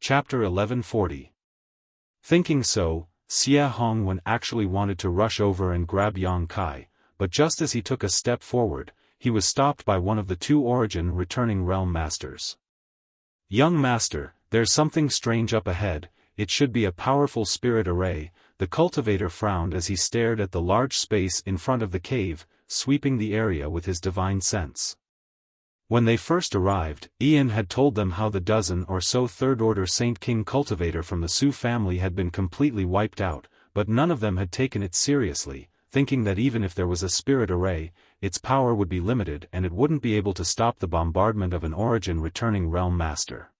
Chapter 1140. Thinking so, Xie Hongwen actually wanted to rush over and grab Yang Kai, but just as he took a step forward, he was stopped by one of the two origin returning realm masters. "Young master, there's something strange up ahead, it should be a powerful spirit array," the cultivator frowned as he stared at the large space in front of the cave, sweeping the area with his divine sense. When they first arrived, Ian had told them how the dozen or so third-order Saint King cultivator from the Su family had been completely wiped out, but none of them had taken it seriously, thinking that even if there was a spirit array, its power would be limited and it wouldn't be able to stop the bombardment of an origin returning realm master.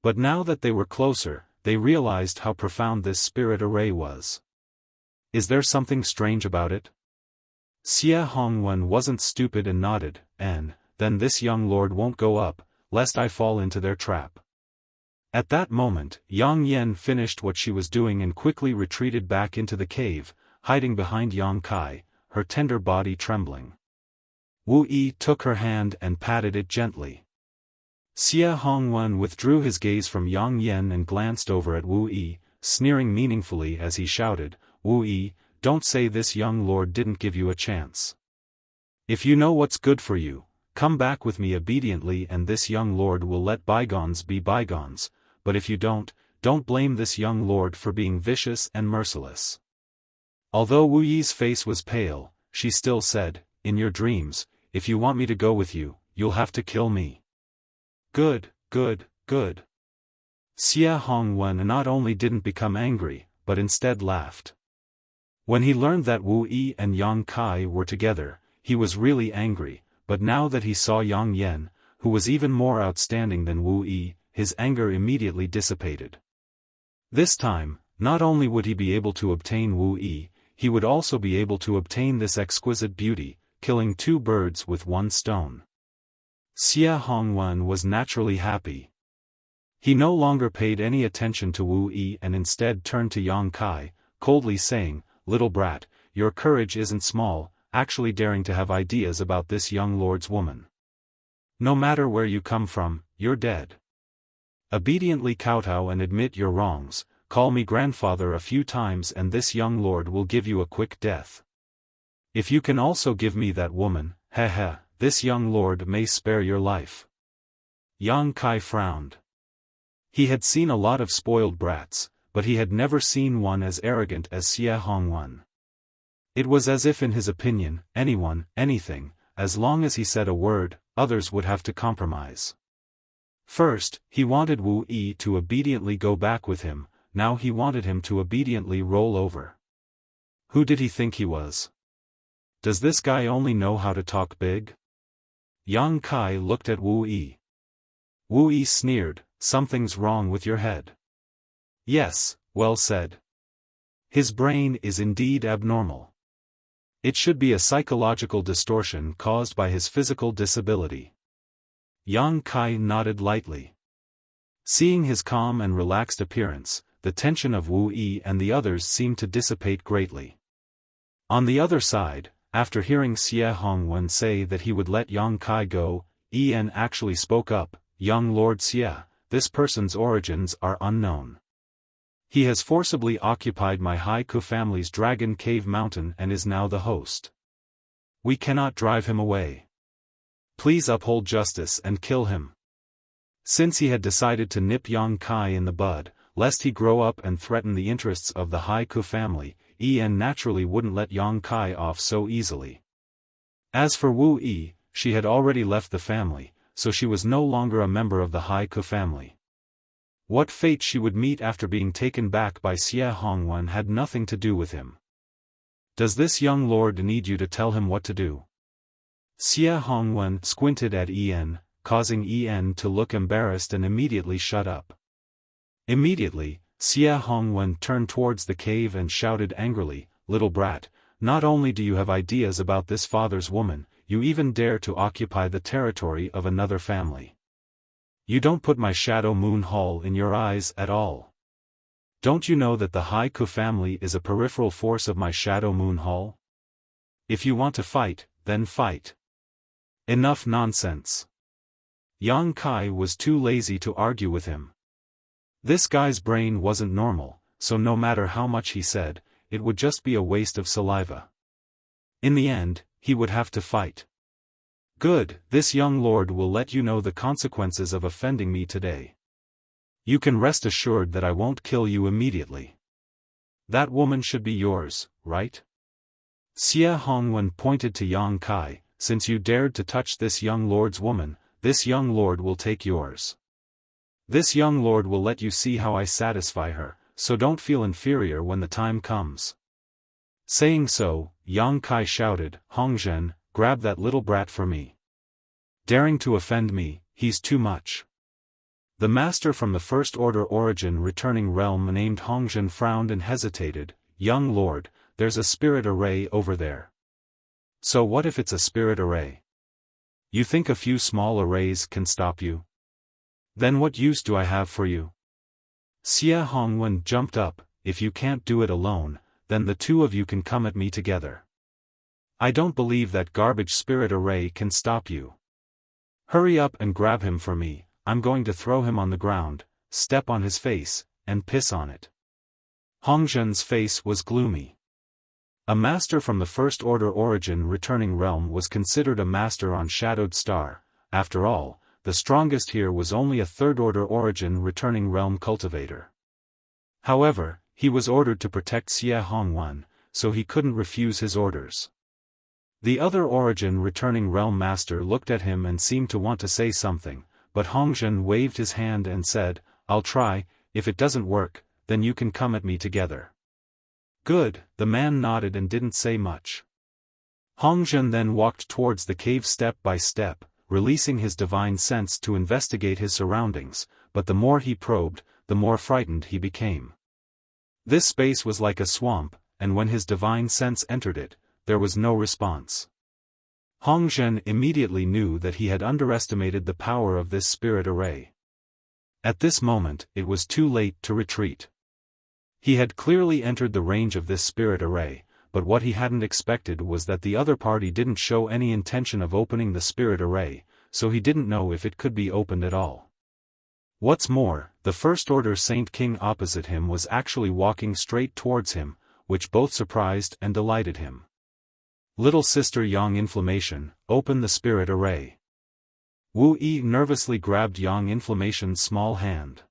But now that they were closer, they realized how profound this spirit array was. "Is there something strange about it?" Xie Hongwen wasn't stupid and nodded, "And then this young lord won't go up, lest I fall into their trap." At that moment, Yang Yen finished what she was doing and quickly retreated back into the cave, hiding behind Yang Kai, her tender body trembling. Wu Yi took her hand and patted it gently. Xie Hongwen withdrew his gaze from Yang Yen and glanced over at Wu Yi, sneering meaningfully as he shouted, "Wu Yi, don't say this young lord didn't give you a chance. If you know what's good for you, come back with me obediently and this young lord will let bygones be bygones, but if you don't blame this young lord for being vicious and merciless." Although Wu Yi's face was pale, she still said, "In your dreams, if you want me to go with you, you'll have to kill me." Good. Xie Hongwen not only didn't become angry, but instead laughed. When he learned that Wu Yi and Yang Kai were together, he was really angry. But now that he saw Yang Yen, who was even more outstanding than Wu Yi, his anger immediately dissipated. This time, not only would he be able to obtain Wu Yi, he would also be able to obtain this exquisite beauty, killing two birds with one stone. Xie Hongwen was naturally happy. He no longer paid any attention to Wu Yi and instead turned to Yang Kai, coldly saying, "Little brat, your courage isn't small, actually daring to have ideas about this young lord's woman. No matter where you come from, you're dead. Obediently kowtow and admit your wrongs, call me grandfather a few times and this young lord will give you a quick death. If you can also give me that woman, this young lord may spare your life." Yang Kai frowned. He had seen a lot of spoiled brats, but he had never seen one as arrogant as Xie Hongwen. It was as if in his opinion, anyone, anything, as long as he said a word, others would have to compromise. First, he wanted Wu Yi to obediently go back with him, now he wanted him to obediently roll over. Who did he think he was? Does this guy only know how to talk big? Yang Kai looked at Wu Yi. Wu Yi sneered, "Something's wrong with your head." "Yes, well said. His brain is indeed abnormal. It should be a psychological distortion caused by his physical disability." Yang Kai nodded lightly. Seeing his calm and relaxed appearance, the tension of Wu Yi and the others seemed to dissipate greatly. On the other side, after hearing Xie Hongwen say that he would let Yang Kai go, Ian actually spoke up, "Young Lord Xie, this person's origins are unknown. He has forcibly occupied my Haiku family's Dragon Cave Mountain and is now the host. We cannot drive him away. Please uphold justice and kill him." Since he had decided to nip Yang Kai in the bud, lest he grow up and threaten the interests of the Haiku family, Ian naturally wouldn't let Yang Kai off so easily. As for Wu Yi, she had already left the family, so she was no longer a member of the Haiku family. What fate she would meet after being taken back by Xie Hongwen had nothing to do with him. "Does this young lord need you to tell him what to do?" Xie Hongwen squinted at Ian, causing Ian to look embarrassed and immediately shut up. Immediately, Xie Hongwen turned towards the cave and shouted angrily, "Little brat, not only do you have ideas about this father's woman, you even dare to occupy the territory of another family. You don't put my Shadow Moon Hall in your eyes at all. Don't you know that the Haiku family is a peripheral force of my Shadow Moon Hall? If you want to fight, then fight. Enough nonsense." Yang Kai was too lazy to argue with him. This guy's brain wasn't normal, so no matter how much he said, it would just be a waste of saliva. In the end, he would have to fight. Good, this young lord will let you know the consequences of offending me today. You can rest assured that I won't kill you immediately. That woman should be yours, right? Xie Hongwen pointed to Yang Kai, since you dared to touch this young lord's woman, this young lord will take yours. This young lord will let you see how I satisfy her, so don't feel inferior when the time comes. Saying so, Yang Kai shouted, Hongzhen, grab that little brat for me. Daring to offend me, he's too much. The master from the First Order Origin returning realm named Hongzhen frowned and hesitated. Young lord, there's a spirit array over there. So what if it's a spirit array? You think a few small arrays can stop you? Then what use do I have for you? Xie Hongwen jumped up, if you can't do it alone, then the two of you can come at me together. I don't believe that garbage spirit array can stop you. Hurry up and grab him for me, I'm going to throw him on the ground, step on his face, and piss on it. Hongzhen's face was gloomy. A master from the First Order Origin returning realm was considered a master on Shadowed Star. After all, the strongest here was only a Third Order Origin returning realm cultivator. However, he was ordered to protect Xie Hongwen, so he couldn't refuse his orders. The other Origin returning realm master looked at him and seemed to want to say something, but Hongzhen waved his hand and said, I'll try, if it doesn't work, then you can come at me together. Good, the man nodded and didn't say much. Hongzhen then walked towards the cave step by step, releasing his divine sense to investigate his surroundings, but the more he probed, the more frightened he became. This space was like a swamp, and when his divine sense entered it, there was no response. Hongzhen immediately knew that he had underestimated the power of this spirit array. At this moment, it was too late to retreat. He had clearly entered the range of this spirit array, but what he hadn't expected was that the other party didn't show any intention of opening the spirit array, so he didn't know if it could be opened at all. What's more, the First Order Saint King opposite him was actually walking straight towards him, which both surprised and delighted him. Little sister Yang Inflammation, open the spirit array. Wu Yi nervously grabbed Yang Inflammation's small hand.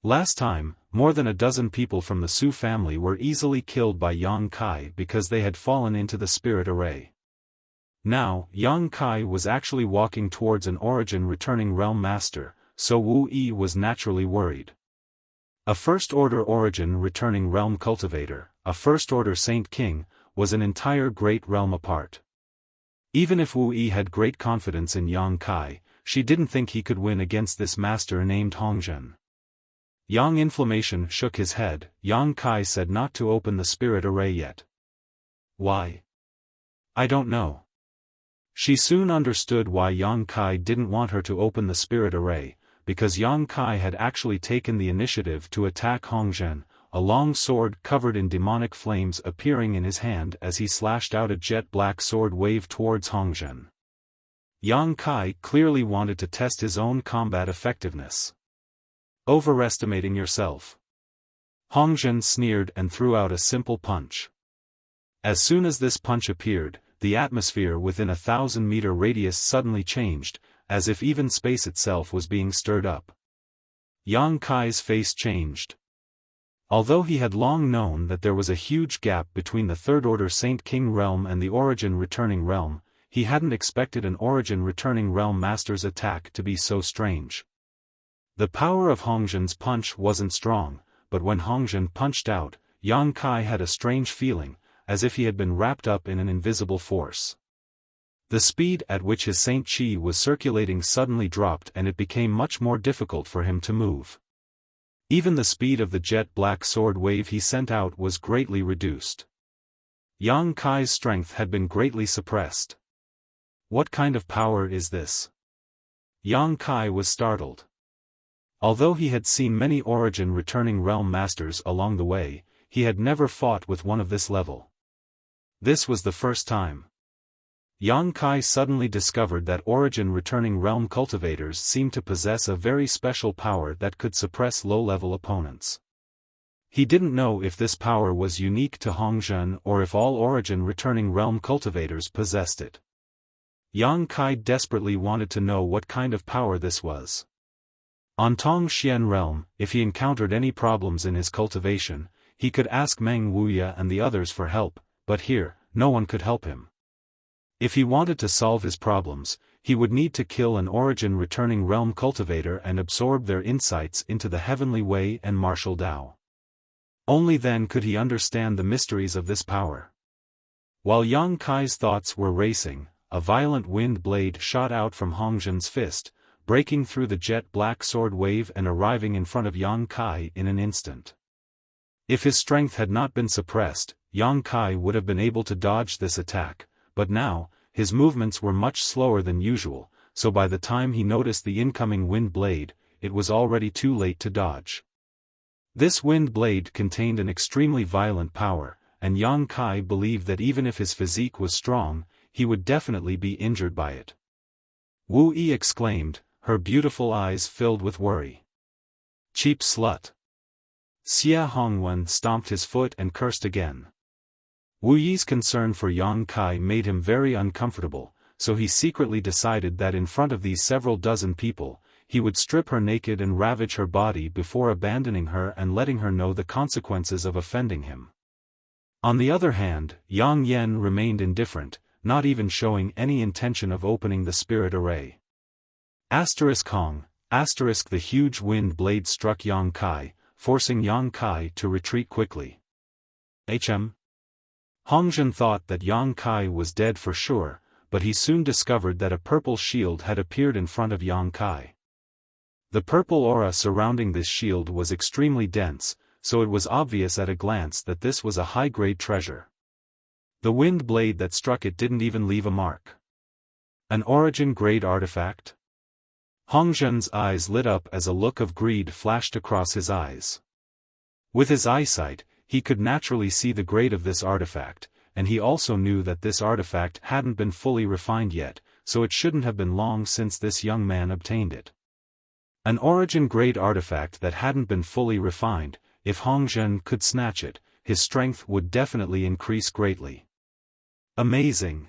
Last time, more than a dozen people from the Su family were easily killed by Yang Kai because they had fallen into the spirit array. Now, Yang Kai was actually walking towards an Origin returning realm master, so Wu Yi was naturally worried. A First Order Origin returning realm cultivator, a First Order Saint King, was an entire great realm apart. Even if Wu Yi had great confidence in Yang Kai, she didn't think he could win against this master named Hongzhen. Yang Inflammation shook his head. Yang Kai said not to open the spirit array yet. Why? I don't know. She soon understood why Yang Kai didn't want her to open the spirit array, because Yang Kai had actually taken the initiative to attack Hongzhen, a long sword covered in demonic flames appearing in his hand as he slashed out a jet black sword wave towards Hongzhen. Yang Kai clearly wanted to test his own combat effectiveness. Overestimating yourself. Hongzhen sneered and threw out a simple punch. As soon as this punch appeared, the atmosphere within a 1,000-meter radius suddenly changed, as if even space itself was being stirred up. Yang Kai's face changed. Although he had long known that there was a huge gap between the Third Order Saint King realm and the Origin returning realm, he hadn't expected an Origin returning realm master's attack to be so strange. The power of Hongzhen's punch wasn't strong, but when Hongzhen punched out, Yang Kai had a strange feeling, as if he had been wrapped up in an invisible force. The speed at which his Saint Chi was circulating suddenly dropped and it became much more difficult for him to move. Even the speed of the jet black sword wave he sent out was greatly reduced. Yang Kai's strength had been greatly suppressed. What kind of power is this? Yang Kai was startled. Although he had seen many Origin returning realm masters along the way, he had never fought with one of this level. This was the first time. Yang Kai suddenly discovered that origin-returning realm cultivators seemed to possess a very special power that could suppress low-level opponents. He didn't know if this power was unique to Hongzhen or if all origin-returning realm cultivators possessed it. Yang Kai desperately wanted to know what kind of power this was. On Tongxian realm, if he encountered any problems in his cultivation, he could ask Meng Wuya and the others for help, but here, no one could help him. If he wanted to solve his problems, he would need to kill an origin-returning realm cultivator and absorb their insights into the heavenly way and martial Tao. Only then could he understand the mysteries of this power. While Yang Kai's thoughts were racing, a violent wind blade shot out from Hongzhen's fist, breaking through the jet-black sword wave and arriving in front of Yang Kai in an instant. If his strength had not been suppressed, Yang Kai would have been able to dodge this attack, but now, his movements were much slower than usual, so by the time he noticed the incoming wind blade, it was already too late to dodge. This wind blade contained an extremely violent power, and Yang Kai believed that even if his physique was strong, he would definitely be injured by it. Wu Yi exclaimed, her beautiful eyes filled with worry. Cheap slut. Xia Hongwen stomped his foot and cursed again. Wu Yi's concern for Yang Kai made him very uncomfortable, so he secretly decided that in front of these several dozen people, he would strip her naked and ravage her body before abandoning her and letting her know the consequences of offending him. On the other hand, Yang Yen remained indifferent, not even showing any intention of opening the spirit array. Hong, the huge wind blade struck Yang Kai, forcing Yang Kai to retreat quickly. Hongzhen thought that Yang Kai was dead for sure, but he soon discovered that a purple shield had appeared in front of Yang Kai. The purple aura surrounding this shield was extremely dense, so it was obvious at a glance that this was a high-grade treasure. The wind blade that struck it didn't even leave a mark. An origin-grade artifact? Hongzhen's eyes lit up as a look of greed flashed across his eyes. With his eyesight, he could naturally see the grade of this artifact, and he also knew that this artifact hadn't been fully refined yet, so it shouldn't have been long since this young man obtained it. An origin-grade artifact that hadn't been fully refined, if Hongzhen could snatch it, his strength would definitely increase greatly. Amazing!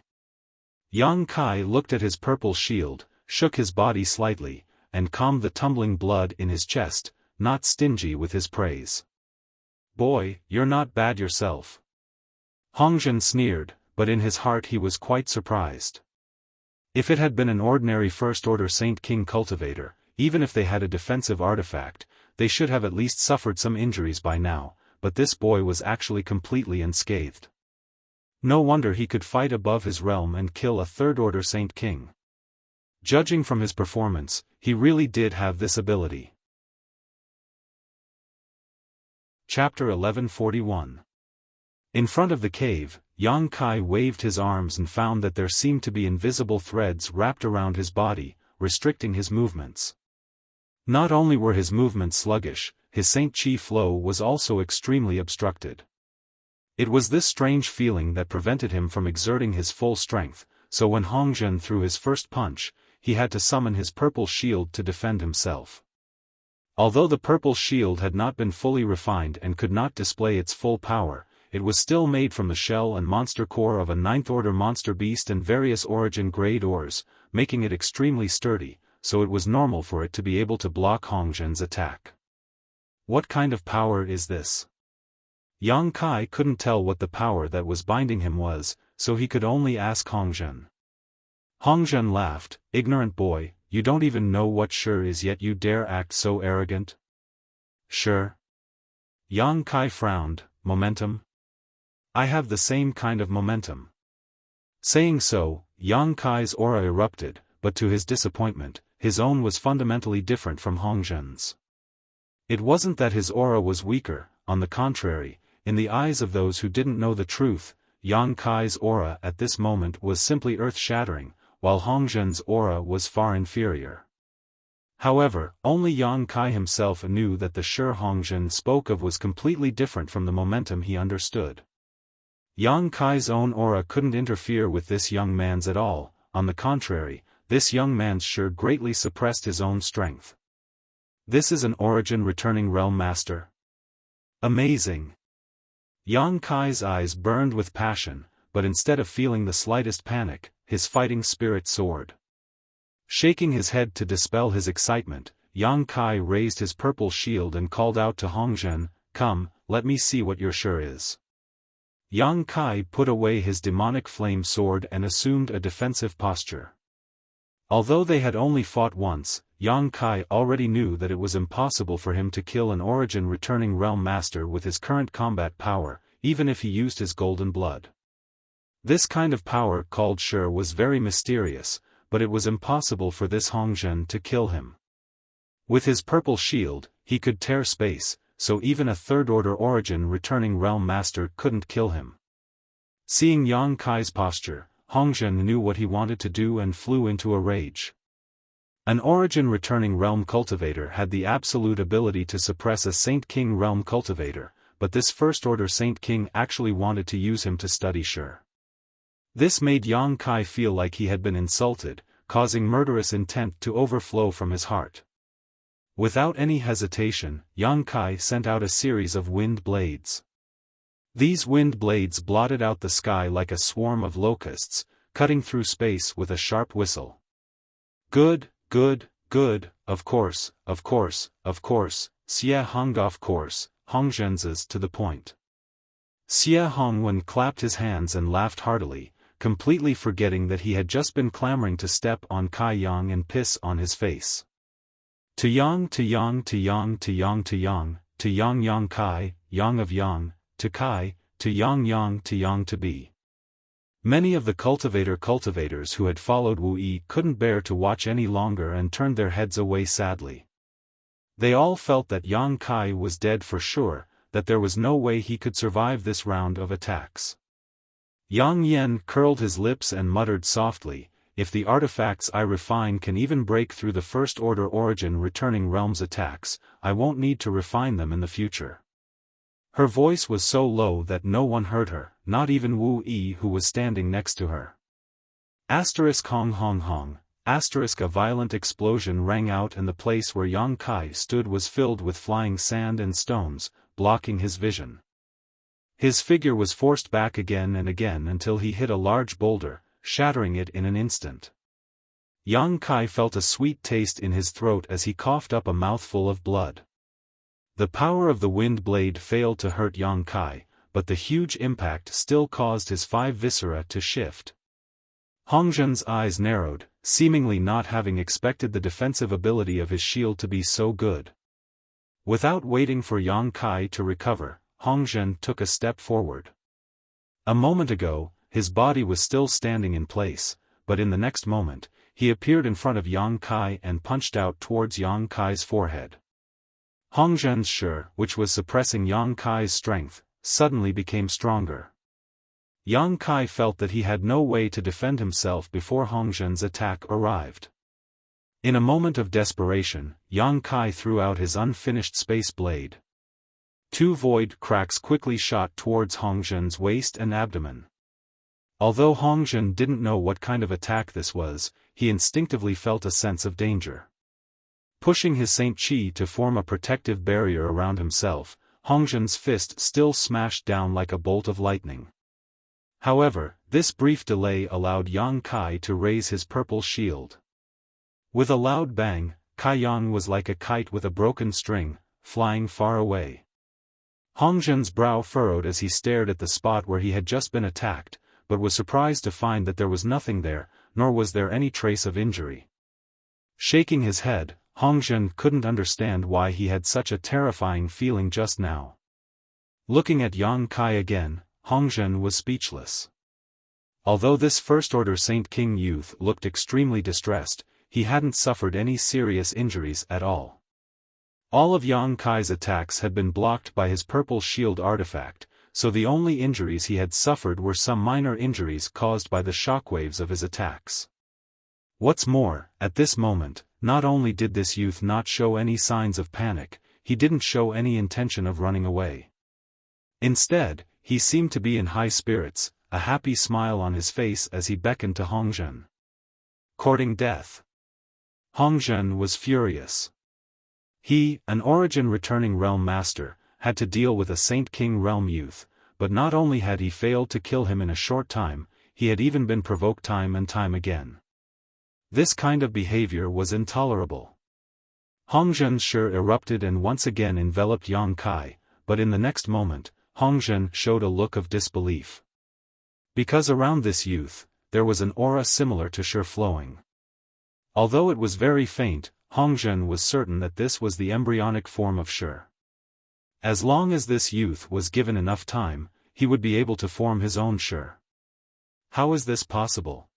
Yang Kai looked at his purple shield, shook his body slightly, and calmed the tumbling blood in his chest, not stingy with his praise. Boy, you're not bad yourself. Hongzhen sneered, but in his heart he was quite surprised. If it had been an ordinary first-order Saint King cultivator, even if they had a defensive artifact, they should have at least suffered some injuries by now, but this boy was actually completely unscathed. No wonder he could fight above his realm and kill a third-order Saint King. Judging from his performance, he really did have this ability. Chapter 1141. In front of the cave, Yang Kai waved his arms and found that there seemed to be invisible threads wrapped around his body, restricting his movements. Not only were his movements sluggish, his Saint Chi flow was also extremely obstructed. It was this strange feeling that prevented him from exerting his full strength, so when Hongzhen threw his first punch, he had to summon his purple shield to defend himself. Although the purple shield had not been fully refined and could not display its full power, it was still made from the shell and monster core of a ninth-order monster beast and various origin-grade ores, making it extremely sturdy, so it was normal for it to be able to block Hongzhen's attack. What kind of power is this? Yang Kai couldn't tell what the power that was binding him was, so he could only ask Hongzhen. Hongzhen laughed, ignorant boy, you don't even know what sure is yet you dare act so arrogant? Sure. Yang Kai frowned, momentum? I have the same kind of momentum. Saying so, Yang Kai's aura erupted, but to his disappointment, his own was fundamentally different from Hongzhen's. It wasn't that his aura was weaker, on the contrary, in the eyes of those who didn't know the truth, Yang Kai's aura at this moment was simply earth-shattering, while Hongzhen's aura was far inferior. However, only Yang Kai himself knew that the sure Hongzhen spoke of was completely different from the momentum he understood. Yang Kai's own aura couldn't interfere with this young man's at all, on the contrary, this young man's sure greatly suppressed his own strength. This is an origin-returning realm master? Amazing! Yang Kai's eyes burned with passion, but instead of feeling the slightest panic, his fighting spirit soared. Shaking his head to dispel his excitement, Yang Kai raised his purple shield and called out to Hongzhen, "Come, let me see what your sure is." Yang Kai put away his demonic flame sword and assumed a defensive posture. Although they had only fought once, Yang Kai already knew that it was impossible for him to kill an origin-returning realm master with his current combat power, even if he used his golden blood. This kind of power called sure was very mysterious, but it was impossible for this Hongzhen to kill him. With his purple shield, he could tear space, so even a third-order origin-returning realm master couldn't kill him. Seeing Yang Kai's posture, Hongzhen knew what he wanted to do and flew into a rage. An origin-returning realm cultivator had the absolute ability to suppress a Saint King realm cultivator, but this first-order Saint King actually wanted to use him to study sure. This made Yang Kai feel like he had been insulted, causing murderous intent to overflow from his heart. Without any hesitation, Yang Kai sent out a series of wind blades. These wind blades blotted out the sky like a swarm of locusts, cutting through space with a sharp whistle. Good, good, good, of course, of course, of course, Xie Hong of course, Hongzhen's to the point. Xie Hongwen clapped his hands and laughed heartily, completely forgetting that he had just been clamoring to step on Kai Yang and piss on his face. To Yang, to Yang, to Yang, to Yang, to Yang, to Yang Yang Kai, Yang of Yang, to Kai, to Yang Yang to Yang to be. Many of the cultivators who had followed Wu Yi couldn't bear to watch any longer and turned their heads away sadly. They all felt that Yang Kai was dead for sure, that there was no way he could survive this round of attacks. Yang Yen curled his lips and muttered softly, "If the artifacts I refine can even break through the first-order origin-returning realm's attacks, I won't need to refine them in the future." Her voice was so low that no one heard her, not even Wu Yi who was standing next to her. Hong Hong Hong, a violent explosion rang out and the place where Yang Kai stood was filled with flying sand and stones, blocking his vision. His figure was forced back again and again until he hit a large boulder, shattering it in an instant. Yang Kai felt a sweet taste in his throat as he coughed up a mouthful of blood. The power of the wind blade failed to hurt Yang Kai, but the huge impact still caused his 5 viscera to shift. Hongzhen's eyes narrowed, seemingly not having expected the defensive ability of his shield to be so good. Without waiting for Yang Kai to recover, Hongzhen took a step forward. A moment ago, his body was still standing in place, but in the next moment, he appeared in front of Yang Kai and punched out towards Yang Kai's forehead. Hongzhen's sure, which was suppressing Yang Kai's strength, suddenly became stronger. Yang Kai felt that he had no way to defend himself before Hongzhen's attack arrived. In a moment of desperation, Yang Kai threw out his unfinished space blade. 2 void cracks quickly shot towards Hongzhen's waist and abdomen. Although Hongzhen didn't know what kind of attack this was, he instinctively felt a sense of danger. Pushing his Saint Chi to form a protective barrier around himself, Hongzhen's fist still smashed down like a bolt of lightning. However, this brief delay allowed Yang Kai to raise his purple shield. With a loud bang, Kai Yang was like a kite with a broken string, flying far away. Hongzhen's brow furrowed as he stared at the spot where he had just been attacked, but was surprised to find that there was nothing there, nor was there any trace of injury. Shaking his head, Hongzhen couldn't understand why he had such a terrifying feeling just now. Looking at Yang Kai again, Hongzhen was speechless. Although this first-order Saint King youth looked extremely distressed, he hadn't suffered any serious injuries at all. All of Yang Kai's attacks had been blocked by his purple shield artifact, so the only injuries he had suffered were some minor injuries caused by the shockwaves of his attacks. What's more, at this moment, not only did this youth not show any signs of panic, he didn't show any intention of running away. Instead, he seemed to be in high spirits, a happy smile on his face as he beckoned to Hongzhen. Courting death. Hongzhen was furious. He, an Origin returning realm master, had to deal with a Saint King realm youth, but not only had he failed to kill him in a short time, he had even been provoked time and time again. This kind of behavior was intolerable. Hongzhen's Shi erupted and once again enveloped Yang Kai, but in the next moment, Hongzhen showed a look of disbelief. Because around this youth, there was an aura similar to Shi flowing. Although it was very faint, Hongzhen was certain that this was the embryonic form of Shi. As long as this youth was given enough time, he would be able to form his own Shi. How is this possible?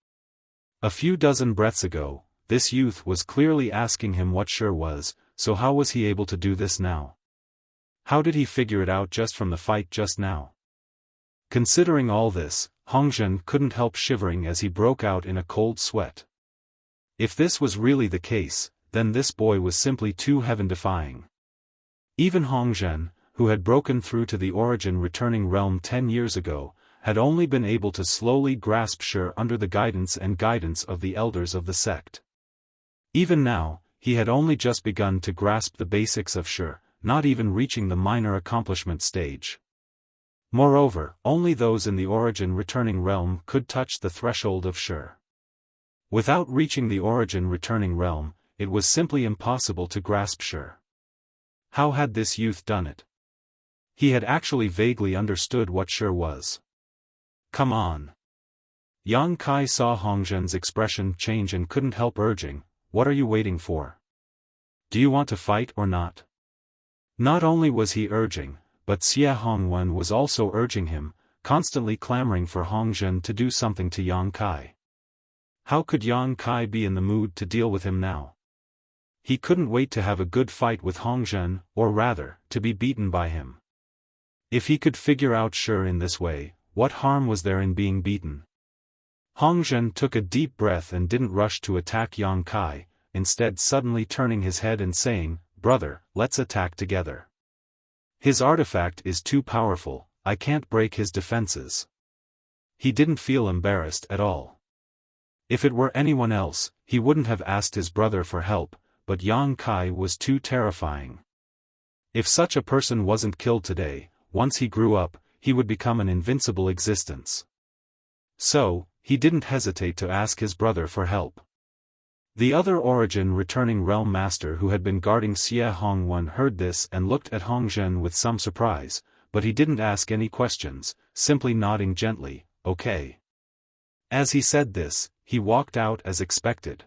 A few dozen breaths ago, this youth was clearly asking him what Shi was, so how was he able to do this now? How did he figure it out just from the fight just now? Considering all this, Hongzhen couldn't help shivering as he broke out in a cold sweat. If this was really the case, then this boy was simply too heaven-defying. Even Hongzhen, who had broken through to the Origin returning realm 10 years ago, had only been able to slowly grasp Shi under the guidance of the elders of the sect. Even now, he had only just begun to grasp the basics of Shi, not even reaching the minor accomplishment stage. Moreover, only those in the Origin returning realm could touch the threshold of Shi. Without reaching the Origin returning realm, it was simply impossible to grasp Shi. How had this youth done it? He had actually vaguely understood what Shi was. Come on. Yang Kai saw Hongzhen's expression change and couldn't help urging, "What are you waiting for? Do you want to fight or not?" Not only was he urging, but Xia Hongwen was also urging him, constantly clamoring for Hongzhen to do something to Yang Kai. How could Yang Kai be in the mood to deal with him now? He couldn't wait to have a good fight with Hongzhen, or rather, to be beaten by him. If he could figure out Shi in this way, what harm was there in being beaten? Hongzhen took a deep breath and didn't rush to attack Yang Kai, instead suddenly turning his head and saying, "Brother, let's attack together. His artifact is too powerful, I can't break his defenses." He didn't feel embarrassed at all. If it were anyone else, he wouldn't have asked his brother for help, but Yang Kai was too terrifying. If such a person wasn't killed today, once he grew up, he would become an invincible existence. So, he didn't hesitate to ask his brother for help. The other Origin returning realm master who had been guarding Xia Hongwen heard this and looked at Hongzhen with some surprise, but he didn't ask any questions, simply nodding gently, "Okay." As he said this, he walked out as expected.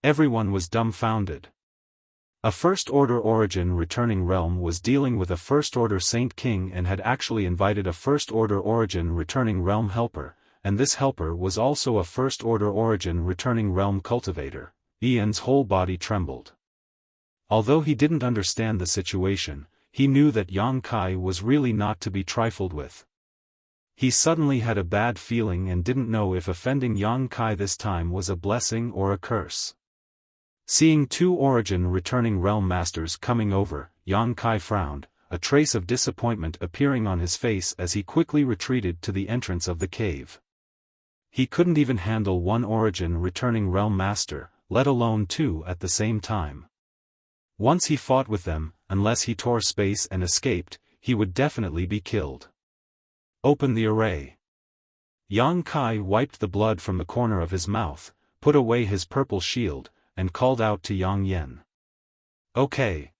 Everyone was dumbfounded. A First-Order Origin returning realm was dealing with a First-Order Saint King and had actually invited a First-Order Origin returning realm helper, and this helper was also a First-Order Origin returning realm cultivator. Ian's whole body trembled. Although he didn't understand the situation, he knew that Yang Kai was really not to be trifled with. He suddenly had a bad feeling and didn't know if offending Yang Kai this time was a blessing or a curse. Seeing two Origin returning realm masters coming over, Yang Kai frowned, a trace of disappointment appearing on his face as he quickly retreated to the entrance of the cave. He couldn't even handle one Origin returning realm master, let alone two at the same time. Once he fought with them, unless he tore space and escaped, he would definitely be killed. Open the array. Yang Kai wiped the blood from the corner of his mouth, put away his purple shield, and called out to Yang Yen. "Okay."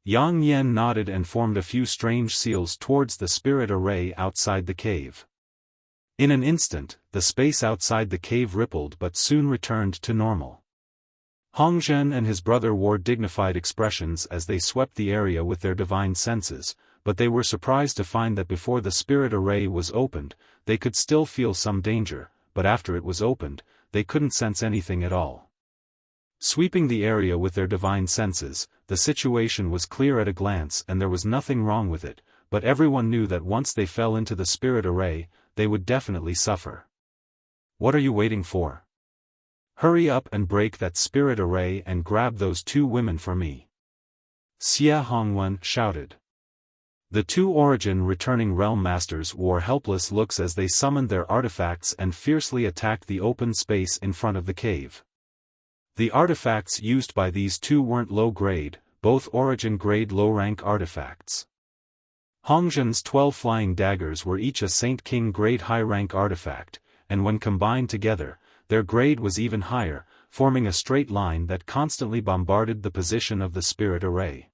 Yang Yen nodded and formed a few strange seals towards the spirit array outside the cave. In an instant, the space outside the cave rippled but soon returned to normal. Hongzhen and his brother wore dignified expressions as they swept the area with their divine senses, but they were surprised to find that before the spirit array was opened, they could still feel some danger, but after it was opened, they couldn't sense anything at all. Sweeping the area with their divine senses, the situation was clear at a glance and there was nothing wrong with it, but everyone knew that once they fell into the spirit array, they would definitely suffer. What are you waiting for? Hurry up and break that spirit array and grab those two women for me. Xia Hongwen shouted. The two Origin returning realm masters wore helpless looks as they summoned their artifacts and fiercely attacked the open space in front of the cave. The artifacts used by these two weren't low-grade, both Origin-grade low-rank artifacts. Hongzhen's 12 flying daggers were each a Saint King grade high-rank artifact, and when combined together, their grade was even higher, forming a straight line that constantly bombarded the position of the spirit array.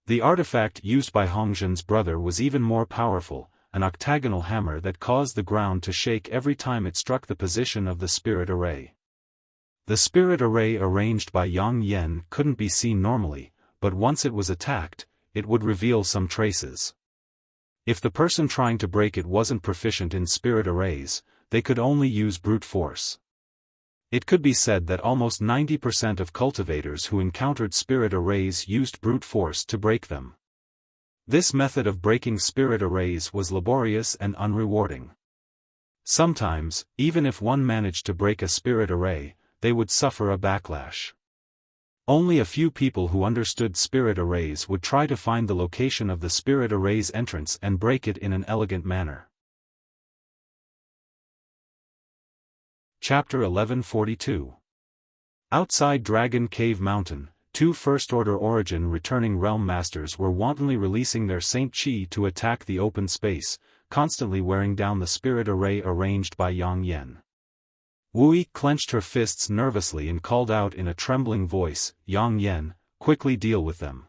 The artifact used by Hongzhen's brother was even more powerful, an octagonal hammer that caused the ground to shake every time it struck the position of the spirit array. The spirit array arranged by Yang Yan couldn't be seen normally, but once it was attacked, it would reveal some traces. If the person trying to break it wasn't proficient in spirit arrays, they could only use brute force. It could be said that almost 90% of cultivators who encountered spirit arrays used brute force to break them. This method of breaking spirit arrays was laborious and unrewarding. Sometimes, even if one managed to break a spirit array, they would suffer a backlash. Only a few people who understood spirit arrays would try to find the location of the spirit array's entrance and break it in an elegant manner. Chapter 1142. Outside Dragon Cave Mountain, two First-Order Origin returning realm masters were wantonly releasing their Saint Chi to attack the open space, constantly wearing down the spirit array arranged by Yang Yan. Wu clenched her fists nervously and called out in a trembling voice, "Yang Yan, quickly deal with them."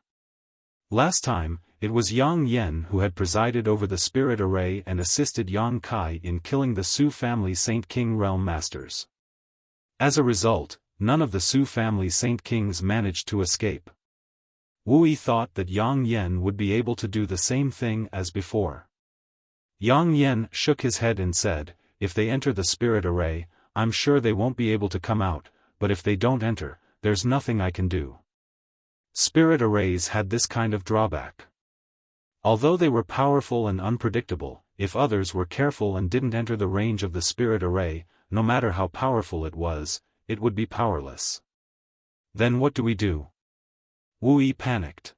Last time, it was Yang Yan who had presided over the spirit array and assisted Yang Kai in killing the Su family Saint King realm masters. As a result, none of the Su family Saint Kings managed to escape. Wu thought that Yang Yan would be able to do the same thing as before. Yang Yan shook his head and said, "If they enter the spirit array, I'm sure they won't be able to come out, but if they don't enter, there's nothing I can do." Spirit arrays had this kind of drawback. Although they were powerful and unpredictable, if others were careful and didn't enter the range of the spirit array, no matter how powerful it would be powerless. Then what do we do? Wu panicked.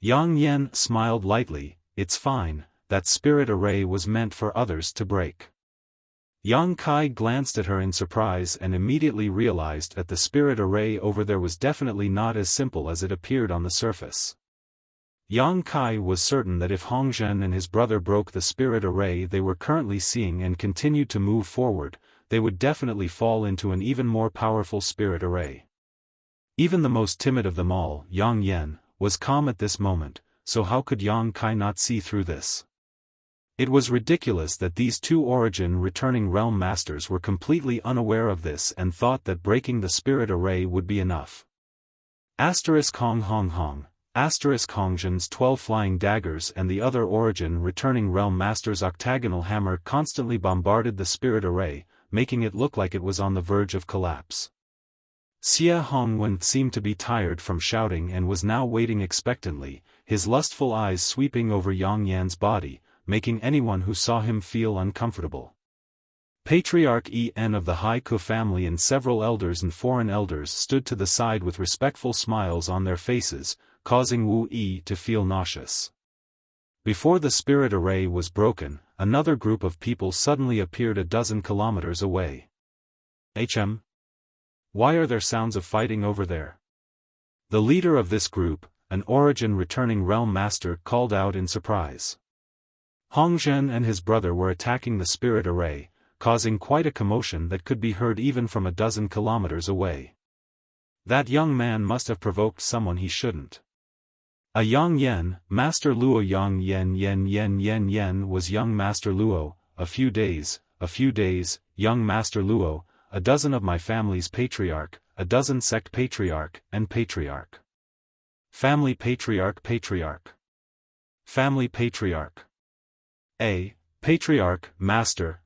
Yang Yan smiled lightly, "It's fine, that spirit array was meant for others to break." Yang Kai glanced at her in surprise and immediately realized that the spirit array over there was definitely not as simple as it appeared on the surface. Yang Kai was certain that if Hongzhen and his brother broke the spirit array they were currently seeing and continued to move forward, they would definitely fall into an even more powerful spirit array. Even the most timid of them all, Yang Yan, was calm at this moment, so how could Yang Kai not see through this? It was ridiculous that these two Origin returning realm masters were completely unaware of this and thought that breaking the spirit array would be enough. Hong Hong Hong. Hongzhen's 12 flying daggers and the other Origin returning realm master's octagonal hammer constantly bombarded the spirit array, making it look like it was on the verge of collapse. Xia Hongwen seemed to be tired from shouting and was now waiting expectantly, his lustful eyes sweeping over Yang Yan's body, making anyone who saw him feel uncomfortable. Patriarch En of the Haiku family and several elders and foreign elders stood to the side with respectful smiles on their faces, causing Wu to feel nauseous. Before the spirit array was broken, another group of people suddenly appeared a dozen kilometers away. Why are there sounds of fighting over there? The leader of this group, an Origin returning realm master, called out in surprise. Hongzhen and his brother were attacking the spirit array, causing quite a commotion that could be heard even from a dozen kilometers away. That young man must have provoked someone he shouldn't. A Yang Yan, Master Luo. Yang Yan was young Master Luo. A few days, young Master Luo, a dozen of my family's patriarch, a dozen sect patriarch, and patriarch. Family patriarch. Family patriarch. Patriarch, master,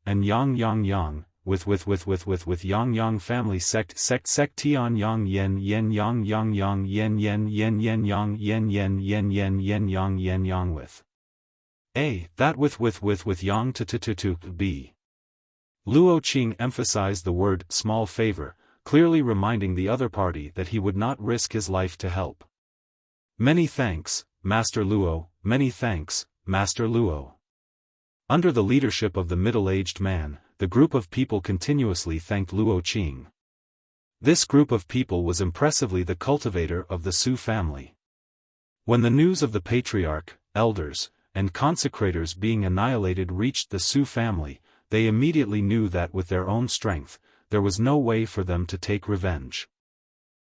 and yang, with yang family sect tian yang with. That with yang to b. Luo Qing emphasized the word small favor, clearly reminding the other party that he would not risk his life to help. Many thanks, Master Luo, many thanks, Master Luo." Under the leadership of the middle-aged man, the group of people continuously thanked Luo Qing. This group of people was impressively the cultivator of the Su family. When the news of the patriarch, elders, and consecrators being annihilated reached the Su family, they immediately knew that with their own strength, there was no way for them to take revenge.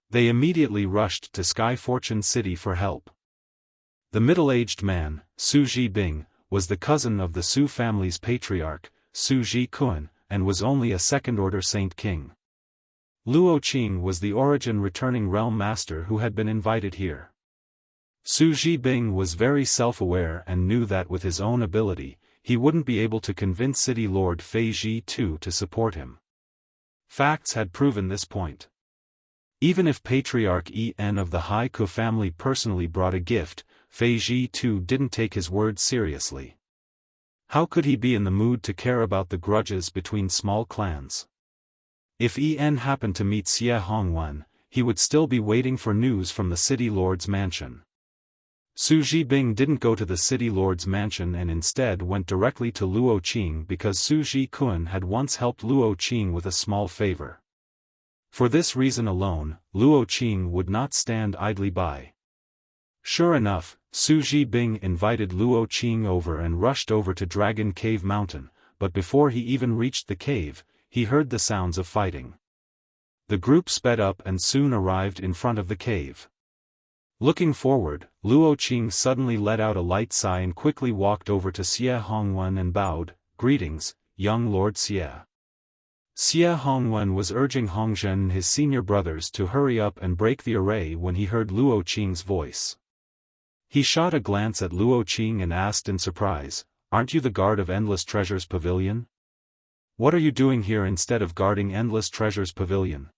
They immediately rushed to Sky Fortune City for help. The middle-aged man, Su Zhibing, was the cousin of the Su family's patriarch, Su Zhikuan, and was only a second-order Saint King. Luo Qing was the origin returning realm master who had been invited here. Su Zhibing was very self-aware and knew that with his own ability, he wouldn't be able to convince City Lord Fei Zhi too to support him. Facts had proven this point. Even if Patriarch En of the Hai Ku family personally brought a gift, Fei Zhi too didn't take his words seriously. How could he be in the mood to care about the grudges between small clans? If En happened to meet Xie Hongwen, he would still be waiting for news from the City Lord's mansion. Su Zhibing didn't go to the City Lord's mansion and instead went directly to Luo Qing because Su Zhikuan had once helped Luo Qing with a small favor. For this reason alone, Luo Qing would not stand idly by. Sure enough, Su Zhibing invited Luo Qing over and rushed over to Dragon Cave Mountain, but before he even reached the cave, he heard the sounds of fighting. The group sped up and soon arrived in front of the cave. Looking forward, Luo Qing suddenly let out a light sigh and quickly walked over to Xie Hongwen and bowed, "Greetings, young Lord Xie." Xie Hongwen was urging Hongzhen and his senior brothers to hurry up and break the array when he heard Luo Qing's voice. He shot a glance at Luo Qing and asked in surprise, "Aren't you the guard of Endless Treasures Pavilion? What are you doing here instead of guarding Endless Treasures Pavilion?"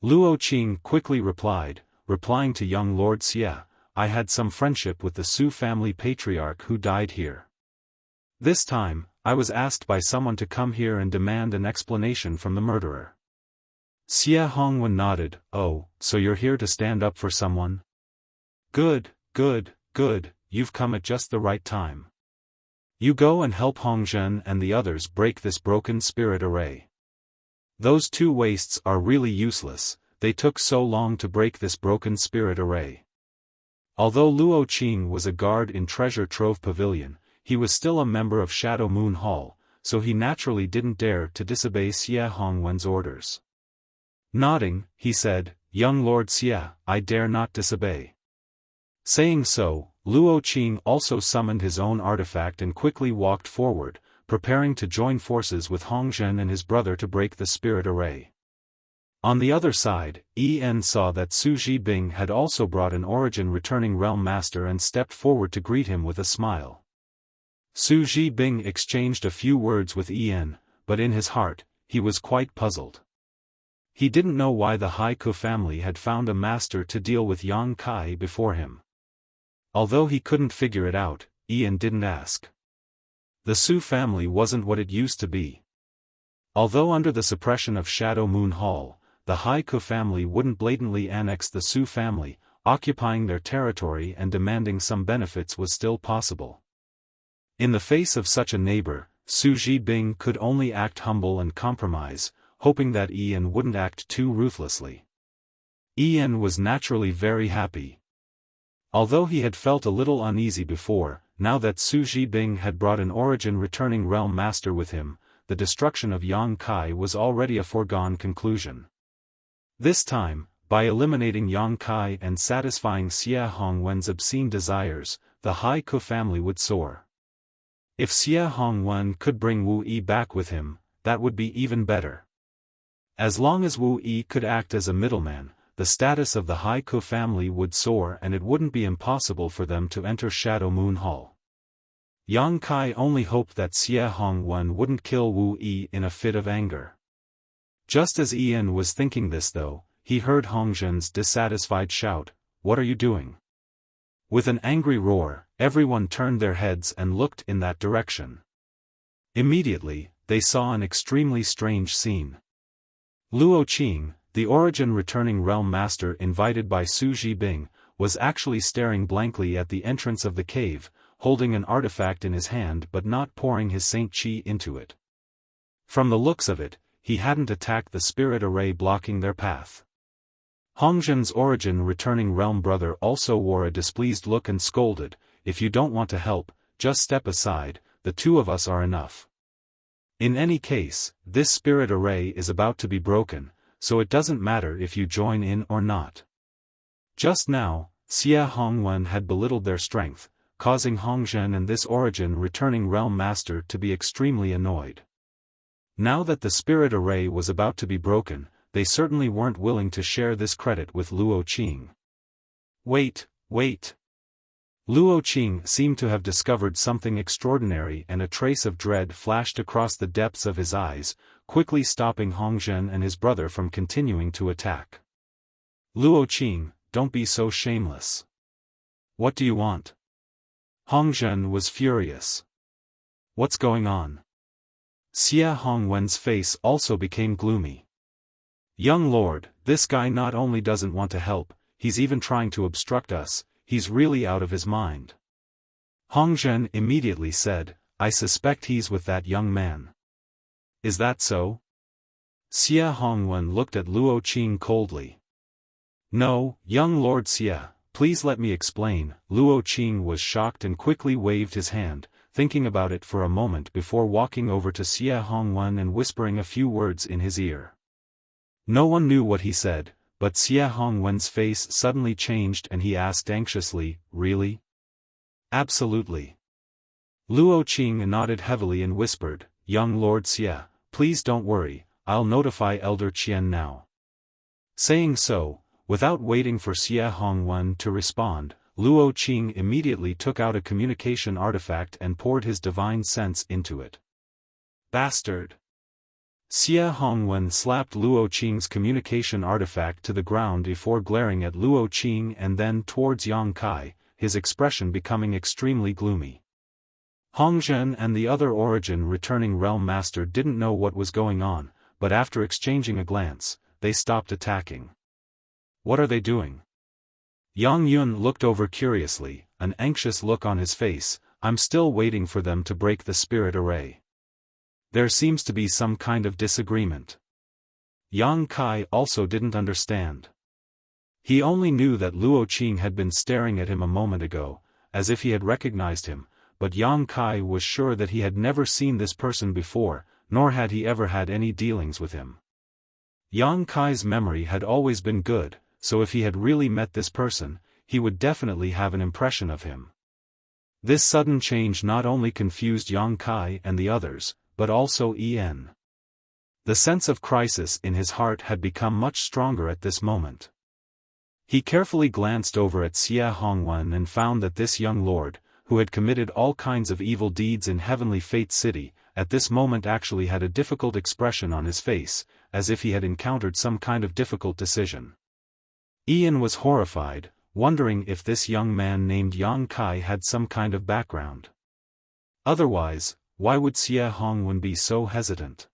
Luo Qing quickly replying to young Lord Xie, "I had some friendship with the Su family patriarch who died here. This time, I was asked by someone to come here and demand an explanation from the murderer." Xie Hongwen nodded, "Oh, so you're here to stand up for someone? Good, good, good, you've come at just the right time. You go and help Hongzhen and the others break this broken spirit array. Those two wastes are really useless, they took so long to break this broken spirit array." Although Luo Qing was a guard in Treasure Trove Pavilion, he was still a member of Shadow Moon Hall, so he naturally didn't dare to disobey Xie Hongwen's orders. Nodding, he said, "Young Lord Xie, I dare not disobey." Saying so, Luo Qing also summoned his own artifact and quickly walked forward, preparing to join forces with Hongzhen and his brother to break the spirit array. On the other side, En saw that Su Zhibing had also brought an origin returning realm master and stepped forward to greet him with a smile. Su Zhibing exchanged a few words with En, but in his heart, he was quite puzzled. He didn't know why the Hai Ku family had found a master to deal with Yang Kai before him. Although he couldn't figure it out, En didn't ask. The Su family wasn't what it used to be. Although under the suppression of Shadow Moon Hall, the Hai Ku family wouldn't blatantly annex the Su family, occupying their territory and demanding some benefits was still possible. In the face of such a neighbor, Su Zhibing could only act humble and compromise, hoping that En wouldn't act too ruthlessly. En was naturally very happy. Although he had felt a little uneasy before, now that Su Zhibing had brought an origin returning realm master with him, the destruction of Yang Kai was already a foregone conclusion. This time, by eliminating Yang Kai and satisfying Xie Hongwen's obscene desires, the Hai Ku family would soar. If Xie Hongwen could bring Wu Yi back with him, that would be even better. As long as Wu Yi could act as a middleman, the status of the Hai Ku family would soar and it wouldn't be impossible for them to enter Shadow Moon Hall. Yang Kai only hoped that Xie Hongwen wouldn't kill Wu Yi in a fit of anger. Just as En was thinking this though, he heard Hongzhen's dissatisfied shout, "What are you doing?" With an angry roar, everyone turned their heads and looked in that direction. Immediately, they saw an extremely strange scene. Luo Qing, the origin returning realm master invited by Su Zhibing, was actually staring blankly at the entrance of the cave, holding an artifact in his hand but not pouring his Saint Chi into it. From the looks of it, he hadn't attacked the spirit array blocking their path. Hongzhen's origin returning realm brother also wore a displeased look and scolded, "If you don't want to help, just step aside, the two of us are enough. In any case, this spirit array is about to be broken, so it doesn't matter if you join in or not." Just now, Xia Hongwen had belittled their strength, causing Hongzhen and this origin returning realm master to be extremely annoyed. Now that the spirit array was about to be broken, they certainly weren't willing to share this credit with Luo Qing. Wait. Luo Qing seemed to have discovered something extraordinary and a trace of dread flashed across the depths of his eyes, quickly stopping Hongzhen and his brother from continuing to attack. "Luo Qing, don't be so shameless. What do you want?" Hongzhen was furious. "What's going on?" Xia Hongwen's face also became gloomy. "Young lord, this guy not only doesn't want to help, he's even trying to obstruct us, he's really out of his mind." Hongzhen immediately said, "I suspect he's with that young man." "Is that so?" Xia Hongwen looked at Luo Qing coldly. "No, young Lord Xia, please let me explain." Luo Qing was shocked and quickly waved his hand, thinking about it for a moment before walking over to Xia Hongwen and whispering a few words in his ear. No one knew what he said, but Xia Hongwen's face suddenly changed and he asked anxiously, "Really?" "Absolutely." Luo Qing nodded heavily and whispered, "Young Lord Xia, please don't worry, I'll notify Elder Qian now." Saying so, without waiting for Xia Hongwen to respond, Luo Qing immediately took out a communication artifact and poured his divine sense into it. "Bastard!" Xia Hongwen slapped Luo Qing's communication artifact to the ground before glaring at Luo Qing and then towards Yang Kai, his expression becoming extremely gloomy. Hongzhen and the other origin returning realm master didn't know what was going on, but after exchanging a glance, they stopped attacking. "What are they doing?" Yang Yun looked over curiously, an anxious look on his face. "I'm still waiting for them to break the spirit array. There seems to be some kind of disagreement." Yang Kai also didn't understand. He only knew that Luo Qing had been staring at him a moment ago, as if he had recognized him, but Yang Kai was sure that he had never seen this person before, nor had he ever had any dealings with him. Yang Kai's memory had always been good, so if he had really met this person, he would definitely have an impression of him. This sudden change not only confused Yang Kai and the others, but also En. The sense of crisis in his heart had become much stronger at this moment. He carefully glanced over at Xia Hongwen and found that this young lord, who had committed all kinds of evil deeds in Heavenly Fate City, at this moment actually had a difficult expression on his face, as if he had encountered some kind of difficult decision. Ian was horrified, wondering if this young man named Yang Kai had some kind of background. Otherwise, why would Xia Hongwen be so hesitant?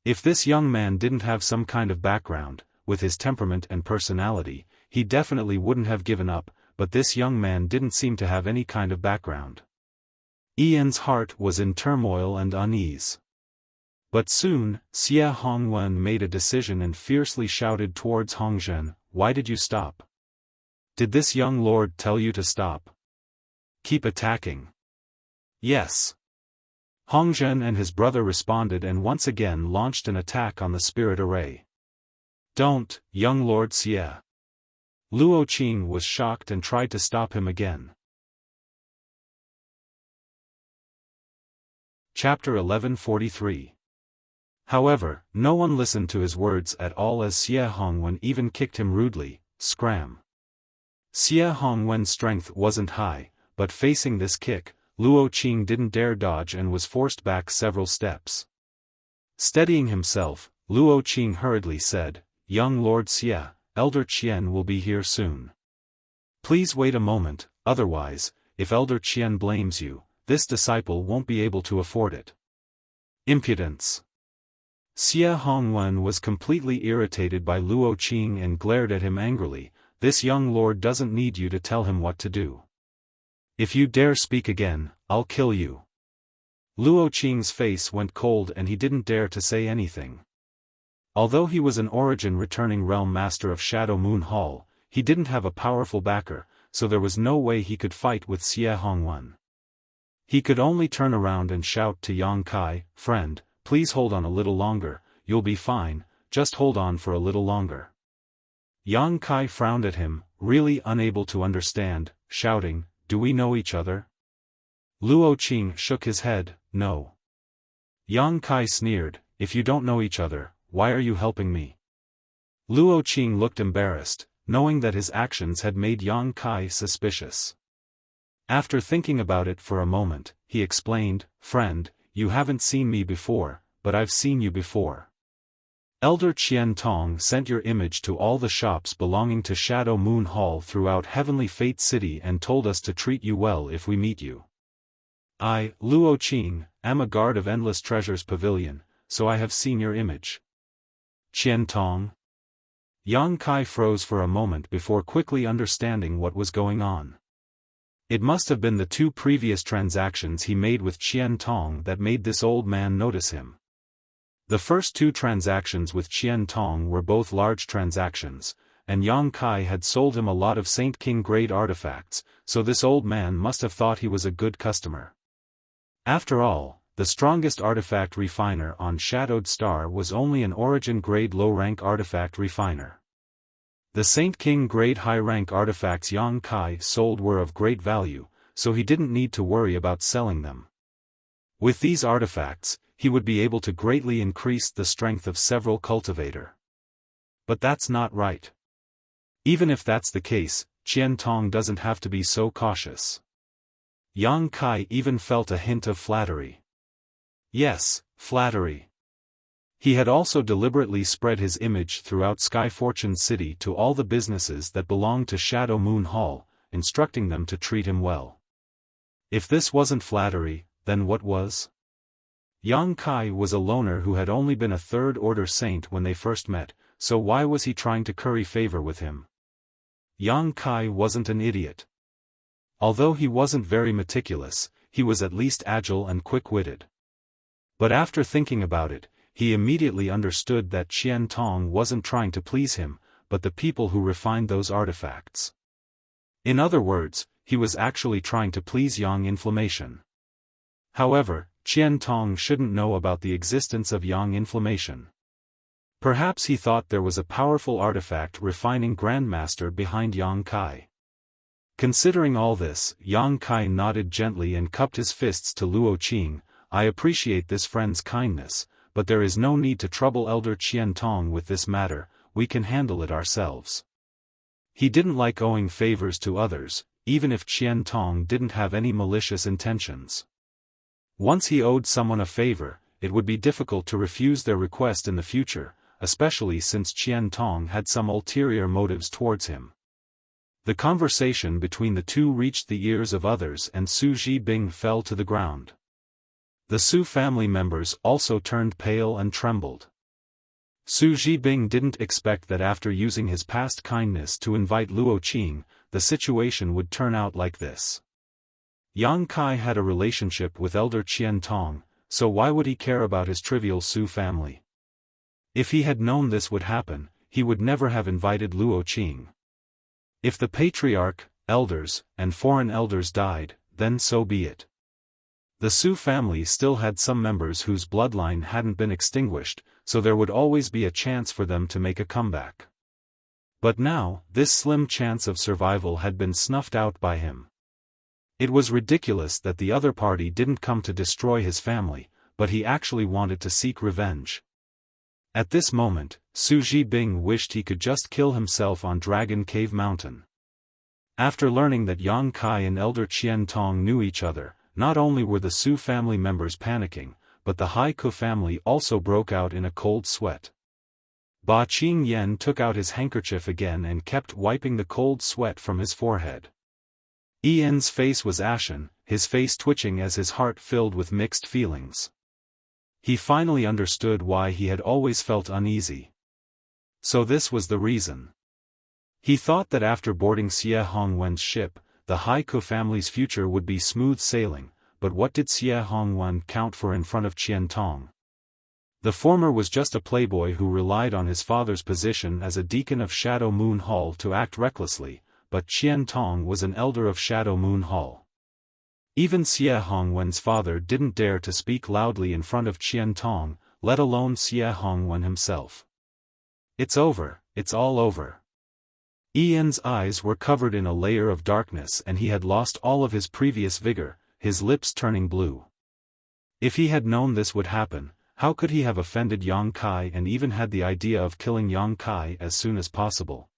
If this young man didn't have some kind of background, with his temperament and personality, he definitely wouldn't have given up, but this young man didn't seem to have any kind of background. Ian's heart was in turmoil and unease. But soon, Xia Hongwen made a decision and fiercely shouted towards Hongzhen, "Why did you stop? Did this young lord tell you to stop? Keep attacking." "Yes." Hongzhen and his brother responded and once again launched an attack on the spirit array. "Don't, young Lord Xia." Luo Qing was shocked and tried to stop him again. Chapter 1143. However, no one listened to his words at all as Xia Hongwen even kicked him rudely. Scram. Xia Hongwen's strength wasn't high, but facing this kick, Luo Qing didn't dare dodge and was forced back several steps. Steadying himself, Luo Qing hurriedly said, "Young Lord Xia, Elder Qian will be here soon. Please wait a moment, otherwise, if Elder Qian blames you, this disciple won't be able to afford it." Impudence. Xia Hongwen was completely irritated by Luo Qing and glared at him angrily, this young lord doesn't need you to tell him what to do. If you dare speak again, I'll kill you." Luo Qing's face went cold and he didn't dare to say anything. Although he was an origin-returning realm master of Shadow Moon Hall, he didn't have a powerful backer, so there was no way he could fight with Xie Hongwen. He could only turn around and shout to Yang Kai, "Friend, please hold on a little longer, you'll be fine, just hold on for a little longer." Yang Kai frowned at him, really unable to understand, shouting, "Do we know each other?" Luo Qing shook his head, "No." Yang Kai sneered, "If you don't know each other, why are you helping me?" Luo Qing looked embarrassed, knowing that his actions had made Yang Kai suspicious. After thinking about it for a moment, he explained, "Friend, you haven't seen me before, but I've seen you before. Elder Qian Tong sent your image to all the shops belonging to Shadow Moon Hall throughout Heavenly Fate City and told us to treat you well if we meet you. I, Luo Qing, am a guard of Endless Treasures Pavilion, so I have seen your image." "Qian Tong?" Yang Kai froze for a moment before quickly understanding what was going on. It must have been the 2 previous transactions he made with Qian Tong that made this old man notice him. The first 2 transactions with Qian Tong were both large transactions, and Yang Kai had sold him a lot of Saint King grade artifacts, so this old man must have thought he was a good customer. After all, the strongest artifact refiner on Shadowed Star was only an origin grade low-rank artifact refiner. The Saint King grade high-rank artifacts Yang Kai sold were of great value, so he didn't need to worry about selling them. With these artifacts, he would be able to greatly increase the strength of several cultivator. But that's not right. Even if that's the case, Qian Tong doesn't have to be so cautious. Yang Kai even felt a hint of flattery. Yes, flattery. He had also deliberately spread his image throughout Sky Fortune City to all the businesses that belonged to Shadow Moon Hall, instructing them to treat him well. If this wasn't flattery, then what was? Yang Kai was a loner who had only been a third-order saint when they first met, so why was he trying to curry favor with him? Yang Kai wasn't an idiot. Although he wasn't very meticulous, he was at least agile and quick-witted. But after thinking about it, he immediately understood that Qian Tong wasn't trying to please him, but the people who refined those artifacts. In other words, he was actually trying to please Yang Inflammation. However, Qian Tong shouldn't know about the existence of Yang Inflammation. Perhaps he thought there was a powerful artifact refining Grandmaster behind Yang Kai. Considering all this, Yang Kai nodded gently and cupped his fists to Luo Qing. "I appreciate this friend's kindness, but there is no need to trouble Elder Qian Tong with this matter, we can handle it ourselves." He didn't like owing favors to others, even if Qian Tong didn't have any malicious intentions. Once he owed someone a favor, it would be difficult to refuse their request in the future, especially since Qian Tong had some ulterior motives towards him. The conversation between the 2 reached the ears of others and Su Zhibing fell to the ground. The Su family members also turned pale and trembled. Su Zhibing didn't expect that after using his past kindness to invite Luo Qing, the situation would turn out like this. Yang Kai had a relationship with Elder Qian Tong, so why would he care about his trivial Su family? If he had known this would happen, he would never have invited Luo Qing. If the patriarch, elders, and foreign elders died, then so be it. The Su family still had some members whose bloodline hadn't been extinguished, so there would always be a chance for them to make a comeback. But now, this slim chance of survival had been snuffed out by him. It was ridiculous that the other party didn't come to destroy his family, but he actually wanted to seek revenge. At this moment, Su Zhibing wished he could just kill himself on Dragon Cave Mountain. After learning that Yang Kai and Elder Qian Tong knew each other, not only were the Su family members panicking, but the Haiku family also broke out in a cold sweat. Ba Qing Yen took out his handkerchief again and kept wiping the cold sweat from his forehead. Ian's face was ashen, his face twitching as his heart filled with mixed feelings. He finally understood why he had always felt uneasy. So this was the reason. He thought that after boarding Xie Hongwen's ship, the Haiku family's future would be smooth sailing, but what did Xie Hongwen count for in front of Qian Tong? The former was just a playboy who relied on his father's position as a deacon of Shadow Moon Hall to act recklessly, but Qian Tong was an elder of Shadow Moon Hall. Even Xie Hongwen's father didn't dare to speak loudly in front of Qian Tong, let alone Xie Hongwen himself. It's over, it's all over. Ian's eyes were covered in a layer of darkness and he had lost all of his previous vigor, his lips turning blue. If he had known this would happen, how could he have offended Yang Kai and even had the idea of killing Yang Kai as soon as possible?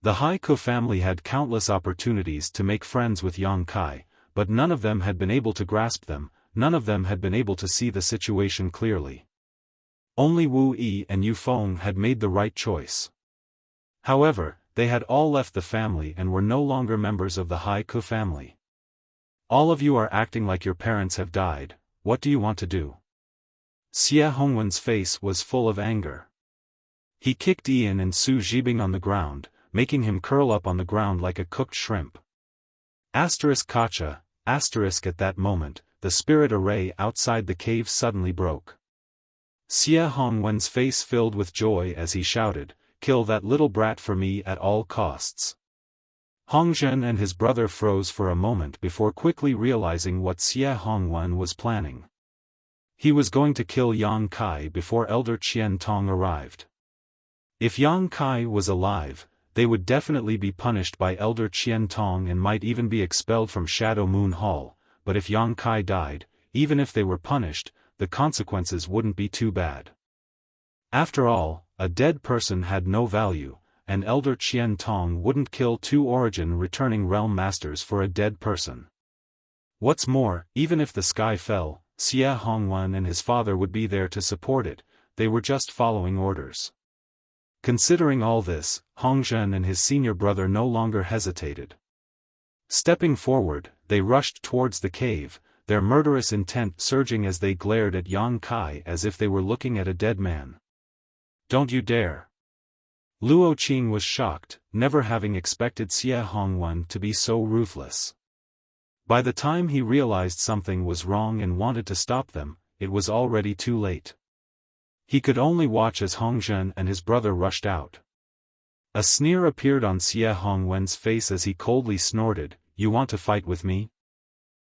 The Haiku family had countless opportunities to make friends with Yang Kai, but none of them had been able to grasp them, none of them had been able to see the situation clearly. Only Wu Yi and Yu Feng had made the right choice. However, they had all left the family and were no longer members of the Haiku family. All of you are acting like your parents have died, what do you want to do? Xie Hongwen's face was full of anger. He kicked Ian and Su Zhibing on the ground, making him curl up on the ground like a cooked shrimp. Kacha, at that moment, the spirit array outside the cave suddenly broke. Xie Hongwen's face filled with joy as he shouted, "Kill that little brat for me at all costs." Hongzhen and his brother froze for a moment before quickly realizing what Xie Hongwen was planning. He was going to kill Yang Kai before Elder Qian Tong arrived. If Yang Kai was alive, they would definitely be punished by Elder Qian Tong and might even be expelled from Shadow Moon Hall, but if Yang Kai died, even if they were punished, the consequences wouldn't be too bad. After all, a dead person had no value, and Elder Qian Tong wouldn't kill 2 Origin returning realm masters for a dead person. What's more, even if the sky fell, Xie Hongwen and his father would be there to support it, they were just following orders. Considering all this, Hongzhen and his senior brother no longer hesitated. Stepping forward, they rushed towards the cave, their murderous intent surging as they glared at Yang Kai as if they were looking at a dead man. "Don't you dare!" Luo Qing was shocked, never having expected Xie Hongwen to be so ruthless. By the time he realized something was wrong and wanted to stop them, it was already too late. He could only watch as Hongzhen and his brother rushed out. A sneer appeared on Xie Hongwen's face as he coldly snorted, "You want to fight with me?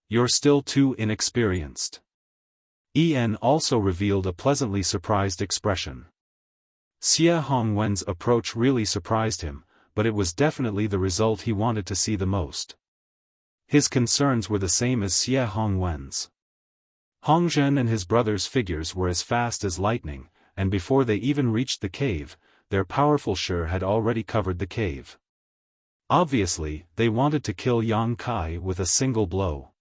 You're still too inexperienced." En also revealed a pleasantly surprised expression. Xie Hongwen's approach really surprised him, but it was definitely the result he wanted to see the most. His concerns were the same as Xie Hongwen's. Hongzhen and his brother's figures were as fast as lightning, and before they even reached the cave, their powerful Shi had already covered the cave. Obviously, they wanted to kill Yang Kai with a single blow.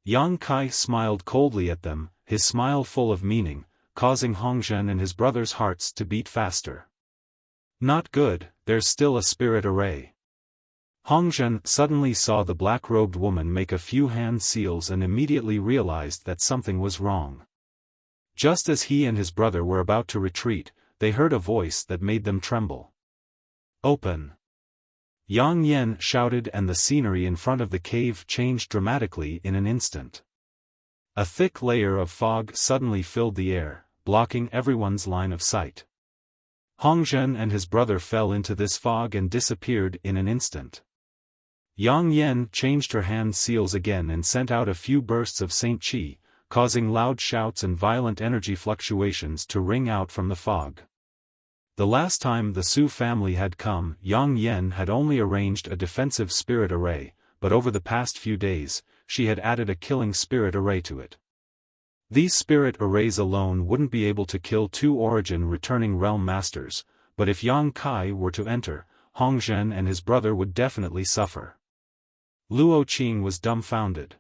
Yang Kai smiled coldly at them, his smile full of meaning, causing Hongzhen and his brother's hearts to beat faster. "Not good, there's still a spirit array." Hongzhen suddenly saw the black-robed woman make a few hand seals and immediately realized that something was wrong. Just as he and his brother were about to retreat, they heard a voice that made them tremble. "Open!" Yang Yen shouted and the scenery in front of the cave changed dramatically in an instant. A thick layer of fog suddenly filled the air, blocking everyone's line of sight. Hongzhen and his brother fell into this fog and disappeared in an instant. Yang Yen changed her hand seals again and sent out a few bursts of Saint Qi, causing loud shouts and violent energy fluctuations to ring out from the fog. The last time the Su family had come, Yang Yen had only arranged a defensive spirit array, but over the past few days, she had added a killing spirit array to it. These spirit arrays alone wouldn't be able to kill 2 Origin returning realm masters, but if Yang Kai were to enter, Hongzhen and his brother would definitely suffer. Luo Qing was dumbfounded.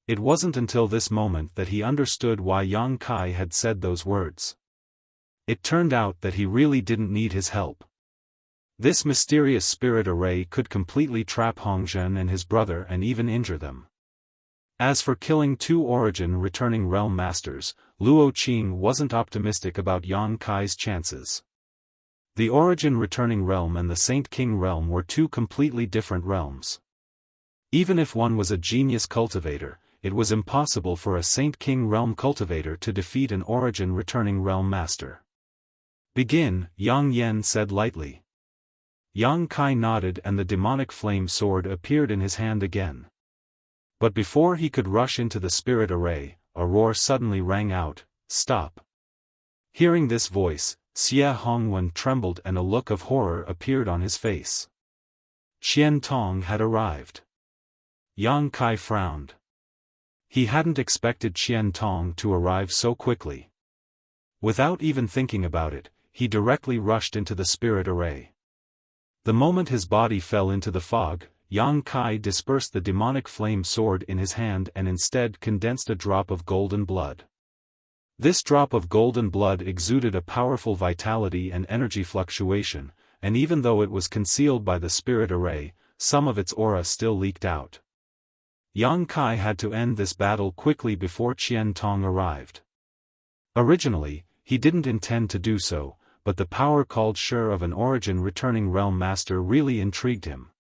It wasn't until this moment that he understood why Yang Kai had said those words. It turned out that he really didn't need his help. This mysterious spirit array could completely trap Hongzhen and his brother and even injure them. As for killing 2 Origin returning realm masters, Luo Qing wasn't optimistic about Yang Kai's chances. The Origin Returning Realm and the Saint King Realm were two completely different realms. Even if one was a genius cultivator, it was impossible for a Saint King Realm cultivator to defeat an Origin Returning Realm master. "Begin," Yang Yen said lightly. Yang Kai nodded and the demonic flame sword appeared in his hand again. But before he could rush into the spirit array, a roar suddenly rang out, "Stop!" Hearing this voice, Xie Hongwen trembled and a look of horror appeared on his face. Qian Tong had arrived. Yang Kai frowned. He hadn't expected Qian Tong to arrive so quickly. Without even thinking about it, he directly rushed into the spirit array. The moment his body fell into the fog, Yang Kai dispersed the demonic flame sword in his hand and instead condensed a drop of golden blood. This drop of golden blood exuded a powerful vitality and energy fluctuation, and even though it was concealed by the spirit array, some of its aura still leaked out. Yang Kai had to end this battle quickly before Qian Tong arrived. Originally, he didn't intend to do so, but the power called sure of an Origin Returning Realm Master really intrigued him.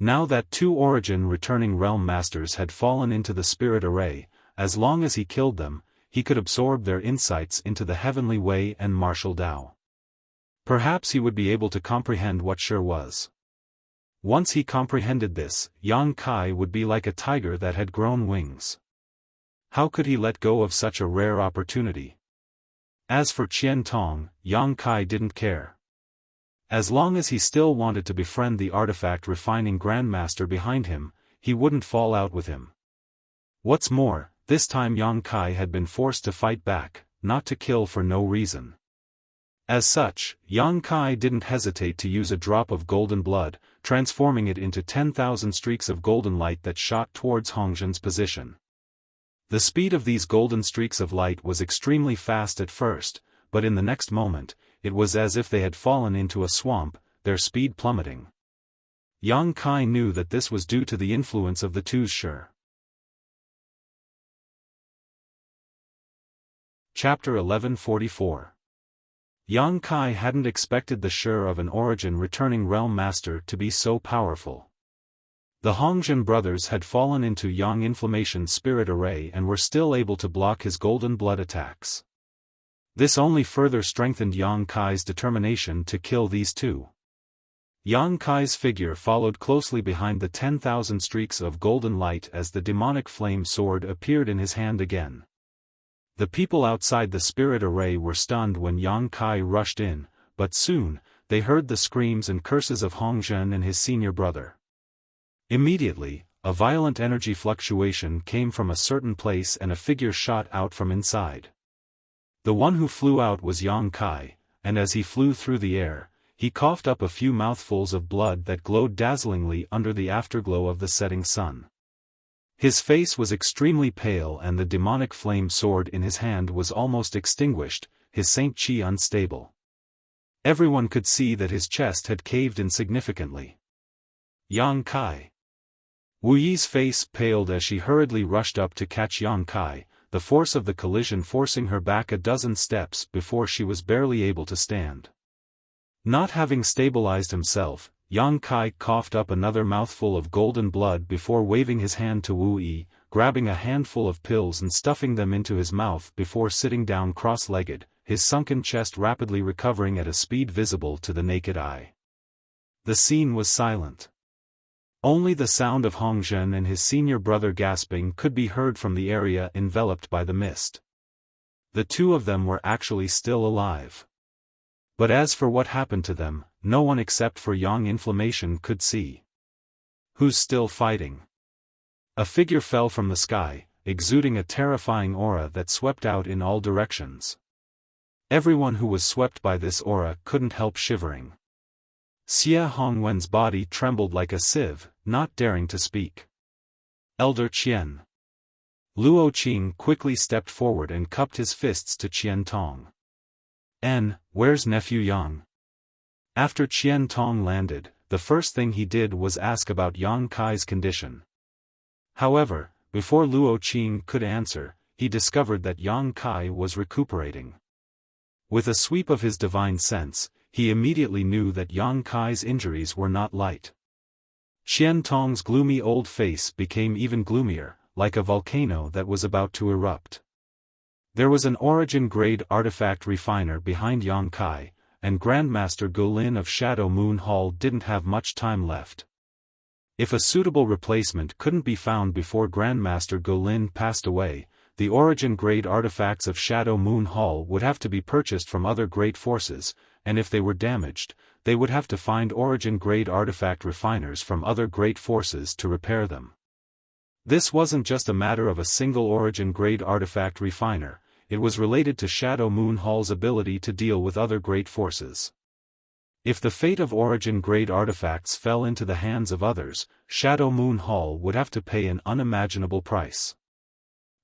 Now that two Origin Returning Realm Masters had fallen into the spirit array, as long as he killed them, he could absorb their insights into the heavenly way and martial Tao. Perhaps he would be able to comprehend what sure was. Once he comprehended this, Yang Kai would be like a tiger that had grown wings. How could he let go of such a rare opportunity? As for Qian Tong, Yang Kai didn't care. As long as he still wanted to befriend the artifact refining Grandmaster behind him, he wouldn't fall out with him. What's more, this time Yang Kai had been forced to fight back, not to kill for no reason. As such, Yang Kai didn't hesitate to use a drop of golden blood, transforming it into 10,000 streaks of golden light that shot towards Hongzhen's position. The speed of these golden streaks of light was extremely fast at first, but in the next moment, it was as if they had fallen into a swamp, their speed plummeting. Yang Kai knew that this was due to the influence of the two's sure. Chapter 1144. Yang Kai hadn't expected the sure of an Origin Returning Realm Master to be so powerful. The Hongzhen brothers had fallen into Yang Inflammation's spirit array and were still able to block his golden blood attacks. This only further strengthened Yang Kai's determination to kill these two. Yang Kai's figure followed closely behind the 10,000 streaks of golden light as the demonic flame sword appeared in his hand again. The people outside the spirit array were stunned when Yang Kai rushed in, but soon, they heard the screams and curses of Hongzhen and his senior brother. Immediately, a violent energy fluctuation came from a certain place and a figure shot out from inside. The one who flew out was Yang Kai, and as he flew through the air, he coughed up a few mouthfuls of blood that glowed dazzlingly under the afterglow of the setting sun. His face was extremely pale and the demonic flame sword in his hand was almost extinguished, his Saint Qi unstable. Everyone could see that his chest had caved in significantly. Yang Kai. Wu Yi's face paled as she hurriedly rushed up to catch Yang Kai, the force of the collision forcing her back a dozen steps before she was barely able to stand. Not having stabilized himself, Yang Kai coughed up another mouthful of golden blood before waving his hand to Wu Yi, grabbing a handful of pills and stuffing them into his mouth before sitting down cross-legged, his sunken chest rapidly recovering at a speed visible to the naked eye. The scene was silent. Only the sound of Hongzhen and his senior brother gasping could be heard from the area enveloped by the mist. The two of them were actually still alive. But as for what happened to them, no one except for Yang Inflammation could see. Who's still fighting? A figure fell from the sky, exuding a terrifying aura that swept out in all directions. Everyone who was swept by this aura couldn't help shivering. Xie Hongwen's body trembled like a sieve, not daring to speak. Elder Qian. Luo Qing quickly stepped forward and cupped his fists to Qian Tong. Where's nephew Yang? After Qian Tong landed, the first thing he did was ask about Yang Kai's condition. However, before Luo Qing could answer, he discovered that Yang Kai was recuperating. With a sweep of his divine sense, he immediately knew that Yang Kai's injuries were not light. Qian Tong's gloomy old face became even gloomier, like a volcano that was about to erupt. There was an origin-grade artifact refiner behind Yang Kai, and Grandmaster Guilin of Shadow Moon Hall didn't have much time left. If a suitable replacement couldn't be found before Grandmaster Guilin passed away, the origin-grade artifacts of Shadow Moon Hall would have to be purchased from other great forces, and if they were damaged, they would have to find origin-grade artifact refiners from other great forces to repair them. This wasn't just a matter of a single origin-grade artifact refiner, it was related to Shadow Moon Hall's ability to deal with other great forces. If the fate of origin-grade artifacts fell into the hands of others, Shadow Moon Hall would have to pay an unimaginable price.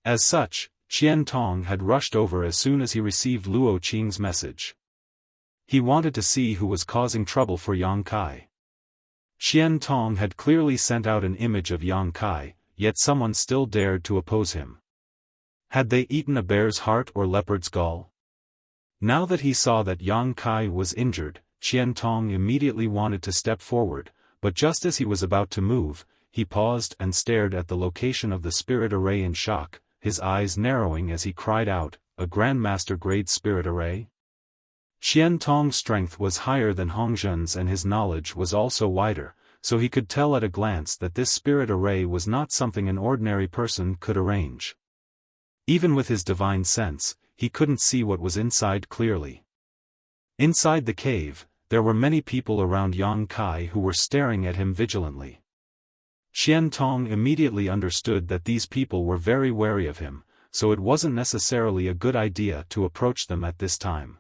As such, Qian Tong had rushed over as soon as he received Luo Qing's message. He wanted to see who was causing trouble for Yang Kai. Qian Tong had clearly sent out an image of Yang Kai, yet someone still dared to oppose him. Had they eaten a bear's heart or leopard's gall? Now that he saw that Yang Kai was injured, Qian Tong immediately wanted to step forward, but just as he was about to move, he paused and stared at the location of the spirit array in shock, his eyes narrowing as he cried out, "A Grandmaster-grade spirit array?" Qian Tong's strength was higher than Hongzhen's and his knowledge was also wider, so he could tell at a glance that this spirit array was not something an ordinary person could arrange. Even with his divine sense, he couldn't see what was inside clearly. Inside the cave, there were many people around Yang Kai who were staring at him vigilantly. Qian Tong immediately understood that these people were very wary of him, so it wasn't necessarily a good idea to approach them at this time.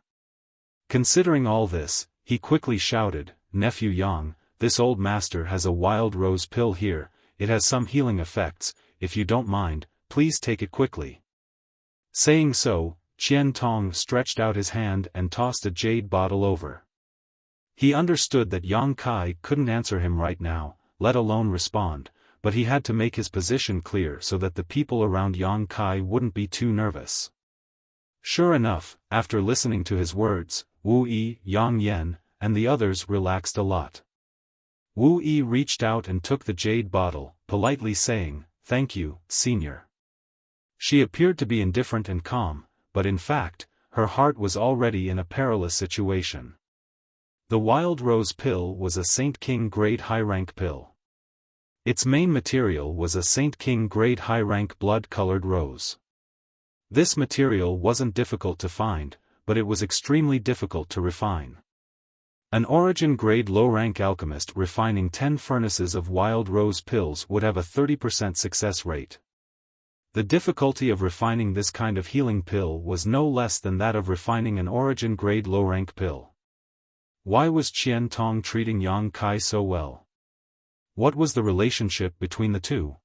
Considering all this, he quickly shouted, "Nephew Yang, this old master has a wild rose pill here, it has some healing effects, if you don't mind, please take it quickly." Saying so, Qian Tong stretched out his hand and tossed a jade bottle over. He understood that Yang Kai couldn't answer him right now, let alone respond, but he had to make his position clear so that the people around Yang Kai wouldn't be too nervous. Sure enough, after listening to his words, Wu Yi, Yang Yen, and the others relaxed a lot. Wu Yi reached out and took the jade bottle, politely saying, "Thank you, senior." She appeared to be indifferent and calm, but in fact, her heart was already in a perilous situation. The Wild Rose Pill was a Saint King grade high-rank pill. Its main material was a Saint King grade high-rank blood-colored rose. This material wasn't difficult to find, but it was extremely difficult to refine. An origin-grade low-rank alchemist refining 10 furnaces of Wild Rose pills would have a 30% success rate. The difficulty of refining this kind of healing pill was no less than that of refining an origin-grade low-rank pill. Why was Qian Tong treating Yang Kai so well? What was the relationship between the two?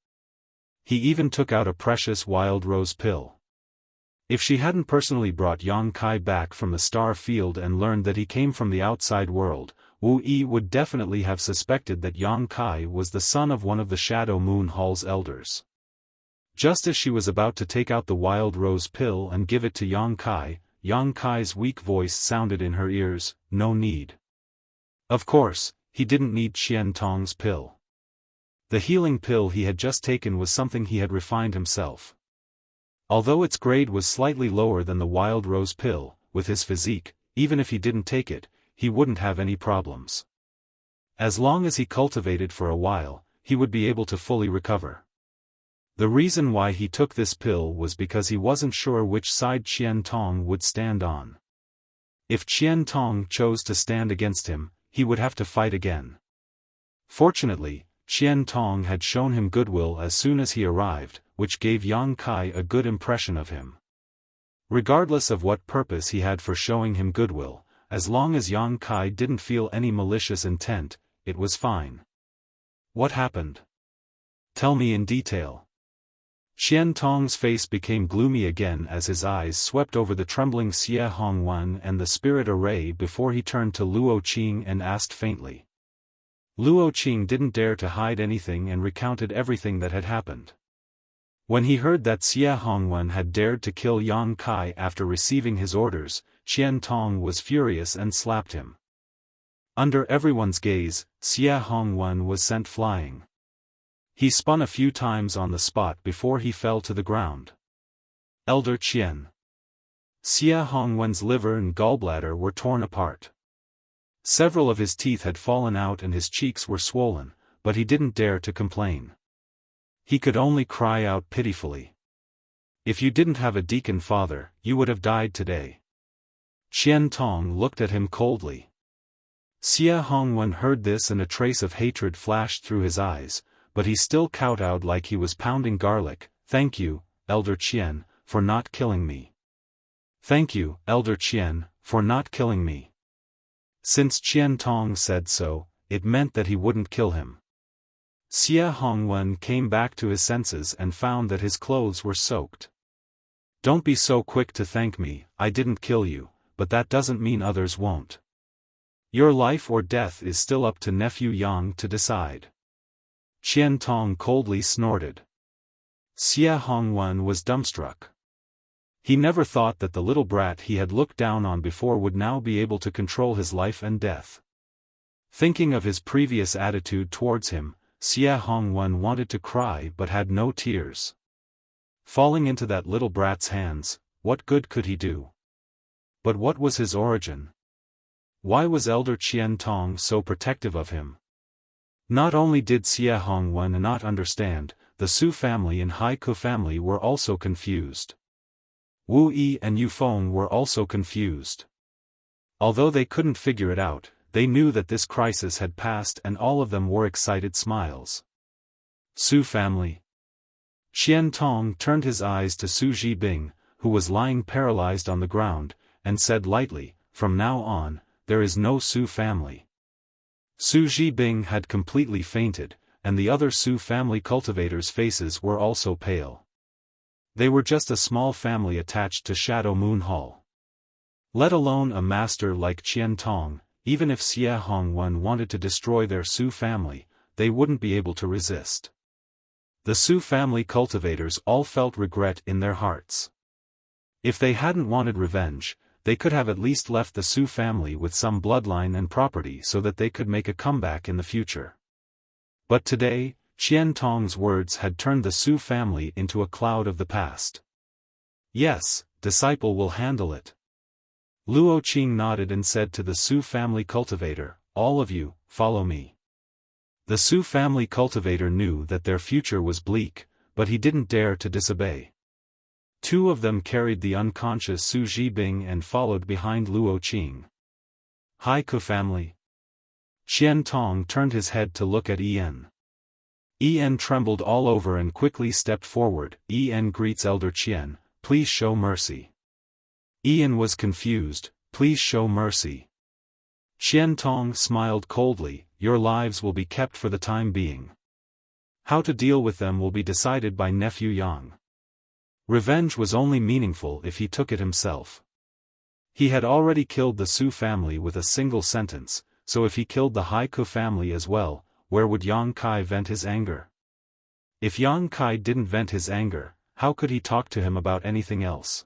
He even took out a precious Wild Rose pill. If she hadn't personally brought Yang Kai back from the star field and learned that he came from the outside world, Wu Yi would definitely have suspected that Yang Kai was the son of one of the Shadow Moon Hall's elders. Just as she was about to take out the Wild Rose pill and give it to Yang Kai's weak voice sounded in her ears, "No need." Of course, he didn't need Qian Tong's pill. The healing pill he had just taken was something he had refined himself. Although its grade was slightly lower than the Wild Rose pill, with his physique, even if he didn't take it, he wouldn't have any problems. As long as he cultivated for a while, he would be able to fully recover. The reason why he took this pill was because he wasn't sure which side Qian Tong would stand on. If Qian Tong chose to stand against him, he would have to fight again. Fortunately, Qian Tong had shown him goodwill as soon as he arrived, which gave Yang Kai a good impression of him. Regardless of what purpose he had for showing him goodwill, as long as Yang Kai didn't feel any malicious intent, it was fine. What happened? Tell me in detail. Qian Tong's face became gloomy again as his eyes swept over the trembling Xie Hongwan and the spirit array before he turned to Luo Qing and asked faintly. Luo Qing didn't dare to hide anything and recounted everything that had happened. When he heard that Xie Hongwan had dared to kill Yang Kai after receiving his orders, Qian Tong was furious and slapped him. Under everyone's gaze, Xiaofan was sent flying. He spun a few times on the spot before he fell to the ground. Elder Qian. Xiaofan's liver and gallbladder were torn apart. Several of his teeth had fallen out and his cheeks were swollen, but he didn't dare to complain. He could only cry out pitifully. If you didn't have a deacon father, you would have died today. Qian Tong looked at him coldly. Xiaofan heard this and a trace of hatred flashed through his eyes, but he still kowtowed like he was pounding garlic. Thank you, Elder Qian, for not killing me. Thank you, Elder Qian, for not killing me. Since Qian Tong said so, it meant that he wouldn't kill him. Xiaofan came back to his senses and found that his clothes were soaked. Don't be so quick to thank me, I didn't kill you, but that doesn't mean others won't. Your life or death is still up to Nephew Yang to decide. Qian Tong coldly snorted. Xiaofan was dumbstruck. He never thought that the little brat he had looked down on before would now be able to control his life and death. Thinking of his previous attitude towards him, Xiaofan wanted to cry but had no tears. Falling into that little brat's hands, what good could he do? But what was his origin? Why was Elder Qian Tong so protective of him? Not only did Xiaofan not understand, the Su family and Haiku family were also confused. Wu Yi and Yufeng were also confused. Although they couldn't figure it out, they knew that this crisis had passed and all of them wore excited smiles. Su family. Qian Tong turned his eyes to Su Zhibing, who was lying paralyzed on the ground, and said lightly, "From now on, there is no Su family." Su Zhibing had completely fainted, and the other Su family cultivators' faces were also pale. They were just a small family attached to Shadow Moon Hall. Let alone a master like Qian Tong, even if Xiaofan wanted to destroy their Su family, they wouldn't be able to resist. The Su family cultivators all felt regret in their hearts. If they hadn't wanted revenge, they could have at least left the Su family with some bloodline and property so that they could make a comeback in the future. But today, Qian Tong's words had turned the Su family into a cloud of the past. Yes, disciple will handle it. Luo Qing nodded and said to the Su family cultivator, "All of you, follow me." The Su family cultivator knew that their future was bleak, but he didn't dare to disobey. Two of them carried the unconscious Su Zhibing and followed behind Luo Qing. Haiku family. Qian Tong turned his head to look at En. En trembled all over and quickly stepped forward. En greets Elder Qian, "Please show mercy." En was confused, "Please show mercy." Qian Tong smiled coldly, "Your lives will be kept for the time being. How to deal with them will be decided by Nephew Yang. Revenge was only meaningful if he took it himself. He had already killed the Su family with a single sentence, so if he killed the Haiku family as well, where would Yang Kai vent his anger? If Yang Kai didn't vent his anger, how could he talk to him about anything else?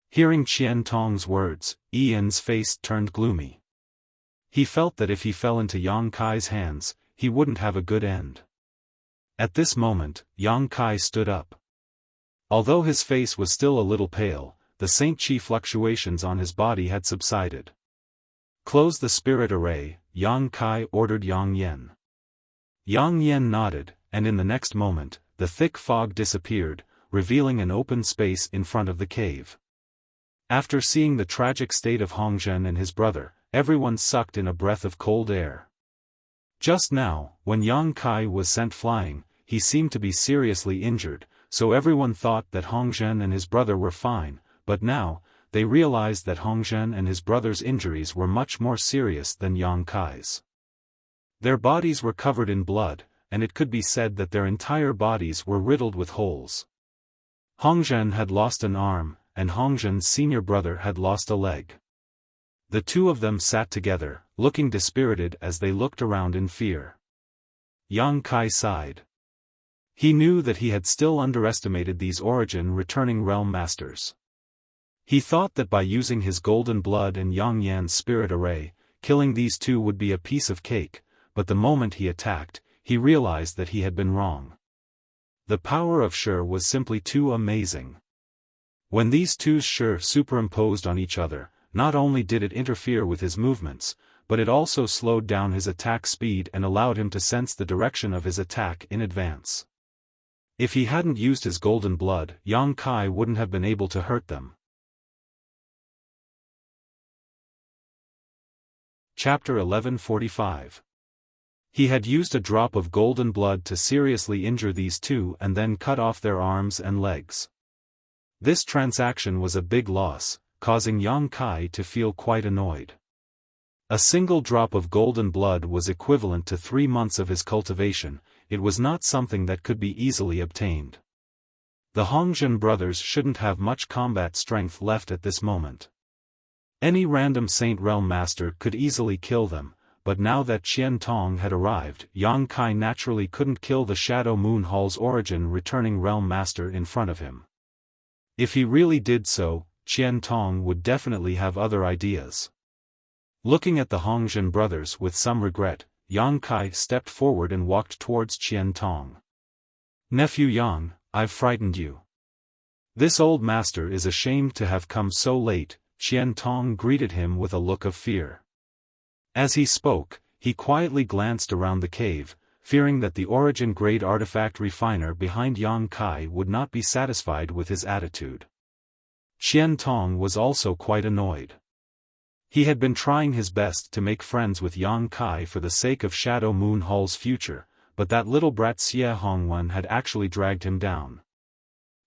Hearing Qian Tong's words, En's face turned gloomy. He felt that if he fell into Yang Kai's hands, he wouldn't have a good end. At this moment, Yang Kai stood up. Although his face was still a little pale, the Saint Chi fluctuations on his body had subsided. "Close the spirit array," Yang Kai ordered Yang Yen. Yang Yen nodded, and in the next moment, the thick fog disappeared, revealing an open space in front of the cave. After seeing the tragic state of Hongzhen and his brother, everyone sucked in a breath of cold air. Just now, when Yang Kai was sent flying, he seemed to be seriously injured, so everyone thought that Hongzhen and his brother were fine, but now, they realized that Hongzhen and his brother's injuries were much more serious than Yang Kai's. Their bodies were covered in blood, and it could be said that their entire bodies were riddled with holes. Hongzhen had lost an arm, and Hongzhen's senior brother had lost a leg. The two of them sat together, looking dispirited as they looked around in fear. Yang Kai sighed. He knew that he had still underestimated these origin-returning realm masters. He thought that by using his golden blood and Yang Yan's spirit array, killing these two would be a piece of cake, but the moment he attacked, he realized that he had been wrong. The power of Shi was simply too amazing. When these two Shi superimposed on each other, not only did it interfere with his movements, but it also slowed down his attack speed and allowed him to sense the direction of his attack in advance. If he hadn't used his golden blood, Yang Kai wouldn't have been able to hurt them. Chapter 1145. He had used a drop of golden blood to seriously injure these two and then cut off their arms and legs. This transaction was a big loss, causing Yang Kai to feel quite annoyed. A single drop of golden blood was equivalent to 3 months of his cultivation. It was not something that could be easily obtained. The Hongzhen brothers shouldn't have much combat strength left at this moment. Any random Saint Realm master could easily kill them, but now that Qian Tong had arrived, Yang Kai naturally couldn't kill the Shadow Moon Hall's origin returning Realm Master in front of him. If he really did so, Qian Tong would definitely have other ideas. Looking at the Hongzhen brothers with some regret, Yang Kai stepped forward and walked towards Qian Tong. "Nephew Yang, I've frightened you." "This old master is ashamed to have come so late," Qian Tong greeted him with a look of fear. As he spoke, he quietly glanced around the cave, fearing that the origin-grade artifact refiner behind Yang Kai would not be satisfied with his attitude. Qian Tong was also quite annoyed. He had been trying his best to make friends with Yang Kai for the sake of Shadow Moon Hall's future, but that little brat Xie Hongwen had actually dragged him down.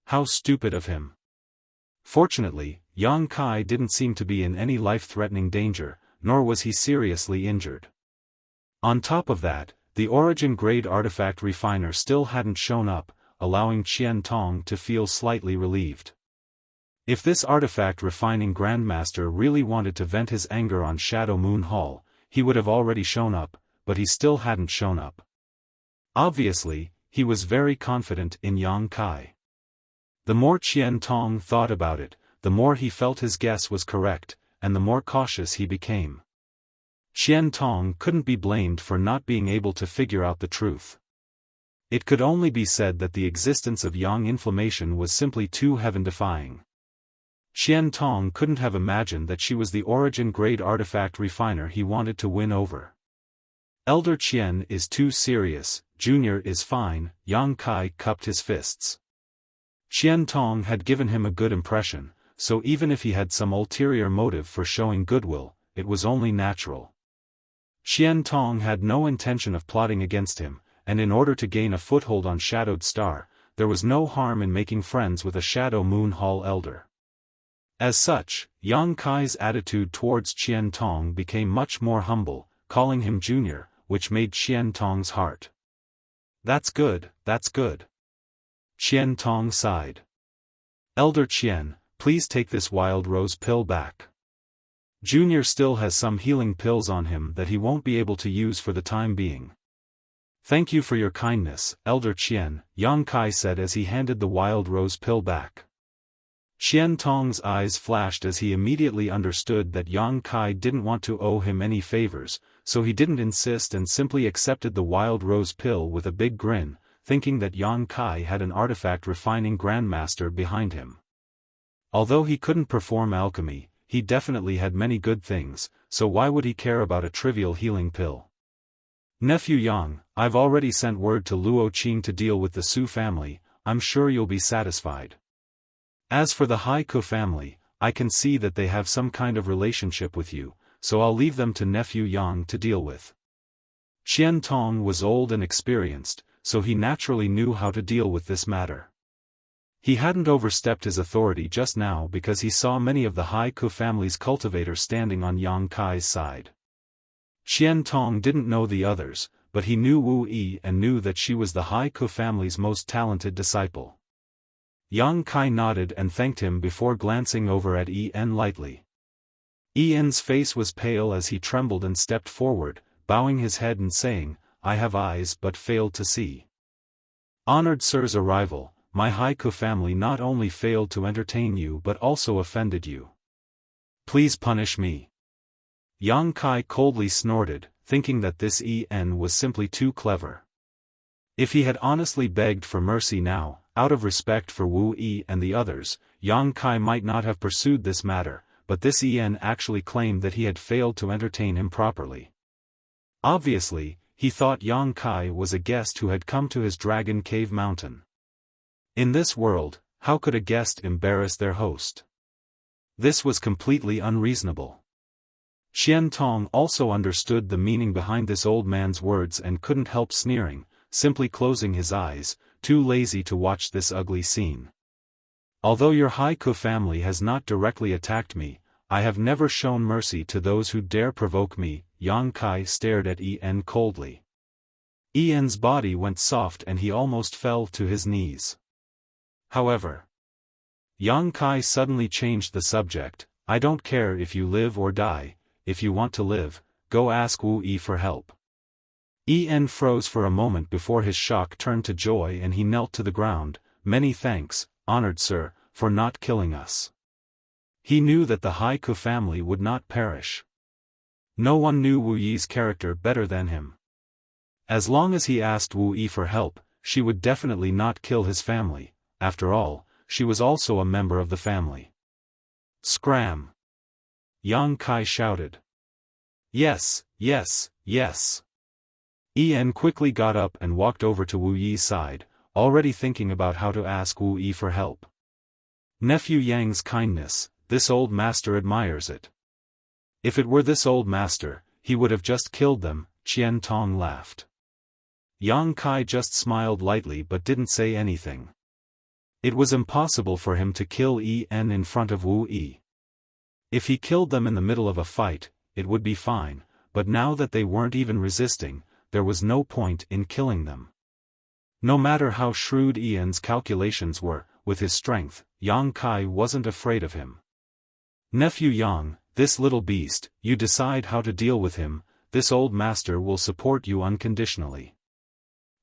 How stupid of him. Fortunately, Yang Kai didn't seem to be in any life-threatening danger, nor was he seriously injured. On top of that, the origin-grade artifact refiner still hadn't shown up, allowing Qian Tong to feel slightly relieved. If this artifact refining Grandmaster really wanted to vent his anger on Shadow Moon Hall, he would have already shown up, but he still hadn't shown up. Obviously, he was very confident in Yang Kai. The more Qian Tong thought about it, the more he felt his guess was correct, and the more cautious he became. Qian Tong couldn't be blamed for not being able to figure out the truth. It could only be said that the existence of Yang inflammation was simply too heaven-defying. Qian Tong couldn't have imagined that she was the origin-grade artifact refiner he wanted to win over. Elder Qian is too serious, Junior is fine, Yang Kai cupped his fists. Qian Tong had given him a good impression, so even if he had some ulterior motive for showing goodwill, it was only natural. Qian Tong had no intention of plotting against him, and in order to gain a foothold on Shadowed Star, there was no harm in making friends with a Shadow Moon Hall elder. As such, Yang Kai's attitude towards Qian Tong became much more humble, calling him Junior, which made Qian Tong's heart. That's good, that's good. Qian Tong sighed. Elder Qian, please take this wild rose pill back. Junior still has some healing pills on him that he won't be able to use for the time being. Thank you for your kindness, Elder Qian, Yang Kai said as he handed the wild rose pill back. Qian Tong's eyes flashed as he immediately understood that Yang Kai didn't want to owe him any favors, so he didn't insist and simply accepted the wild rose pill with a big grin, thinking that Yang Kai had an artifact refining Grandmaster behind him. Although he couldn't perform alchemy, he definitely had many good things, so why would he care about a trivial healing pill? Nephew Yang, I've already sent word to Luo Qing to deal with the Su family, I'm sure you'll be satisfied. As for the Haiku family, I can see that they have some kind of relationship with you, so I'll leave them to Nephew Yang to deal with. Qian Tong was old and experienced, so he naturally knew how to deal with this matter. He hadn't overstepped his authority just now because he saw many of the Haiku family's cultivators standing on Yang Kai's side. Qian Tong didn't know the others, but he knew Wu Yi and knew that she was the Haiku family's most talented disciple. Yang Kai nodded and thanked him before glancing over at En lightly. En's face was pale as he trembled and stepped forward, bowing his head and saying, I have eyes but failed to see. Honored Sir's arrival, my Haiku family not only failed to entertain you but also offended you. Please punish me. Yang Kai coldly snorted, thinking that this En was simply too clever. If he had honestly begged for mercy now, out of respect for Wu Yi and the others, Yang Kai might not have pursued this matter, but this En actually claimed that he had failed to entertain him properly. Obviously, he thought Yang Kai was a guest who had come to his Dragon Cave Mountain. In this world, how could a guest embarrass their host? This was completely unreasonable. Qian Tong also understood the meaning behind this old man's words and couldn't help sneering, simply closing his eyes, too lazy to watch this ugly scene. Although your Haiku family has not directly attacked me, I have never shown mercy to those who dare provoke me. Yang Kai stared at En coldly. En's body went soft and he almost fell to his knees. However, Yang Kai suddenly changed the subject. I don't care if you live or die, if you want to live, go ask Wu Yi for help. En froze for a moment before his shock turned to joy and he knelt to the ground. Many thanks, honored sir, for not killing us. He knew that the Haiku family would not perish. No one knew Wu Yi's character better than him. As long as he asked Wu Yi for help, she would definitely not kill his family. After all, she was also a member of the family. Scram! Yang Kai shouted. Yes, yes, yes. En quickly got up and walked over to Wu Yi's side, already thinking about how to ask Wu Yi for help. Nephew Yang's kindness, this old master admires it. If it were this old master, he would have just killed them. Qian Tong laughed. Yang Kai just smiled lightly but didn't say anything. It was impossible for him to kill En in front of Wu Yi. If he killed them in the middle of a fight, it would be fine, but now that they weren't even resisting, there was no point in killing them. No matter how shrewd En's calculations were, with his strength, Yang Kai wasn't afraid of him. Nephew Yang, this little beast, you decide how to deal with him, this old master will support you unconditionally.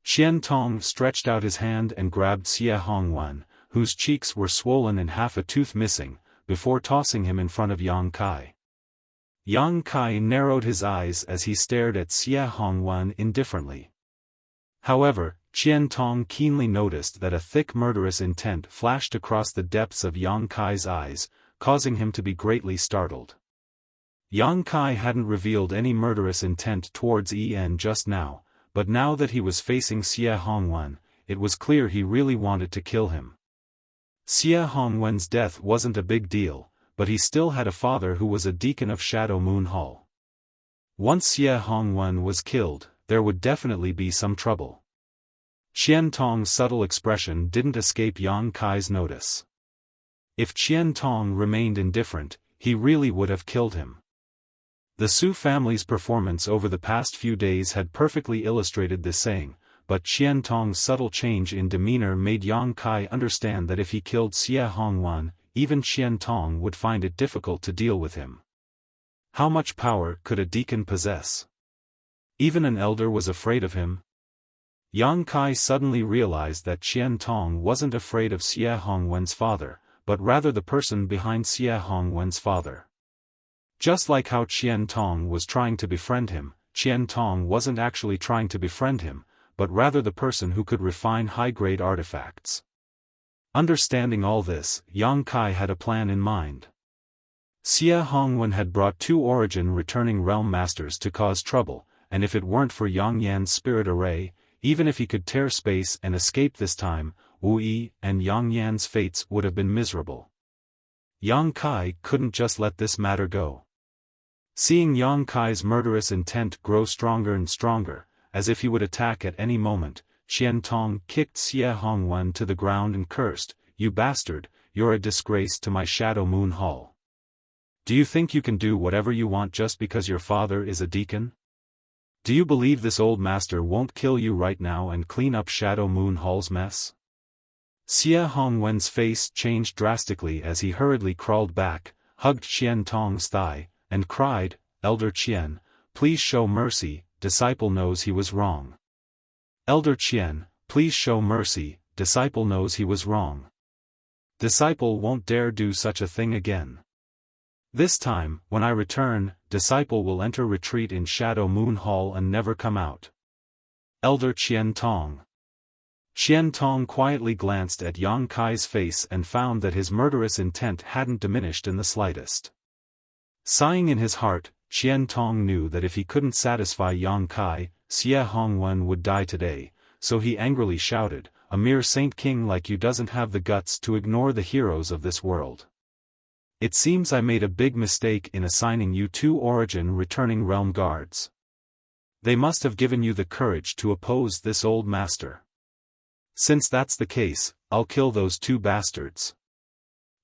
Qian Tong stretched out his hand and grabbed Xie Hongwan, whose cheeks were swollen and half a tooth missing, before tossing him in front of Yang Kai. Yang Kai narrowed his eyes as he stared at Xie Hongwan indifferently. However, Qian Tong keenly noticed that a thick murderous intent flashed across the depths of Yang Kai's eyes, causing him to be greatly startled. Yang Kai hadn't revealed any murderous intent towards En just now, but now that he was facing Xie Hongwan, it was clear he really wanted to kill him. Xie Hongwan's death wasn't a big deal, but he still had a father who was a deacon of Shadow Moon Hall. Once Xie Hongwan was killed, there would definitely be some trouble. Qian Tong's subtle expression didn't escape Yang Kai's notice. If Qian Tong remained indifferent, he really would have killed him. The Su family's performance over the past few days had perfectly illustrated this saying, but Qian Tong's subtle change in demeanor made Yang Kai understand that if he killed Xie Hongwan, even Qian Tong would find it difficult to deal with him. How much power could a deacon possess? Even an elder was afraid of him? Yang Kai suddenly realized that Qian Tong wasn't afraid of Xie Hongwan's father, but rather the person behind Xie Hongwan's father. Just like how Qian Tong was trying to befriend him, Qian Tong wasn't actually trying to befriend him, but rather the person who could refine high-grade artifacts. Understanding all this, Yang Kai had a plan in mind. Xie Hongwan had brought 2 origin-returning realm masters to cause trouble, and if it weren't for Yang Yan's spirit array, even if he could tear space and escape this time, Wu Yi and Yang Yan's fates would have been miserable. Yang Kai couldn't just let this matter go. Seeing Yang Kai's murderous intent grow stronger and stronger, as if he would attack at any moment, Qian Tong kicked Xie Hongwan to the ground and cursed, "You bastard, you're a disgrace to my Shadow Moon Hall. Do you think you can do whatever you want just because your father is a deacon? Do you believe this old master won't kill you right now and clean up Shadow Moon Hall's mess?" Xie Hongwen's face changed drastically as he hurriedly crawled back, hugged Qian Tong's thigh, and cried, "Elder Qian, please show mercy, disciple knows he was wrong. Elder Qian, please show mercy, disciple knows he was wrong. Disciple won't dare do such a thing again." This time, when I return, disciple will enter retreat in Shadow Moon Hall and never come out. Elder Qian Tong. Qian Tong quietly glanced at Yang Kai's face and found that his murderous intent hadn't diminished in the slightest. Sighing in his heart, Qian Tong knew that if he couldn't satisfy Yang Kai, Xie Hongwen would die today, so he angrily shouted, "A mere saint king like you doesn't have the guts to ignore the heroes of this world. It seems I made a big mistake in assigning you 2 origin returning realm guards. They must have given you the courage to oppose this old master. Since that's the case, I'll kill those 2 bastards."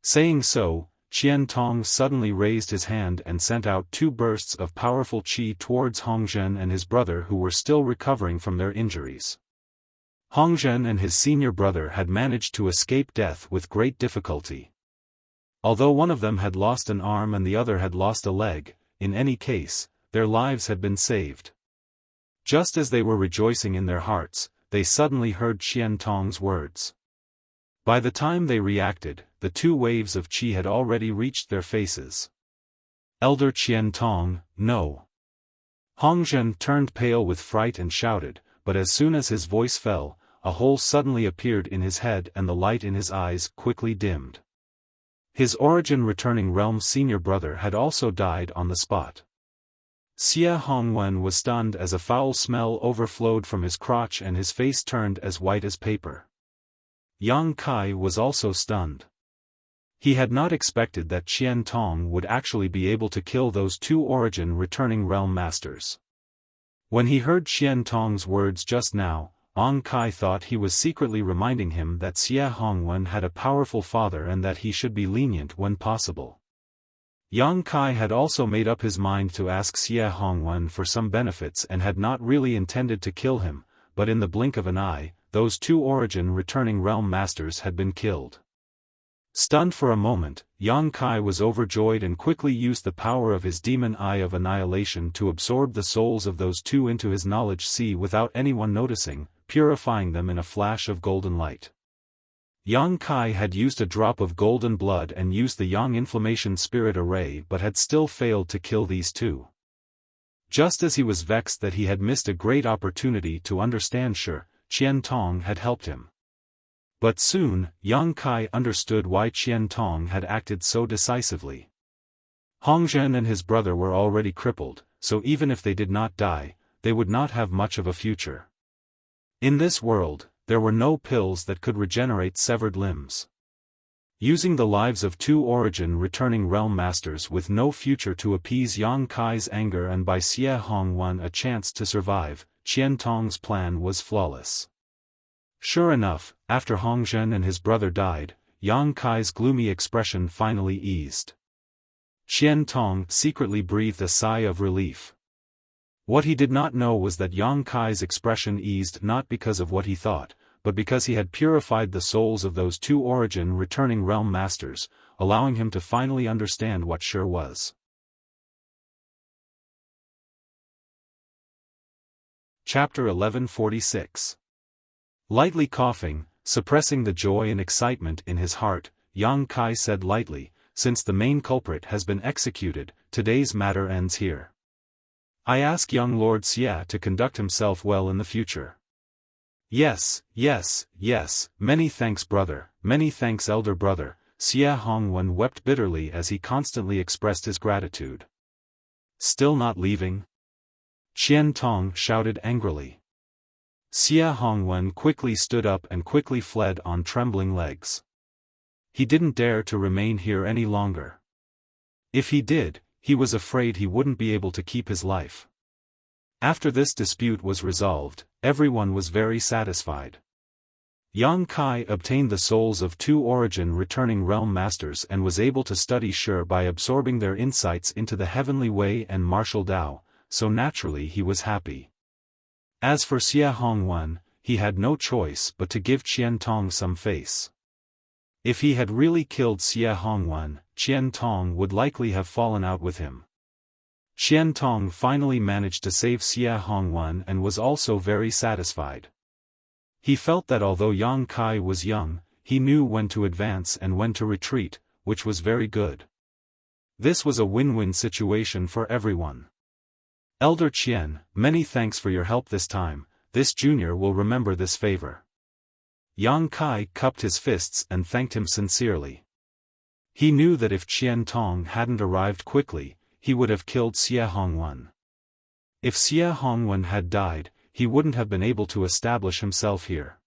Saying so, Qian Tong suddenly raised his hand and sent out 2 bursts of powerful qi towards Hongzhen and his brother who were still recovering from their injuries. Hongzhen and his senior brother had managed to escape death with great difficulty. Although one of them had lost an arm and the other had lost a leg, in any case, their lives had been saved. Just as they were rejoicing in their hearts, they suddenly heard Qian Tong's words. By the time they reacted, the 2 waves of qi had already reached their faces. "Elder Qian Tong, no." Hongzhen turned pale with fright and shouted, but as soon as his voice fell, a hole suddenly appeared in his head and the light in his eyes quickly dimmed. His origin returning realm senior brother had also died on the spot. Xie Hongwen was stunned as a foul smell overflowed from his crotch and his face turned as white as paper. Yang Kai was also stunned. He had not expected that Qian Tong would actually be able to kill those 2 origin returning realm masters. When he heard Qian Tong's words just now, Yang Kai thought he was secretly reminding him that Xie Hongwen had a powerful father and that he should be lenient when possible. Yang Kai had also made up his mind to ask Xie Hongwen for some benefits and had not really intended to kill him, but in the blink of an eye, those 2 origin returning realm masters had been killed. Stunned for a moment, Yang Kai was overjoyed and quickly used the power of his demon eye of annihilation to absorb the souls of those 2 into his knowledge sea without anyone noticing, purifying them in a flash of golden light. Yang Kai had used a drop of golden blood and used the Yang Inflammation Spirit Array but had still failed to kill these 2. Just as he was vexed that he had missed a great opportunity to understand Qian Tong had helped him. But soon, Yang Kai understood why Qian Tong had acted so decisively. Hongzhen and his brother were already crippled, so even if they did not die, they would not have much of a future. In this world, there were no pills that could regenerate severed limbs. Using the lives of 2 origin returning realm masters with no future to appease Yang Kai's anger and buy Xie Hongwen a chance to survive, Qian Tong's plan was flawless. Sure enough, after Hongzhen and his brother died, Yang Kai's gloomy expression finally eased. Qian Tong secretly breathed a sigh of relief. What he did not know was that Yang Kai's expression eased not because of what he thought, but because he had purified the souls of those 2 origin returning realm masters, allowing him to finally understand what sure was. Chapter 1146. Lightly coughing, suppressing the joy and excitement in his heart, Yang Kai said lightly, "Since the main culprit has been executed, today's matter ends here. I ask young Lord Xie to conduct himself well in the future." "Yes, yes, yes, many thanks brother, many thanks elder brother," Xie Hongwen wept bitterly as he constantly expressed his gratitude. "Still not leaving?" Qian Tong shouted angrily. Xie Hongwen quickly stood up and quickly fled on trembling legs. He didn't dare to remain here any longer. If he did, he was afraid he wouldn't be able to keep his life. After this dispute was resolved, everyone was very satisfied. Yang Kai obtained the souls of 2 origin returning realm masters and was able to study by absorbing their insights into the heavenly way and martial Tao, so naturally he was happy. As for Xie Hongwen, he had no choice but to give Qian Tong some face. If he had really killed Xie Hongwen, Qian Tong would likely have fallen out with him. Qian Tong finally managed to save Xie Hongwen and was also very satisfied. He felt that although Yang Kai was young, he knew when to advance and when to retreat, which was very good. This was a win-win situation for everyone. Elder Qian, many thanks for your help this time, this junior will remember this favor. Yang Kai cupped his fists and thanked him sincerely. He knew that if Qian Tong hadn't arrived quickly, he would have killed Xie Hongwen. If Xie Hongwen had died, he wouldn't have been able to establish himself here.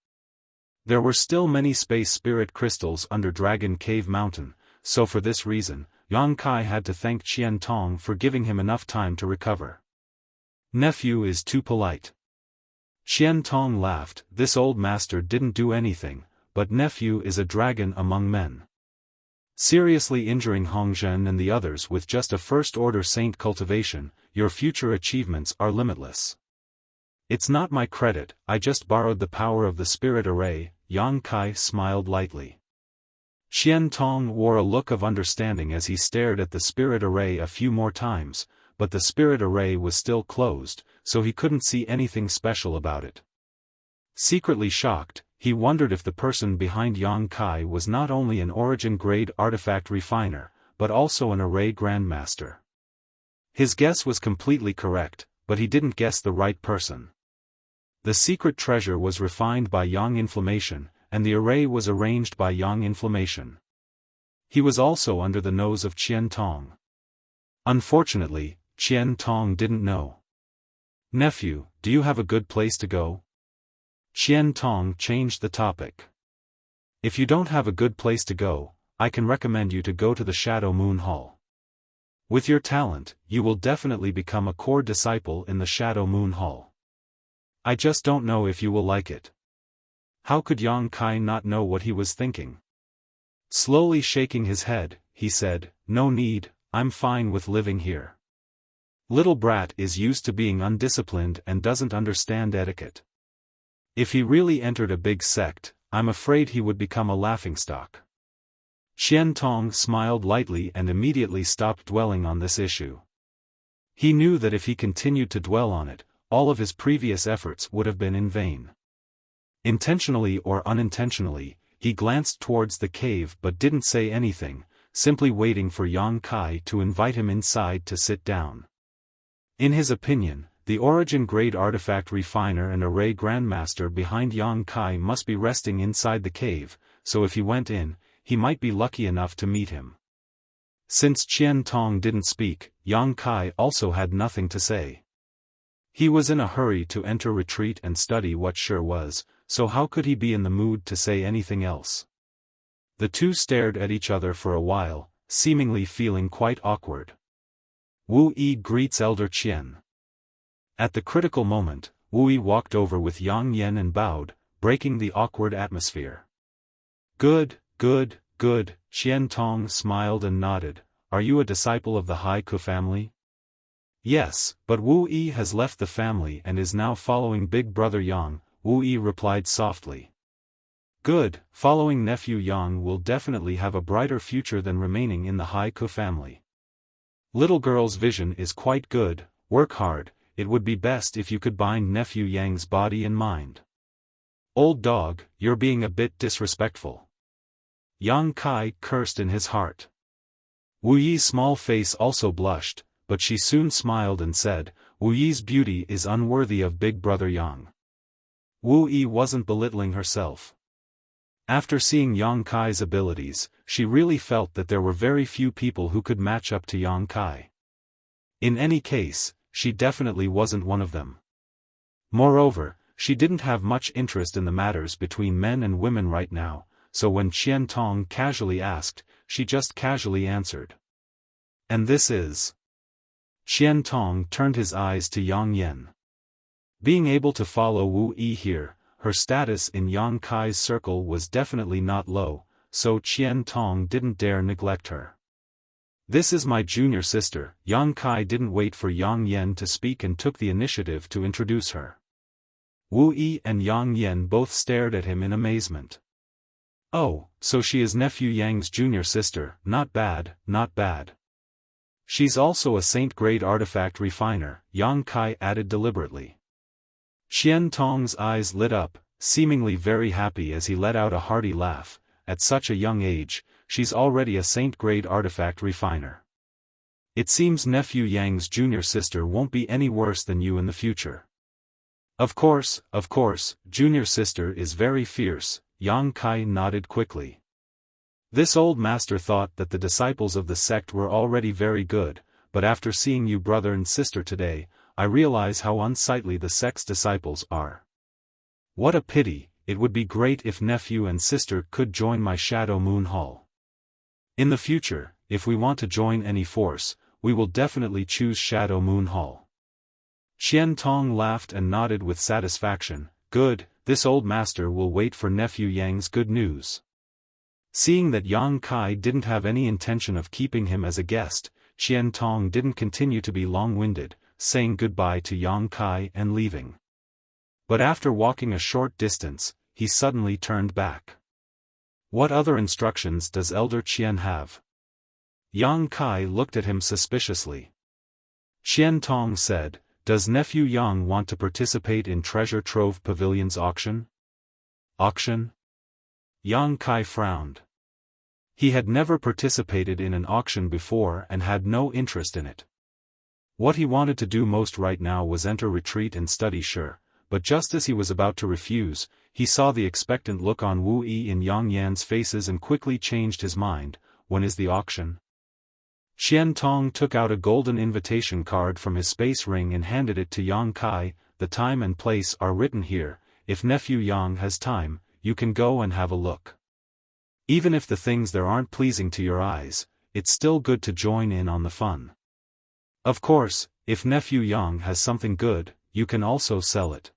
There were still many space spirit crystals under Dragon Cave Mountain, so for this reason, Yang Kai had to thank Qian Tong for giving him enough time to recover. Nephew is too polite. Qian Tong laughed. This old master didn't do anything, but nephew is a dragon among men. Seriously injuring Hongzhen and the others with just a first-order saint cultivation, your future achievements are limitless. It's not my credit, I just borrowed the power of the spirit array, Yang Kai smiled lightly. Qian Tong wore a look of understanding as he stared at the spirit array a few more times, but the spirit array was still closed, so he couldn't see anything special about it. Secretly shocked, he wondered if the person behind Yang Kai was not only an origin-grade artifact refiner, but also an array grandmaster. His guess was completely correct, but he didn't guess the right person. The secret treasure was refined by Yang Inflammation, and the array was arranged by Yang Inflammation. He was also under the nose of Qian Tong. Unfortunately, Qian Tong didn't know. Nephew, do you have a good place to go? Qian Tong changed the topic. If you don't have a good place to go, I can recommend you to go to the Shadow Moon Hall. With your talent, you will definitely become a core disciple in the Shadow Moon Hall. I just don't know if you will like it. How could Yang Kai not know what he was thinking? Slowly shaking his head, he said, no need, I'm fine with living here. Little brat is used to being undisciplined and doesn't understand etiquette. If he really entered a big sect, I'm afraid he would become a laughingstock. Qian Tong smiled lightly and immediately stopped dwelling on this issue. He knew that if he continued to dwell on it, all of his previous efforts would have been in vain. Intentionally or unintentionally, he glanced towards the cave but didn't say anything, simply waiting for Yang Kai to invite him inside to sit down. In his opinion, the origin-grade artifact refiner and array grandmaster behind Yang Kai must be resting inside the cave, so if he went in, he might be lucky enough to meet him. Since Qian Tong didn't speak, Yang Kai also had nothing to say. He was in a hurry to enter retreat and study what sure was, so how could he be in the mood to say anything else? The two stared at each other for a while, seemingly feeling quite awkward. Wu Yi greets Elder Qian. At the critical moment, Wu Yi walked over with Yang Yan and bowed, breaking the awkward atmosphere. Good, good, good, Qian Tong smiled and nodded. Are you a disciple of the Haiku family? Yes, but Wu Yi has left the family and is now following big brother Yang, Wu Yi replied softly. Good, following nephew Yang will definitely have a brighter future than remaining in the Haiku family. Little girl's vision is quite good, work hard, it would be best if you could bind nephew Yang's body and mind. Old dog, you're being a bit disrespectful. Yang Kai cursed in his heart. Wu Yi's small face also blushed, but she soon smiled and said, Wu Yi's beauty is unworthy of big brother Yang. Wu Yi wasn't belittling herself. After seeing Yang Kai's abilities, she really felt that there were very few people who could match up to Yang Kai. In any case, she definitely wasn't one of them. Moreover, she didn't have much interest in the matters between men and women right now, so when Qian Tong casually asked, she just casually answered. And this is... Qian Tong turned his eyes to Yang Yan. Being able to follow Wu Yi here, her status in Yang Kai's circle was definitely not low, so Qian Tong didn't dare neglect her. This is my junior sister. Yang Kai didn't wait for Yang Yan to speak and took the initiative to introduce her. Wu Yi and Yang Yan both stared at him in amazement. Oh, so she is nephew Yang's junior sister, not bad, not bad. She's also a saint-grade artifact refiner, Yang Kai added deliberately. Qian Tong's eyes lit up, seemingly very happy as he let out a hearty laugh. At such a young age, she's already a saint-grade artifact refiner. It seems nephew Yang's junior sister won't be any worse than you in the future. Of course, junior sister is very fierce, Yang Kai nodded quickly. This old master thought that the disciples of the sect were already very good, but after seeing you brother and sister today, I realize how unsightly the sect's disciples are. What a pity, it would be great if nephew and sister could join my Shadow Moon Hall. In the future, if we want to join any force, we will definitely choose Shadow Moon Hall. Qian Tong laughed and nodded with satisfaction. Good, this old master will wait for nephew Yang's good news. Seeing that Yang Kai didn't have any intention of keeping him as a guest, Qian Tong didn't continue to be long-winded, saying goodbye to Yang Kai and leaving. But after walking a short distance, he suddenly turned back. What other instructions does Elder Qian have? Yang Kai looked at him suspiciously. Qian Tong said, does nephew Yang want to participate in Treasure Trove Pavilion's auction? Auction? Yang Kai frowned. He had never participated in an auction before and had no interest in it. What he wanted to do most right now was enter retreat and study sure, but just as he was about to refuse, he saw the expectant look on Wu Yi and Yang Yan's faces and quickly changed his mind. When is the auction? Qian Tong took out a golden invitation card from his space ring and handed it to Yang Kai. The time and place are written here. If nephew Yang has time, you can go and have a look. Even if the things there aren't pleasing to your eyes, it's still good to join in on the fun. Of course, if nephew Yang has something good, you can also sell it.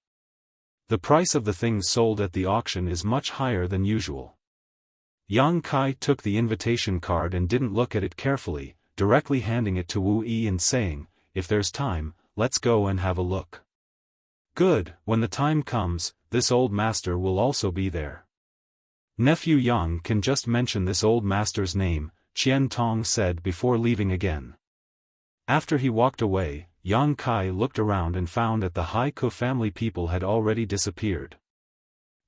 The price of the things sold at the auction is much higher than usual. Yang Kai took the invitation card and didn't look at it carefully, directly handing it to Wu Yi and saying, if there's time, let's go and have a look. Good, when the time comes, this old master will also be there. Nephew Yang can just mention this old master's name, Qian Tong said before leaving again. After he walked away, Yang Kai looked around and found that the Haiku family people had already disappeared.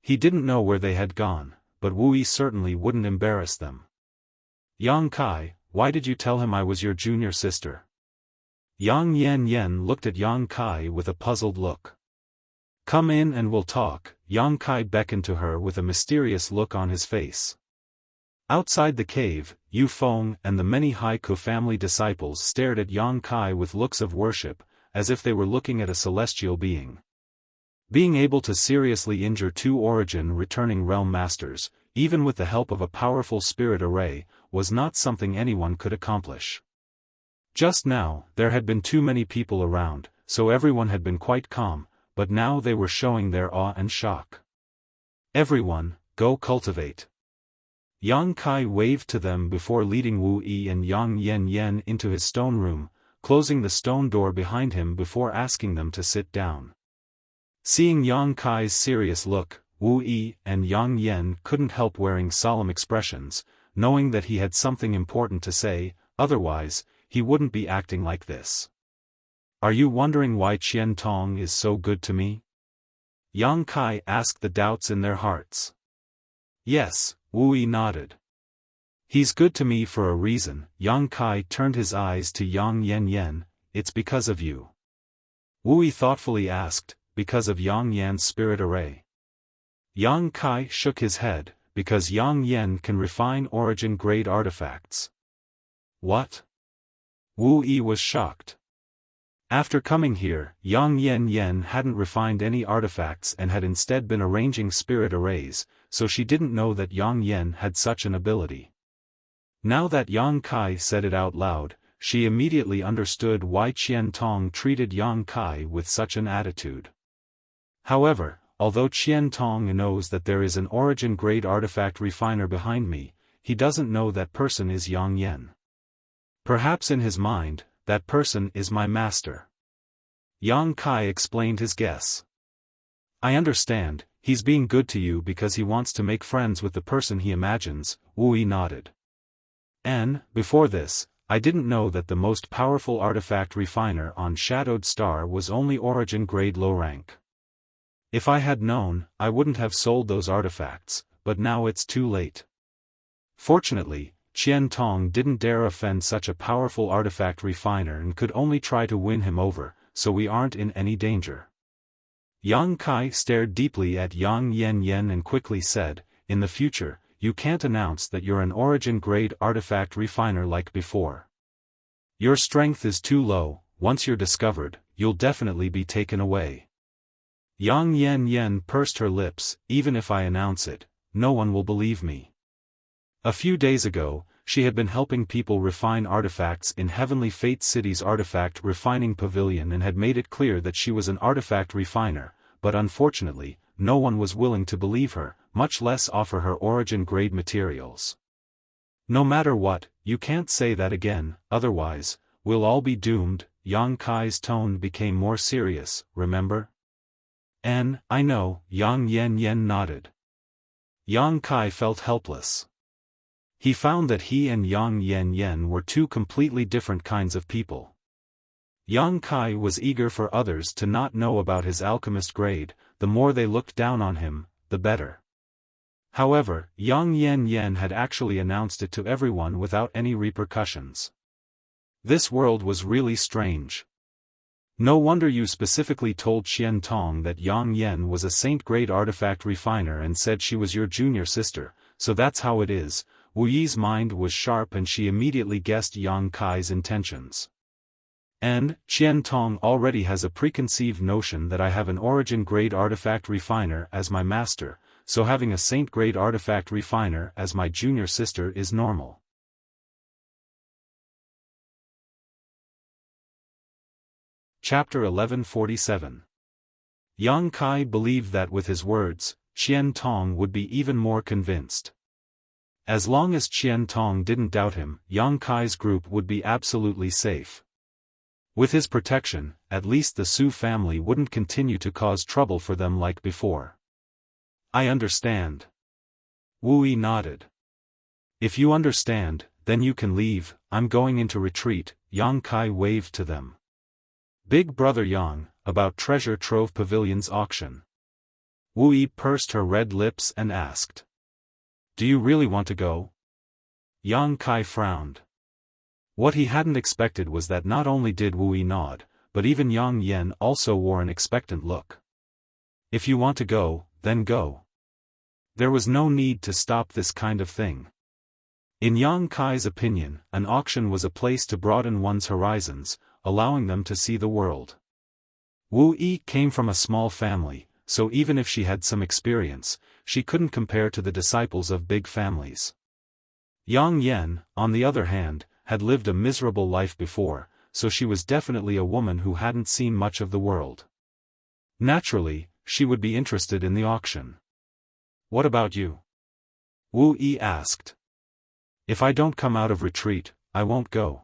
He didn't know where they had gone, but Wu Yi certainly wouldn't embarrass them. Yang Kai, why did you tell him I was your junior sister? Yang Yen looked at Yang Kai with a puzzled look. Come in and we'll talk, Yang Kai beckoned to her with a mysterious look on his face. Outside the cave, Yu Feng and the many Haiku family disciples stared at Yang Kai with looks of worship, as if they were looking at a celestial being. Being able to seriously injure two origin-returning realm masters, even with the help of a powerful spirit array, was not something anyone could accomplish. Just now, there had been too many people around, so everyone had been quite calm, but now they were showing their awe and shock. Everyone, go cultivate. Yang Kai waved to them before leading Wu Yi and Yang Yen into his stone room, closing the stone door behind him before asking them to sit down. Seeing Yang Kai's serious look, Wu Yi and Yang Yen couldn't help wearing solemn expressions, knowing that he had something important to say, otherwise, he wouldn't be acting like this. Are you wondering why Qian Tong is so good to me? Yang Kai asked the doubts in their hearts. Yes, Wu Yi nodded. He's good to me for a reason. Yang Kai turned his eyes to Yang Yen. It's because of you. Wu Yi thoughtfully asked, because of Yang Yan's spirit array. Yang Kai shook his head, because Yang Yen can refine origin-grade artifacts. What? Wu Yi was shocked. After coming here, Yang Yen hadn't refined any artifacts and had instead been arranging spirit arrays, so she didn't know that Yang Yen had such an ability. Now that Yang Kai said it out loud, she immediately understood why Qian Tong treated Yang Kai with such an attitude. However, although Qian Tong knows that there is an origin-grade artifact refiner behind me, he doesn't know that person is Yang Yen. Perhaps in his mind, that person is my master. Yang Kai explained his guess. I understand, he's being good to you because he wants to make friends with the person he imagines, Wu Yi nodded. And, before this, I didn't know that the most powerful artifact refiner on Shadowed Star was only origin-grade low rank. If I had known, I wouldn't have sold those artifacts, but now it's too late. Fortunately, Qian Tong didn't dare offend such a powerful artifact refiner and could only try to win him over, so we aren't in any danger. Yang Kai stared deeply at Yang Yen and quickly said, in the future, you can't announce that you're an origin-grade artifact refiner like before. Your strength is too low, once you're discovered, you'll definitely be taken away. Yang Yen pursed her lips, even if I announce it, no one will believe me. A few days ago, she had been helping people refine artifacts in Heavenly Fate City's artifact refining pavilion and had made it clear that she was an artifact refiner, but unfortunately, no one was willing to believe her, much less offer her origin-grade materials. No matter what, you can't say that again, otherwise, we'll all be doomed. Yang Kai's tone became more serious, remember? I know, Yang Yen nodded. Yang Kai felt helpless. He found that he and Yang Yen were two completely different kinds of people. Yang Kai was eager for others to not know about his alchemist grade, the more they looked down on him, the better. However, Yang Yen had actually announced it to everyone without any repercussions. This world was really strange. No wonder you specifically told Qian Tong that Yang Yen was a saint-grade artifact refiner and said she was your junior sister, so that's how it is. Wu Yi's mind was sharp and she immediately guessed Yang Kai's intentions. And, Qian Tong already has a preconceived notion that I have an origin-grade artifact refiner as my master, so having a saint-grade artifact refiner as my junior sister is normal. Chapter 1147. Yang Kai believed that with his words, Qian Tong would be even more convinced. As long as Qian Tong didn't doubt him, Yang Kai's group would be absolutely safe. With his protection, at least the Su family wouldn't continue to cause trouble for them like before. I understand. Wu Yi nodded. If you understand, then you can leave, I'm going into retreat. Yang Kai waved to them. Big Brother Yang, about Treasure Trove Pavilion's auction. Wu Yi pursed her red lips and asked. Do you really want to go? Yang Kai frowned. What he hadn't expected was that not only did Wu Yi nod, but even Yang Yen also wore an expectant look. If you want to go, then go. There was no need to stop this kind of thing. In Yang Kai's opinion, an auction was a place to broaden one's horizons, allowing them to see the world. Wu Yi came from a small family, so even if she had some experience, she couldn't compare to the disciples of big families. Yang Yen, on the other hand, had lived a miserable life before, so she was definitely a woman who hadn't seen much of the world. Naturally, she would be interested in the auction. What about you? Wu Yi asked. If I don't come out of retreat, I won't go.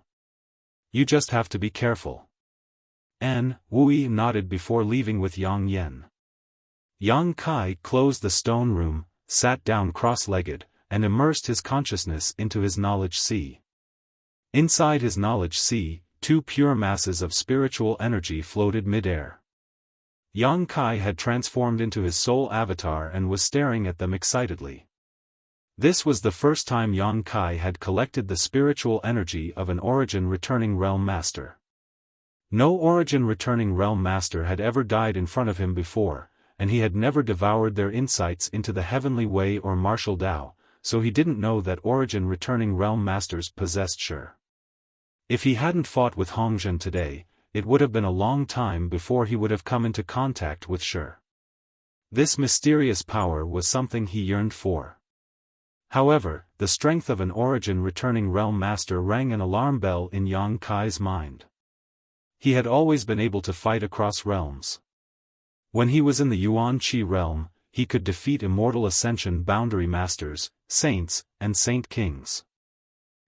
You just have to be careful. Wu Yi nodded before leaving with Yang Yen. Yang Kai closed the stone room, sat down cross-legged, and immersed his consciousness into his knowledge sea. Inside his knowledge sea, two pure masses of spiritual energy floated mid-air. Yang Kai had transformed into his soul avatar and was staring at them excitedly. This was the first time Yang Kai had collected the spiritual energy of an origin-returning realm master. No origin-returning realm master had ever died in front of him before, and he had never devoured their insights into the heavenly way or martial Tao, so he didn't know that origin-returning realm masters possessed Shi. If he hadn't fought with Hongzhen today, it would have been a long time before he would have come into contact with Shi. This mysterious power was something he yearned for. However, the strength of an origin-returning realm master rang an alarm bell in Yang Kai's mind. He had always been able to fight across realms. When he was in the Yuan Qi realm, he could defeat immortal ascension boundary masters, saints, and saint kings.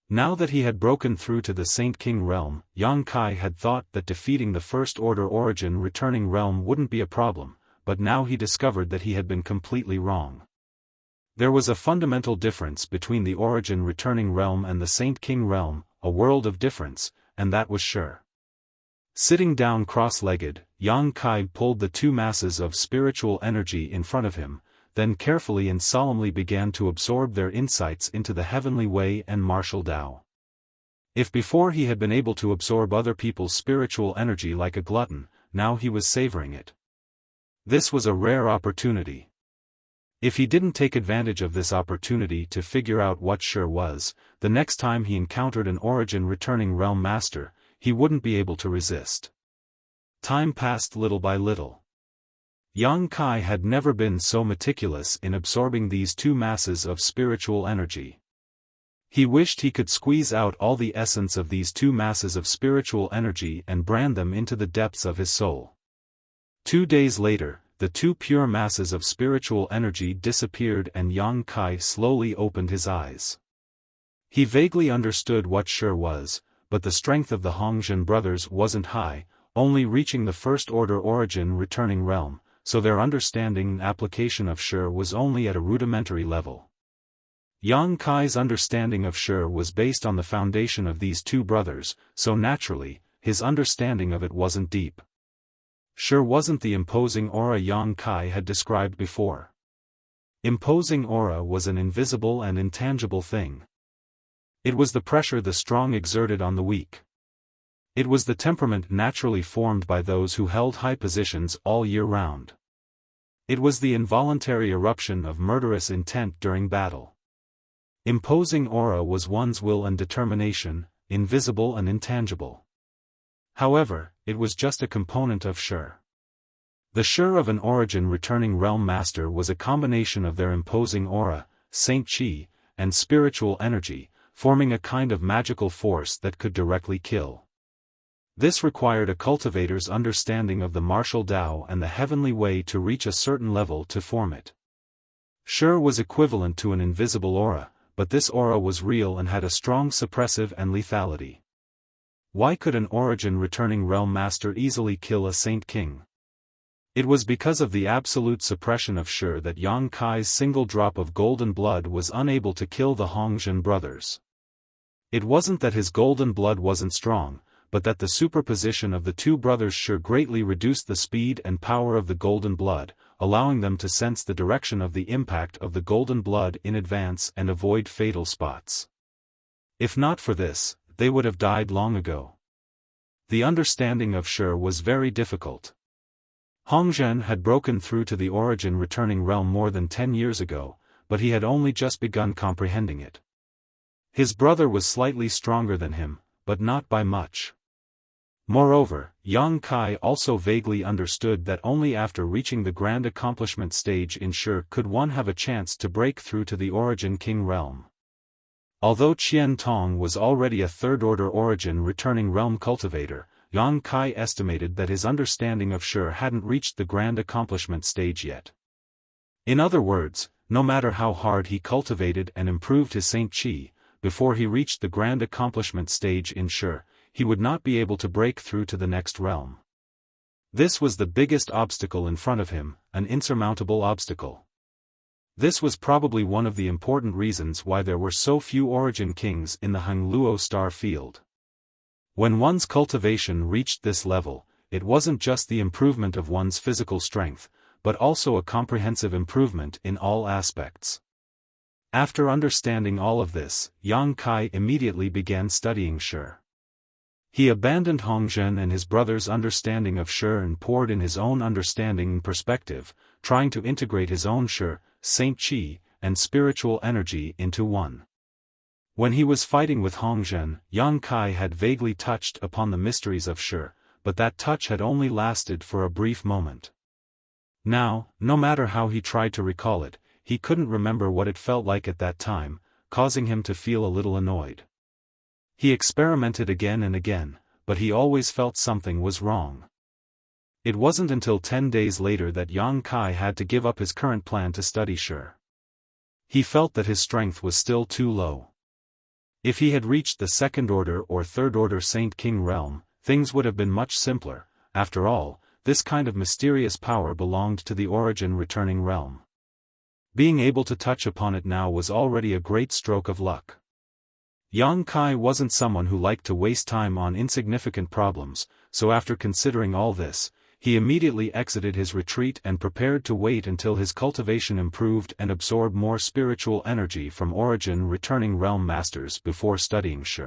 Now that he had broken through to the Saint King realm, Yang Kai had thought that defeating the First Order origin-returning realm wouldn't be a problem, but now he discovered that he had been completely wrong. There was a fundamental difference between the origin-returning realm and the Saint King realm, a world of difference, and that was Shi. Sitting down cross-legged, Yang Kai pulled the two masses of spiritual energy in front of him, then carefully and solemnly began to absorb their insights into the heavenly way and martial Tao. If before he had been able to absorb other people's spiritual energy like a glutton, now he was savoring it. This was a rare opportunity. If he didn't take advantage of this opportunity to figure out what Shi was, the next time he encountered an origin returning realm master, he wouldn't be able to resist. Time passed little by little. Yang Kai had never been so meticulous in absorbing these two masses of spiritual energy. He wished he could squeeze out all the essence of these two masses of spiritual energy and brand them into the depths of his soul. 2 days later, the two pure masses of spiritual energy disappeared and Yang Kai slowly opened his eyes. He vaguely understood what Shi was, but the strength of the Hongzhen brothers wasn't high, only reaching the first-order origin returning realm, so their understanding and application of Shi was only at a rudimentary level. Yang Kai's understanding of Shi was based on the foundation of these two brothers, so naturally, his understanding of it wasn't deep. Shi wasn't the imposing aura Yang Kai had described before. Imposing aura was an invisible and intangible thing. It was the pressure the strong exerted on the weak. It was the temperament naturally formed by those who held high positions all year round. It was the involuntary eruption of murderous intent during battle. Imposing aura was one's will and determination, invisible and intangible. However, it was just a component of Shi. The Shi of an origin returning realm master was a combination of their imposing aura, Saint Qi, and spiritual energy, forming a kind of magical force that could directly kill. This required a cultivator's understanding of the martial Tao and the heavenly way to reach a certain level to form it. Shi was equivalent to an invisible aura, but this aura was real and had a strong suppressive and lethality. Why could an origin returning realm master easily kill a saint king? It was because of the absolute suppression of Shi that Yang Kai's single drop of golden blood was unable to kill the Hongzhen brothers. It wasn't that his golden blood wasn't strong, but that the superposition of the two brothers' Shi greatly reduced the speed and power of the golden blood, allowing them to sense the direction of the impact of the golden blood in advance and avoid fatal spots. If not for this, they would have died long ago. The understanding of Shi was very difficult. Hongzhen had broken through to the origin returning realm more than 10 years ago, but he had only just begun comprehending it. His brother was slightly stronger than him, but not by much. Moreover, Yang Kai also vaguely understood that only after reaching the grand accomplishment stage in Shi could one have a chance to break through to the origin king realm. Although Qian Tong was already a third-order origin returning realm cultivator, Yang Kai estimated that his understanding of Shi hadn't reached the grand accomplishment stage yet. In other words, no matter how hard he cultivated and improved his Saint Qi, before he reached the grand accomplishment stage in Shi, he would not be able to break through to the next realm. This was the biggest obstacle in front of him, an insurmountable obstacle. This was probably one of the important reasons why there were so few origin kings in the Hangluo star field. When one's cultivation reached this level, it wasn't just the improvement of one's physical strength, but also a comprehensive improvement in all aspects. After understanding all of this, Yang Kai immediately began studying Shi. He abandoned Hongzhen and his brother's understanding of Shi and poured in his own understanding and perspective, trying to integrate his own Shi, Saint Qi, and spiritual energy into one. When he was fighting with Hongzhen, Yang Kai had vaguely touched upon the mysteries of Shi, but that touch had only lasted for a brief moment. Now, no matter how he tried to recall it, he couldn't remember what it felt like at that time, causing him to feel a little annoyed. He experimented again and again, but he always felt something was wrong. It wasn't until 10 days later that Yang Kai had to give up his current plan to study Shi. He felt that his strength was still too low. If he had reached the second-order or third-order Saint King realm, things would have been much simpler. After all, this kind of mysterious power belonged to the origin returning realm. Being able to touch upon it now was already a great stroke of luck. Yang Kai wasn't someone who liked to waste time on insignificant problems, so after considering all this, he immediately exited his retreat and prepared to wait until his cultivation improved and absorbed more spiritual energy from origin returning realm masters before studying Shi.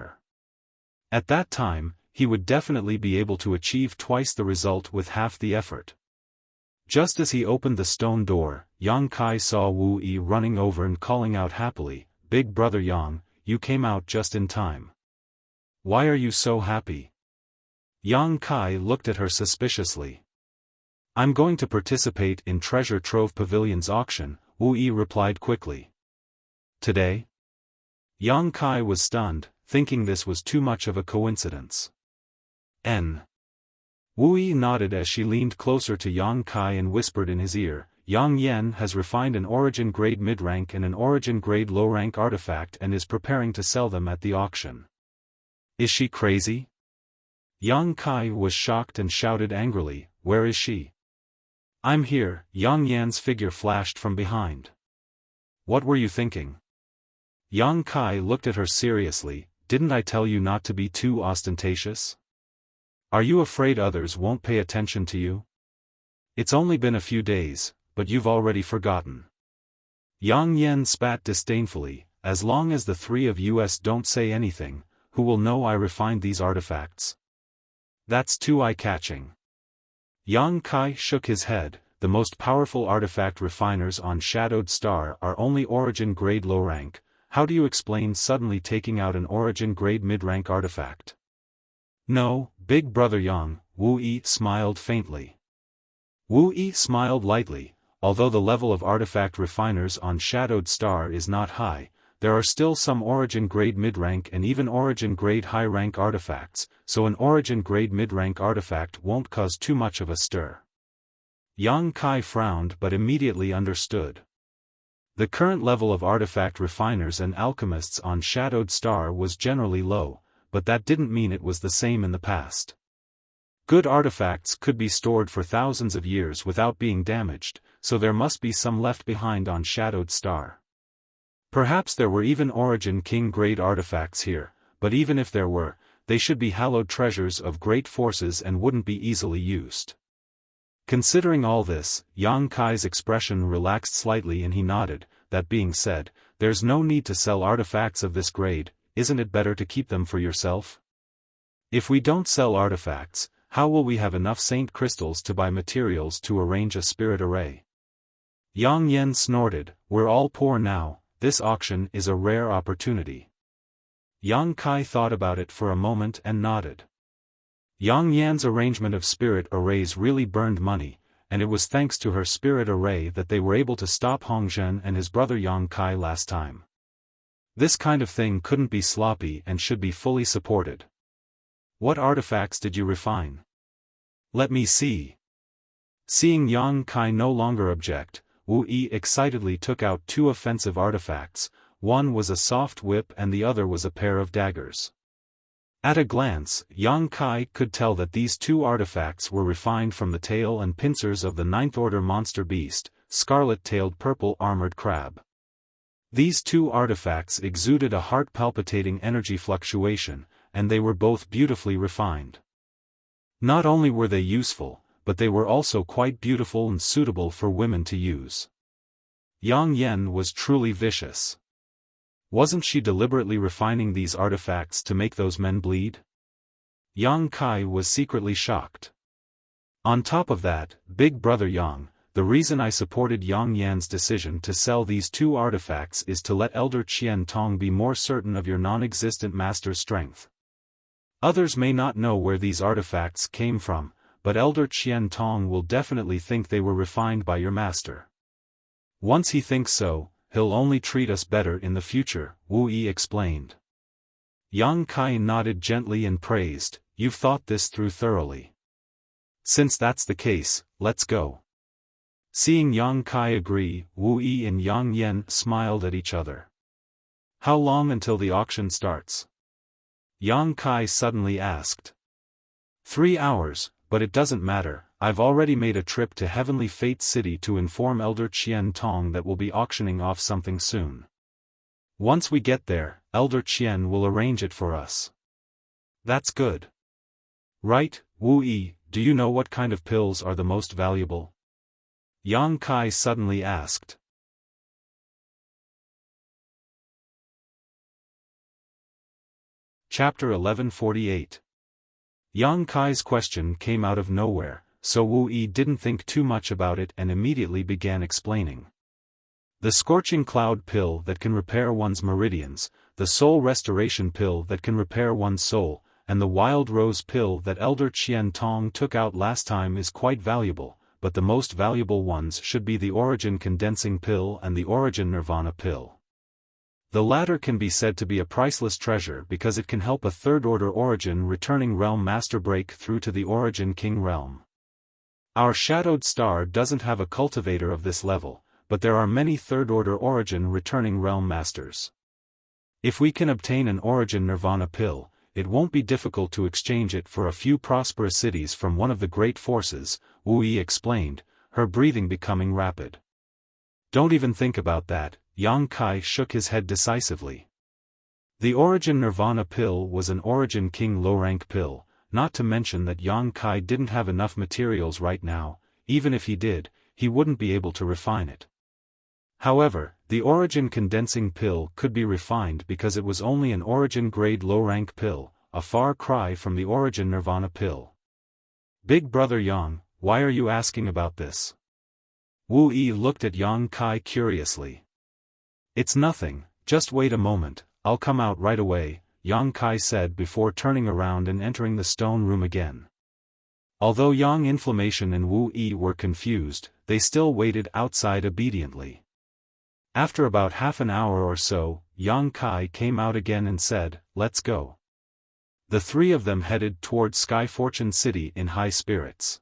At that time, he would definitely be able to achieve twice the result with half the effort. Just as he opened the stone door, Yang Kai saw Wu Yi running over and calling out happily, "Big brother Yang, you came out just in time. Why are you so happy?" Yang Kai looked at her suspiciously. "I'm going to participate in Treasure Trove Pavilion's auction," Wu Yi replied quickly. "Today?" Yang Kai was stunned, thinking this was too much of a coincidence. Wu Yi nodded as she leaned closer to Yang Kai and whispered in his ear, "Yang Yan has refined an origin grade mid-rank and an origin grade low-rank artifact and is preparing to sell them at the auction." "Is she crazy?" Yang Kai was shocked and shouted angrily, "Where is she?" "I'm here," Yang Yan's figure flashed from behind. "What were you thinking?" Yang Kai looked at her seriously, "Didn't I tell you not to be too ostentatious? Are you afraid others won't pay attention to you? It's only been a few days, but you've already forgotten." Yang Yan spat disdainfully, "As long as the three of us don't say anything, who will know I refined these artifacts? That's too eye-catching." Yang Kai shook his head, "The most powerful artifact refiners on Shadowed Star are only origin grade low rank. How do you explain suddenly taking out an origin grade mid-rank artifact?" "No, big brother Yang," Wu Yi smiled faintly. Wu Yi smiled lightly. Although the level of artifact refiners on Shadowed Star is not high, there are still some origin grade mid-rank and even origin grade high-rank artifacts, so an origin grade mid-rank artifact won't cause too much of a stir. Yang Kai frowned but immediately understood. The current level of artifact refiners and alchemists on Shadowed Star was generally low, but that didn't mean it was the same in the past. Good artifacts could be stored for thousands of years without being damaged, so there must be some left behind on Shadowed Star. Perhaps there were even Origin King grade artifacts here, but even if there were, they should be hallowed treasures of great forces and wouldn't be easily used. Considering all this, Yang Kai's expression relaxed slightly and he nodded. "That being said, there's no need to sell artifacts of this grade, isn't it better to keep them for yourself? If we don't sell artifacts, how will we have enough saint crystals to buy materials to arrange a spirit array?" Yang Yan snorted, "We're all poor now. This auction is a rare opportunity." Yang Kai thought about it for a moment and nodded. Yang Yan's arrangement of spirit arrays really burned money, and it was thanks to her spirit array that they were able to stop Hong Zhen and his brother Yang Kai last time. This kind of thing couldn't be sloppy and should be fully supported. "What artifacts did you refine? Let me see." Seeing Yang Kai no longer object, Wu Yi excitedly took out two offensive artifacts. One was a soft whip and the other was a pair of daggers. At a glance, Yang Kai could tell that these two artifacts were refined from the tail and pincers of the ninth order monster beast, scarlet-tailed purple armored crab. These two artifacts exuded a heart-palpitating energy fluctuation, and they were both beautifully refined. Not only were they useful, but they were also quite beautiful and suitable for women to use. Yang Yan was truly vicious. Wasn't she deliberately refining these artifacts to make those men bleed? Yang Kai was secretly shocked. On top of that, big brother Yang, the reason I supported Yang Yan's decision to sell these two artifacts is to let Elder Qian Tong be more certain of your non-existent master's strength. Others may not know where these artifacts came from, but Elder Qian Tong will definitely think they were refined by your master. Once he thinks so, he'll only treat us better in the future, Wu Yi explained. Yang Kai nodded gently and praised, "You've thought this through thoroughly. Since that's the case, let's go." Seeing Yang Kai agree, Wu Yi and Yang Yan smiled at each other. "How long until the auction starts?" Yang Kai suddenly asked. 3 hours, but it doesn't matter, I've already made a trip to Heavenly Fate City to inform Elder Qian Tong that we'll be auctioning off something soon. Once we get there, Elder Qian will arrange it for us. That's good. Right, Wu Yi, do you know what kind of pills are the most valuable? Yang Kai suddenly asked. Chapter 1148. Yang Kai's question came out of nowhere, so Wu Yi didn't think too much about it and immediately began explaining. The scorching cloud pill that can repair one's meridians, the soul restoration pill that can repair one's soul, and the wild rose pill that Elder Qian Tong took out last time is quite valuable, but the most valuable ones should be the origin condensing pill and the origin nirvana pill. The latter can be said to be a priceless treasure because it can help a third-order origin returning realm master break through to the origin king realm. Our shadowed star doesn't have a cultivator of this level, but there are many third-order origin returning realm masters. If we can obtain an origin nirvana pill, it won't be difficult to exchange it for a few prosperous cities from one of the great forces, Wu Yi explained, her breathing becoming rapid. Don't even think about that, Yang Kai shook his head decisively. The origin nirvana pill was an origin king low-rank pill, not to mention that Yang Kai didn't have enough materials right now. Even if he did, he wouldn't be able to refine it. However, the origin condensing pill could be refined because it was only an origin grade low-rank pill, a far cry from the origin nirvana pill. Big brother Yang, why are you asking about this? Wu Yi looked at Yang Kai curiously. It's nothing, just wait a moment, I'll come out right away, Yang Kai said before turning around and entering the stone room again. Although Yang Inflammation and Wu Yi were confused, they still waited outside obediently. After about half an hour or so, Yang Kai came out again and said, "Let's go." The three of them headed toward Sky Fortune City in high spirits.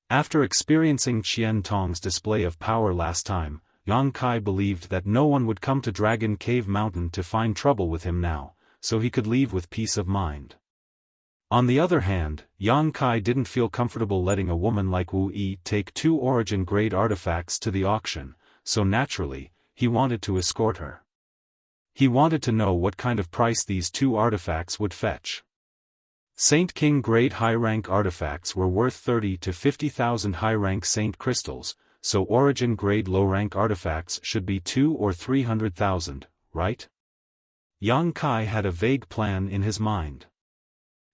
After experiencing Qian Tong's display of power last time, Yang Kai believed that no one would come to Dragon Cave Mountain to find trouble with him now, so he could leave with peace of mind. On the other hand, Yang Kai didn't feel comfortable letting a woman like Wu Yi take 2 origin-grade artifacts to the auction, so naturally, he wanted to escort her. He wanted to know what kind of price these 2 artifacts would fetch. Saint King grade high-rank artifacts were worth 30 to 50,000 high-rank Saint crystals, so origin grade low-rank artifacts should be 2 or 300,000, right? Yang Kai had a vague plan in his mind.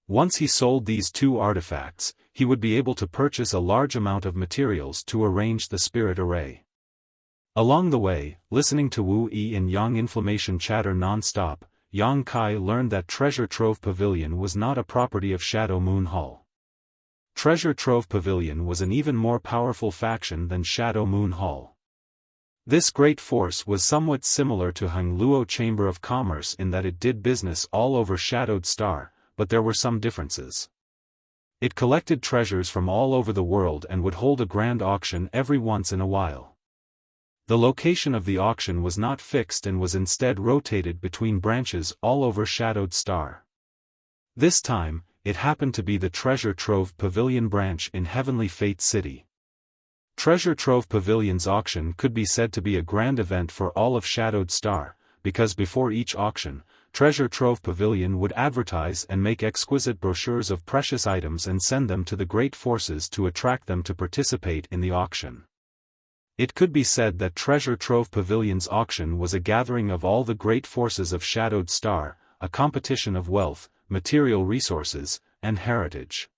Once he sold these 2 artifacts, he would be able to purchase a large amount of materials to arrange the spirit array. Along the way, listening to Wu Yi and Yang Inflammation chatter non-stop, Yang Kai learned that Treasure Trove Pavilion was not a property of Shadow Moon Hall. Treasure Trove Pavilion was an even more powerful faction than Shadow Moon Hall. This great force was somewhat similar to Hung Luo Chamber of Commerce in that it did business all over Shadowed Star, but there were some differences. It collected treasures from all over the world and would hold a grand auction every once in a while. The location of the auction was not fixed and was instead rotated between branches all over Shadowed Star. This time, it happened to be the Treasure Trove Pavilion branch in Heavenly Fate City. Treasure Trove Pavilion's auction could be said to be a grand event for all of Shadowed Star, because before each auction, Treasure Trove Pavilion would advertise and make exquisite brochures of precious items and send them to the great forces to attract them to participate in the auction. It could be said that Treasure Trove Pavilion's auction was a gathering of all the great forces of Shadowed Star, a competition of wealth, material resources, and heritage.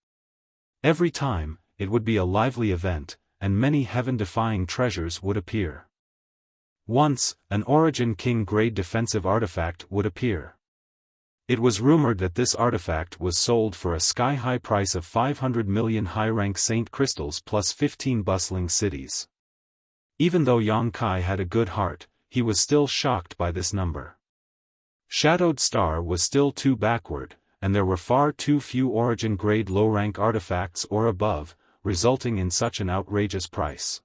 Every time, it would be a lively event, and many heaven-defying treasures would appear. Once, an Origin King grade defensive artifact would appear. It was rumored that this artifact was sold for a sky-high price of 500 million high-rank Saint crystals plus 15 bustling cities. Even though Yang Kai had a good heart, he was still shocked by this number. Shadowed Star was still too backward, and there were far too few origin-grade low-rank artifacts or above, resulting in such an outrageous price.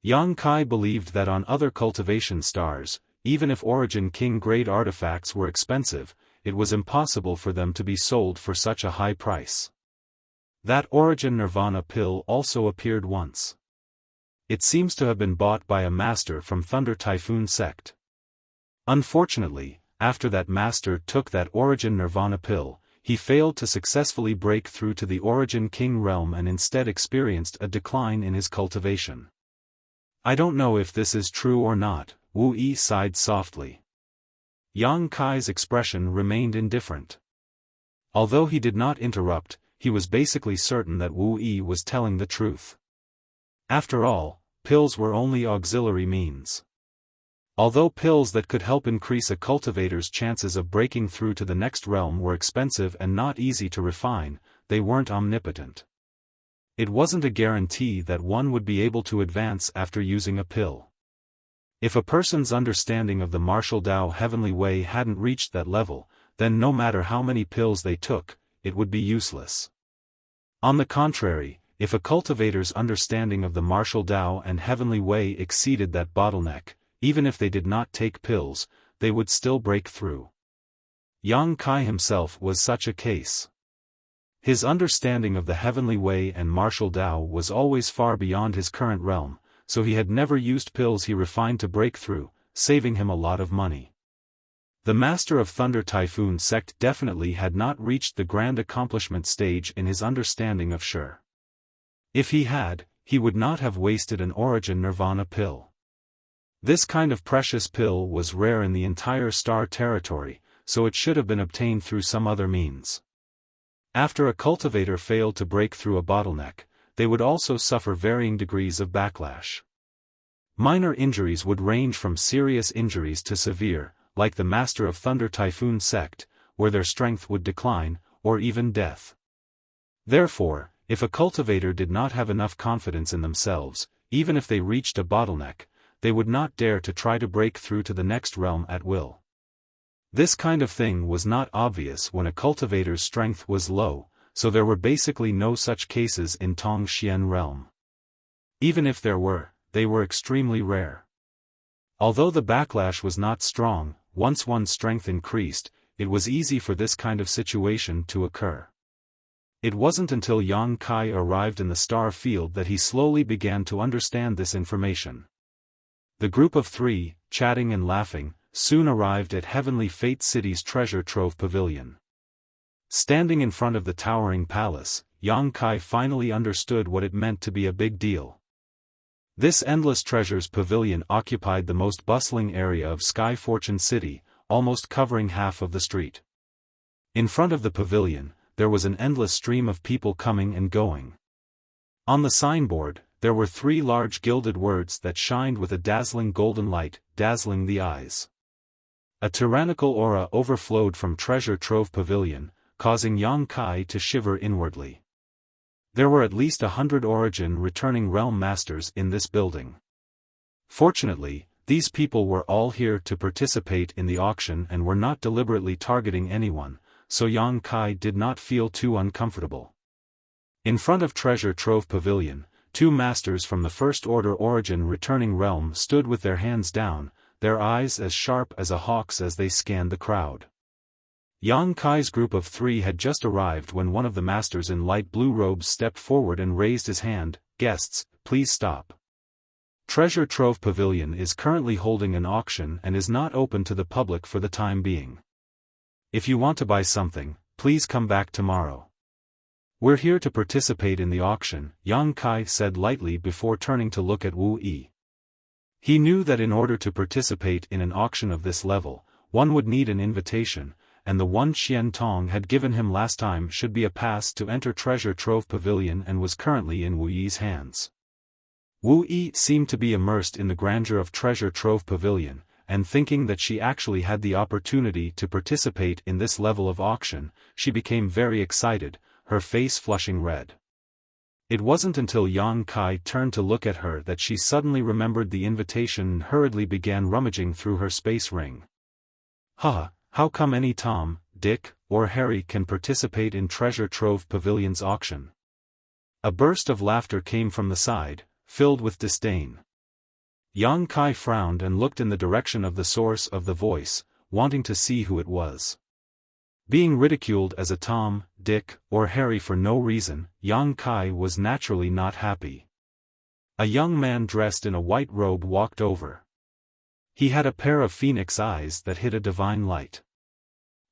Yang Kai believed that on other cultivation stars, even if origin king-grade artifacts were expensive, it was impossible for them to be sold for such a high price. That origin nirvana pill also appeared once. It seems to have been bought by a master from Thunder Typhoon sect. Unfortunately, after that master took that origin nirvana pill, he failed to successfully break through to the Origin King realm and instead experienced a decline in his cultivation. I don't know if this is true or not, Wu Yi sighed softly. Yang Kai's expression remained indifferent. Although he did not interrupt, he was basically certain that Wu Yi was telling the truth. After all, pills were only auxiliary means. Although pills that could help increase a cultivator's chances of breaking through to the next realm were expensive and not easy to refine, they weren't omnipotent. It wasn't a guarantee that one would be able to advance after using a pill. If a person's understanding of the martial Tao heavenly way hadn't reached that level, then no matter how many pills they took, it would be useless. On the contrary, if a cultivator's understanding of the martial Tao and heavenly way exceeded that bottleneck, even if they did not take pills, they would still break through. Yang Kai himself was such a case. His understanding of the heavenly way and martial Tao was always far beyond his current realm, so he had never used pills he refined to break through, saving him a lot of money. The Master of Thunder Typhoon sect definitely had not reached the grand accomplishment stage in his understanding of Shi. If he had, he would not have wasted an Origin Nirvana pill. This kind of precious pill was rare in the entire star territory, so it should have been obtained through some other means. After a cultivator failed to break through a bottleneck, they would also suffer varying degrees of backlash. Minor injuries would range from serious injuries to severe, like the Master of Thunder Typhoon sect, where their strength would decline, or even death. Therefore, if a cultivator did not have enough confidence in themselves, even if they reached a bottleneck, they would not dare to try to break through to the next realm at will. This kind of thing was not obvious when a cultivator's strength was low, so there were basically no such cases in Tongxian realm. Even if there were, they were extremely rare. Although the backlash was not strong, once one's strength increased, it was easy for this kind of situation to occur. It wasn't until Yang Kai arrived in the star field that he slowly began to understand this information. The group of three, chatting and laughing, soon arrived at Heavenly Fate City's treasure trove pavilion. Standing in front of the towering palace, Yang Kai finally understood what it meant to be a big deal. This endless treasures pavilion occupied the most bustling area of Sky Fortune City, almost covering half of the street. In front of the pavilion, there was an endless stream of people coming and going. On the signboard, there were 3 large gilded words that shined with a dazzling golden light, dazzling the eyes. A tyrannical aura overflowed from Treasure Trove Pavilion, causing Yang Kai to shiver inwardly. There were at least 100 Origin returning realm masters in this building. Fortunately, these people were all here to participate in the auction and were not deliberately targeting anyone, so Yang Kai did not feel too uncomfortable. In front of Treasure Trove Pavilion, 2 masters from the First Order Origin returning realm stood with their hands down, their eyes as sharp as a hawk's as they scanned the crowd. Yang Kai's group of 3 had just arrived when one of the masters in light blue robes stepped forward and raised his hand. "Guests, please stop. Treasure Trove Pavilion is currently holding an auction and is not open to the public for the time being. If you want to buy something, please come back tomorrow. We're here to participate in the auction," Yang Kai said lightly before turning to look at Wu Yi. He knew that in order to participate in an auction of this level, one would need an invitation, and the one Qian Tong had given him last time should be a pass to enter Treasure Trove Pavilion and was currently in Wu Yi's hands. Wu Yi seemed to be immersed in the grandeur of Treasure Trove Pavilion, and thinking that she actually had the opportunity to participate in this level of auction, she became very excited, her face flushing red. It wasn't until Yang Kai turned to look at her that she suddenly remembered the invitation and hurriedly began rummaging through her space ring. "Haha, how come any Tom, Dick, or Harry can participate in Treasure Trove Pavilion's auction?" A burst of laughter came from the side, filled with disdain. Yang Kai frowned and looked in the direction of the source of the voice, wanting to see who it was. Being ridiculed as a Tom, Dick, or Harry for no reason, Yang Kai was naturally not happy. A young man dressed in a white robe walked over. He had a pair of phoenix eyes that hid a divine light.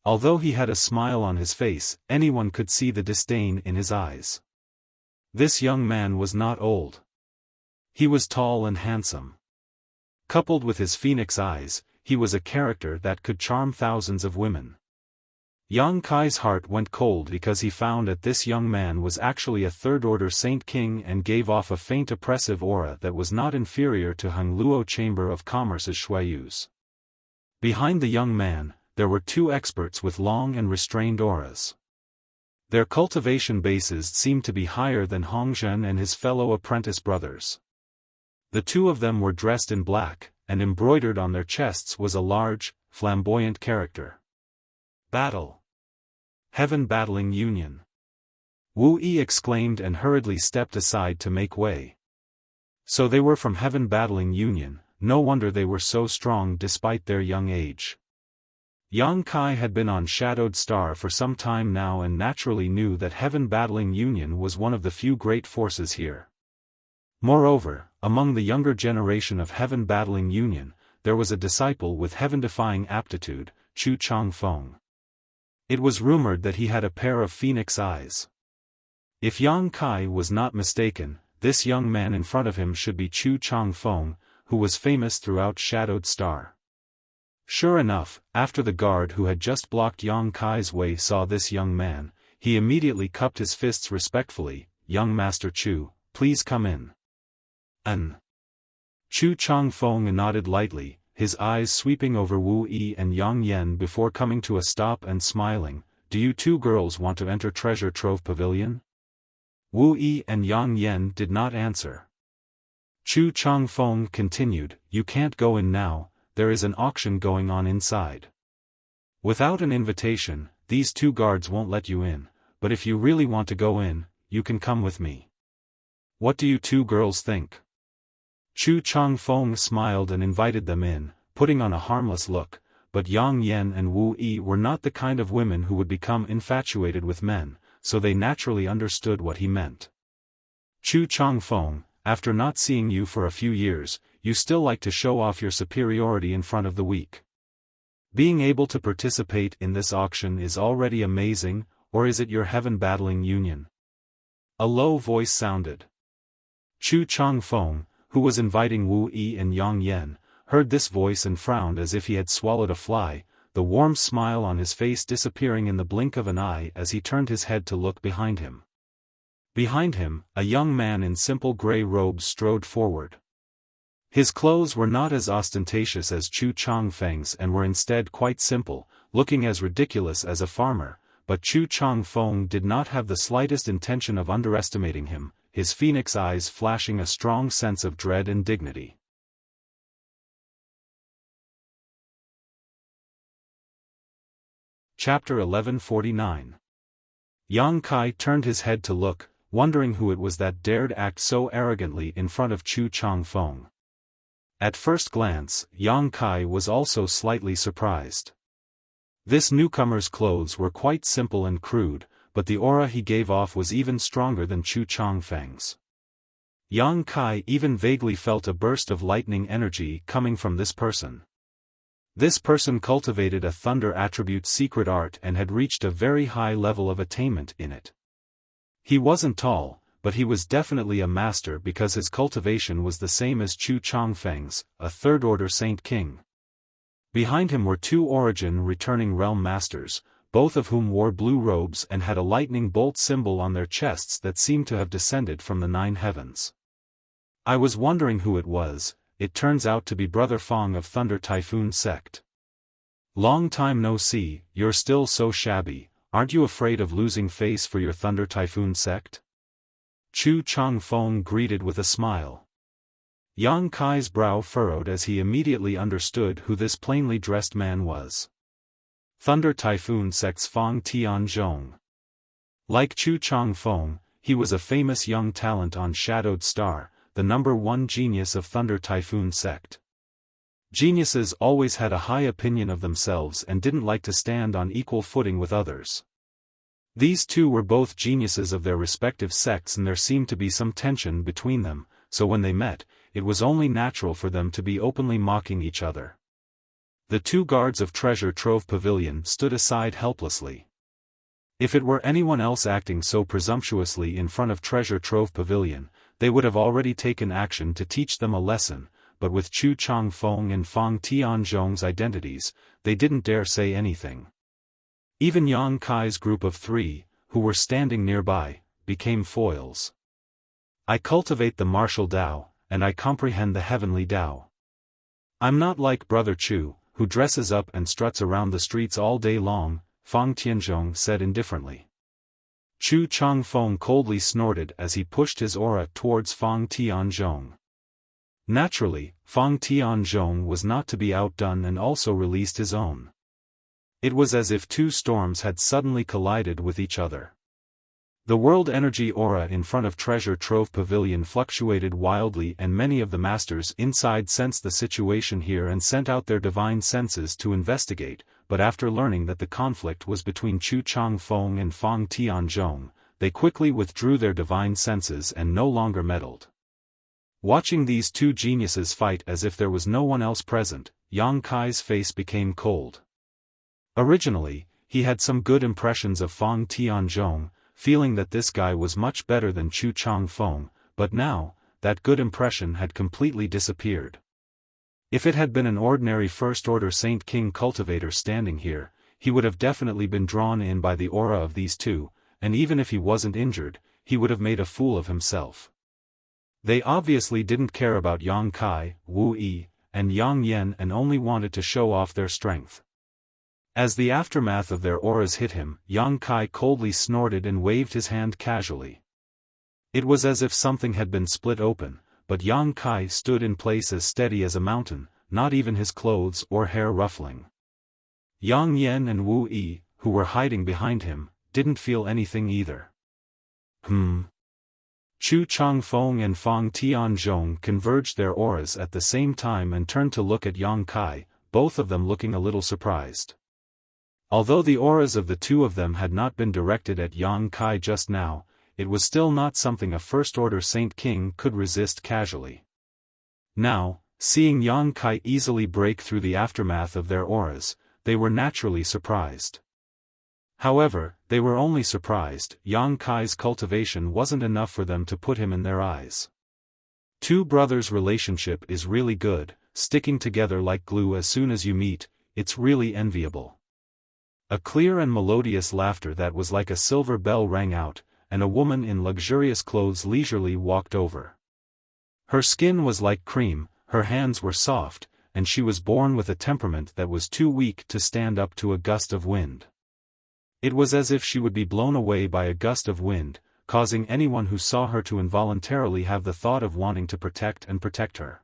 Although he had a smile on his face, anyone could see the disdain in his eyes. This young man was not old. He was tall and handsome. Coupled with his phoenix eyes, he was a character that could charm thousands of women. Yang Kai's heart went cold because he found that this young man was actually a third-order Saint King and gave off a faint oppressive aura that was not inferior to Hung Luo Chamber of Commerce's Shuiyu's. Behind the young man, there were two experts with long and restrained auras. Their cultivation bases seemed to be higher than Hongzhen and his fellow apprentice brothers. The two of them were dressed in black, and embroidered on their chests was a large, flamboyant character. Battle. Heaven Battling Union. Wu Yi exclaimed and hurriedly stepped aside to make way. So they were from Heaven Battling Union, no wonder they were so strong despite their young age. Yang Kai had been on Shadowed Star for some time now and naturally knew that Heaven Battling Union was one of the few great forces here. Moreover, among the younger generation of Heaven Battling Union, there was a disciple with heaven-defying aptitude, Chu Changfeng. It was rumored that he had a pair of phoenix eyes. If Yang Kai was not mistaken, this young man in front of him should be Chu Changfeng, who was famous throughout Shadowed Star. Sure enough, after the guard who had just blocked Yang Kai's way saw this young man, he immediately cupped his fists respectfully. "Young Master Chu, please come in." Chu Changfeng nodded lightly, his eyes sweeping over Wu Yi and Yang Yen before coming to a stop and smiling. "Do you two girls want to enter Treasure Trove Pavilion?" Wu Yi and Yang Yen did not answer. Chu Changfeng continued, "You can't go in now, there is an auction going on inside. Without an invitation, these two guards won't let you in, but if you really want to go in, you can come with me. What do you two girls think?" Chu Changfeng smiled and invited them in, putting on a harmless look, but Yang Yen and Wu Yi were not the kind of women who would become infatuated with men, so they naturally understood what he meant. "Chu Changfeng, after not seeing you for a few years, you still like to show off your superiority in front of the weak. Being able to participate in this auction is already amazing, or is it your Heaven Battling Union?" A low voice sounded. Chu Changfeng, who was inviting Wu Yi and Yang Yen, heard this voice and frowned as if he had swallowed a fly, the warm smile on his face disappearing in the blink of an eye as he turned his head to look behind him. Behind him, a young man in simple grey robes strode forward. His clothes were not as ostentatious as Chu Changfeng's and were instead quite simple, looking as ridiculous as a farmer, but Chu Changfeng did not have the slightest intention of underestimating him, his phoenix eyes flashing a strong sense of dread and dignity. Chapter 1149. Yang Kai turned his head to look, wondering who it was that dared act so arrogantly in front of Chu Changfeng. At first glance, Yang Kai was also slightly surprised. This newcomer's clothes were quite simple and crude, but the aura he gave off was even stronger than Chu Changfeng's. Yang Kai even vaguely felt a burst of lightning energy coming from this person. This person cultivated a thunder attribute secret art and had reached a very high level of attainment in it. He wasn't tall, but he was definitely a master because his cultivation was the same as Chu Changfeng's, a third-order Saint King. Behind him were two Origin returning realm masters, both of whom wore blue robes and had a lightning bolt symbol on their chests that seemed to have descended from the 9 heavens. I was wondering who it was. It turns out to be Brother Fong of Thunder Typhoon Sect. "Long time no see, you're still so shabby, aren't you afraid of losing face for your Thunder Typhoon Sect?" Chu Changfeng greeted with a smile. Yang Kai's brow furrowed as he immediately understood who this plainly dressed man was. Thunder Typhoon Sect's Fong Tianzhong. Like Chu Changfeng, he was a famous young talent on Shadowed Star, the #1 genius of Thunder Typhoon Sect. Geniuses always had a high opinion of themselves and didn't like to stand on equal footing with others. These two were both geniuses of their respective sects and there seemed to be some tension between them, so when they met, it was only natural for them to be openly mocking each other. The two guards of Treasure Trove Pavilion stood aside helplessly. If it were anyone else acting so presumptuously in front of Treasure Trove Pavilion, they would have already taken action to teach them a lesson, but with Chu Changfeng and Fang Tianzhong's identities, they didn't dare say anything. Even Yang Kai's group of three, who were standing nearby, became foils. I cultivate the martial Tao, and I comprehend the heavenly Tao. I'm not like Brother Chu, who dresses up and struts around the streets all day long, Fang Tianzhong said indifferently. Chu Changfeng coldly snorted as he pushed his aura towards Fang Tianzhong. Naturally, Fang Tianzhong was not to be outdone and also released his own. It was as if two storms had suddenly collided with each other. The world energy aura in front of Treasure Trove Pavilion fluctuated wildly, and many of the masters inside sensed the situation here and sent out their divine senses to investigate, but after learning that the conflict was between Chu Changfeng and Fang Tianzhong, they quickly withdrew their divine senses and no longer meddled. Watching these two geniuses fight as if there was no one else present, Yang Kai's face became cold. Originally, he had some good impressions of Fang Tianzhong, feeling that this guy was much better than Chu Changfeng, but now, that good impression had completely disappeared. If it had been an ordinary First-Order Saint King cultivator standing here, he would have definitely been drawn in by the aura of these two, and even if he wasn't injured, he would have made a fool of himself. They obviously didn't care about Yang Kai, Wu Yi, and Yang Yan and only wanted to show off their strength. As the aftermath of their auras hit him, Yang Kai coldly snorted and waved his hand casually. It was as if something had been split open, but Yang Kai stood in place as steady as a mountain, not even his clothes or hair ruffling. Yang Yan and Wu Yi, who were hiding behind him, didn't feel anything either. Chu Changfeng and Fang Tianzhong converged their auras at the same time and turned to look at Yang Kai, both of them looking a little surprised. Although the auras of the two of them had not been directed at Yang Kai just now, it was still not something a First-Order Saint King could resist casually. Now, seeing Yang Kai easily break through the aftermath of their auras, they were naturally surprised. However, they were only surprised. Yang Kai's cultivation wasn't enough for them to put him in their eyes. Two brothers' relationship is really good, sticking together like glue as soon as you meet, it's really enviable. A clear and melodious laughter that was like a silver bell rang out, and a woman in luxurious clothes leisurely walked over. Her skin was like cream, her hands were soft, and she was born with a temperament that was too weak to stand up to a gust of wind. It was as if she would be blown away by a gust of wind, causing anyone who saw her to involuntarily have the thought of wanting to protect her.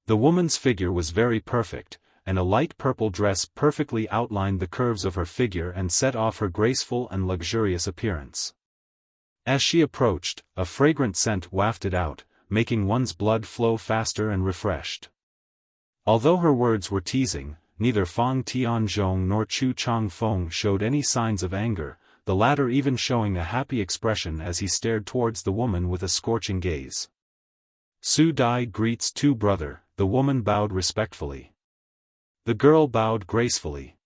The woman's figure was very perfect, and a light purple dress perfectly outlined the curves of her figure and set off her graceful and luxurious appearance. As she approached, a fragrant scent wafted out, making one's blood flow faster and refreshed. Although her words were teasing, neither Fang Tianzhong nor Chu Changfeng showed any signs of anger, the latter even showing a happy expression as he stared towards the woman with a scorching gaze. Su Dai greets Tu brother, the woman bowed respectfully. The girl bowed gracefully.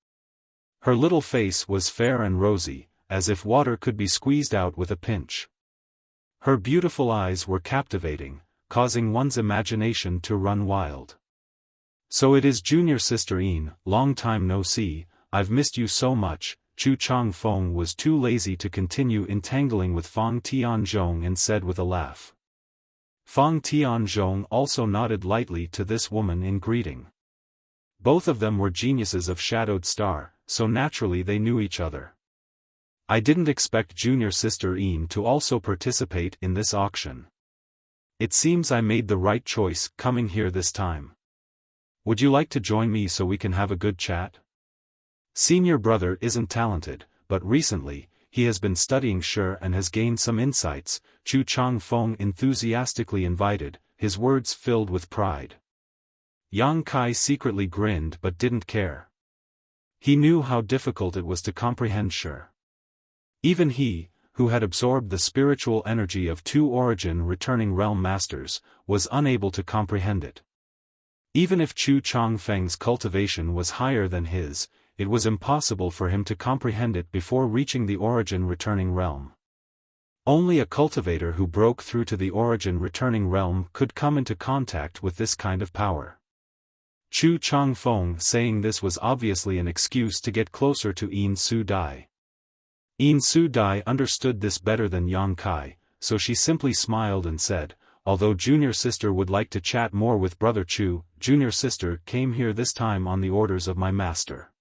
Her little face was fair and rosy, as if water could be squeezed out with a pinch. Her beautiful eyes were captivating, causing one's imagination to run wild. So it is junior sister Yin, long time no see, I've missed you so much. Chu Changfeng was too lazy to continue entangling with Fang Tianzhong and said with a laugh. Fang Tianzhong also nodded lightly to this woman in greeting. Both of them were geniuses of Shadowed Star, so naturally they knew each other. I didn't expect junior sister Yin to also participate in this auction. It seems I made the right choice coming here this time. Would you like to join me so we can have a good chat? Senior brother isn't talented, but recently, he has been studying Shi and has gained some insights. Chu Changfeng enthusiastically invited, his words filled with pride. Yang Kai secretly grinned but didn't care. He knew how difficult it was to comprehend Shi. Even he, who had absorbed the spiritual energy of two origin returning realm masters, was unable to comprehend it. Even if Chu Changfeng's cultivation was higher than his, it was impossible for him to comprehend it before reaching the origin-returning realm. Only a cultivator who broke through to the origin-returning realm could come into contact with this kind of power. Chu Changfeng saying this was obviously an excuse to get closer to Yin Su Dai. Yin Su Dai understood this better than Yang Kai, so she simply smiled and said, "Although junior sister would like to chat more with brother Chu, junior sister came here this time on the orders of my master.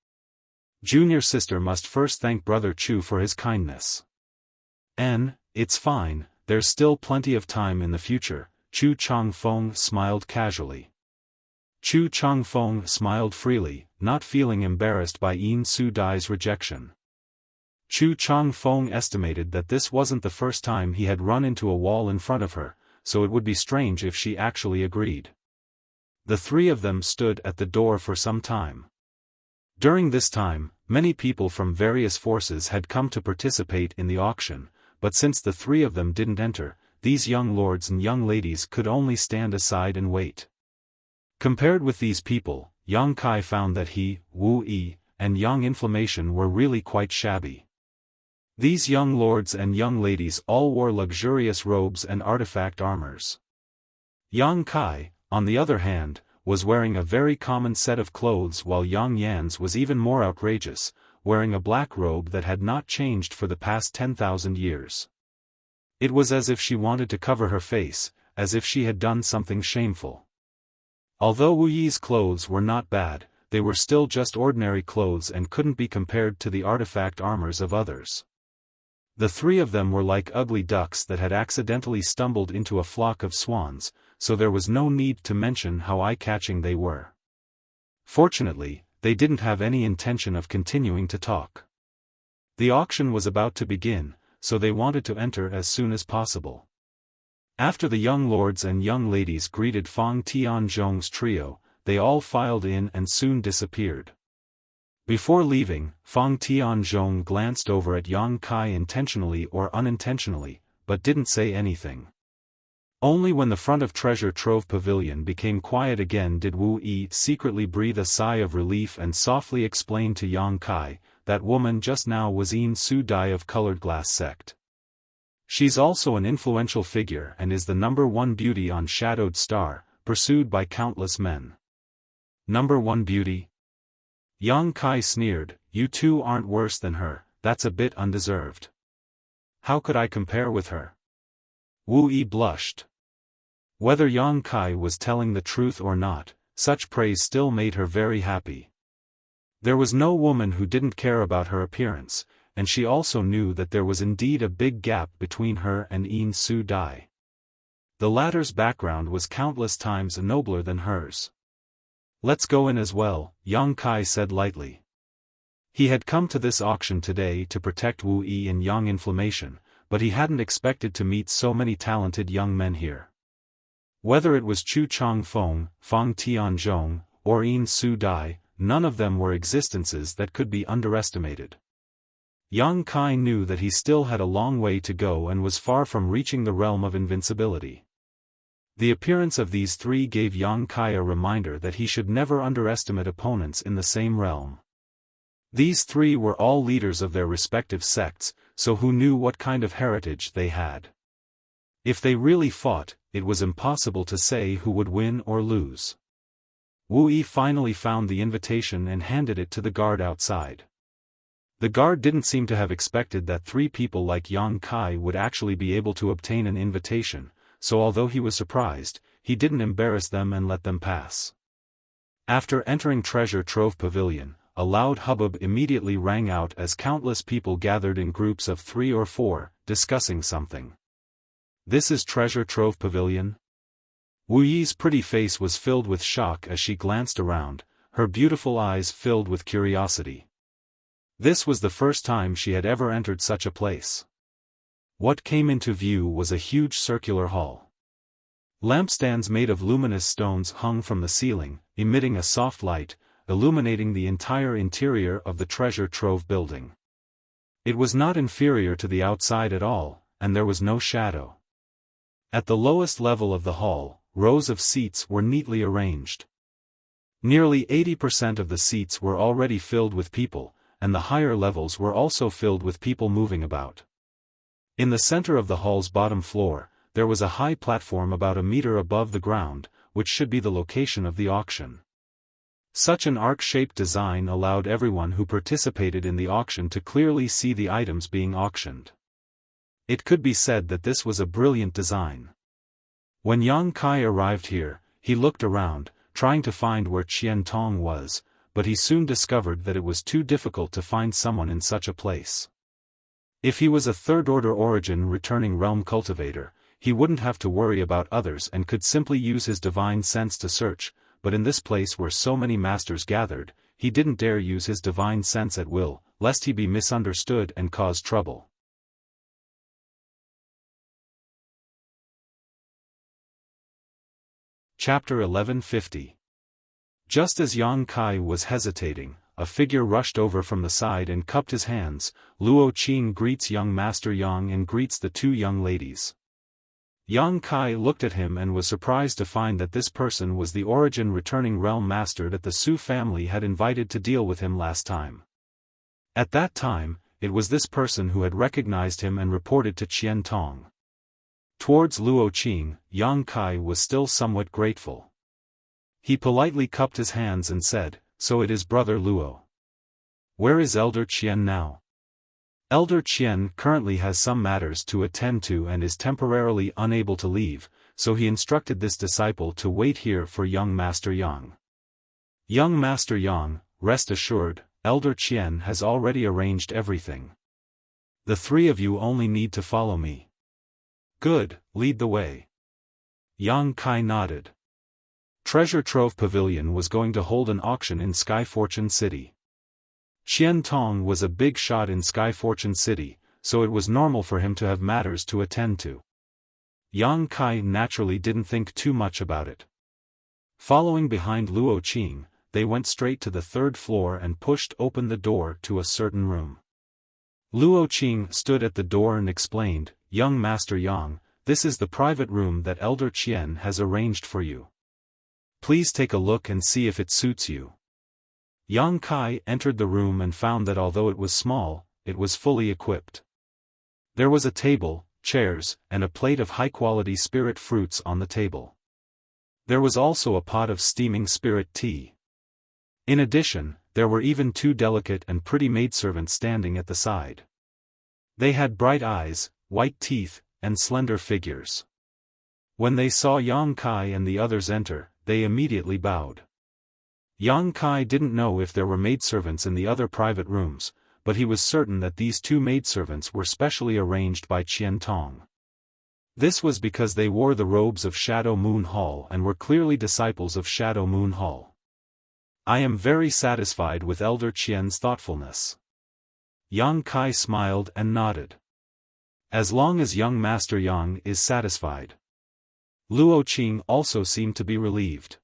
Junior sister must first thank brother Chu for his kindness." It's fine, there's still plenty of time in the future," Chu Changfeng smiled casually. Chu Changfeng smiled freely, not feeling embarrassed by Yin Su Dai's rejection. Chu Changfeng estimated that this wasn't the first time he had run into a wall in front of her, so it would be strange if she actually agreed. The three of them stood at the door for some time. During this time, many people from various forces had come to participate in the auction, but since the three of them didn't enter, these young lords and young ladies could only stand aside and wait. Compared with these people, Yang Kai found that he, Wu Yi, and Yang Inflammation were really quite shabby. These young lords and young ladies all wore luxurious robes and artifact armors. Yang Kai, on the other hand, was wearing a very common set of clothes, while Yang Yan's was even more outrageous, wearing a black robe that had not changed for the past 10,000 years. It was as if she wanted to cover her face, as if she had done something shameful. Although Wu Yi's clothes were not bad, they were still just ordinary clothes and couldn't be compared to the artifact armors of others. The three of them were like ugly ducks that had accidentally stumbled into a flock of swans, so there was no need to mention how eye-catching they were. Fortunately, they didn't have any intention of continuing to talk. The auction was about to begin, so they wanted to enter as soon as possible. After the young lords and young ladies greeted Fang Tianzhong's trio, they all filed in and soon disappeared. Before leaving, Fang Tianzhong glanced over at Yang Kai intentionally or unintentionally, but didn't say anything. Only when the front of Treasure Trove Pavilion became quiet again did Wu Yi secretly breathe a sigh of relief and softly explain to Yang Kai, "That woman just now was Yin Su Dai of Colored Glass Sect. She's also an influential figure and is the #1 beauty on Shadowed Star, pursued by countless men." "#1 beauty?" Yang Kai sneered, "You two aren't worse than her, that's a bit undeserved. How could I compare with her?" Wu Yi blushed. Whether Yang Kai was telling the truth or not, such praise still made her very happy. There was no woman who didn't care about her appearance, and she also knew that there was indeed a big gap between her and Yin Su Dai. The latter's background was countless times nobler than hers. "Let's go in as well," Yang Kai said lightly. He had come to this auction today to protect Wu Yi and Yang Inflammation, but he hadn't expected to meet so many talented young men here. Whether it was Chu Changfeng, Fang Tianzhong, or Yin Su Dai, none of them were existences that could be underestimated. Yang Kai knew that he still had a long way to go and was far from reaching the realm of invincibility. The appearance of these three gave Yang Kai a reminder that he should never underestimate opponents in the same realm. These three were all leaders of their respective sects, so who knew what kind of heritage they had? If they really fought, it was impossible to say who would win or lose. Wu Yi finally found the invitation and handed it to the guard outside. The guard didn't seem to have expected that three people like Yang Kai would actually be able to obtain an invitation, so although he was surprised, he didn't embarrass them and let them pass. After entering Treasure Trove Pavilion, a loud hubbub immediately rang out as countless people gathered in groups of 3 or 4, discussing something. "This is Treasure Trove Pavilion?" Wu Yi's pretty face was filled with shock as she glanced around, her beautiful eyes filled with curiosity. This was the first time she had ever entered such a place. What came into view was a huge circular hall. Lampstands made of luminous stones hung from the ceiling, emitting a soft light, illuminating the entire interior of the Treasure Trove building. It was not inferior to the outside at all, and there was no shadow. At the lowest level of the hall, rows of seats were neatly arranged. Nearly 80% of the seats were already filled with people, and the higher levels were also filled with people moving about. In the center of the hall's bottom floor, there was a high platform about a meter above the ground, which should be the location of the auction. Such an arc-shaped design allowed everyone who participated in the auction to clearly see the items being auctioned. It could be said that this was a brilliant design. When Yang Kai arrived here, he looked around, trying to find where Qian Tong was, but he soon discovered that it was too difficult to find someone in such a place. If he was a third-order origin returning realm cultivator, he wouldn't have to worry about others and could simply use his divine sense to search, but in this place where so many masters gathered, he didn't dare use his divine sense at will, lest he be misunderstood and cause trouble. Chapter 1150. Just as Yang Kai was hesitating, a figure rushed over from the side and cupped his hands. Luo Qing greets young Master Yang and greets the two young ladies. Yang Kai looked at him and was surprised to find that this person was the origin returning realm master that the Su family had invited to deal with him last time. At that time, it was this person who had recognized him and reported to Qian Tong. Towards Luo Qing, Yang Kai was still somewhat grateful. He politely cupped his hands and said, "So it is brother Luo. Where is Elder Qian now?" Elder Qian currently has some matters to attend to and is temporarily unable to leave, so he instructed this disciple to wait here for young Master Yang. Young Master Yang, rest assured, Elder Qian has already arranged everything. The three of you only need to follow me. Good, lead the way. Yang Kai nodded. Treasure Trove Pavilion was going to hold an auction in Sky Fortune City. Qian Tong was a big shot in Sky Fortune City, so it was normal for him to have matters to attend to. Yang Kai naturally didn't think too much about it. Following behind Luo Qing, they went straight to the third floor and pushed open the door to a certain room. Luo Qing stood at the door and explained, "Young Master Yang, this is the private room that Elder Qian has arranged for you. Please take a look and see if it suits you." Yang Kai entered the room and found that although it was small, it was fully equipped. There was a table, chairs, and a plate of high-quality spirit fruits on the table. There was also a pot of steaming spirit tea. In addition, there were even two delicate and pretty maidservants standing at the side. They had bright eyes, white teeth, and slender figures. When they saw Yang Kai and the others enter, they immediately bowed. Yang Kai didn't know if there were maidservants in the other private rooms, but he was certain that these two maidservants were specially arranged by Qian Tong. This was because they wore the robes of Shadow Moon Hall and were clearly disciples of Shadow Moon Hall. I am very satisfied with Elder Qian's thoughtfulness. Yang Kai smiled and nodded. As long as young Master Yang is satisfied. Luo Qing also seemed to be relieved.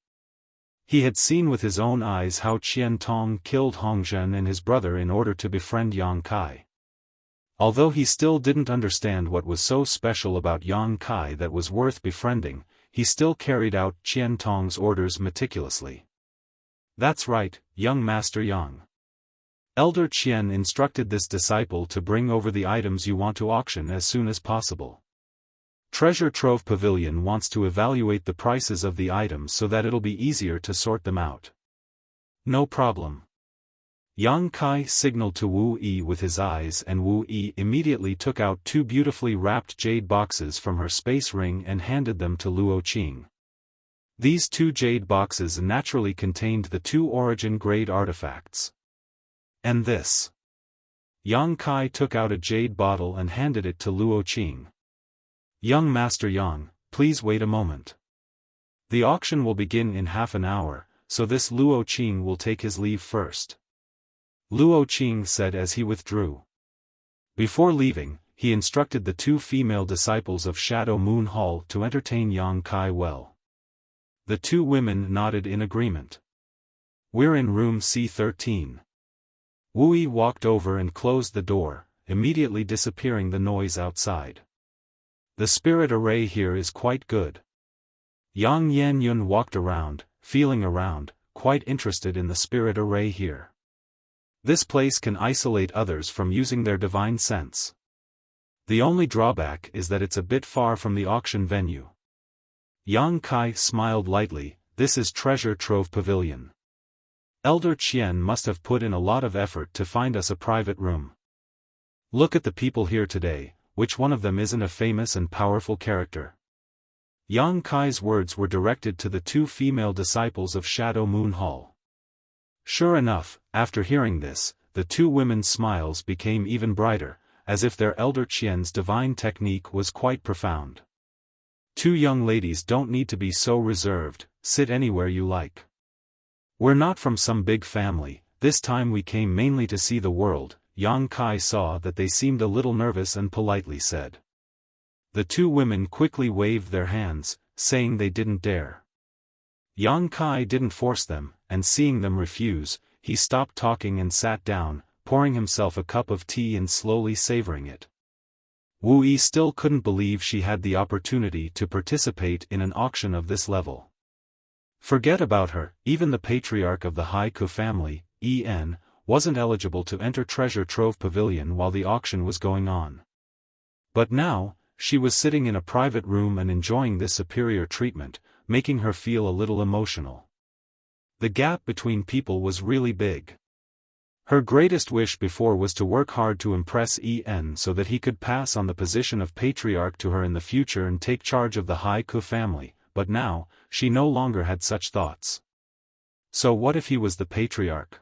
He had seen with his own eyes how Qian Tong killed Hongzhen and his brother in order to befriend Yang Kai. Although he still didn't understand what was so special about Yang Kai that was worth befriending, he still carried out Qian Tong's orders meticulously. That's right, young Master Yang. Elder Qian instructed this disciple to bring over the items you want to auction as soon as possible. Treasure Trove Pavilion wants to evaluate the prices of the items so that it'll be easier to sort them out. No problem. Yang Kai signaled to Wu Yi with his eyes and Wu Yi immediately took out two beautifully wrapped jade boxes from her space ring and handed them to Luo Qing. These two jade boxes naturally contained the two origin-grade artifacts. And this. Yang Kai took out a jade bottle and handed it to Luo Qing. Young Master Yang, please wait a moment. The auction will begin in half an hour, so this Luo Qing will take his leave first. Luo Qing said as he withdrew. Before leaving, he instructed the two female disciples of Shadow Moon Hall to entertain Yang Kai well. The two women nodded in agreement. We're in room C13. Wu Yi walked over and closed the door, immediately disappearing the noise outside. The spirit array here is quite good. Yang Yanyun walked around, feeling around, quite interested in the spirit array here. This place can isolate others from using their divine sense. The only drawback is that it's a bit far from the auction venue. Yang Kai smiled lightly. This is Treasure Trove Pavilion. Elder Qian must have put in a lot of effort to find us a private room. Look at the people here today, which one of them isn't a famous and powerful character? Yang Kai's words were directed to the two female disciples of Shadow Moon Hall. Sure enough, after hearing this, the two women's smiles became even brighter, as if their elder Qian's divine technique was quite profound. Two young ladies don't need to be so reserved, sit anywhere you like. We're not from some big family, this time we came mainly to see the world. Yang Kai saw that they seemed a little nervous and politely said. The two women quickly waved their hands, saying they didn't dare. Yang Kai didn't force them, and seeing them refuse, he stopped talking and sat down, pouring himself a cup of tea and slowly savoring it. Wu Yi still couldn't believe she had the opportunity to participate in an auction of this level. Forget about her, even the patriarch of the Haiku family, En, wasn't eligible to enter Treasure Trove Pavilion while the auction was going on. But now, she was sitting in a private room and enjoying this superior treatment, making her feel a little emotional. The gap between people was really big. Her greatest wish before was to work hard to impress En so that he could pass on the position of patriarch to her in the future and take charge of the Haiku family, but now, she no longer had such thoughts. So what if he was the patriarch?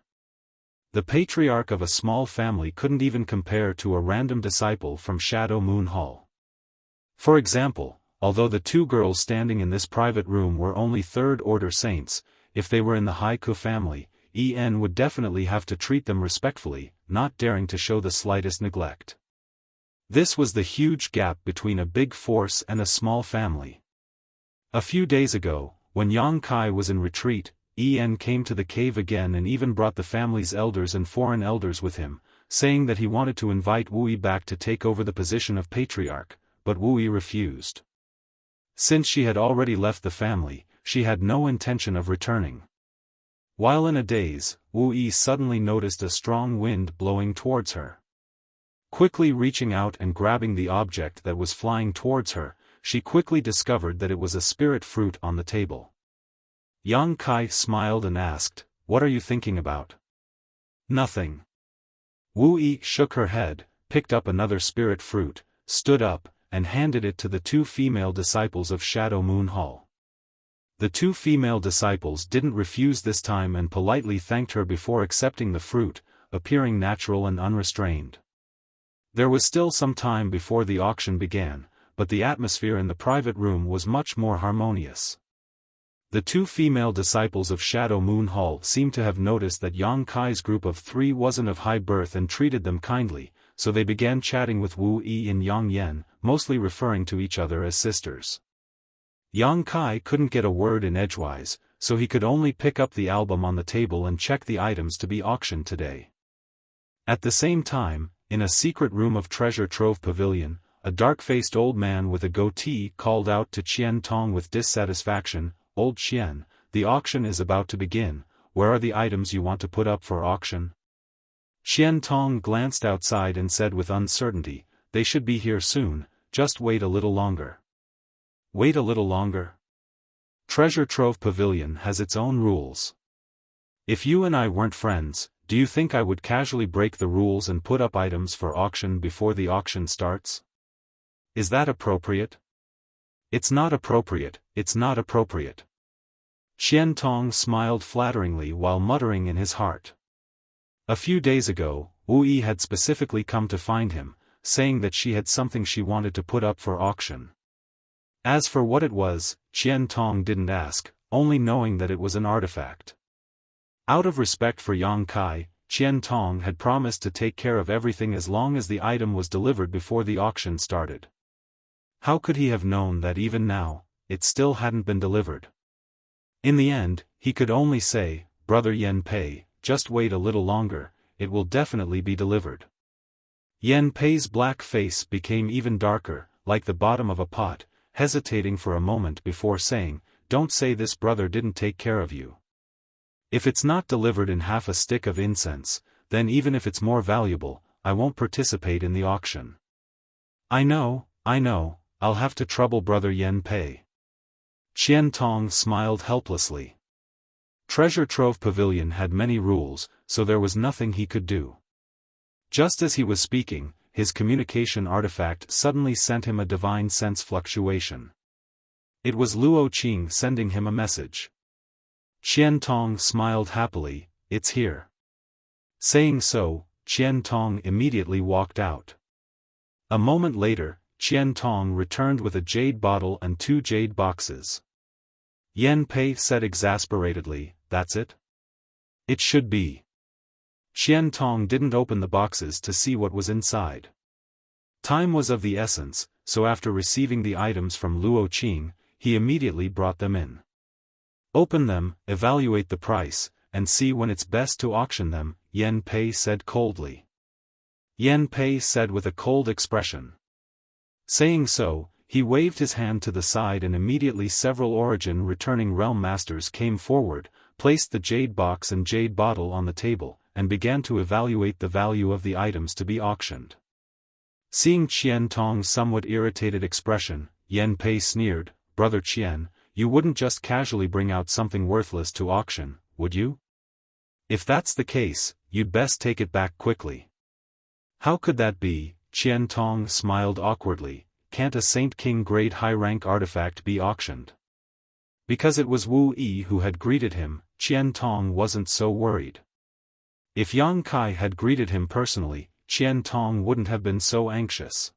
The patriarch of a small family couldn't even compare to a random disciple from Shadow Moon Hall. For example, although the two girls standing in this private room were only third-order saints, if they were in the Haiku family, En would definitely have to treat them respectfully, not daring to show the slightest neglect. This was the huge gap between a big force and a small family. A few days ago, when Yang Kai was in retreat, En came to the cave again and even brought the family's elders and foreign elders with him, saying that he wanted to invite Wu Yi back to take over the position of patriarch, but Wu Yi refused. Since she had already left the family, she had no intention of returning. While in a daze, Wu Yi suddenly noticed a strong wind blowing towards her. Quickly reaching out and grabbing the object that was flying towards her, she quickly discovered that it was a spirit fruit on the table. Yang Kai smiled and asked, "What are you thinking about?" "Nothing." Wu Yi shook her head, picked up another spirit fruit, stood up, and handed it to the two female disciples of Shadow Moon Hall. The two female disciples didn't refuse this time and politely thanked her before accepting the fruit, appearing natural and unrestrained. There was still some time before the auction began, but the atmosphere in the private room was much more harmonious. The two female disciples of Shadow Moon Hall seemed to have noticed that Yang Kai's group of three wasn't of high birth and treated them kindly, so they began chatting with Wu Yi and Yang Yen, mostly referring to each other as sisters. Yang Kai couldn't get a word in edgewise, so he could only pick up the album on the table and check the items to be auctioned today. At the same time, in a secret room of Treasure Trove Pavilion, a dark-faced old man with a goatee called out to Qian Tong with dissatisfaction, "Old Qian, the auction is about to begin, where are the items you want to put up for auction?" Qian Tong glanced outside and said with uncertainty, "They should be here soon, just wait a little longer." Wait a little longer? Treasure Trove Pavilion has its own rules. If you and I weren't friends, do you think I would casually break the rules and put up items for auction before the auction starts? Is that appropriate? It's not appropriate, it's not appropriate. Qian Tong smiled flatteringly while muttering in his heart. A few days ago, Wu Yi had specifically come to find him, saying that she had something she wanted to put up for auction. As for what it was, Qian Tong didn't ask, only knowing that it was an artifact. Out of respect for Yang Kai, Qian Tong had promised to take care of everything as long as the item was delivered before the auction started. How could he have known that even now, it still hadn't been delivered? In the end, he could only say, "Brother Yen Pei, just wait a little longer, it will definitely be delivered." Yen Pei's black face became even darker, like the bottom of a pot, hesitating for a moment before saying, "Don't say this brother didn't take care of you. If it's not delivered in half a stick of incense, then even if it's more valuable, I won't participate in the auction. I know, I'll have to trouble Brother Yen Pei. Qian Tong smiled helplessly. Treasure Trove Pavilion had many rules, so there was nothing he could do. Just as he was speaking, his communication artifact suddenly sent him a divine sense fluctuation. It was Luo Qing sending him a message. Qian Tong smiled happily, "It's here." Saying so, Qian Tong immediately walked out. A moment later, Qian Tong returned with a jade bottle and 2 jade boxes. Yen Pei said exasperatedly, "That's it? It should be." Qian Tong didn't open the boxes to see what was inside. Time was of the essence, so after receiving the items from Luo Qing, he immediately brought them in. "Open them, evaluate the price, and see when it's best to auction them," Yen Pei said coldly. Yen Pei said with a cold expression. Saying so, he waved his hand to the side and immediately several origin returning realm masters came forward, placed the jade box and jade bottle on the table, and began to evaluate the value of the items to be auctioned. Seeing Qian Tong's somewhat irritated expression, Yen Pei sneered, "Brother Qian, you wouldn't just casually bring out something worthless to auction, would you? If that's the case, you'd best take it back quickly." "How could that be?" Qian Tong smiled awkwardly. "Can't a Saint King grade high rank artifact be auctioned?" Because it was Wu Yi who had greeted him, Qian Tong wasn't so worried. If Yang Kai had greeted him personally, Qian Tong wouldn't have been so anxious.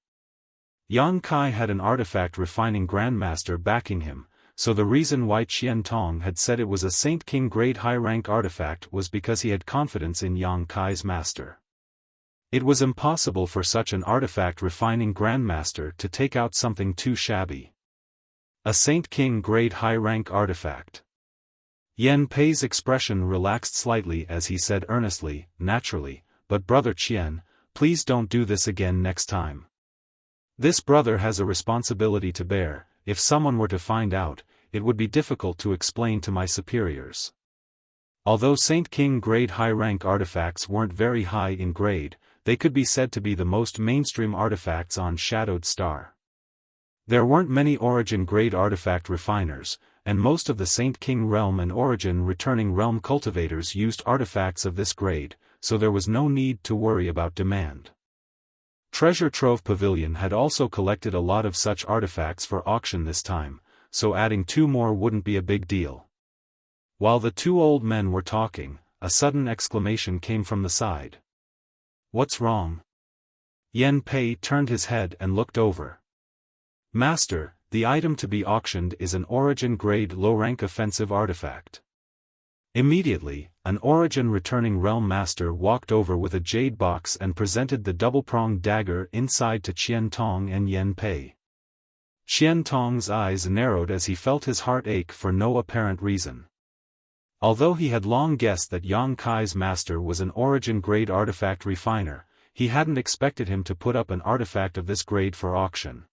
Yang Kai had an artifact refining grandmaster backing him, so the reason why Qian Tong had said it was a Saint King grade high rank artifact was because he had confidence in Yang Kai's master. It was impossible for such an artifact refining grandmaster to take out something too shabby. A Saint King grade high rank artifact. Yen Pei's expression relaxed slightly as he said earnestly, "Naturally, but Brother Qian, please don't do this again next time. This brother has a responsibility to bear. If someone were to find out, it would be difficult to explain to my superiors." Although Saint King grade high rank artifacts weren't very high in grade, they could be said to be the most mainstream artifacts on Shadowed Star. There weren't many Origin grade artifact refiners, and most of the Saint King realm and Origin returning realm cultivators used artifacts of this grade, so there was no need to worry about demand. Treasure Trove Pavilion had also collected a lot of such artifacts for auction this time, so adding 2 more wouldn't be a big deal. While the 2 old men were talking, a sudden exclamation came from the side. "What's wrong?" Yen Pei turned his head and looked over. "Master, the item to be auctioned is an Origin grade low-rank offensive artifact." Immediately, an Origin returning realm master walked over with a jade box and presented the double-pronged dagger inside to Qian Tong and Yen Pei. Qian Tong's eyes narrowed as he felt his heart ache for no apparent reason. Although he had long guessed that Yang Kai's master was an Origin grade artifact refiner, he hadn't expected him to put up an artifact of this grade for auction.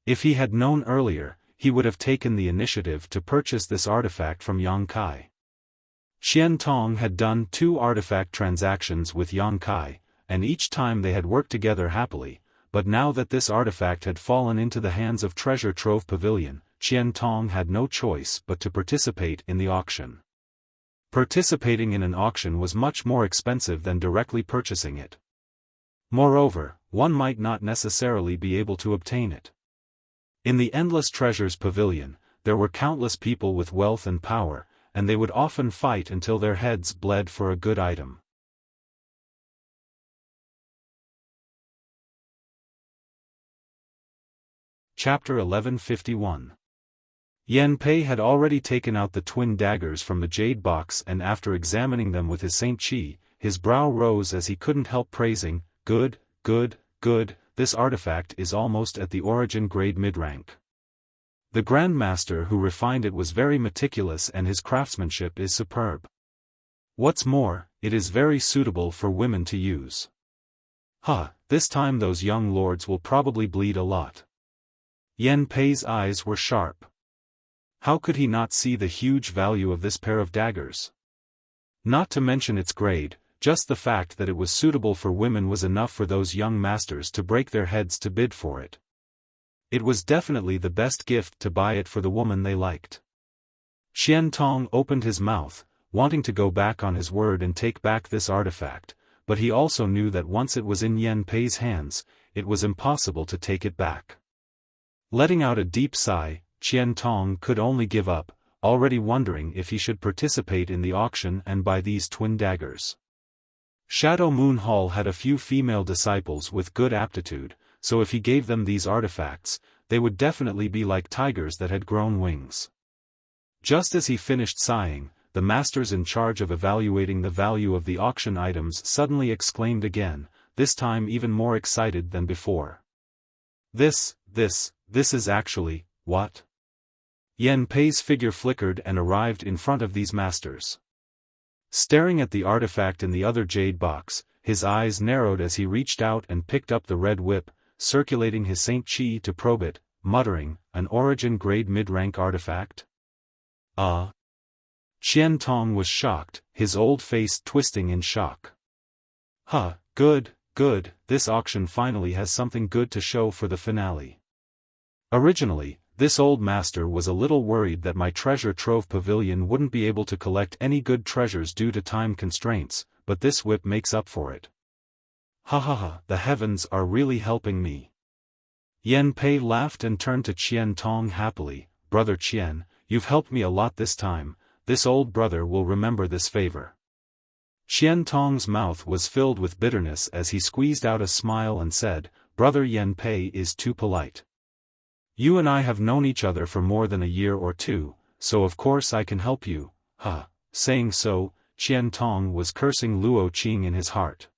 If he had known earlier, he would have taken the initiative to purchase this artifact from Yang Kai. Qian Tong had done 2 artifact transactions with Yang Kai, and each time they had worked together happily, but now that this artifact had fallen into the hands of Treasure Trove Pavilion, Qian Tong had no choice but to participate in the auction. Participating in an auction was much more expensive than directly purchasing it. Moreover, one might not necessarily be able to obtain it. In the Endless Treasures Pavilion, there were countless people with wealth and power, and they would often fight until their heads bled for a good item. Chapter 1151. Yen Pei had already taken out the twin daggers from the jade box, and after examining them with his Saint Chi, his brow rose as he couldn't help praising, "Good, good, good, this artifact is almost at the Origin grade mid-rank. The Grandmaster who refined it was very meticulous and his craftsmanship is superb. What's more, it is very suitable for women to use. This time those young lords will probably bleed a lot." Yen Pei's eyes were sharp. How could he not see the huge value of this pair of daggers? Not to mention its grade, just the fact that it was suitable for women was enough for those young masters to break their heads to bid for it. It was definitely the best gift to buy it for the woman they liked. Qian Tong opened his mouth, wanting to go back on his word and take back this artifact, but he also knew that once it was in Yen Pei's hands, it was impossible to take it back. Letting out a deep sigh, Qian Tong could only give up, already wondering if he should participate in the auction and buy these twin daggers. Shadow Moon Hall had a few female disciples with good aptitude, so if he gave them these artifacts, they would definitely be like tigers that had grown wings. Just as he finished sighing, the masters in charge of evaluating the value of the auction items suddenly exclaimed again, this time even more excited than before. This is actually, what? Yen Pei's figure flickered and arrived in front of these masters. Staring at the artifact in the other jade box, his eyes narrowed as he reached out and picked up the red whip, circulating his Saint Chi to probe it, muttering, an origin grade mid-rank artifact? Qian Tong was shocked, his old face twisting in shock. Good, this auction finally has something good to show for the finale. Originally, this old master was a little worried that my treasure trove pavilion wouldn't be able to collect any good treasures due to time constraints, but this whip makes up for it. The heavens are really helping me. Yen Pei laughed and turned to Qian Tong happily, Brother Qian, you've helped me a lot this time, this old brother will remember this favor. Qian Tong's mouth was filled with bitterness as he squeezed out a smile and said, Brother Yen Pei is too polite. You and I have known each other for more than a year or two, so of course I can help you. Saying so, Qian Tong was cursing Luo Qing in his heart.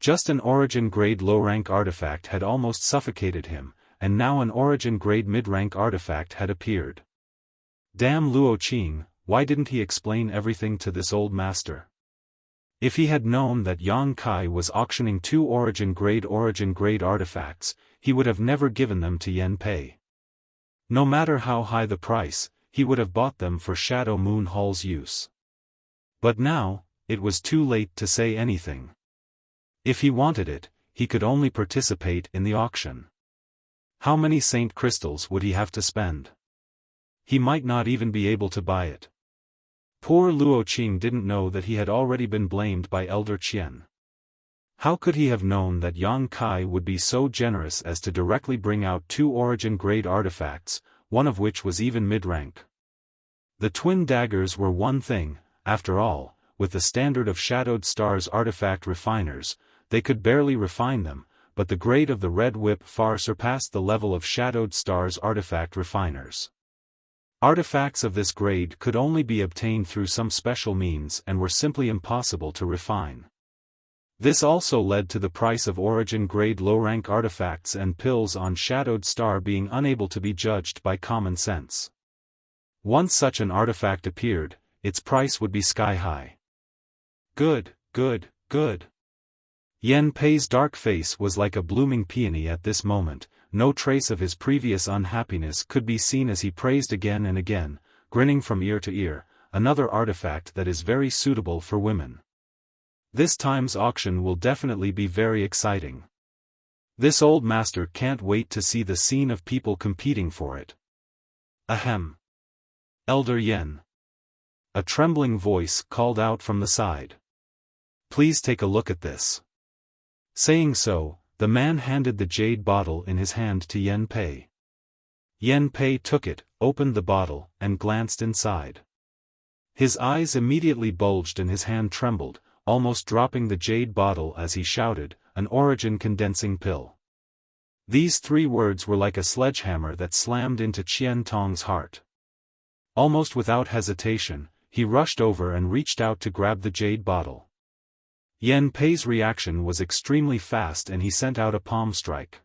Just an origin grade low-rank artifact had almost suffocated him, and now an origin grade mid-rank artifact had appeared. Damn Luo Qing, why didn't he explain everything to this old master? If he had known that Yang Kai was auctioning two origin grade artifacts, he would have never given them to Yen Pei. No matter how high the price, he would have bought them for Shadow Moon Hall's use. But now, it was too late to say anything. If he wanted it, he could only participate in the auction. How many Saint Crystals would he have to spend? He might not even be able to buy it. Poor Luo Qing didn't know that he had already been blamed by Elder Qian. How could he have known that Yang Kai would be so generous as to directly bring out two origin-grade artifacts, one of which was even mid-rank? The twin daggers were one thing, after all, with the standard of Shadowed Stars artifact refiners, they could barely refine them, but the grade of the red whip far surpassed the level of Shadowed Stars artifact refiners. Artifacts of this grade could only be obtained through some special means and were simply impossible to refine. This also led to the price of origin-grade low-rank artifacts and pills on Shadowed Star being unable to be judged by common sense. Once such an artifact appeared, its price would be sky-high. Good. Yen Pei's dark face was like a blooming peony at this moment, no trace of his previous unhappiness could be seen as he praised again and again, grinning from ear to ear, another artifact that is very suitable for women. This time's auction will definitely be very exciting. This old master can't wait to see the scene of people competing for it. Ahem. Elder Yen. A trembling voice called out from the side. Please take a look at this. Saying so, the man handed the jade bottle in his hand to Yen Pei. Yen Pei took it, opened the bottle, and glanced inside. His eyes immediately bulged and his hand trembled, almost dropping the jade bottle as he shouted, an origin condensing pill. These three words were like a sledgehammer that slammed into Qian Tong's heart. Almost without hesitation, he rushed over and reached out to grab the jade bottle. Yen Pei's reaction was extremely fast and he sent out a palm strike.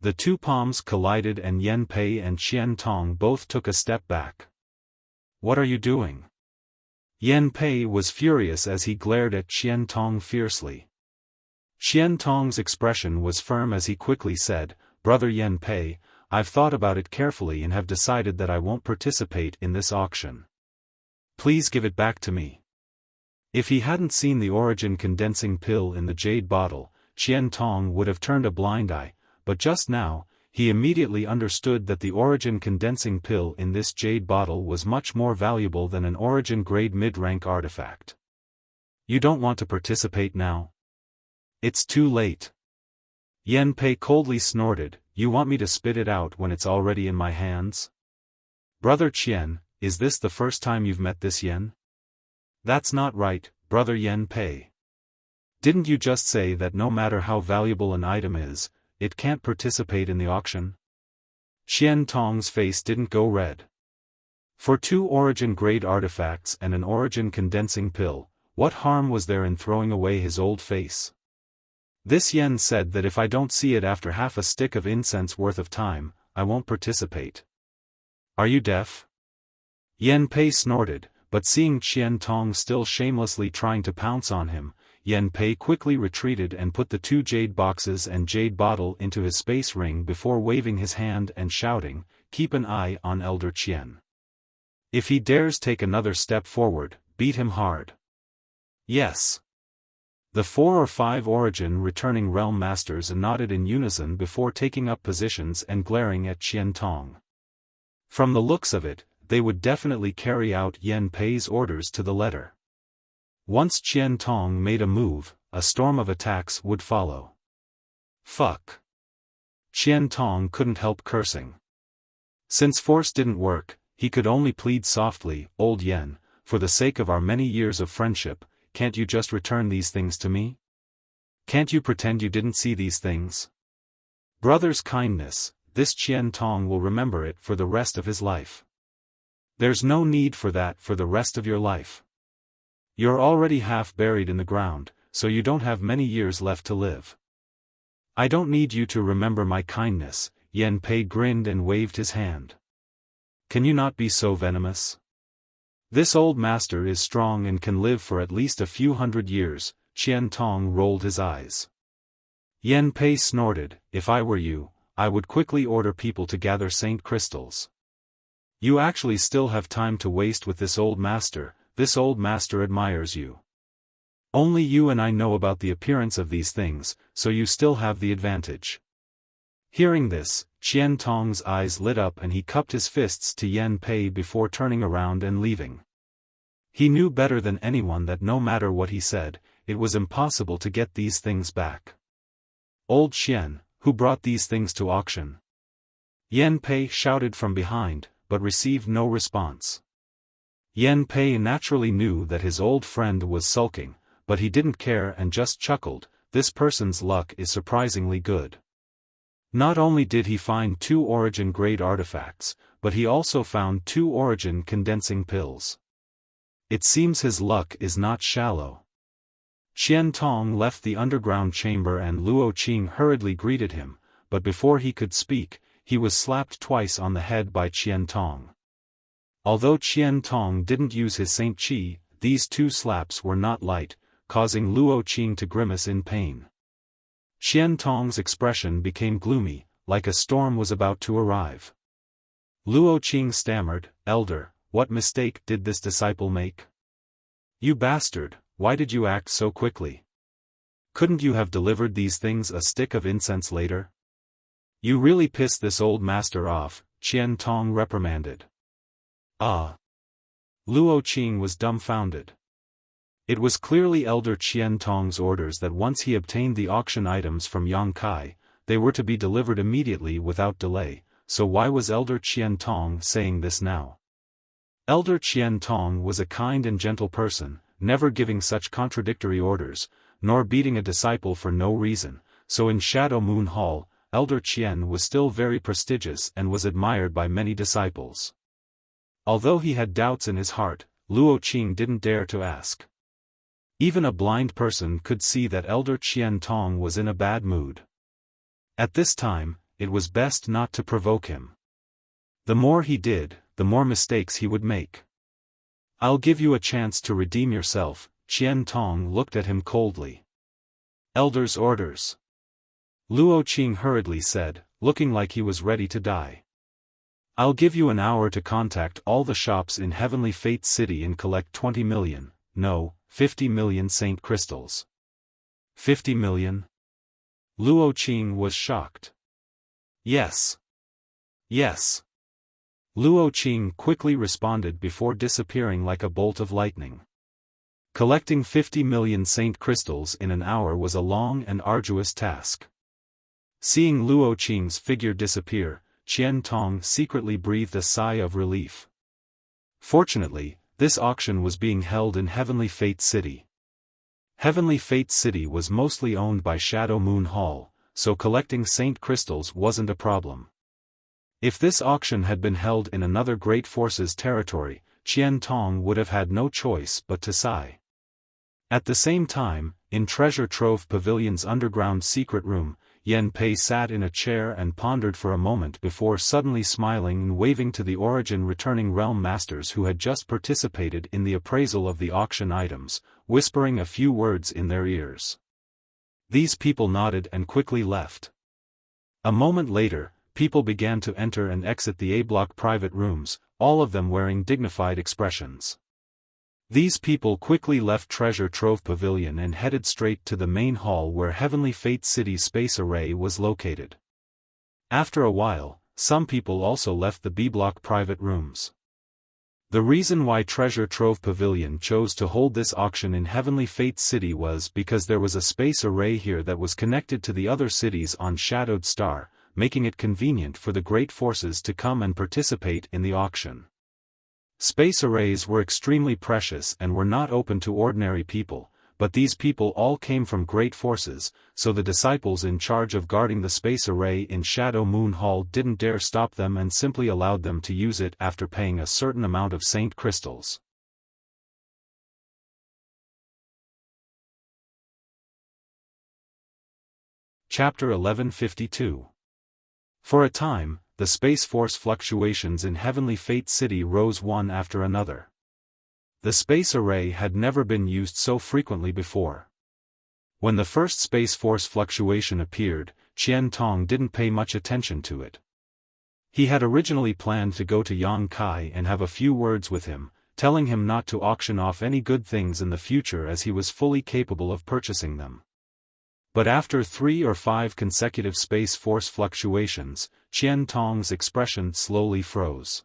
The two palms collided and Yen Pei and Qian Tong both took a step back. What are you doing? Yen Pei was furious as he glared at Qian Tong fiercely. Qian Tong's expression was firm as he quickly said, Brother Yen Pei, I've thought about it carefully and have decided that I won't participate in this auction. Please give it back to me. If he hadn't seen the origin condensing pill in the jade bottle, Qian Tong would have turned a blind eye, but just now, he immediately understood that the origin condensing pill in this jade bottle was much more valuable than an origin grade mid-rank artifact. You don't want to participate now? It's too late. Yan Pei coldly snorted, you want me to spit it out when it's already in my hands? Brother Qian, is this the first time you've met this yen? That's not right, Brother Yan Pei. Didn't you just say that no matter how valuable an item is, it can't participate in the auction? Qian Tong's face didn't go red. For 2 origin-grade artifacts and an origin condensing pill, what harm was there in throwing away his old face? This yen said that if I don't see it after half a stick of incense worth of time, I won't participate. Are you deaf? Yan Pei snorted, but seeing Qian Tong still shamelessly trying to pounce on him, Yan Pei quickly retreated and put the 2 jade boxes and jade bottle into his space ring before waving his hand and shouting, keep an eye on Elder Qian. If he dares take another step forward, beat him hard. Yes. The 4 or 5 origin returning realm masters nodded in unison before taking up positions and glaring at Qian Tong. From the looks of it, they would definitely carry out Yan Pei's orders to the letter. Once Qian Tong made a move, a storm of attacks would follow. Fuck. Qian Tong couldn't help cursing. Since force didn't work, he could only plead softly, Old Yen, for the sake of our many years of friendship, can't you just return these things to me? Can't you pretend you didn't see these things? Brother's kindness, this Qian Tong will remember it for the rest of his life. There's no need for that for the rest of your life. You're already half buried in the ground, so you don't have many years left to live. I don't need you to remember my kindness, Yan Pei grinned and waved his hand. Can you not be so venomous? This old master is strong and can live for at least a few hundred years, Qian Tong rolled his eyes. Yan Pei snorted, if I were you, I would quickly order people to gather saint crystals. You actually still have time to waste with this old master admires you. Only you and I know about the appearance of these things, so you still have the advantage. Hearing this, Qian Tong's eyes lit up and he cupped his fists to Yan Pei before turning around and leaving. He knew better than anyone that no matter what he said, it was impossible to get these things back. Old Qian, who brought these things to auction? Yan Pei shouted from behind, but received no response. Yan Pei naturally knew that his old friend was sulking, but he didn't care and just chuckled, this person's luck is surprisingly good. Not only did he find 2 origin-grade artifacts, but he also found 2 origin condensing pills. It seems his luck is not shallow. Qian Tong left the underground chamber and Luo Qing hurriedly greeted him, but before he could speak, he was slapped twice on the head by Qian Tong. Although Qian Tong didn't use his Saint Qi, these 2 slaps were not light, causing Luo Qing to grimace in pain. Qian Tong's expression became gloomy, like a storm was about to arrive. Luo Qing stammered, Elder, what mistake did this disciple make? You bastard, why did you act so quickly? Couldn't you have delivered these things a stick of incense later? You really pissed this old master off, Qian Tong reprimanded. Ah. Luo Qing was dumbfounded. It was clearly Elder Qian Tong's orders that once he obtained the auction items from Yang Kai, they were to be delivered immediately without delay, so why was Elder Qian Tong saying this now? Elder Qian Tong was a kind and gentle person, never giving such contradictory orders, nor beating a disciple for no reason, so in Shadow Moon Hall, Elder Qian was still very prestigious and was admired by many disciples. Although he had doubts in his heart, Luo Qing didn't dare to ask. Even a blind person could see that Elder Qian Tong was in a bad mood. At this time, it was best not to provoke him. The more he did, the more mistakes he would make. I'll give you a chance to redeem yourself, Qian Tong looked at him coldly. Elder's orders. Luo Qing hurriedly said, looking like he was ready to die. I'll give you an hour to contact all the shops in Heavenly Fate City and collect 20 million, no, 50 million saint crystals. 50 million? Luo Qing was shocked. Yes. Yes. Luo Qing quickly responded before disappearing like a bolt of lightning. Collecting 50 million saint crystals in an hour was a long and arduous task. Seeing Luo Qing's figure disappear, Qian Tong secretly breathed a sigh of relief. Fortunately, this auction was being held in Heavenly Fate City. Heavenly Fate City was mostly owned by Shadow Moon Hall, so collecting saint crystals wasn't a problem. If this auction had been held in another Great Forces territory, Qian Tong would have had no choice but to sigh. At the same time, in Treasure Trove Pavilion's underground secret room, Yan Pei sat in a chair and pondered for a moment before suddenly smiling and waving to the Origin returning realm masters who had just participated in the appraisal of the auction items, whispering a few words in their ears. These people nodded and quickly left. A moment later, people began to enter and exit the A-block private rooms, all of them wearing dignified expressions. These people quickly left Treasure Trove Pavilion and headed straight to the main hall where Heavenly Fate City's space array was located. After a while, some people also left the B-block private rooms. The reason why Treasure Trove Pavilion chose to hold this auction in Heavenly Fate City was because there was a space array here that was connected to the other cities on Shadowed Star, making it convenient for the Great Forces to come and participate in the auction. Space arrays were extremely precious and were not open to ordinary people, but these people all came from Great Forces, so the disciples in charge of guarding the space array in Shadow Moon Hall didn't dare stop them and simply allowed them to use it after paying a certain amount of saint crystals. Chapter 1152. For a time, the space force fluctuations in Heavenly Fate City rose one after another. The space array had never been used so frequently before. When the first space force fluctuation appeared, Qian Tong didn't pay much attention to it. He had originally planned to go to Yang Kai and have a few words with him, telling him not to auction off any good things in the future as he was fully capable of purchasing them. But after 3 or 5 consecutive space force fluctuations, Qian Tong's expression slowly froze.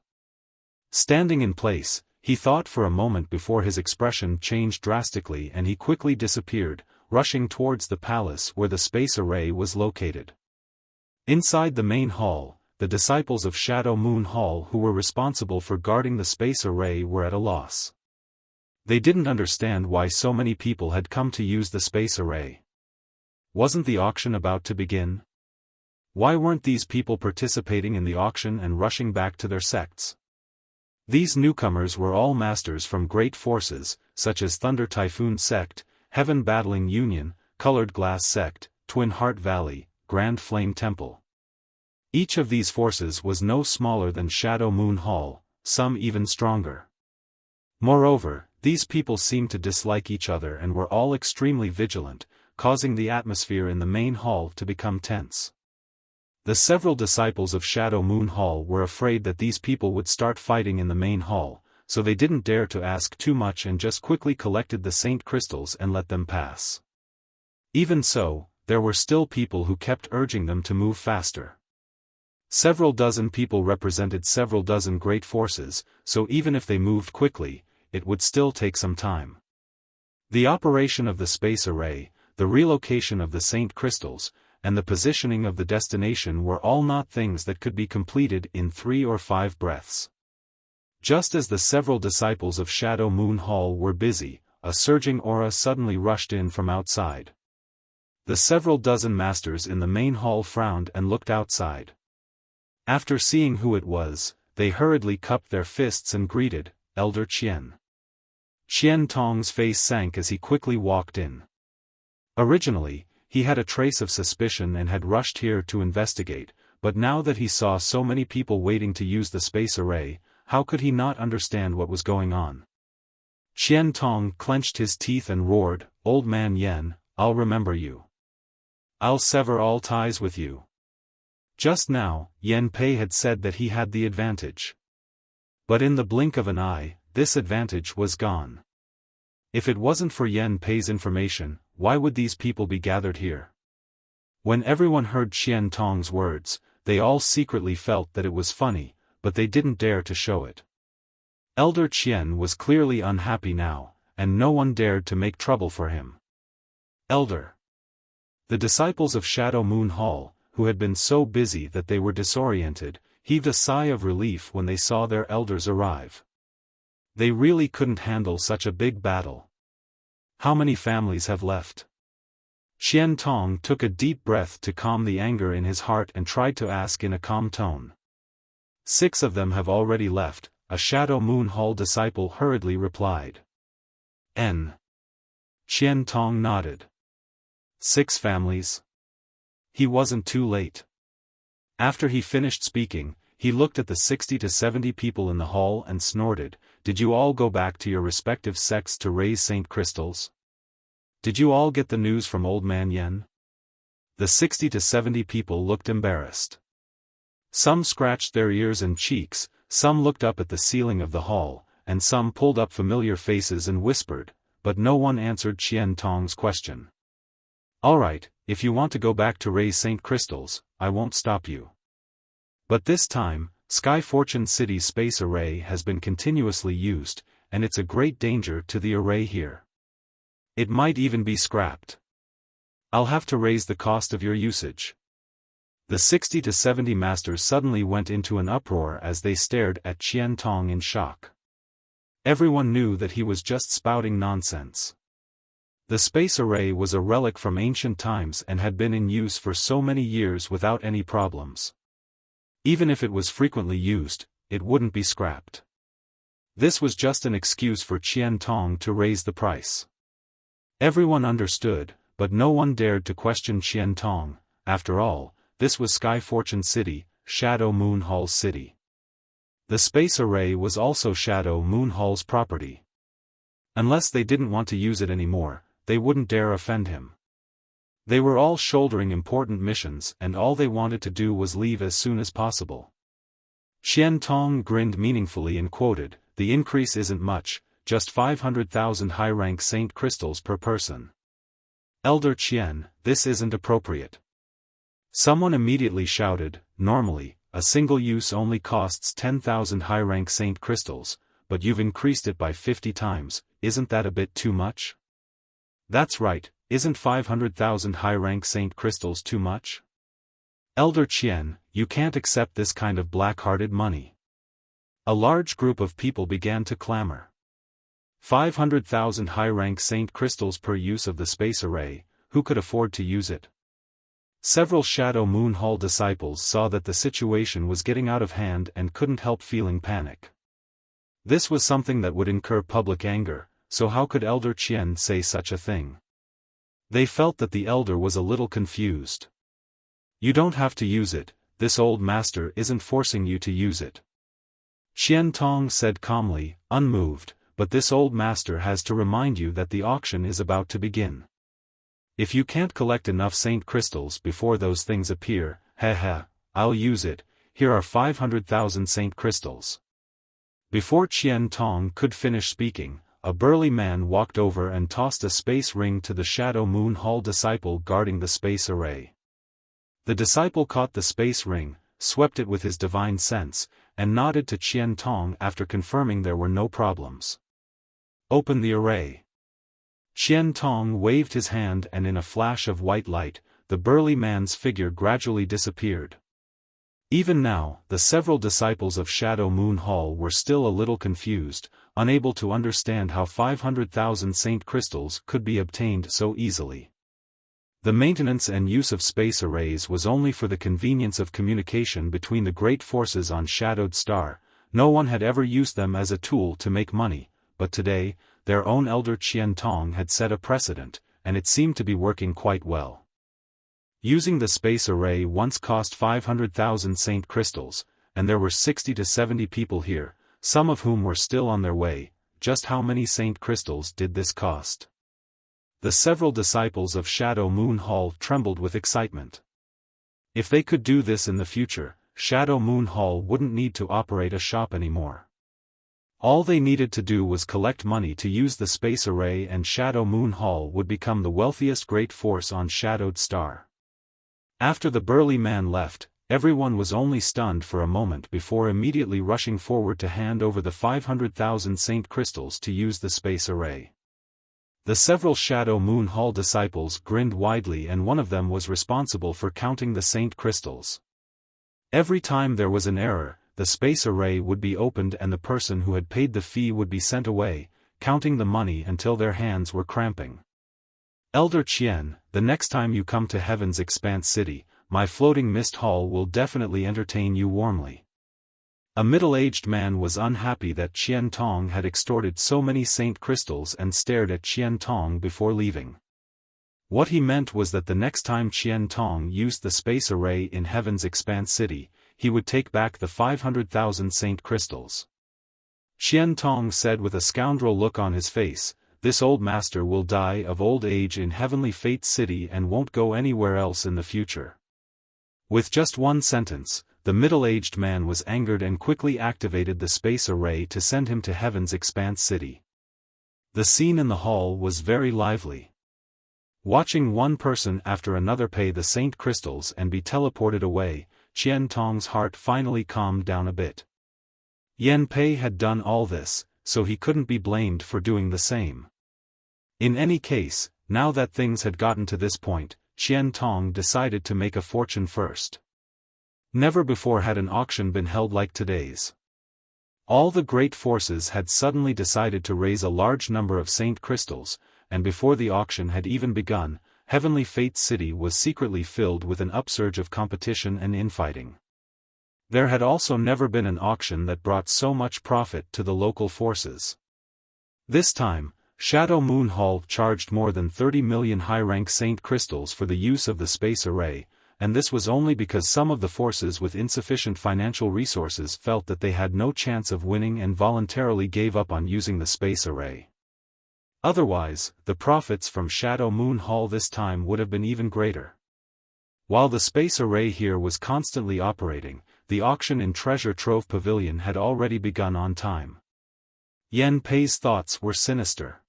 Standing in place, he thought for a moment before his expression changed drastically and he quickly disappeared, rushing towards the palace where the space array was located. Inside the main hall, the disciples of Shadow Moon Hall who were responsible for guarding the space array were at a loss. They didn't understand why so many people had come to use the space array. Wasn't the auction about to begin? Why weren't these people participating in the auction and rushing back to their sects? These newcomers were all masters from Great Forces, such as Thunder Typhoon Sect, Heaven Battling Union, Colored Glass Sect, Twin Heart Valley, Grand Flame Temple. Each of these forces was no smaller than Shadow Moon Hall, some even stronger. Moreover, these people seemed to dislike each other and were all extremely vigilant, causing the atmosphere in the main hall to become tense. The several disciples of Shadow Moon Hall were afraid that these people would start fighting in the main hall, so they didn't dare to ask too much and just quickly collected the saint crystals and let them pass. Even so, there were still people who kept urging them to move faster. Several dozen people represented several dozen great forces, so even if they moved quickly, it would still take some time. The operation of the space array, the relocation of the saint crystals, and the positioning of the destination were all not things that could be completed in 3 or 5 breaths. Just as the several disciples of Shadow Moon Hall were busy, a surging aura suddenly rushed in from outside. The several dozen masters in the main hall frowned and looked outside. After seeing who it was, they hurriedly cupped their fists and greeted, Elder Qian. Qian Tong's face sank as he quickly walked in. Originally, he had a trace of suspicion and had rushed here to investigate, but now that he saw so many people waiting to use the space array, how could he not understand what was going on? Qian Tong clenched his teeth and roared, "Old man Yan, I'll remember you. I'll sever all ties with you." Just now, Yan Pei had said that he had the advantage. But in the blink of an eye, this advantage was gone. If it wasn't for Yen Pei's information, why would these people be gathered here? When everyone heard Qian Tong's words, they all secretly felt that it was funny, but they didn't dare to show it. Elder Qian was clearly unhappy now, and no one dared to make trouble for him. Elder. The disciples of Shadow Moon Hall, who had been so busy that they were disoriented, heaved a sigh of relief when they saw their elders arrive. They really couldn't handle such a big battle. How many families have left? Qian Tong took a deep breath to calm the anger in his heart and tried to ask in a calm tone. 6 of them have already left, a Shadow Moon Hall disciple hurriedly replied. Qian Tong nodded. 6 families? He wasn't too late. After he finished speaking, he looked at the 60 to 70 people in the hall and snorted, "Did you all go back to your respective sects to raise Saint Crystals? Did you all get the news from Old Man Yen?" The 60 to 70 people looked embarrassed. Some scratched their ears and cheeks, some looked up at the ceiling of the hall, and some pulled up familiar faces and whispered, but no one answered Qian Tong's question. "All right, if you want to go back to raise Saint Crystals, I won't stop you. But this time, Sky Fortune City's space array has been continuously used, and it's a great danger to the array here. It might even be scrapped. I'll have to raise the cost of your usage." The 60 to 70 masters suddenly went into an uproar as they stared at Qian Tong in shock. Everyone knew that he was just spouting nonsense. The space array was a relic from ancient times and had been in use for so many years without any problems. Even if it was frequently used, it wouldn't be scrapped. This was just an excuse for Qian Tong to raise the price. Everyone understood, but no one dared to question Qian Tong. After all, this was Sky Fortune City, Shadow Moon Hall's city. The space array was also Shadow Moon Hall's property. Unless they didn't want to use it anymore, they wouldn't dare offend him. They were all shouldering important missions and all they wanted to do was leave as soon as possible. Qian Tong grinned meaningfully and quoted, "The increase isn't much, just 500,000 high-rank Saint Crystals per person. Elder Qian, this isn't appropriate." Someone immediately shouted, "Normally, a single use only costs 10,000 high-rank Saint Crystals, but you've increased it by 50 times, isn't that a bit too much?" "That's right, isn't 500,000 high-rank Saint Crystals too much? Elder Qian, you can't accept this kind of black-hearted money." A large group of people began to clamor. 500,000 high-rank Saint Crystals per use of the space array, who could afford to use it? Several Shadow Moon Hall disciples saw that the situation was getting out of hand and couldn't help feeling panic. This was something that would incur public anger, so how could Elder Qian say such a thing? They felt that the elder was a little confused. "You don't have to use it, this old master isn't forcing you to use it." Qian Tong said calmly, unmoved, "But this old master has to remind you that the auction is about to begin. If you can't collect enough Saint Crystals before those things appear, I'll use it, here are 500,000 Saint Crystals." Before Qian Tong could finish speaking, a burly man walked over and tossed a space ring to the Shadow Moon Hall disciple guarding the space array. The disciple caught the space ring, swept it with his divine sense, and nodded to Qian Tong after confirming there were no problems. "Open the array." Qian Tong waved his hand and in a flash of white light, the burly man's figure gradually disappeared. Even now, the several disciples of Shadow Moon Hall were still a little confused, unable to understand how 500,000 Saint Crystals could be obtained so easily. The maintenance and use of space arrays was only for the convenience of communication between the great forces on Shadowed Star. No one had ever used them as a tool to make money, but today, their own elder Qian Tong had set a precedent, and it seemed to be working quite well. Using the space array once cost 500,000 Saint Crystals, and there were 60 to 70 people here, some of whom were still on their way. Just how many Saint Crystals did this cost? The several disciples of Shadow Moon Hall trembled with excitement. If they could do this in the future, Shadow Moon Hall wouldn't need to operate a shop anymore. All they needed to do was collect money to use the space array, and Shadow Moon Hall would become the wealthiest great force on Shadowed Star. After the burly man left, everyone was only stunned for a moment before immediately rushing forward to hand over the 500,000 Saint Crystals to use the space array. The several Shadow Moon Hall disciples grinned widely, and one of them was responsible for counting the Saint Crystals. Every time there was an error, the space array would be opened and the person who had paid the fee would be sent away, counting the money until their hands were cramping. Elder Qian, the next time you come to Heaven's Expanse City, my floating mist hall will definitely entertain you warmly. A middle-aged man was unhappy that Qian Tong had extorted so many Saint Crystals and stared at Qian Tong before leaving. What he meant was that the next time Qian Tong used the space array in Heaven's Expanse City, he would take back the 500,000 Saint Crystals. Qian Tong said with a scoundrel look on his face, "This old master will die of old age in Heavenly Fate City and won't go anywhere else in the future." With just one sentence, the middle-aged man was angered and quickly activated the space array to send him to Heaven's Expanse City. The scene in the hall was very lively. Watching one person after another pay the Saint Crystals and be teleported away, Qian Tong's heart finally calmed down a bit. Yan Pei had done all this, so he couldn't be blamed for doing the same. In any case, now that things had gotten to this point, Qian Tong decided to make a fortune first. Never before had an auction been held like today's. All the great forces had suddenly decided to raise a large number of Saint Crystals, and before the auction had even begun, Heavenly Fate City was secretly filled with an upsurge of competition and infighting. There had also never been an auction that brought so much profit to the local forces. This time, Shadow Moon Hall charged more than 30 million high-rank Saint Crystals for the use of the space array, and this was only because some of the forces with insufficient financial resources felt that they had no chance of winning and voluntarily gave up on using the space array. Otherwise, the profits from Shadow Moon Hall this time would have been even greater. While the space array here was constantly operating, the auction in Treasure Trove Pavilion had already begun on time. Yan Pei's thoughts were sinister.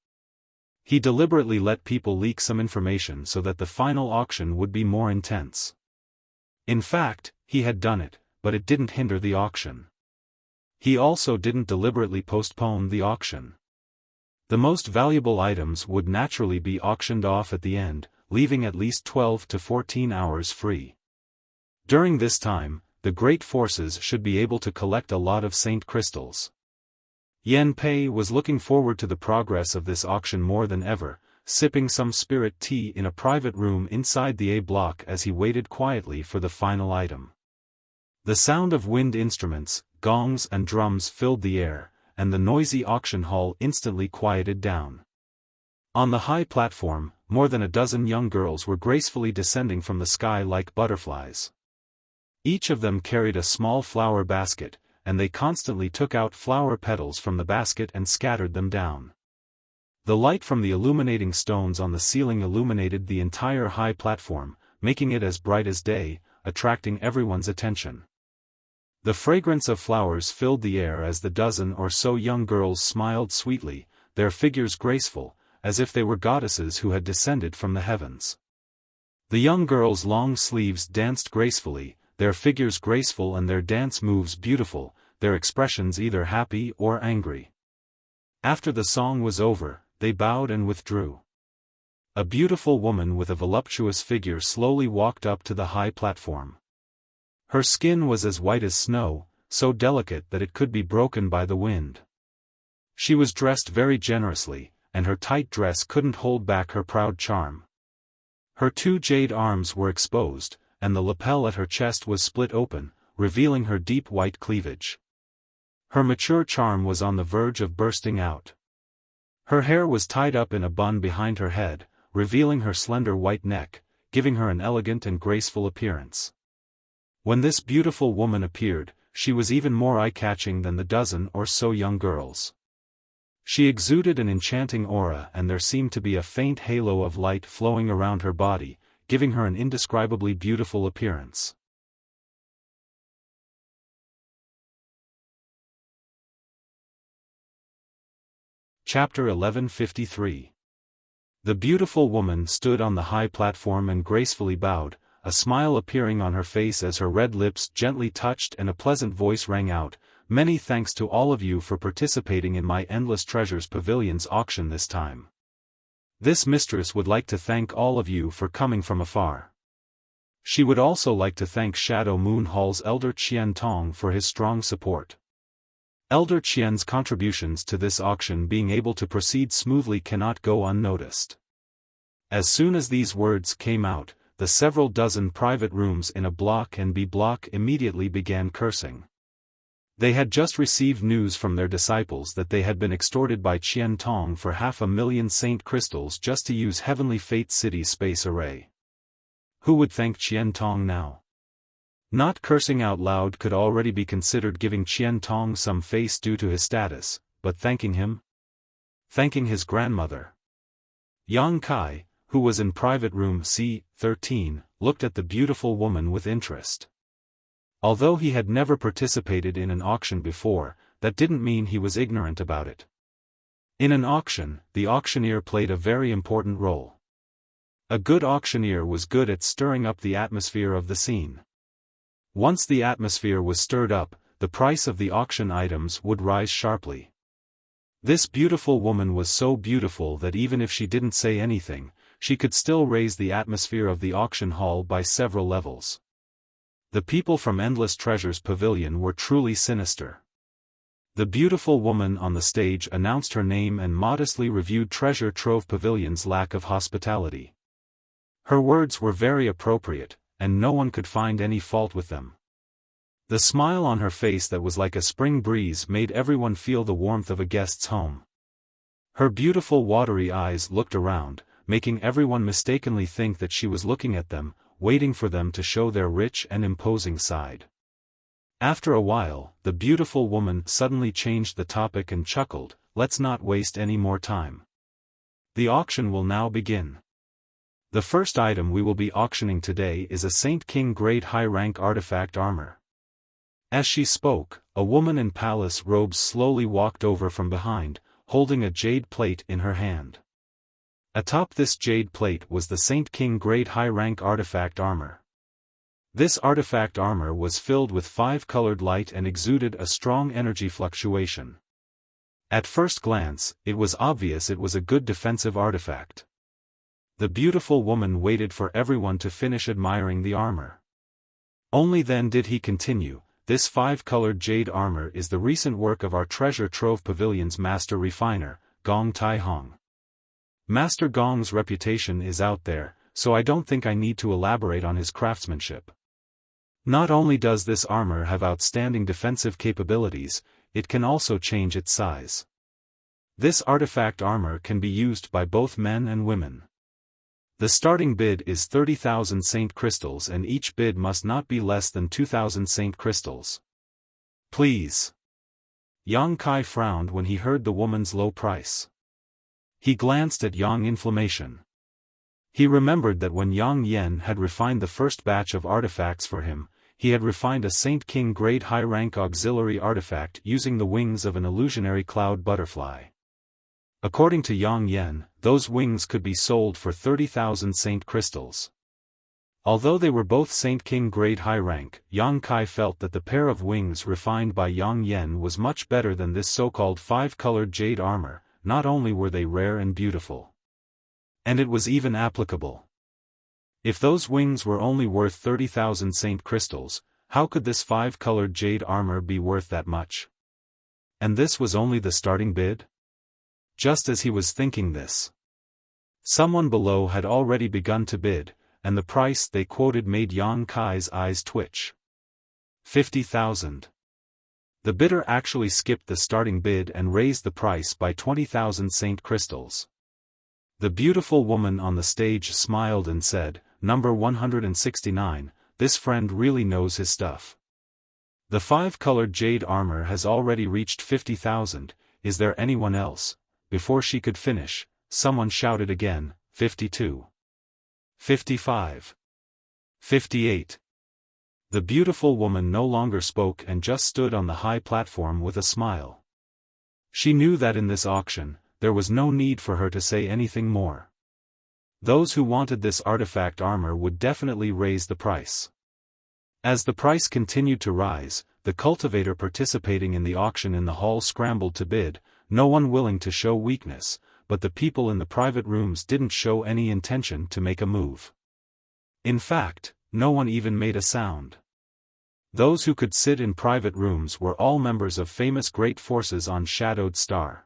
He deliberately let people leak some information so that the final auction would be more intense. In fact, he had done it, but it didn't hinder the auction. He also didn't deliberately postpone the auction. The most valuable items would naturally be auctioned off at the end, leaving at least 12 to 14 hours free. During this time, the great forces should be able to collect a lot of Saint Crystals. Yan Pei was looking forward to the progress of this auction more than ever, sipping some spirit tea in a private room inside the A block as he waited quietly for the final item. The sound of wind instruments, gongs and drums filled the air, and the noisy auction hall instantly quieted down. On the high platform, more than a dozen young girls were gracefully descending from the sky like butterflies. Each of them carried a small flower basket, and they constantly took out flower petals from the basket and scattered them down. The light from the illuminating stones on the ceiling illuminated the entire high platform, making it as bright as day, attracting everyone's attention. The fragrance of flowers filled the air as the dozen or so young girls smiled sweetly, their figures graceful, as if they were goddesses who had descended from the heavens. The young girls' long sleeves danced gracefully, their figures graceful and their dance moves beautiful, their expressions either happy or angry. After the song was over, they bowed and withdrew. A beautiful woman with a voluptuous figure slowly walked up to the high platform. Her skin was as white as snow, so delicate that it could be broken by the wind. She was dressed very generously, and her tight dress couldn't hold back her proud charm. Her two jade arms were exposed, and the lapel at her chest was split open, revealing her deep white cleavage. Her mature charm was on the verge of bursting out. Her hair was tied up in a bun behind her head, revealing her slender white neck, giving her an elegant and graceful appearance. When this beautiful woman appeared, she was even more eye-catching than the dozen or so young girls. She exuded an enchanting aura, and there seemed to be a faint halo of light flowing around her body, giving her an indescribably beautiful appearance. Chapter 1153. The beautiful woman stood on the high platform and gracefully bowed, a smile appearing on her face as her red lips gently touched and a pleasant voice rang out, "Many thanks to all of you for participating in my Endless Treasures Pavilion's auction this time. This mistress would like to thank all of you for coming from afar. She would also like to thank Shadow Moon Hall's Elder Qian Tong for his strong support. Elder Qian's contributions to this auction being able to proceed smoothly cannot go unnoticed." As soon as these words came out, the several dozen private rooms in A block and B block immediately began cursing. They had just received news from their disciples that they had been extorted by Qian Tong for 500,000 saint crystals just to use Heavenly Fate City's space array. Who would thank Qian Tong now? Not cursing out loud could already be considered giving Qian Tong some face due to his status, but thanking him? Thanking his grandmother. Yang Kai, who was in private room C13, looked at the beautiful woman with interest. Although he had never participated in an auction before, that didn't mean he was ignorant about it. In an auction, the auctioneer played a very important role. A good auctioneer was good at stirring up the atmosphere of the scene. Once the atmosphere was stirred up, the price of the auction items would rise sharply. This beautiful woman was so beautiful that even if she didn't say anything, she could still raise the atmosphere of the auction hall by several levels. The people from Endless Treasures Pavilion were truly sinister. The beautiful woman on the stage announced her name and modestly reviewed Treasure Trove Pavilion's lack of hospitality. Her words were very appropriate, and no one could find any fault with them. The smile on her face that was like a spring breeze made everyone feel the warmth of a guest's home. Her beautiful watery eyes looked around, making everyone mistakenly think that she was looking at them, waiting for them to show their rich and imposing side. After a while, the beautiful woman suddenly changed the topic and chuckled, "Let's not waste any more time. The auction will now begin. The first item we will be auctioning today is a Saint King Grade High Rank Artifact Armor." As she spoke, a woman in palace robes slowly walked over from behind, holding a jade plate in her hand. Atop this jade plate was the Saint King Grade High Rank Artifact Armor. This artifact armor was filled with 5-colored light and exuded a strong energy fluctuation. At first glance, it was obvious it was a good defensive artifact. The beautiful woman waited for everyone to finish admiring the armor. Only then did he continue, "This 5-colored jade armor is the recent work of our Treasure Trove Pavilion's master refiner, Gong Tai Hong. Master Gong's reputation is out there, so I don't think I need to elaborate on his craftsmanship. Not only does this armor have outstanding defensive capabilities, it can also change its size. This artifact armor can be used by both men and women. The starting bid is 30,000 saint crystals and each bid must not be less than 2,000 saint crystals. Please." Yang Kai frowned when he heard the woman's low price. He glanced at Yang Inflammation. He remembered that when Yang Yen had refined the first batch of artifacts for him, he had refined a Saint King Grade High Rank Auxiliary artifact using the wings of an illusionary cloud butterfly. According to Yang Yen, those wings could be sold for 30,000 saint crystals. Although they were both Saint King Grade High Rank, Yang Kai felt that the pair of wings refined by Yang Yen was much better than this so-called 5-colored jade armor. Not only were they rare and beautiful, and it was even applicable. If those wings were only worth 30,000 saint crystals, how could this 5-colored jade armor be worth that much? And this was only the starting bid? Just as he was thinking this, someone below had already begun to bid, and the price they quoted made Yang Kai's eyes twitch. 50,000. The bidder actually skipped the starting bid and raised the price by 20,000 saint crystals. The beautiful woman on the stage smiled and said, "Number 169, this friend really knows his stuff. The 5-colored jade armor has already reached 50,000, is there anyone else?" Before she could finish, someone shouted again, 52. 55. 58. The beautiful woman no longer spoke and just stood on the high platform with a smile. She knew that in this auction, there was no need for her to say anything more. Those who wanted this artifact armor would definitely raise the price. As the price continued to rise, the cultivator participating in the auction in the hall scrambled to bid, no one willing to show weakness, but the people in the private rooms didn't show any intention to make a move. In fact, no one even made a sound. Those who could sit in private rooms were all members of famous great forces on Shadowed Star.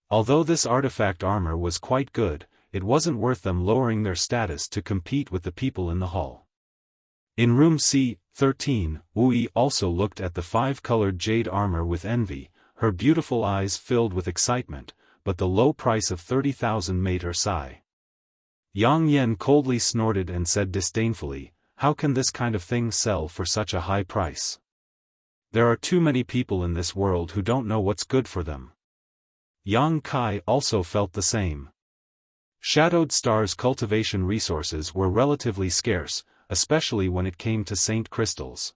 Although this artifact armor was quite good, it wasn't worth them lowering their status to compete with the people in the hall. In room C-13, Wuyi also looked at the 5-colored jade armor with envy, her beautiful eyes filled with excitement, but the low price of 30,000 made her sigh. Yang Yen coldly snorted and said disdainfully, "How can this kind of thing sell for such a high price? There are too many people in this world who don't know what's good for them." Yang Kai also felt the same. Shadowed Star's cultivation resources were relatively scarce, especially when it came to saint crystals.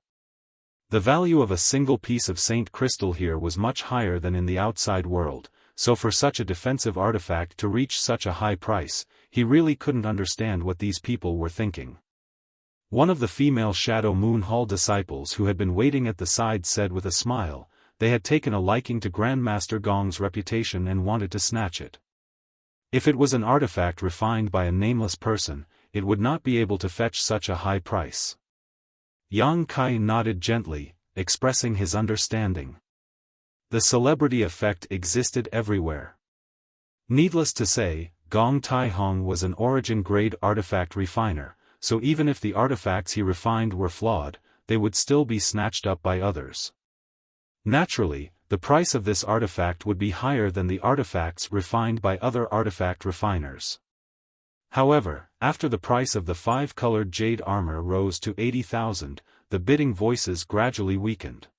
The value of a single piece of saint crystal here was much higher than in the outside world, so for such a defensive artifact to reach such a high price, he really couldn't understand what these people were thinking. One of the female Shadow Moon Hall disciples who had been waiting at the side said with a smile, they had taken a liking to Grandmaster Gong's reputation and wanted to snatch it. If it was an artifact refined by a nameless person, it would not be able to fetch such a high price. Yang Kai nodded gently, expressing his understanding. The celebrity effect existed everywhere. Needless to say, Gong Tai Hong was an origin-grade artifact refiner, so even if the artifacts he refined were flawed, they would still be snatched up by others. Naturally, the price of this artifact would be higher than the artifacts refined by other artifact refiners. However, after the price of the 5-colored jade armor rose to 80,000, the bidding voices gradually weakened.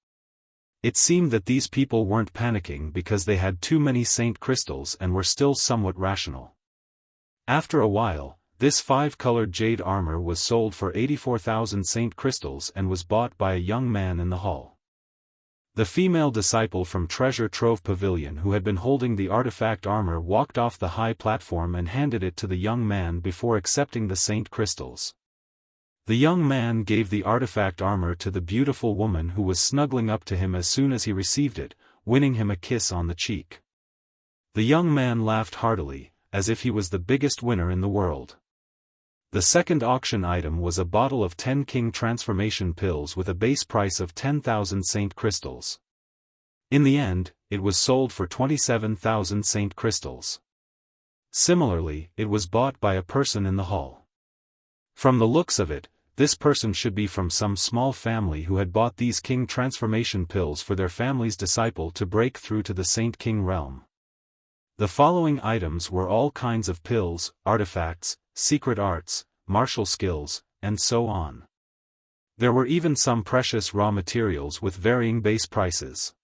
It seemed that these people weren't panicking because they had too many saint crystals and were still somewhat rational. After a while, this 5-colored jade armor was sold for 84,000 saint crystals and was bought by a young man in the hall. The female disciple from Treasure Trove Pavilion who had been holding the artifact armor walked off the high platform and handed it to the young man before accepting the saint crystals. The young man gave the artifact armor to the beautiful woman who was snuggling up to him as soon as he received it, winning him a kiss on the cheek. The young man laughed heartily, as if he was the biggest winner in the world. The second auction item was a bottle of 10 king transformation pills with a base price of 10,000 saint crystals. In the end, it was sold for 27,000 saint crystals. Similarly, it was bought by a person in the hall. From the looks of it, this person should be from some small family who had bought these king transformation pills for their family's disciple to break through to the Saint King realm. The following items were all kinds of pills, artifacts, secret arts, martial skills, and so on. There were even some precious raw materials with varying base prices.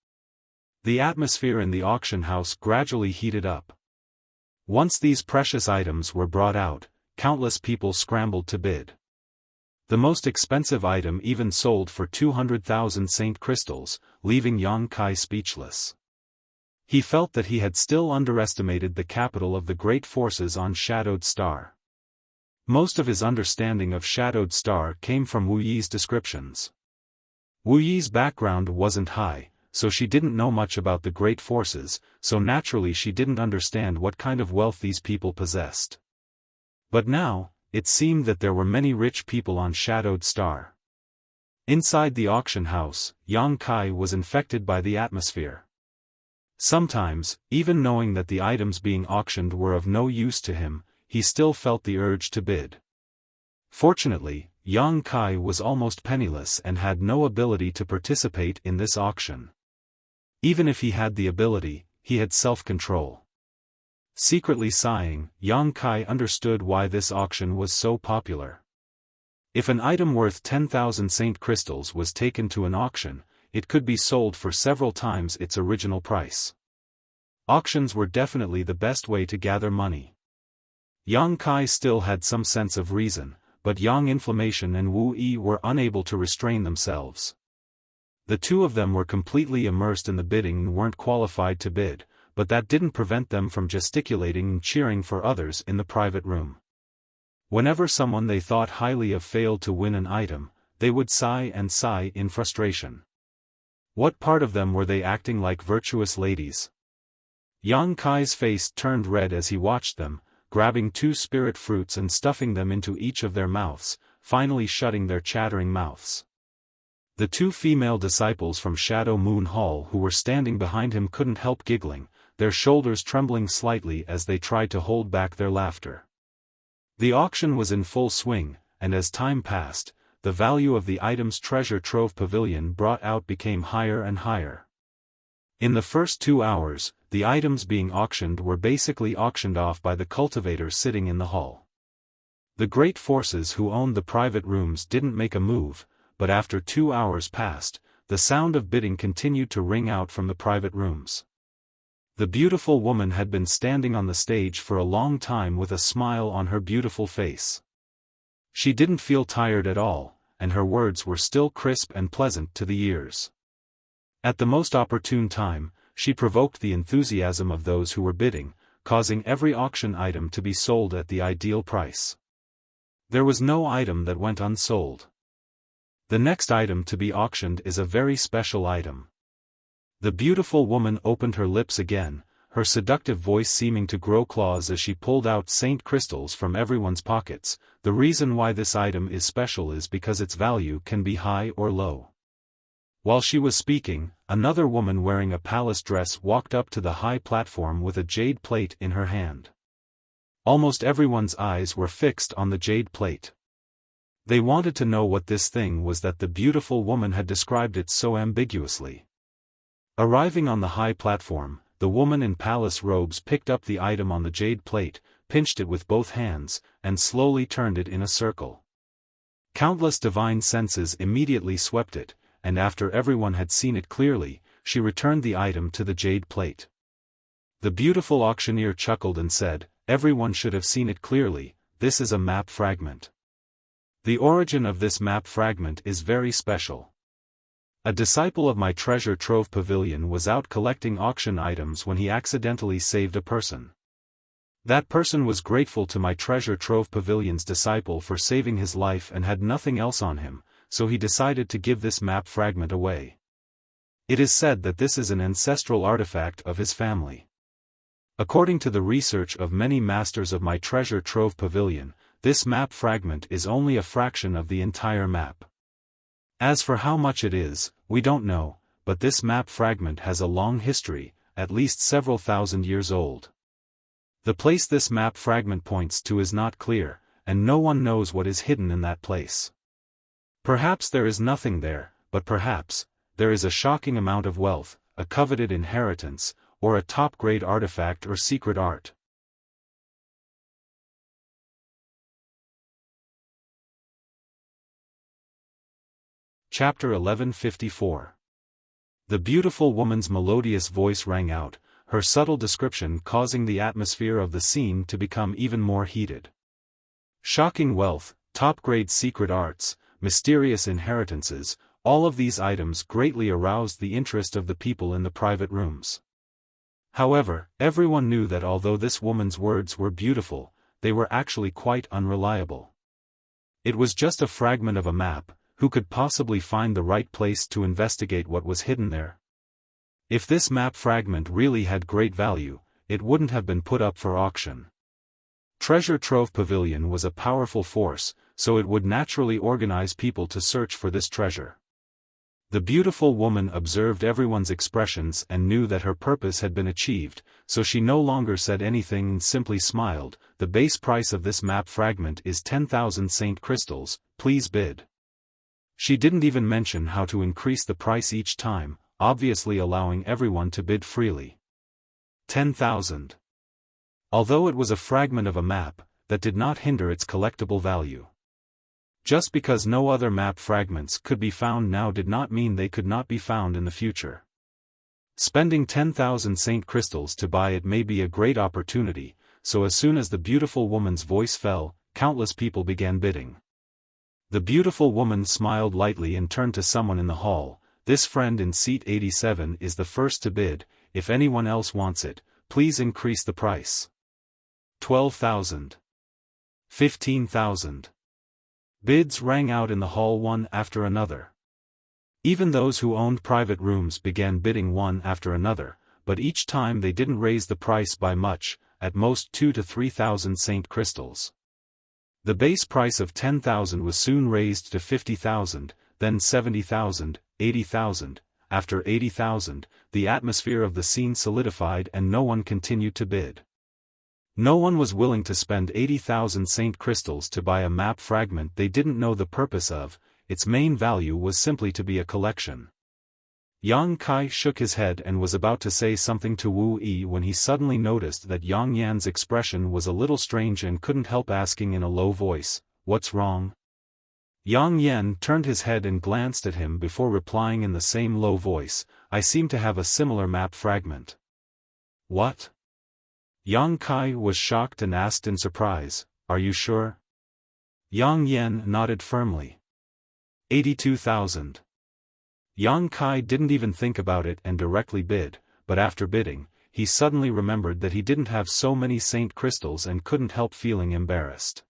The atmosphere in the auction house gradually heated up. Once these precious items were brought out, countless people scrambled to bid. The most expensive item even sold for 200,000 saint crystals, leaving Yang Kai speechless. He felt that he had still underestimated the capital of the great forces on Shadowed Star. Most of his understanding of Shadowed Star came from Wu Yi's descriptions. Wu Yi's background wasn't high, so she didn't know much about the great forces, so naturally she didn't understand what kind of wealth these people possessed. But now, it seemed that there were many rich people on Shadowed Star. Inside the auction house, Yang Kai was infected by the atmosphere. Sometimes, even knowing that the items being auctioned were of no use to him, he still felt the urge to bid. Fortunately, Yang Kai was almost penniless and had no ability to participate in this auction. Even if he had the ability, he had self-control. Secretly sighing, Yang Kai understood why this auction was so popular. If an item worth 10,000 saint crystals was taken to an auction, it could be sold for several times its original price. Auctions were definitely the best way to gather money. Yang Kai still had some sense of reason, but Yang Inflammation and Wu Yi were unable to restrain themselves. The two of them were completely immersed in the bidding and weren't qualified to bid, but that didn't prevent them from gesticulating and cheering for others in the private room. Whenever someone they thought highly of failed to win an item, they would sigh and sigh in frustration. What part of them were they acting like virtuous ladies? Yang Kai's face turned red as he watched them, grabbing 2 spirit fruits and stuffing them into each of their mouths, finally shutting their chattering mouths. The 2 female disciples from Shadow Moon Hall who were standing behind him couldn't help giggling, their shoulders trembling slightly as they tried to hold back their laughter. The auction was in full swing, and as time passed, the value of the items treasure trove pavilion brought out became higher and higher. In the first 2 hours, the items being auctioned were basically auctioned off by the cultivators sitting in the hall. The great forces who owned the private rooms didn't make a move, but after 2 hours passed, the sound of bidding continued to ring out from the private rooms. The beautiful woman had been standing on the stage for a long time with a smile on her beautiful face. She didn't feel tired at all, and her words were still crisp and pleasant to the ears. At the most opportune time, she provoked the enthusiasm of those who were bidding, causing every auction item to be sold at the ideal price. There was no item that went unsold. The next item to be auctioned is a very special item. The beautiful woman opened her lips again, her seductive voice seeming to grow claws as she pulled out saint crystals from everyone's pockets. The reason why this item is special is because its value can be high or low. While she was speaking, another woman wearing a palace dress walked up to the high platform with a jade plate in her hand. Almost everyone's eyes were fixed on the jade plate. They wanted to know what this thing was that the beautiful woman had described it so ambiguously. Arriving on the high platform, the woman in palace robes picked up the item on the jade plate, pinched it with both hands, and slowly turned it in a circle. Countless divine senses immediately swept it, and after everyone had seen it clearly, she returned the item to the jade plate. The beautiful auctioneer chuckled and said, "Everyone should have seen it clearly, this is a map fragment. The origin of this map fragment is very special. A disciple of my treasure trove pavilion was out collecting auction items when he accidentally saved a person. That person was grateful to my treasure trove pavilion's disciple for saving his life and had nothing else on him, so he decided to give this map fragment away. It is said that this is an ancestral artifact of his family. According to the research of many masters of my treasure trove pavilion, this map fragment is only a fraction of the entire map. As for how much it is, we don't know, but this map fragment has a long history, at least several thousand years old. The place this map fragment points to is not clear, and no one knows what is hidden in that place. Perhaps there is nothing there, but perhaps there is a shocking amount of wealth, a coveted inheritance, or a top-grade artifact or secret art. Chapter 1154. The beautiful woman's melodious voice rang out, her subtle description causing the atmosphere of the scene to become even more heated. Shocking wealth, top-grade secret arts, mysterious inheritances, all of these items greatly aroused the interest of the people in the private rooms. However, everyone knew that although this woman's words were beautiful, they were actually quite unreliable. It was just a fragment of a map. Who could possibly find the right place to investigate what was hidden there? If this map fragment really had great value, it wouldn't have been put up for auction. Treasure Trove Pavilion was a powerful force, so it would naturally organize people to search for this treasure. The beautiful woman observed everyone's expressions and knew that her purpose had been achieved, so she no longer said anything and simply smiled. The base price of this map fragment is 10,000 saint crystals, please bid. She didn't even mention how to increase the price each time, obviously allowing everyone to bid freely. 10,000. Although it was a fragment of a map, that did not hinder its collectible value. Just because no other map fragments could be found now did not mean they could not be found in the future. Spending 10,000 saint crystals to buy it may be a great opportunity, so as soon as the beautiful woman's voice fell, countless people began bidding. The beautiful woman smiled lightly and turned to someone in the hall. This friend in seat 87 is the first to bid. If anyone else wants it, please increase the price. 12,000. 15,000. Bids rang out in the hall one after another. Even those who owned private rooms began bidding one after another, but each time they didn't raise the price by much, at most 2 to 3,000 Saint crystals. The base price of 10,000 was soon raised to 50,000, then 70,000, 80,000. After 80,000, the atmosphere of the scene solidified and no one continued to bid. No one was willing to spend 80,000 Saint crystals to buy a map fragment they didn't know the purpose of. Its main value was simply to be a collection. Yang Kai shook his head and was about to say something to Wu Yi when he suddenly noticed that Yang Yan's expression was a little strange and couldn't help asking in a low voice, "What's wrong?" Yang Yan turned his head and glanced at him before replying in the same low voice, "I seem to have a similar map fragment." "What?" Yang Kai was shocked and asked in surprise, "Are you sure?" Yang Yan nodded firmly. 82,000. Yang Kai didn't even think about it and directly bid, but after bidding, he suddenly remembered that he didn't have so many Saint crystals and couldn't help feeling embarrassed.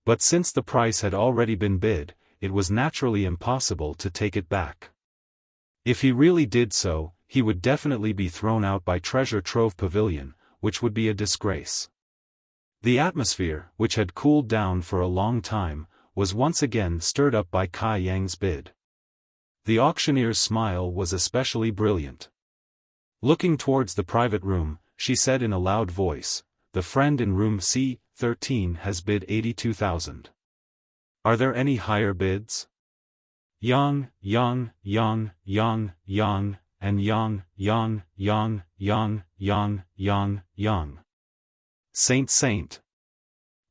But since the price had already been bid, it was naturally impossible to take it back. If he really did so, he would definitely be thrown out by Treasure Trove Pavilion, which would be a disgrace. The atmosphere, which had cooled down for a long time, was once again stirred up by Kai Yang's bid. The auctioneer's smile was especially brilliant. Looking towards the private room, she said in a loud voice, "The friend in room C13 has bid 82,000. Are there any higher bids?" Yang, and yang. Saint.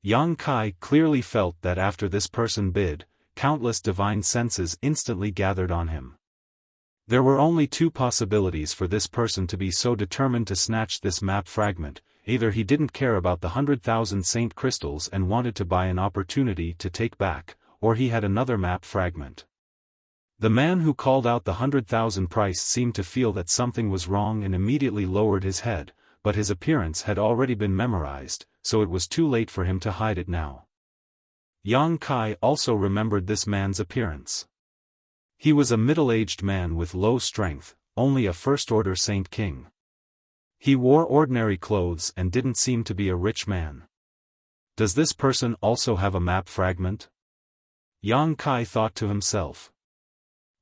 Yang Kai clearly felt that after this person bid, countless divine senses instantly gathered on him. There were only two possibilities for this person to be so determined to snatch this map fragment: either he didn't care about the 100,000 Saint crystals and wanted to buy an opportunity to take back, or he had another map fragment. The man who called out the 100,000 price seemed to feel that something was wrong and immediately lowered his head, but his appearance had already been memorized, so it was too late for him to hide it now. Yang Kai also remembered this man's appearance. He was a middle-aged man with low strength, only a first-order Saint King. He wore ordinary clothes and didn't seem to be a rich man. Does this person also have a map fragment? Yang Kai thought to himself.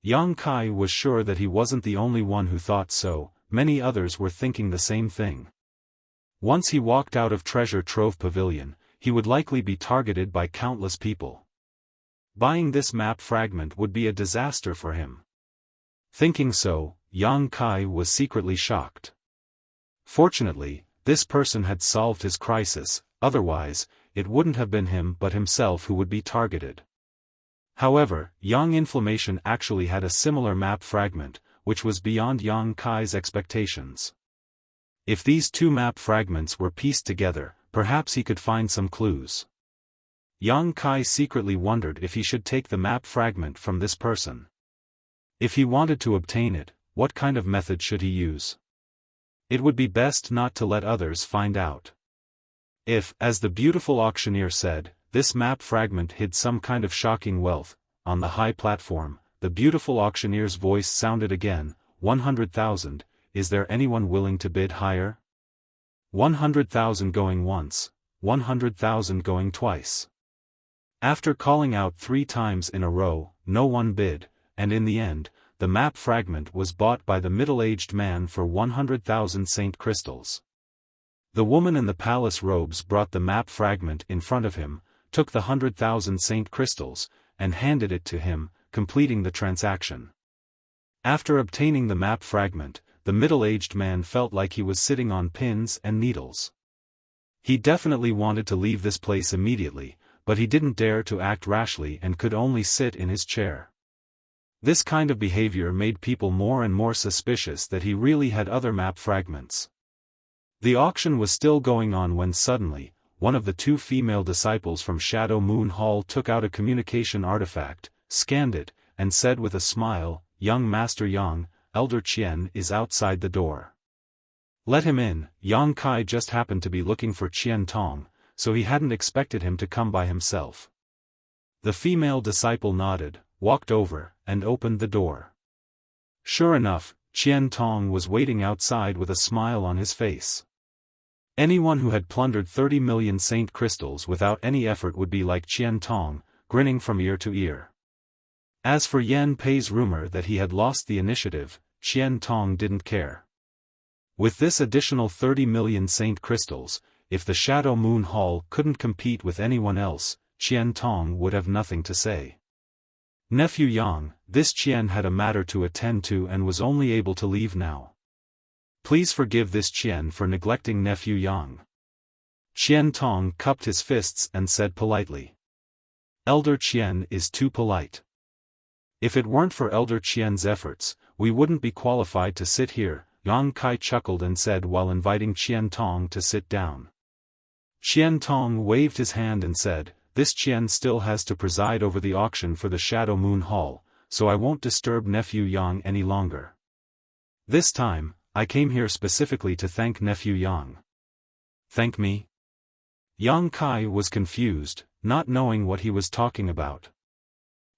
Yang Kai was sure that he wasn't the only one who thought so, many others were thinking the same thing. Once he walked out of Treasure Trove Pavilion, he would likely be targeted by countless people. Buying this map fragment would be a disaster for him. Thinking so, Yang Kai was secretly shocked. Fortunately, this person had solved his crisis, otherwise, it wouldn't have been him but himself who would be targeted. However, Yang Inflammation actually had a similar map fragment, which was beyond Yang Kai's expectations. If these two map fragments were pieced together, perhaps he could find some clues. Yang Kai secretly wondered if he should take the map fragment from this person. If he wanted to obtain it, what kind of method should he use? It would be best not to let others find out. If, as the beautiful auctioneer said, this map fragment hid some kind of shocking wealth, on the high platform, the beautiful auctioneer's voice sounded again, 100,000, is there anyone willing to bid higher? 100,000 going once, 100,000 going twice. After calling out 3 times in a row, no one bid, and in the end, the map fragment was bought by the middle-aged man for 100,000 Saint crystals. The woman in the palace robes brought the map fragment in front of him, took the 100,000 Saint crystals, and handed it to him, completing the transaction. After obtaining the map fragment, the middle-aged man felt like he was sitting on pins and needles. He definitely wanted to leave this place immediately, but he didn't dare to act rashly and could only sit in his chair. This kind of behavior made people more and more suspicious that he really had other map fragments. The auction was still going on when suddenly, one of the 2 female disciples from Shadow Moon Hall took out a communication artifact, scanned it, and said with a smile, "Young Master Yang, Elder Qian is outside the door." Let him in. Yang Kai just happened to be looking for Qian Tong, so he hadn't expected him to come by himself. The female disciple nodded, walked over, and opened the door. Sure enough, Qian Tong was waiting outside with a smile on his face. Anyone who had plundered 30 million saint crystals without any effort would be like Qian Tong, grinning from ear to ear. As for Yan Pei's rumor that he had lost the initiative, Qian Tong didn't care. With this additional 30 million saint crystals, if the Shadow Moon Hall couldn't compete with anyone else, Qian Tong would have nothing to say. Nephew Yang, this Qian had a matter to attend to and was only able to leave now. Please forgive this Qian for neglecting nephew Yang. Qian Tong cupped his fists and said politely. Elder Qian is too polite. If it weren't for Elder Qian's efforts, we wouldn't be qualified to sit here, Yang Kai chuckled and said while inviting Qian Tong to sit down. Qian Tong waved his hand and said, this Qian still has to preside over the auction for the Shadow Moon Hall, so I won't disturb nephew Yang any longer. This time, I came here specifically to thank nephew Yang. Thank me? Yang Kai was confused, not knowing what he was talking about.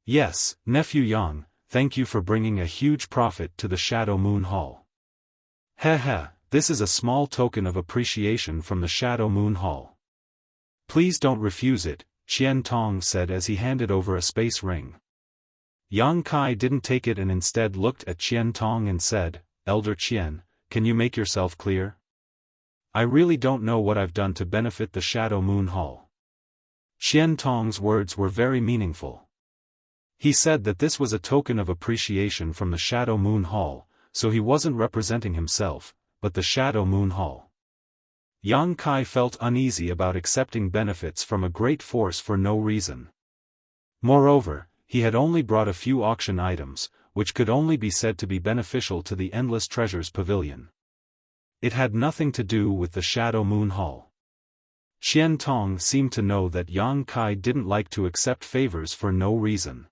Yes, nephew Yang, thank you for bringing a huge profit to the Shadow Moon Hall. Heh, this is a small token of appreciation from the Shadow Moon Hall. Please don't refuse it, Qian Tong said as he handed over a space ring. Yang Kai didn't take it and instead looked at Qian Tong and said, Elder Qian, can you make yourself clear? I really don't know what I've done to benefit the Shadow Moon Hall. Qian Tong's words were very meaningful. He said that this was a token of appreciation from the Shadow Moon Hall, so he wasn't representing himself, but the Shadow Moon Hall. Yang Kai felt uneasy about accepting benefits from a great force for no reason. Moreover, he had only brought a few auction items, which could only be said to be beneficial to the Endless Treasures Pavilion. It had nothing to do with the Shadow Moon Hall. Qian Tong seemed to know that Yang Kai didn't like to accept favors for no reason.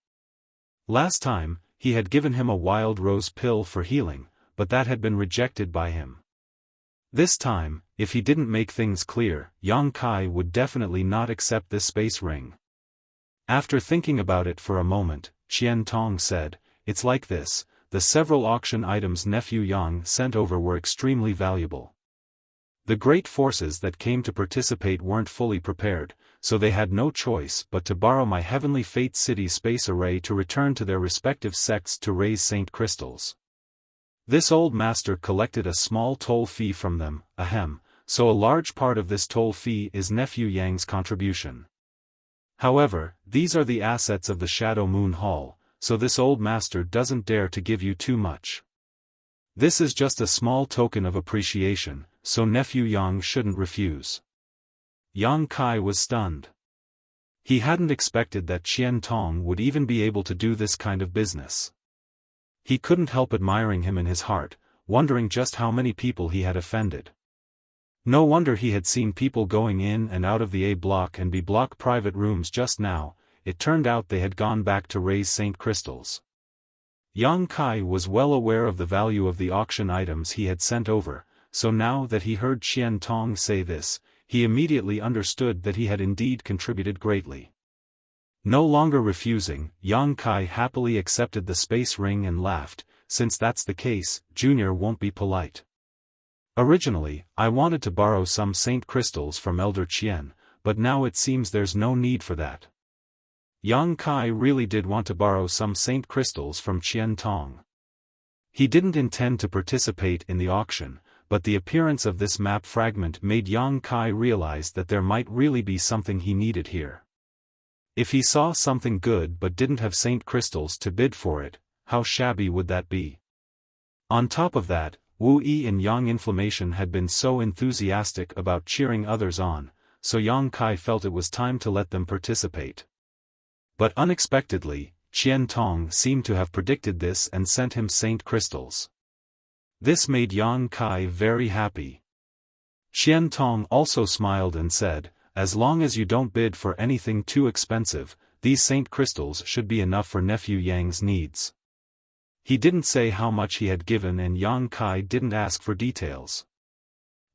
Last time, he had given him a wild rose pill for healing, but that had been rejected by him. This time, if he didn't make things clear, Yang Kai would definitely not accept this space ring. After thinking about it for a moment, Qian Tong said, it's like this, the several auction items nephew Yang sent over were extremely valuable. The great forces that came to participate weren't fully prepared, so they had no choice but to borrow my Heavenly Fate City space array to return to their respective sects to raise saint crystals. This old master collected a small toll fee from them, so a large part of this toll fee is nephew Yang's contribution. However, these are the assets of the Shadow Moon Hall, so this old master doesn't dare to give you too much. This is just a small token of appreciation, so nephew Yang shouldn't refuse. Yang Kai was stunned. He hadn't expected that Qian Tong would even be able to do this kind of business. He couldn't help admiring him in his heart, wondering just how many people he had offended. No wonder he had seen people going in and out of the A block and B block private rooms just now. It turned out they had gone back to raise saint crystals. Yang Kai was well aware of the value of the auction items he had sent over, so now that he heard Qian Tong say this, he immediately understood that he had indeed contributed greatly. No longer refusing, Yang Kai happily accepted the space ring and laughed, since that's the case, Junior won't be polite. Originally, I wanted to borrow some saint crystals from Elder Qian, but now it seems there's no need for that. Yang Kai really did want to borrow some saint crystals from Qian Tong. He didn't intend to participate in the auction, but the appearance of this map fragment made Yang Kai realize that there might really be something he needed here. If he saw something good but didn't have saint crystals to bid for it, how shabby would that be? On top of that, Wuxia and Yang Inflammation had been so enthusiastic about cheering others on, so Yang Kai felt it was time to let them participate. But unexpectedly, Qian Tong seemed to have predicted this and sent him saint crystals. This made Yang Kai very happy. Qian Tong also smiled and said, as long as you don't bid for anything too expensive, these saint crystals should be enough for nephew Yang's needs. He didn't say how much he had given and Yang Kai didn't ask for details.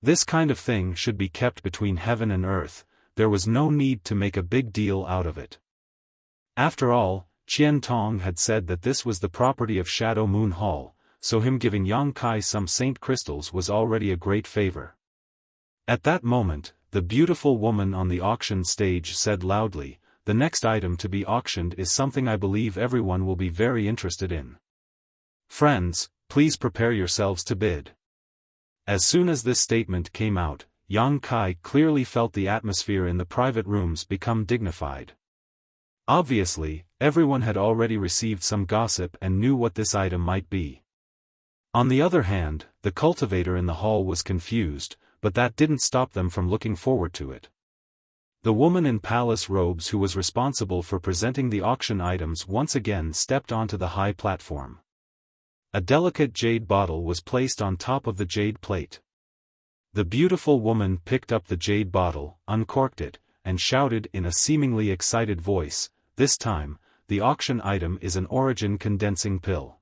This kind of thing should be kept between heaven and earth, there was no need to make a big deal out of it. After all, Qian Tong had said that this was the property of Shadow Moon Hall, so him giving Yang Kai some saint crystals was already a great favor. At that moment, the beautiful woman on the auction stage said loudly, "The next item to be auctioned is something I believe everyone will be very interested in. Friends, please prepare yourselves to bid." As soon as this statement came out, Yang Kai clearly felt the atmosphere in the private rooms become dignified. Obviously, everyone had already received some gossip and knew what this item might be. On the other hand, the cultivator in the hall was confused, but that didn't stop them from looking forward to it. The woman in palace robes who was responsible for presenting the auction items once again stepped onto the high platform. A delicate jade bottle was placed on top of the jade plate. The beautiful woman picked up the jade bottle, uncorked it, and shouted in a seemingly excited voice, "This time, the auction item is an origin condensing pill."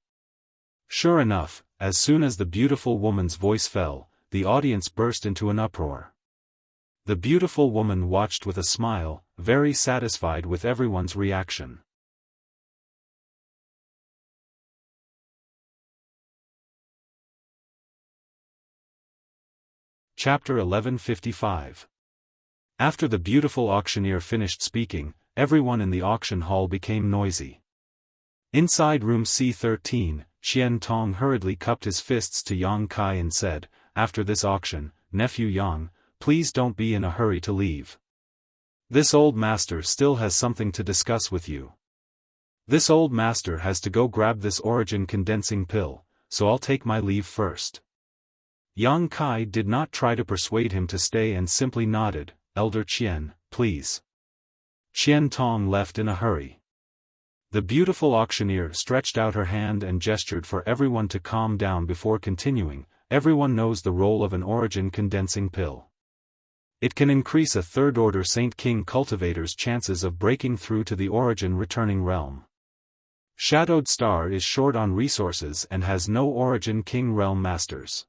Sure enough, as soon as the beautiful woman's voice fell, the audience burst into an uproar. The beautiful woman watched with a smile, very satisfied with everyone's reaction. Chapter 1155. After the beautiful auctioneer finished speaking, everyone in the auction hall became noisy. Inside room C13, Qian Tong hurriedly cupped his fists to Yang Kai and said, "After this auction, nephew Yang, please don't be in a hurry to leave. This old master still has something to discuss with you. This old master has to go grab this origin condensing pill, so I'll take my leave first." Yang Kai did not try to persuade him to stay and simply nodded, "Elder Qian, please." Qian Tong left in a hurry. The beautiful auctioneer stretched out her hand and gestured for everyone to calm down before continuing, "Everyone knows the role of an origin condensing pill. It can increase a third-order Saint King cultivator's chances of breaking through to the origin returning realm. Shadowed Star is short on resources and has no origin King realm masters.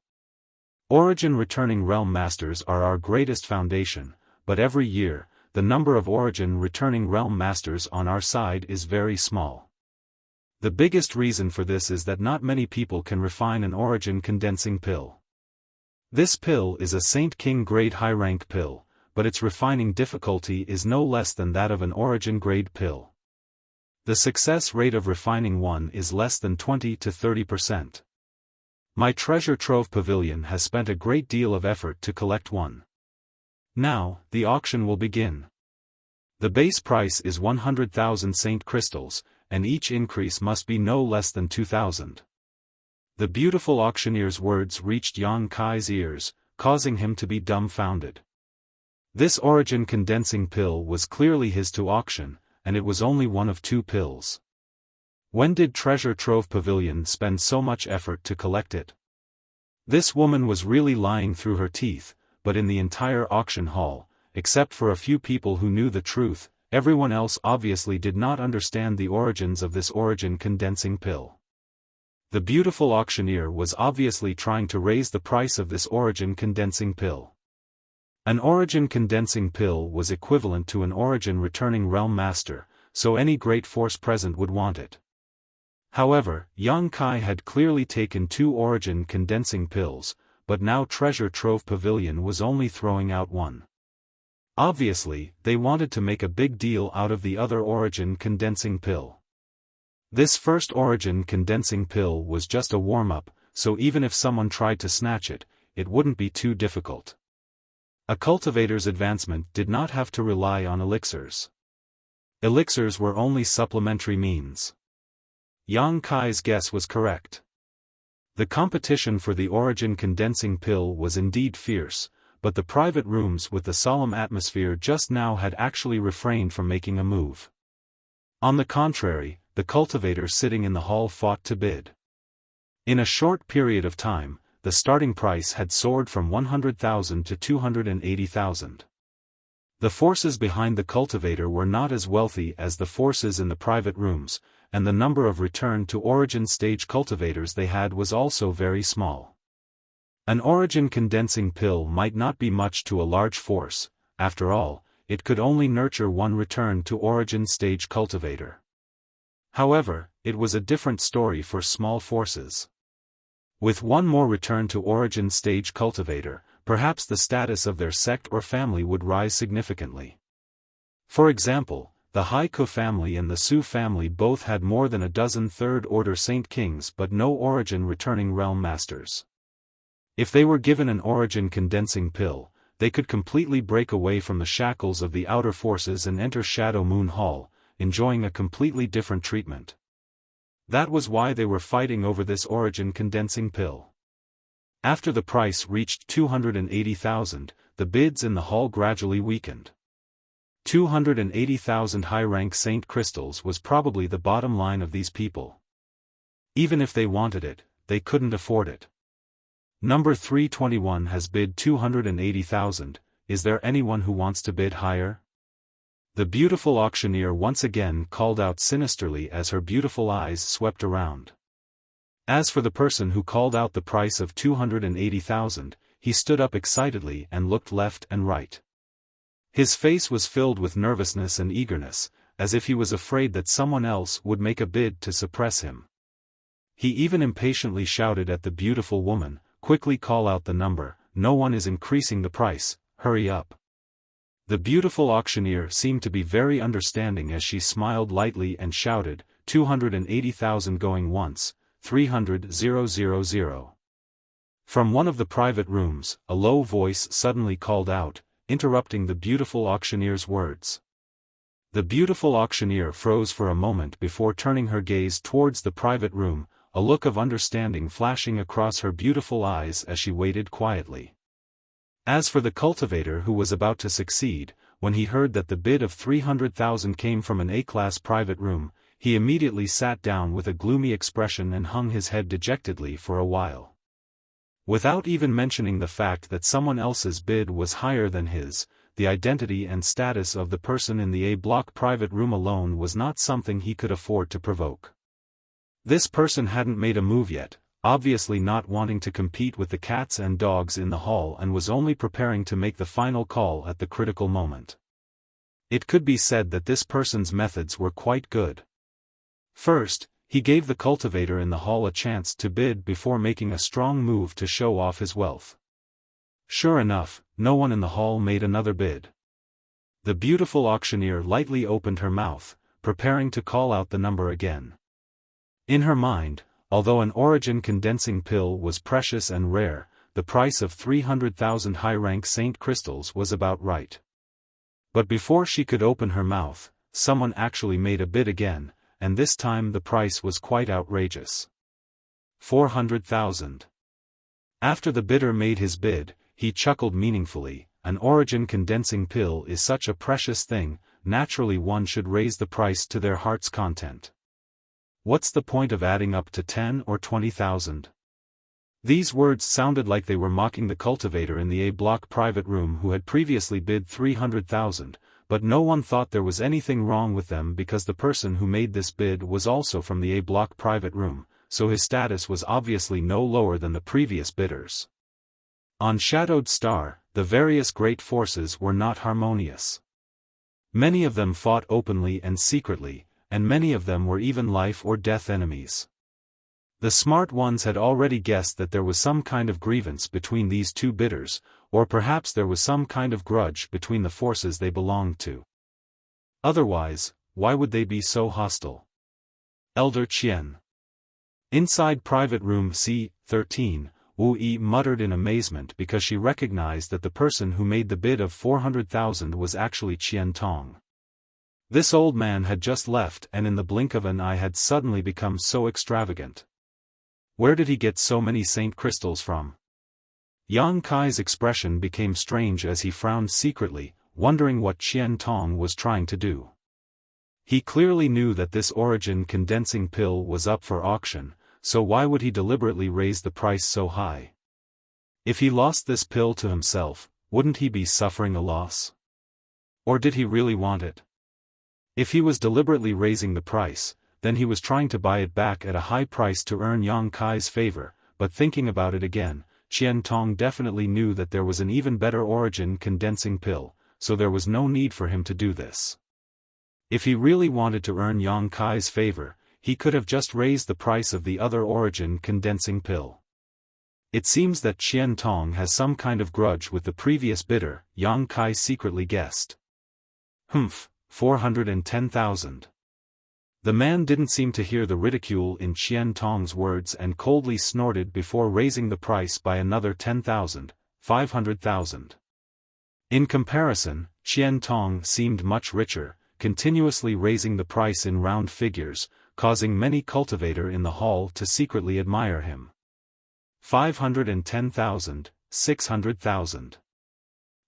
Origin returning realm masters are our greatest foundation, but every year, the number of origin returning realm masters on our side is very small. The biggest reason for this is that not many people can refine an origin condensing pill. This pill is a Saint King grade high rank pill, but its refining difficulty is no less than that of an origin grade pill. The success rate of refining one is less than 20 to 30%. My treasure trove pavilion has spent a great deal of effort to collect one. Now, the auction will begin. The base price is 100,000 Saint crystals, and each increase must be no less than 2,000. The beautiful auctioneer's words reached Yang Kai's ears, causing him to be dumbfounded. This origin condensing pill was clearly his to auction, and it was only one of two pills. When did Treasure Trove Pavilion spend so much effort to collect it? This woman was really lying through her teeth, but in the entire auction hall, except for a few people who knew the truth, everyone else obviously did not understand the origins of this origin condensing pill. The beautiful auctioneer was obviously trying to raise the price of this origin condensing pill. An origin condensing pill was equivalent to an origin returning realm master, so any great force present would want it. However, Yang Kai had clearly taken two origin condensing pills, but now Treasure Trove Pavilion was only throwing out one. Obviously, they wanted to make a big deal out of the other origin condensing pill. This first origin condensing pill was just a warm-up, so even if someone tried to snatch it, it wouldn't be too difficult. A cultivator's advancement did not have to rely on elixirs. Elixirs were only supplementary means. Yang Kai's guess was correct. The competition for the origin condensing pill was indeed fierce, but the private rooms with the solemn atmosphere just now had actually refrained from making a move. On the contrary, the cultivators sitting in the hall fought to bid. In a short period of time, the starting price had soared from 100,000 to 280,000. The forces behind the cultivator were not as wealthy as the forces in the private rooms, and the number of return to origin stage cultivators they had was also very small. An origin condensing pill might not be much to a large force, after all, it could only nurture one return to origin stage cultivator. However, it was a different story for small forces. With one more return to origin stage cultivator, perhaps the status of their sect or family would rise significantly. For example, the Haiku family and the Su family both had more than a dozen third-order Saint Kings but no origin returning realm masters. If they were given an origin condensing pill, they could completely break away from the shackles of the outer forces and enter Shadow Moon Hall, enjoying a completely different treatment. That was why they were fighting over this origin condensing pill. After the price reached 280,000, the bids in the hall gradually weakened. 280,000 high-rank Saint Crystals was probably the bottom line of these people. Even if they wanted it, they couldn't afford it. Number 321 has bid 280,000, is there anyone who wants to bid higher? The beautiful auctioneer once again called out sinisterly as her beautiful eyes swept around. As for the person who called out the price of 280,000, he stood up excitedly and looked left and right. His face was filled with nervousness and eagerness, as if he was afraid that someone else would make a bid to suppress him. He even impatiently shouted at the beautiful woman, "Quickly call out the number, no one is increasing the price, hurry up." The beautiful auctioneer seemed to be very understanding as she smiled lightly and shouted, 280,000 going once, 300,000. From one of the private rooms, a low voice suddenly called out, interrupting the beautiful auctioneer's words. The beautiful auctioneer froze for a moment before turning her gaze towards the private room, a look of understanding flashing across her beautiful eyes as she waited quietly. As for the cultivator who was about to succeed, when he heard that the bid of 300,000 came from an A-class private room, he immediately sat down with a gloomy expression and hung his head dejectedly for a while. Without even mentioning the fact that someone else's bid was higher than his, the identity and status of the person in the A-block private room alone was not something he could afford to provoke. This person hadn't made a move yet, obviously not wanting to compete with the cats and dogs in the hall, and was only preparing to make the final call at the critical moment. It could be said that this person's methods were quite good. First, he gave the cultivator in the hall a chance to bid before making a strong move to show off his wealth. Sure enough, no one in the hall made another bid. The beautiful auctioneer lightly opened her mouth, preparing to call out the number again. In her mind, although an origin condensing pill was precious and rare, the price of 300,000 high-rank Saint Crystals was about right. But before she could open her mouth, someone actually made a bid again, and this time the price was quite outrageous. 400,000. After the bidder made his bid, he chuckled meaningfully. An origin condensing pill is such a precious thing, naturally one should raise the price to their heart's content. What's the point of adding up to 10 or 20,000? These words sounded like they were mocking the cultivator in the A-block private room who had previously bid 300,000, but no one thought there was anything wrong with them because the person who made this bid was also from the A-block private room, so his status was obviously no lower than the previous bidders. On Shadowed Star, the various great forces were not harmonious. Many of them fought openly and secretly, and many of them were even life or death enemies. The smart ones had already guessed that there was some kind of grievance between these two bidders, or perhaps there was some kind of grudge between the forces they belonged to. Otherwise, why would they be so hostile? Elder Qian. Inside private room C-13, Wu Yi muttered in amazement because she recognized that the person who made the bid of 400,000 was actually Qian Tong. This old man had just left and in the blink of an eye had suddenly become so extravagant. Where did he get so many Saint Crystals from? Yang Kai's expression became strange as he frowned secretly, wondering what Qian Tong was trying to do. He clearly knew that this origin condensing pill was up for auction, so why would he deliberately raise the price so high? If he lost this pill to himself, wouldn't he be suffering a loss? Or did he really want it? If he was deliberately raising the price, then he was trying to buy it back at a high price to earn Yang Kai's favor, but thinking about it again, Qian Tong definitely knew that there was an even better origin condensing pill, so there was no need for him to do this. If he really wanted to earn Yang Kai's favor, he could have just raised the price of the other origin condensing pill. It seems that Qian Tong has some kind of grudge with the previous bidder, Yang Kai secretly guessed. 410,000. The man didn't seem to hear the ridicule in Qian Tong's words and coldly snorted before raising the price by another 10,000, 500,000. In comparison, Qian Tong seemed much richer, continuously raising the price in round figures, causing many cultivators in the hall to secretly admire him. 510,000, 600,000.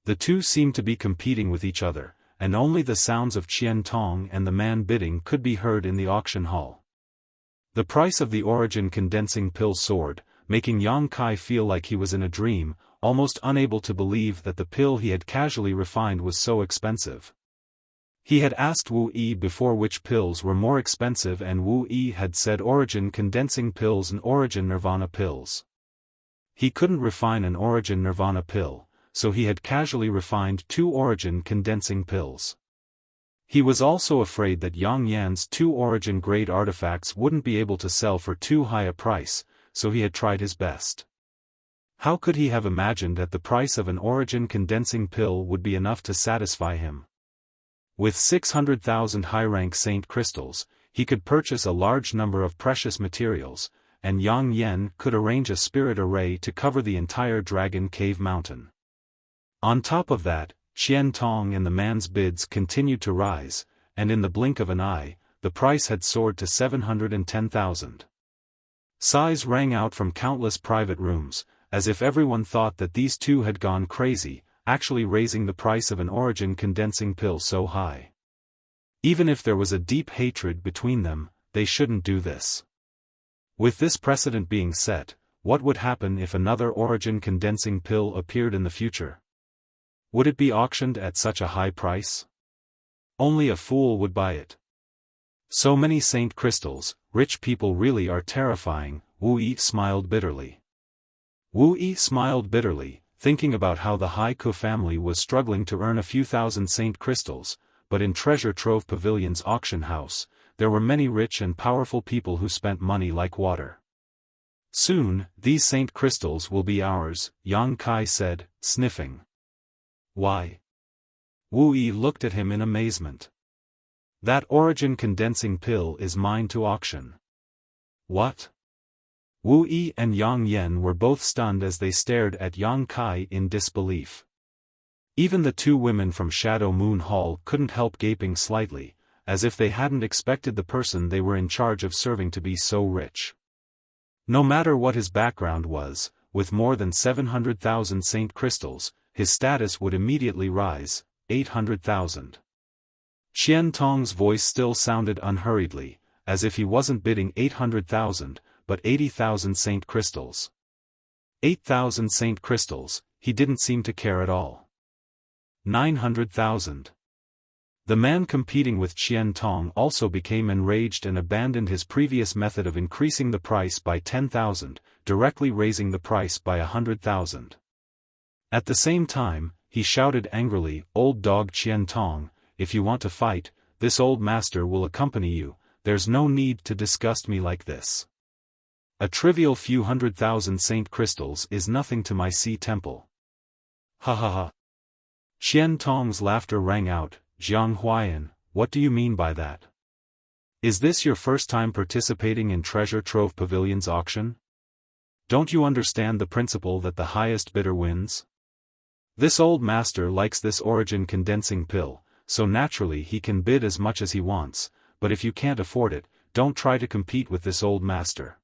The two seemed to be competing with each other, and only the sounds of Qian Tong and the man bidding could be heard in the auction hall. The price of the origin condensing pill soared, making Yang Kai feel like he was in a dream, almost unable to believe that the pill he had casually refined was so expensive. He had asked Wu Yi before which pills were more expensive, and Wu Yi had said origin condensing pills and origin nirvana pills. He couldn't refine an origin nirvana pill, so he had casually refined 2 origin condensing pills. He was also afraid that Yang Yan's 2 origin grade artifacts wouldn't be able to sell for too high a price, so he had tried his best. How could he have imagined that the price of an origin condensing pill would be enough to satisfy him? With 600,000 high-rank saint crystals, he could purchase a large number of precious materials, and Yang Yan could arrange a spirit array to cover the entire Dragon Cave Mountain. On top of that, Qian Tong and the man's bids continued to rise, and in the blink of an eye, the price had soared to 710,000. Sighs rang out from countless private rooms, as if everyone thought that these two had gone crazy, actually raising the price of an origin condensing pill so high. Even if there was a deep hatred between them, they shouldn't do this. With this precedent being set, what would happen if another origin condensing pill appeared in the future? Would it be auctioned at such a high price? Only a fool would buy it. So many saint crystals, rich people really are terrifying, Wu Yi smiled bitterly. Wu Yi smiled bitterly, thinking about how the Haiku family was struggling to earn a few thousand saint crystals, but in Treasure Trove Pavilion's auction house, there were many rich and powerful people who spent money like water. Soon, these saint crystals will be ours, Yang Kai said, sniffing. Why? Wu Yi looked at him in amazement. That origin condensing pill is mine to auction. What? Wu Yi and Yang Yan were both stunned as they stared at Yang Kai in disbelief. Even the 2 women from Shadow Moon Hall couldn't help gaping slightly, as if they hadn't expected the person they were in charge of serving to be so rich. No matter what his background was, with more than 700,000 saint crystals, his status would immediately rise, 800,000. Qian Tong's voice still sounded unhurriedly, as if he wasn't bidding 800,000, but 80,000 saint crystals. 8,000 saint crystals, he didn't seem to care at all. 900,000. The man competing with Qian Tong also became enraged and abandoned his previous method of increasing the price by 10,000, directly raising the price by 100,000. At the same time, he shouted angrily, "Old dog Qian Tong, if you want to fight, this old master will accompany you, there's no need to disgust me like this. A trivial few 100,000 saint crystals is nothing to my sea temple." Ha ha ha. Qian Tong's laughter rang out. Jiang Huayan, what do you mean by that? Is this your first time participating in Treasure Trove Pavilion's auction? Don't you understand the principle that the highest bidder wins? This old master likes this origin condensing pill, so naturally he can bid as much as he wants, but if you can't afford it, don't try to compete with this old master.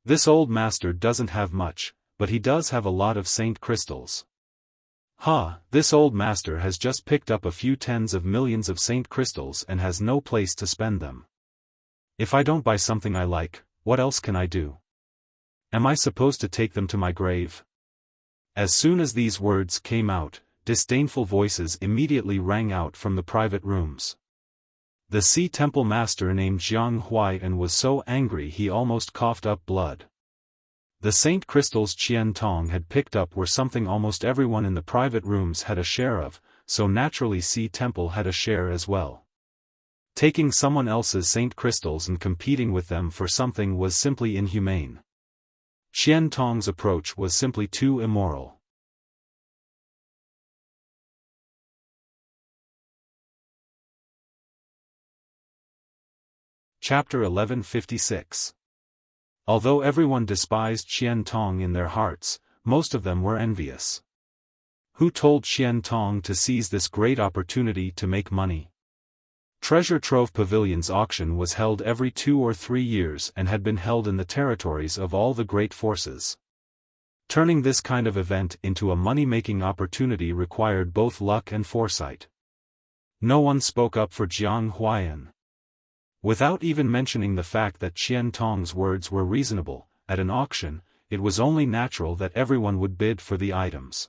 This old master doesn't have much, but he does have a lot of saint crystals. This old master has just picked up a few tens of millions of saint crystals and has no place to spend them. If I don't buy something I like, what else can I do? Am I supposed to take them to my grave? As soon as these words came out, disdainful voices immediately rang out from the private rooms. The Sea Temple Master named Jiang Huai and was so angry he almost coughed up blood. The Saint crystals Qian Tong had picked up were something almost everyone in the private rooms had a share of, so naturally Sea Temple had a share as well. Taking someone else's Saint crystals and competing with them for something was simply inhumane. Qian Tong's approach was simply too immoral. Chapter 1156. Although everyone despised Qian Tong in their hearts, most of them were envious. Who told Qian Tong to seize this great opportunity to make money? Treasure Trove Pavilion's auction was held every 2 or 3 years and had been held in the territories of all the great forces. Turning this kind of event into a money-making opportunity required both luck and foresight. No one spoke up for Jiang Huaiyan. Without even mentioning the fact that Qian Tong's words were reasonable, at an auction, it was only natural that everyone would bid for the items.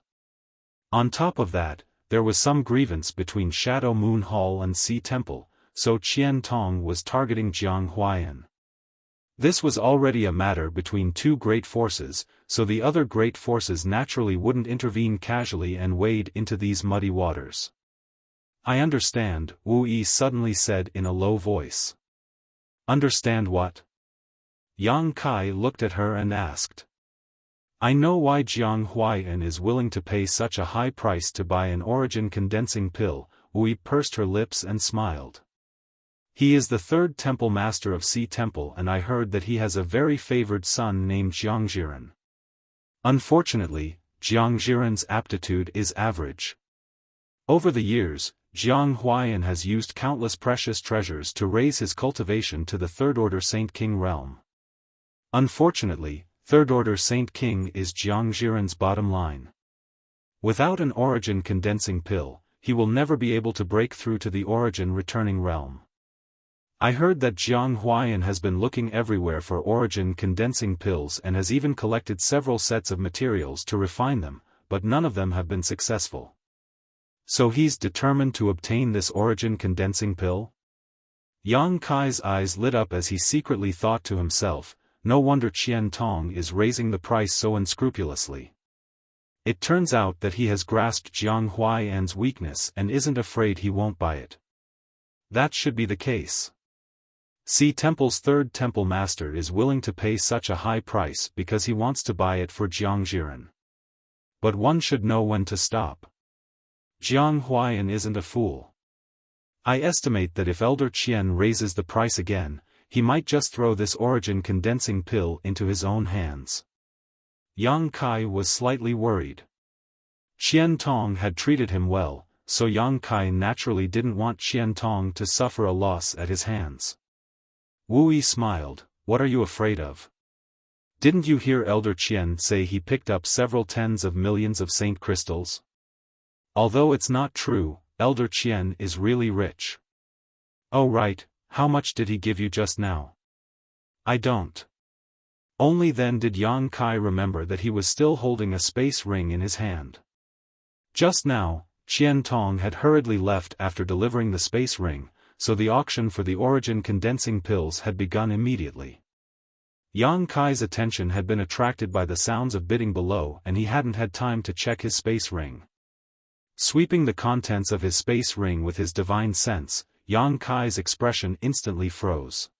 On top of that, there was some grievance between Shadow Moon Hall and Sea Temple, so Qian Tong was targeting Jiang Huaiyan. This was already a matter between two great forces, so the other great forces naturally wouldn't intervene casually and wade into these muddy waters. "I understand," Wu Yi suddenly said in a low voice. "Understand what?" Yang Kai looked at her and asked. "I know why Jiang Huaiyan is willing to pay such a high price to buy an origin condensing pill." Wu Yi pursed her lips and smiled. "He is the third temple master of Sea Temple, and I heard that he has a very favored son named Jiang Jiren. Unfortunately, Jiang Jiren's aptitude is average. Over the years, Jiang Huaiyan has used countless precious treasures to raise his cultivation to the Third-Order Saint King realm. Unfortunately, Third-Order Saint King is Jiang Jiren's bottom line. Without an origin condensing pill, he will never be able to break through to the origin returning realm. I heard that Jiang Huaiyan has been looking everywhere for origin condensing pills and has even collected several sets of materials to refine them, but none of them have been successful. So he's determined to obtain this origin condensing pill?" Yang Kai's eyes lit up as he secretly thought to himself, "No wonder Qian Tong is raising the price so unscrupulously. It turns out that he has grasped Jiang Huaiyan's weakness and isn't afraid he won't buy it. That should be the case. Sea Temple's third temple master is willing to pay such a high price because he wants to buy it for Jiang Jiren. But one should know when to stop. Jiang Huaiyan isn't a fool. I estimate that if Elder Qian raises the price again, he might just throw this origin condensing pill into his own hands." Yang Kai was slightly worried. Qian Tong had treated him well, so Yang Kai naturally didn't want Qian Tong to suffer a loss at his hands. Wu Yi smiled. "What are you afraid of? Didn't you hear Elder Qian say he picked up several tens of millions of saint crystals? Although it's not true, Elder Qian is really rich." "Oh right, how much did he give you just now?" "I don't." Only then did Yang Kai remember that he was still holding a space ring in his hand. Just now, Qian Tong had hurriedly left after delivering the space ring, so the auction for the origin condensing pills had begun immediately. Yang Kai's attention had been attracted by the sounds of bidding below and he hadn't had time to check his space ring. Sweeping the contents of his space ring with his divine sense, Yang Kai's expression instantly froze.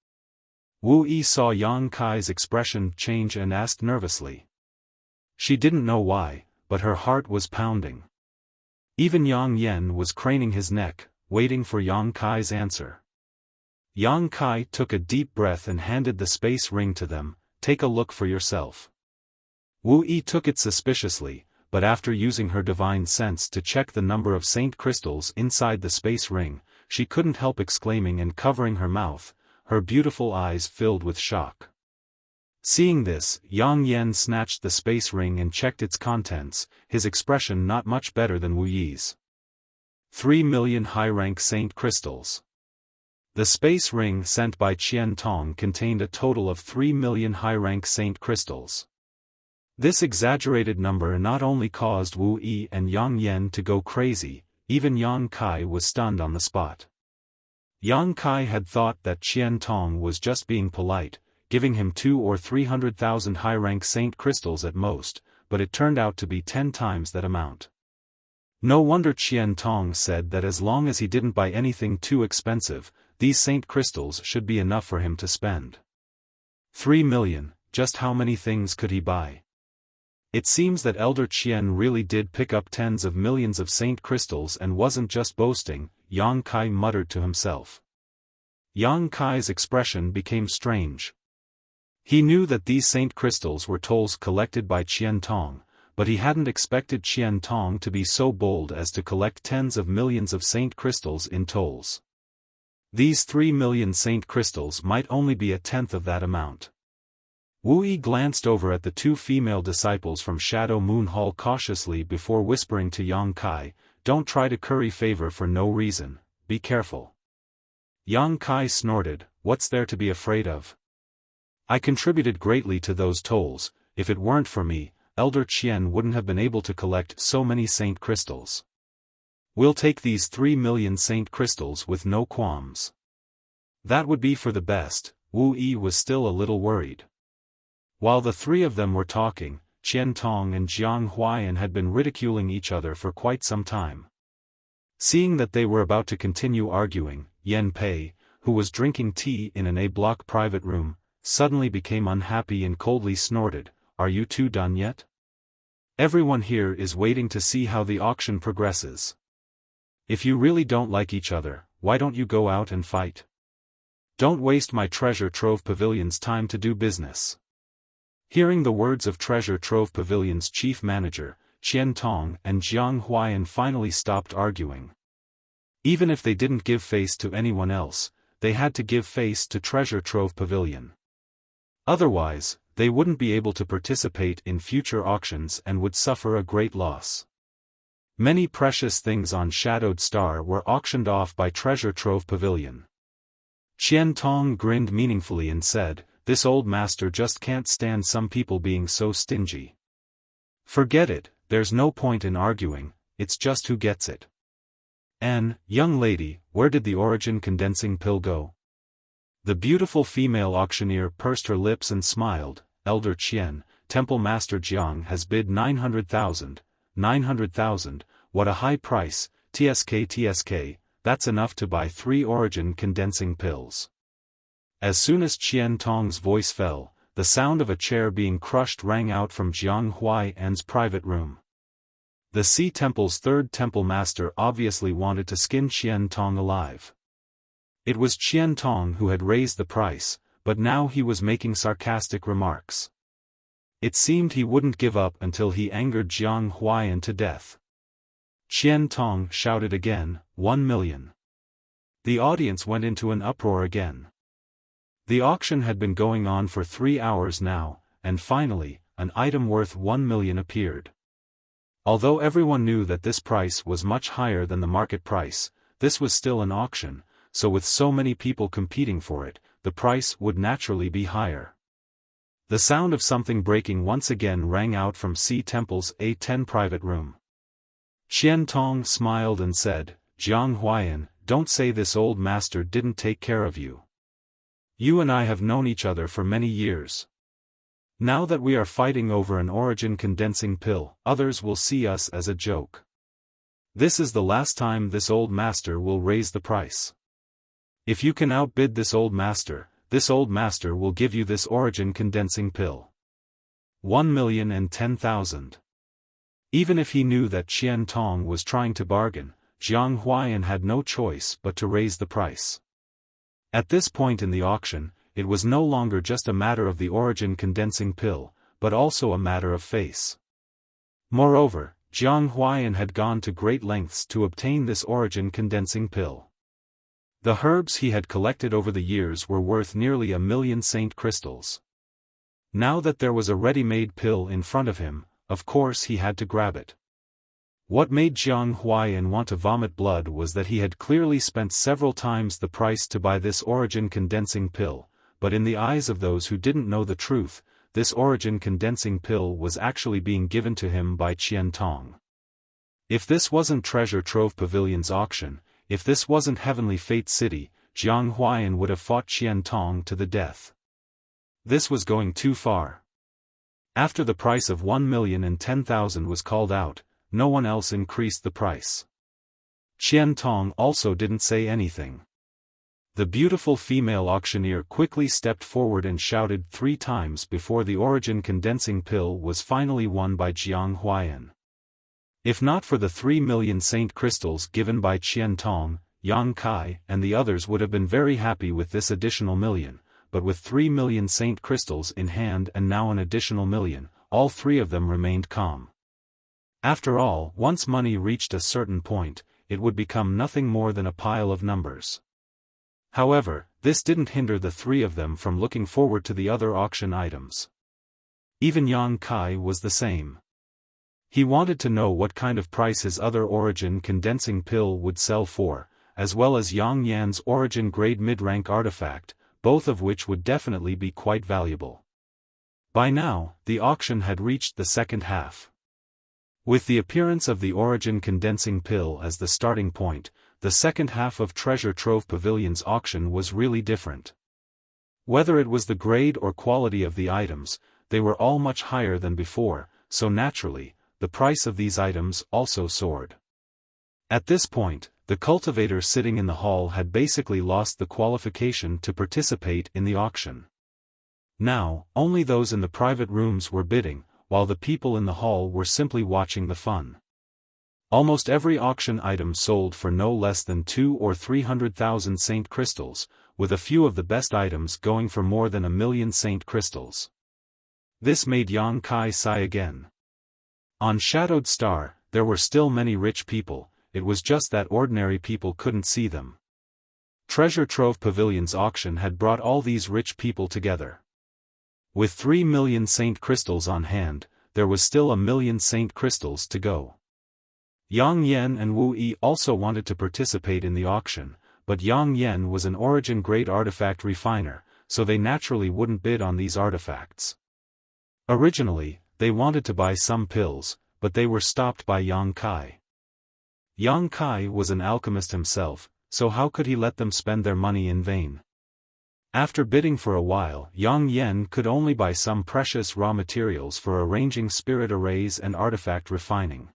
Wu Yi saw Yang Kai's expression change and asked nervously. She didn't know why, but her heart was pounding. Even Yang Yen was craning his neck, waiting for Yang Kai's answer. Yang Kai took a deep breath and handed the space ring to them. "Take a look for yourself." Wu Yi took it suspiciously, but after using her divine sense to check the number of saint crystals inside the space ring, she couldn't help exclaiming and covering her mouth, her beautiful eyes filled with shock. Seeing this, Yang Yen snatched the space ring and checked its contents, his expression not much better than Wu Yi's. 3 million high-rank saint crystals. The space ring sent by Qian Tong contained a total of 3 million high-rank saint crystals. This exaggerated number not only caused Wu Yi and Yang Yen to go crazy, even Yang Kai was stunned on the spot. Yang Kai had thought that Qian Tong was just being polite, giving him 200,000 or 300,000 high-rank saint crystals at most, but it turned out to be 10 times that amount. No wonder Qian Tong said that as long as he didn't buy anything too expensive, these saint crystals should be enough for him to spend. 3 million, just how many things could he buy? It seems that Elder Qian really did pick up tens of millions of saint crystals and wasn't just boasting, Yang Kai muttered to himself. Yang Kai's expression became strange. He knew that these saint crystals were tolls collected by Qian Tong, but he hadn't expected Qian Tong to be so bold as to collect tens of millions of saint crystals in tolls. These 3 million saint crystals might only be a tenth of that amount. Wu Yi glanced over at the 2 female disciples from Shadow Moon Hall cautiously before whispering to Yang Kai, "Don't try to curry favor for no reason, be careful." Yang Kai snorted, "What's there to be afraid of? I contributed greatly to those tolls. If it weren't for me, Elder Qian wouldn't have been able to collect so many saint crystals. We'll take these 3 million saint crystals with no qualms." That would be for the best. Wu Yi was still a little worried. While the 3 of them were talking, Qian Tong and Jiang Huaiyan had been ridiculing each other for quite some time. Seeing that they were about to continue arguing, Yan Pei, who was drinking tea in an A-block private room, suddenly became unhappy and coldly snorted, "Are you 2 done yet? Everyone here is waiting to see how the auction progresses. If you really don't like each other, why don't you go out and fight? Don't waste my Treasure Trove Pavilion's time to do business." Hearing the words of Treasure Trove Pavilion's chief manager, Qian Tong and Jiang Huaiyan finally stopped arguing. Even if they didn't give face to anyone else, they had to give face to Treasure Trove Pavilion. Otherwise, they wouldn't be able to participate in future auctions and would suffer a great loss. Many precious things on Shadowed Star were auctioned off by Treasure Trove Pavilion. Qian Tong grinned meaningfully and said, "This old master just can't stand some people being so stingy. Forget it, there's no point in arguing, it's just who gets it." Young lady, where did the origin condensing pill go?" The beautiful female auctioneer pursed her lips and smiled. "Elder Qian, Temple Master Jiang has bid 900,000, 900,000, what a high price, TSK, that's enough to buy 3 origin condensing pills." As soon as Qian Tong's voice fell, the sound of a chair being crushed rang out from Jiang Huaiyan's private room. The Sea Temple's 3rd Temple Master obviously wanted to skin Qian Tong alive. It was Qian Tong who had raised the price, but now he was making sarcastic remarks. It seemed he wouldn't give up until he angered Jiang Huaiyan to death. Qian Tong shouted again, 1 million. The audience went into an uproar again. The auction had been going on for 3 hours now, and finally, an item worth 1 million appeared. Although everyone knew that this price was much higher than the market price, this was still an auction, so with so many people competing for it, the price would naturally be higher. The sound of something breaking once again rang out from Sea Temple's A10 private room. Qian Tong smiled and said, "Jiang Huaiyan, don't say this old master didn't take care of you. You and I have known each other for many years. Now that we are fighting over an origin condensing pill, others will see us as a joke. This is the last time this old master will raise the price. If you can outbid this old master will give you this origin condensing pill. 1,010,000. Even if he knew that Qian Tong was trying to bargain, Jiang Huaiyan had no choice but to raise the price. At this point in the auction, it was no longer just a matter of the origin condensing pill, but also a matter of face. Moreover, Jiang Huaiyan had gone to great lengths to obtain this origin condensing pill. The herbs he had collected over the years were worth nearly 1 million saint crystals. Now that there was a ready-made pill in front of him, of course he had to grab it. What made Jiang Huaiyan want to vomit blood was that he had clearly spent several times the price to buy this origin condensing pill, but in the eyes of those who didn't know the truth, this origin condensing pill was actually being given to him by Qian Tong. If this wasn't Treasure Trove Pavilion's auction, if this wasn't Heavenly Fate City, Jiang Huaiyan would have fought Qian Tong to the death. This was going too far. After the price of 1,010,000 was called out, no one else increased the price. Qian Tong also didn't say anything. The beautiful female auctioneer quickly stepped forward and shouted 3 times before the origin condensing pill was finally won by Jiang Huayan. If not for the 3 million saint crystals given by Qian Tong, Yang Kai and the others would have been very happy with this additional million, but with 3 million saint crystals in hand and now an additional million, all 3 of them remained calm. After all, once money reached a certain point, it would become nothing more than a pile of numbers. However, this didn't hinder the 3 of them from looking forward to the other auction items. Even Yang Kai was the same. He wanted to know what kind of price his other origin condensing pill would sell for, as well as Yang Yan's origin grade mid-rank artifact, both of which would definitely be quite valuable. By now, the auction had reached the second half. With the appearance of the origin condensing pill as the starting point, the second half of Treasure Trove Pavilion's auction was really different. Whether it was the grade or quality of the items, they were all much higher than before, so naturally, the price of these items also soared. At this point, the cultivator sitting in the hall had basically lost the qualification to participate in the auction. Now, only those in the private rooms were bidding, while the people in the hall were simply watching the fun. Almost every auction item sold for no less than 200,000 or 300,000 saint crystals, with a few of the best items going for more than 1,000,000 saint crystals. This made Yang Kai sigh again. On Shadowed Star, there were still many rich people, it was just that ordinary people couldn't see them. Treasure Trove Pavilion's auction had brought all these rich people together. With 3 million saint crystals on hand, there was still 1,000,000 saint crystals to go. Yang Yan and Wu Yi also wanted to participate in the auction, but Yang Yan was an origin-grade artifact refiner, so they naturally wouldn't bid on these artifacts. Originally, they wanted to buy some pills, but they were stopped by Yang Kai. Yang Kai was an alchemist himself, so how could he let them spend their money in vain? After bidding for a while, Yang Yan could only buy some precious raw materials for arranging spirit arrays and artifact refining.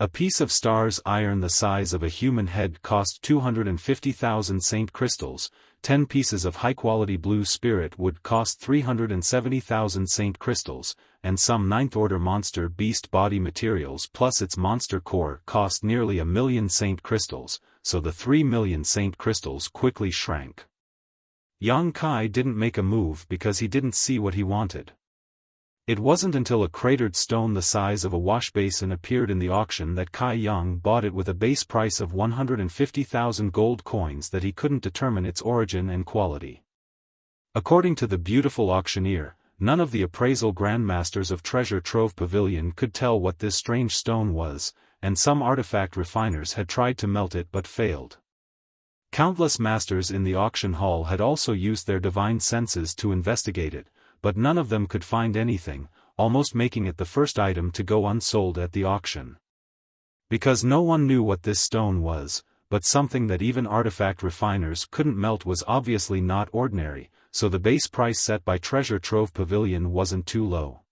A piece of stars iron the size of a human head cost 250,000 saint crystals, 10 pieces of high-quality blue spirit would cost 370,000 saint crystals, and some 9th-order monster beast body materials plus its monster core cost nearly 1,000,000 saint crystals, so the 3 million saint crystals quickly shrank. Yang Kai didn't make a move because he didn't see what he wanted. It wasn't until a cratered stone the size of a wash basin appeared in the auction that Kai Yang bought it with a base price of 150,000 gold coins that he couldn't determine its origin and quality. According to the beautiful auctioneer, none of the appraisal grandmasters of Treasure Trove Pavilion could tell what this strange stone was, and some artifact refiners had tried to melt it but failed. Countless masters in the auction hall had also used their divine senses to investigate it, but none of them could find anything, almost making it the first item to go unsold at the auction. Because no one knew what this stone was, but something that even artifact refiners couldn't melt was obviously not ordinary, so the base price set by Treasure Trove Pavilion wasn't too low.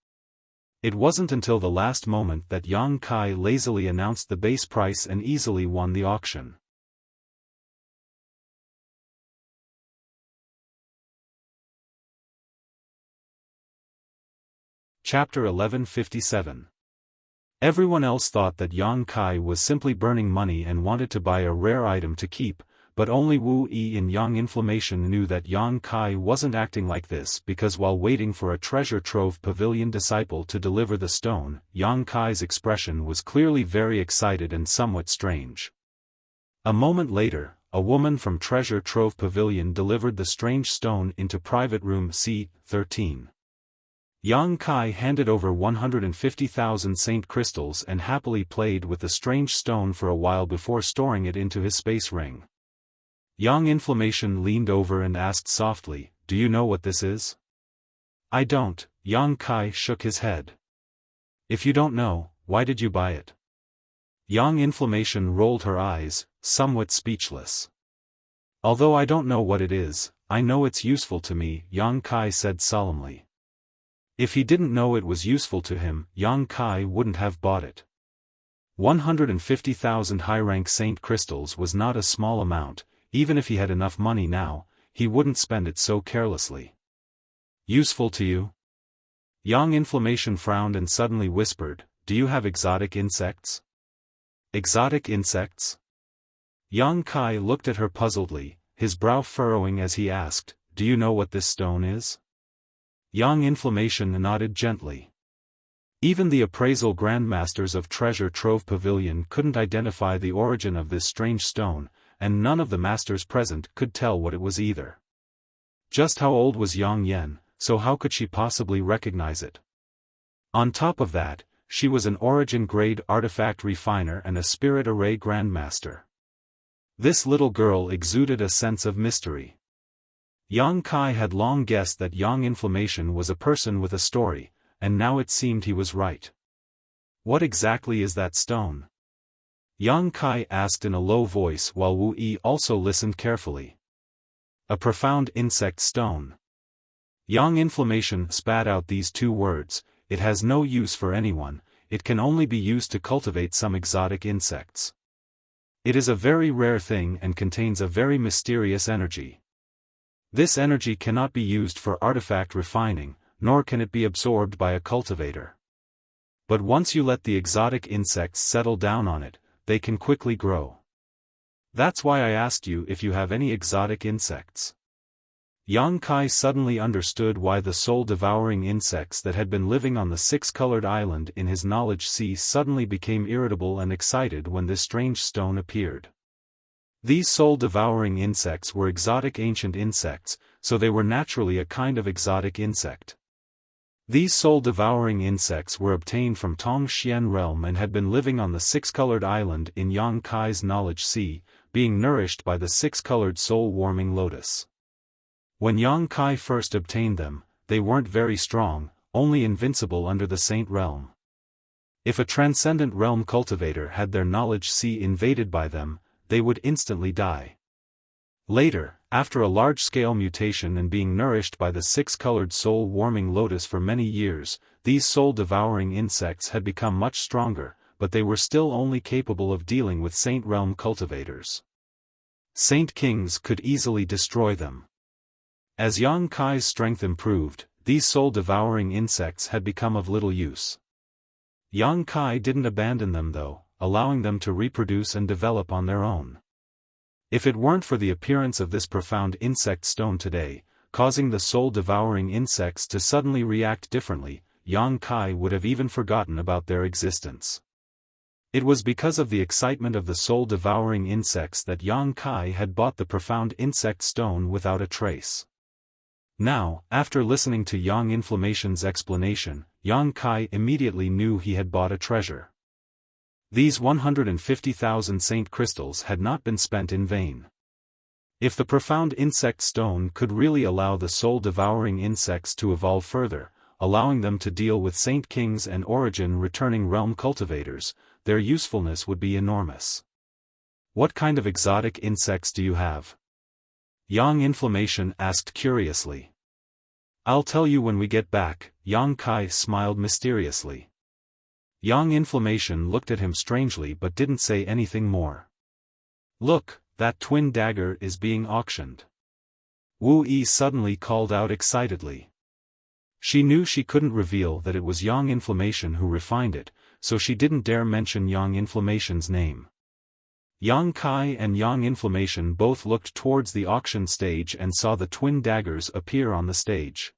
It wasn't until the last moment that Yang Kai lazily announced the base price and easily won the auction. Chapter 1157. Everyone else thought that Yang Kai was simply burning money and wanted to buy a rare item to keep, but only Wu Yi in Yang Inflammation knew that Yang Kai wasn't acting like this because while waiting for a Treasure Trove Pavilion disciple to deliver the stone, Yang Kai's expression was clearly very excited and somewhat strange. A moment later, a woman from Treasure Trove Pavilion delivered the strange stone into private room C13. Yang Kai handed over 150,000 saint crystals and happily played with the strange stone for a while before storing it into his space ring. Yang Inflammation leaned over and asked softly, "Do you know what this is?" "I don't," Yang Kai shook his head. "If you don't know, why did you buy it?" Yang Inflammation rolled her eyes, somewhat speechless. "Although I don't know what it is, I know it's useful to me, Yang Kai said solemnly. If he didn't know it was useful to him, Yang Kai wouldn't have bought it. 150,000 high-rank saint crystals was not a small amount. Even if he had enough money now, he wouldn't spend it so carelessly. Useful to you? Yang Inflammation frowned and suddenly whispered, do you have exotic insects? Exotic insects? Yang Kai looked at her puzzledly, his brow furrowing as he asked, do you know what this stone is? Yang Inflammation nodded gently. Even the appraisal grandmasters of Treasure Trove Pavilion couldn't identify the origin of this strange stone, and none of the masters present could tell what it was either. Just how old was Yang Yen, so how could she possibly recognize it? On top of that, she was an origin-grade artifact refiner and a spirit array grandmaster. This little girl exuded a sense of mystery. Yang Kai had long guessed that Yang Inflammation was a person with a story, and now it seemed he was right. What exactly is that stone? Yang Kai asked in a low voice while Wu Yi also listened carefully. A profound insect stone. Yang Inflammation spat out these two words, it has no use for anyone, it can only be used to cultivate some exotic insects. It is a very rare thing and contains a very mysterious energy. This energy cannot be used for artifact refining, nor can it be absorbed by a cultivator. But once you let the exotic insects settle down on it, they can quickly grow. That's why I asked you if you have any exotic insects. Yang Kai suddenly understood why the soul-devouring insects that had been living on the six-colored island in his knowledge sea suddenly became irritable and excited when this strange stone appeared. These soul-devouring insects were exotic ancient insects, so they were naturally a kind of exotic insect. These soul-devouring insects were obtained from Tongxian realm and had been living on the six-colored island in Yang Kai's knowledge sea, being nourished by the six-colored soul-warming lotus. When Yang Kai first obtained them, they weren't very strong, only invincible under the saint realm. If a transcendent realm cultivator had their knowledge sea invaded by them, they would instantly die. Later, after a large-scale mutation and being nourished by the six-colored soul-warming lotus for many years, these soul-devouring insects had become much stronger, but they were still only capable of dealing with saint realm cultivators. Saint kings could easily destroy them. As Yang Kai's strength improved, these soul-devouring insects had become of little use. Yang Kai didn't abandon them though, allowing them to reproduce and develop on their own. If it weren't for the appearance of this profound insect stone today, causing the soul-devouring insects to suddenly react differently, Yang Kai would have even forgotten about their existence. It was because of the excitement of the soul-devouring insects that Yang Kai had bought the profound insect stone without a trace. Now, after listening to Yang Inflammation's explanation, Yang Kai immediately knew he had bought a treasure. These 150,000 saint crystals had not been spent in vain. If the profound insect stone could really allow the soul-devouring insects to evolve further, allowing them to deal with saint kings and origin-returning realm cultivators, their usefulness would be enormous. What kind of exotic insects do you have? Yang Inflammation asked curiously. I'll tell you when we get back, Yang Kai smiled mysteriously. Yang Inflammation looked at him strangely but didn't say anything more. Look, that twin dagger is being auctioned. Wu Yi suddenly called out excitedly. She knew she couldn't reveal that it was Yang Inflammation who refined it, so she didn't dare mention Yang Inflammation's name. Yang Kai and Yang Inflammation both looked towards the auction stage and saw the twin daggers appear on the stage.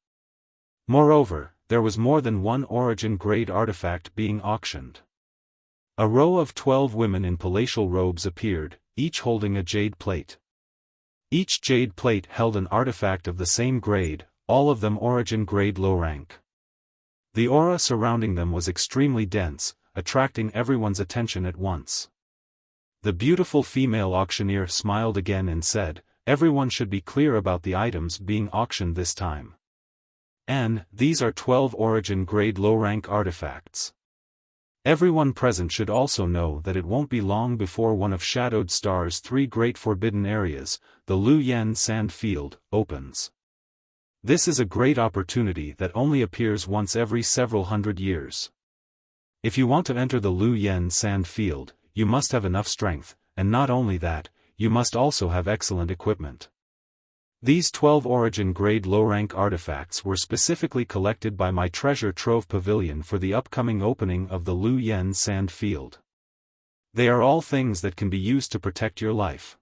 Moreover, there was more than one origin-grade artifact being auctioned. A row of 12 women in palatial robes appeared, each holding a jade plate. Each jade plate held an artifact of the same grade, all of them origin-grade low rank. The aura surrounding them was extremely dense, attracting everyone's attention at once. The beautiful female auctioneer smiled again and said, everyone should be clear about the items being auctioned this time. And, these are 12 origin-grade low-rank artifacts. Everyone present should also know that it won't be long before one of Shadowed Star's 3 great forbidden areas, the Lu Yen Sand Field, opens. This is a great opportunity that only appears once every several hundred years. If you want to enter the Lu Yen Sand Field, you must have enough strength, and not only that, you must also have excellent equipment. These 12 origin-grade low-rank artifacts were specifically collected by my treasure trove pavilion for the upcoming opening of the Lu Yen Sand Field. They are all things that can be used to protect your life.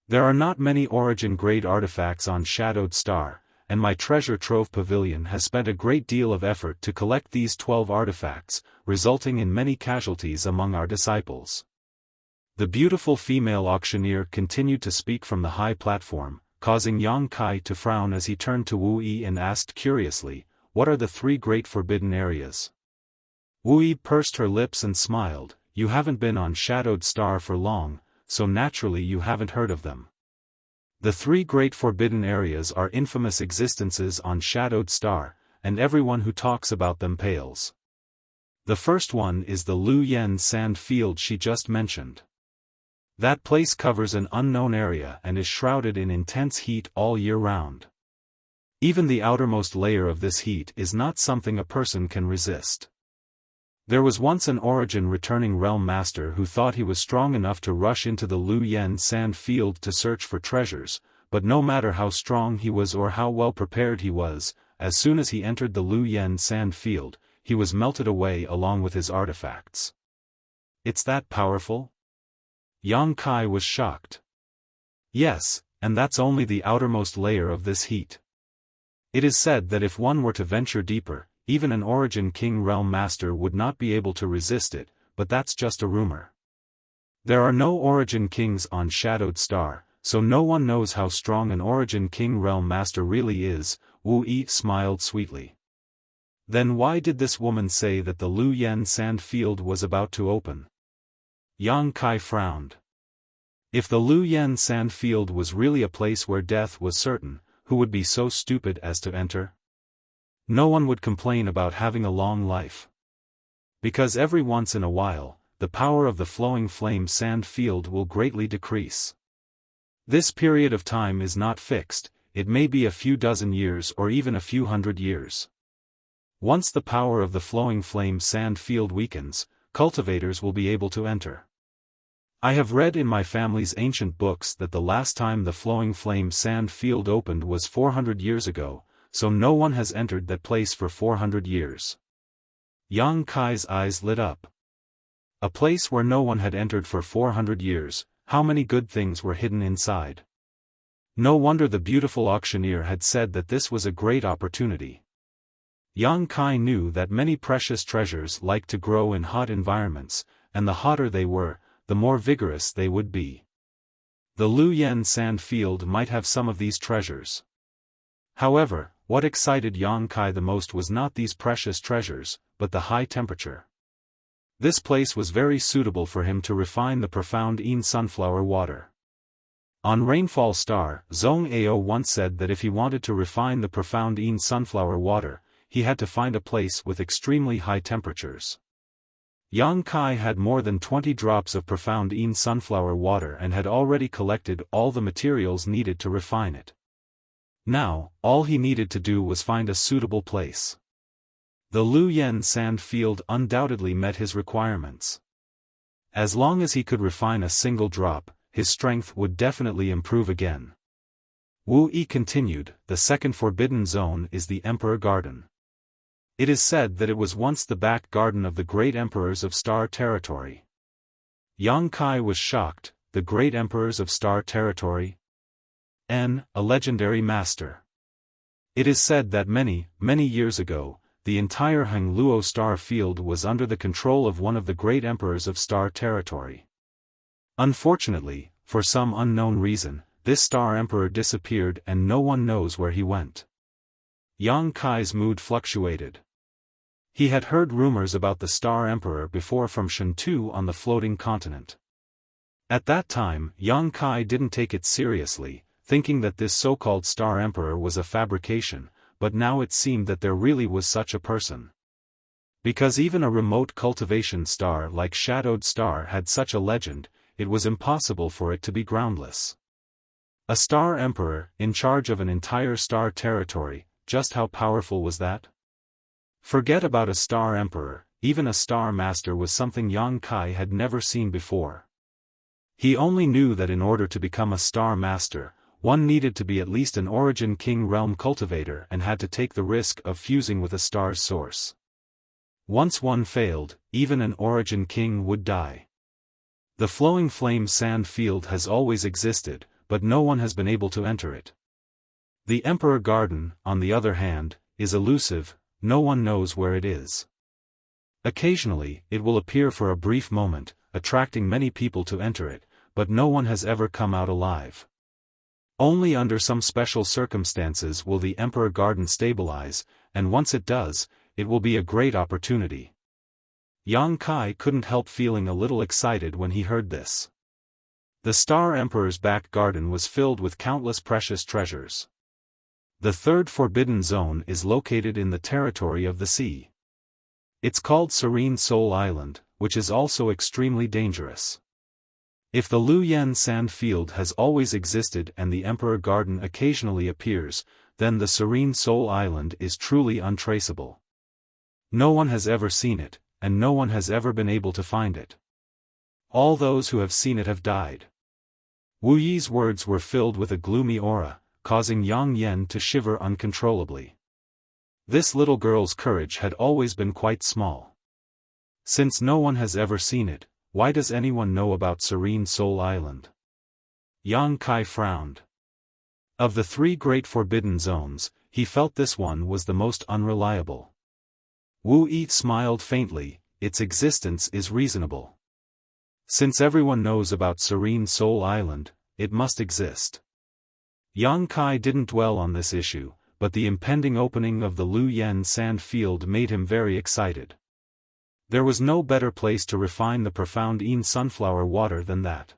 There are not many origin-grade artifacts on Shadowed Star, and my treasure trove pavilion has spent a great deal of effort to collect these 12 artifacts, resulting in many casualties among our disciples. The beautiful female auctioneer continued to speak from the high platform, causing Yang Kai to frown as he turned to Wu Yi and asked curiously, "What are the 3 great forbidden areas?" Wu Yi pursed her lips and smiled, "You haven't been on Shadowed Star for long, so naturally you haven't heard of them. The 3 great forbidden areas are infamous existences on Shadowed Star, and everyone who talks about them pales. The first one is the Lu Yen Sand Field she just mentioned. That place covers an unknown area and is shrouded in intense heat all year round. Even the outermost layer of this heat is not something a person can resist. There was once an origin-returning realm master who thought he was strong enough to rush into the Lu Yen Sand Field to search for treasures, but no matter how strong he was or how well prepared he was, as soon as he entered the Lu Yen Sand Field, he was melted away along with his artifacts. It's that powerful? Yang Kai was shocked. Yes, and that's only the outermost layer of this heat. It is said that if one were to venture deeper, even an Origin King Realm Master would not be able to resist it, but that's just a rumor. There are no Origin Kings on Shadowed Star, so no one knows how strong an Origin King Realm Master really is. Wu Yi smiled sweetly. Then why did this woman say that the Lu Yen Sand Field was about to open? Yang Kai frowned. If the Lu Yen Sand Field was really a place where death was certain, who would be so stupid as to enter? No one would complain about having a long life. Because every once in a while, the power of the flowing flame sand field will greatly decrease. This period of time is not fixed, it may be a few dozen years or even a few hundred years. Once the power of the flowing flame sand field weakens, cultivators will be able to enter. I have read in my family's ancient books that the last time the flowing flame sand field opened was 400 years ago, so no one has entered that place for 400 years. Yang Kai's eyes lit up. A place where no one had entered for 400 years, how many good things were hidden inside? No wonder the beautiful auctioneer had said that this was a great opportunity. Yang Kai knew that many precious treasures like to grow in hot environments, and the hotter they were, the more vigorous they would be. The Lu Yen Sand Field might have some of these treasures. However, what excited Yang Kai the most was not these precious treasures, but the high temperature. This place was very suitable for him to refine the profound Yin sunflower water. On Rainfall Star, Zhong Ao once said that if he wanted to refine the profound Yin sunflower water, he had to find a place with extremely high temperatures. Yang Kai had more than 20 drops of profound Yin sunflower water and had already collected all the materials needed to refine it. Now, all he needed to do was find a suitable place. The Lu Yen Sand Field undoubtedly met his requirements. As long as he could refine a single drop, his strength would definitely improve again. Wu Yi continued, the second forbidden zone is the Emperor Garden. It is said that it was once the back garden of the great emperors of Star Territory. Yang Kai was shocked, the great emperors of Star Territory? A legendary master. It is said that many years ago, the entire Hengluo star field was under the control of one of the great emperors of Star Territory. Unfortunately, for some unknown reason, this star emperor disappeared and no one knows where he went. Yang Kai's mood fluctuated. He had heard rumors about the star emperor before from Shentu on the floating continent. At that time, Yang Kai didn't take it seriously, thinking that this so-called star emperor was a fabrication, but now it seemed that there really was such a person. Because even a remote cultivation star like Shadowed Star had such a legend, it was impossible for it to be groundless. A star emperor, in charge of an entire star territory, just how powerful was that? Forget about a star emperor, even a star master was something Yang Kai had never seen before. He only knew that in order to become a star master, one needed to be at least an Origin King realm cultivator and had to take the risk of fusing with a star's source. Once one failed, even an Origin King would die. The Flowing Flame Sand Field has always existed, but no one has been able to enter it. The Emperor Garden, on the other hand, is elusive, no one knows where it is. Occasionally, it will appear for a brief moment, attracting many people to enter it, but no one has ever come out alive. Only under some special circumstances will the Emperor Garden stabilize, and once it does, it will be a great opportunity. Yang Kai couldn't help feeling a little excited when he heard this. The Star Emperor's back garden was filled with countless precious treasures. The third forbidden zone is located in the territory of the sea. It's called Serene Soul Island, which is also extremely dangerous. If the Luyan Sand Field has always existed and the Emperor Garden occasionally appears, then the Serene Soul Island is truly untraceable. No one has ever seen it, and no one has ever been able to find it. All those who have seen it have died. Wu Yi's words were filled with a gloomy aura, causing Yang Yen to shiver uncontrollably. This little girl's courage had always been quite small. Since no one has ever seen it, why does anyone know about Serene Soul Island? Yang Kai frowned. Of the three great forbidden zones, he felt this one was the most unreliable. Wu Yi smiled faintly, its existence is reasonable. Since everyone knows about Serene Soul Island, it must exist. Yang Kai didn't dwell on this issue, but the impending opening of the Luyan Sand Field made him very excited. There was no better place to refine the profound Yin sunflower water than that.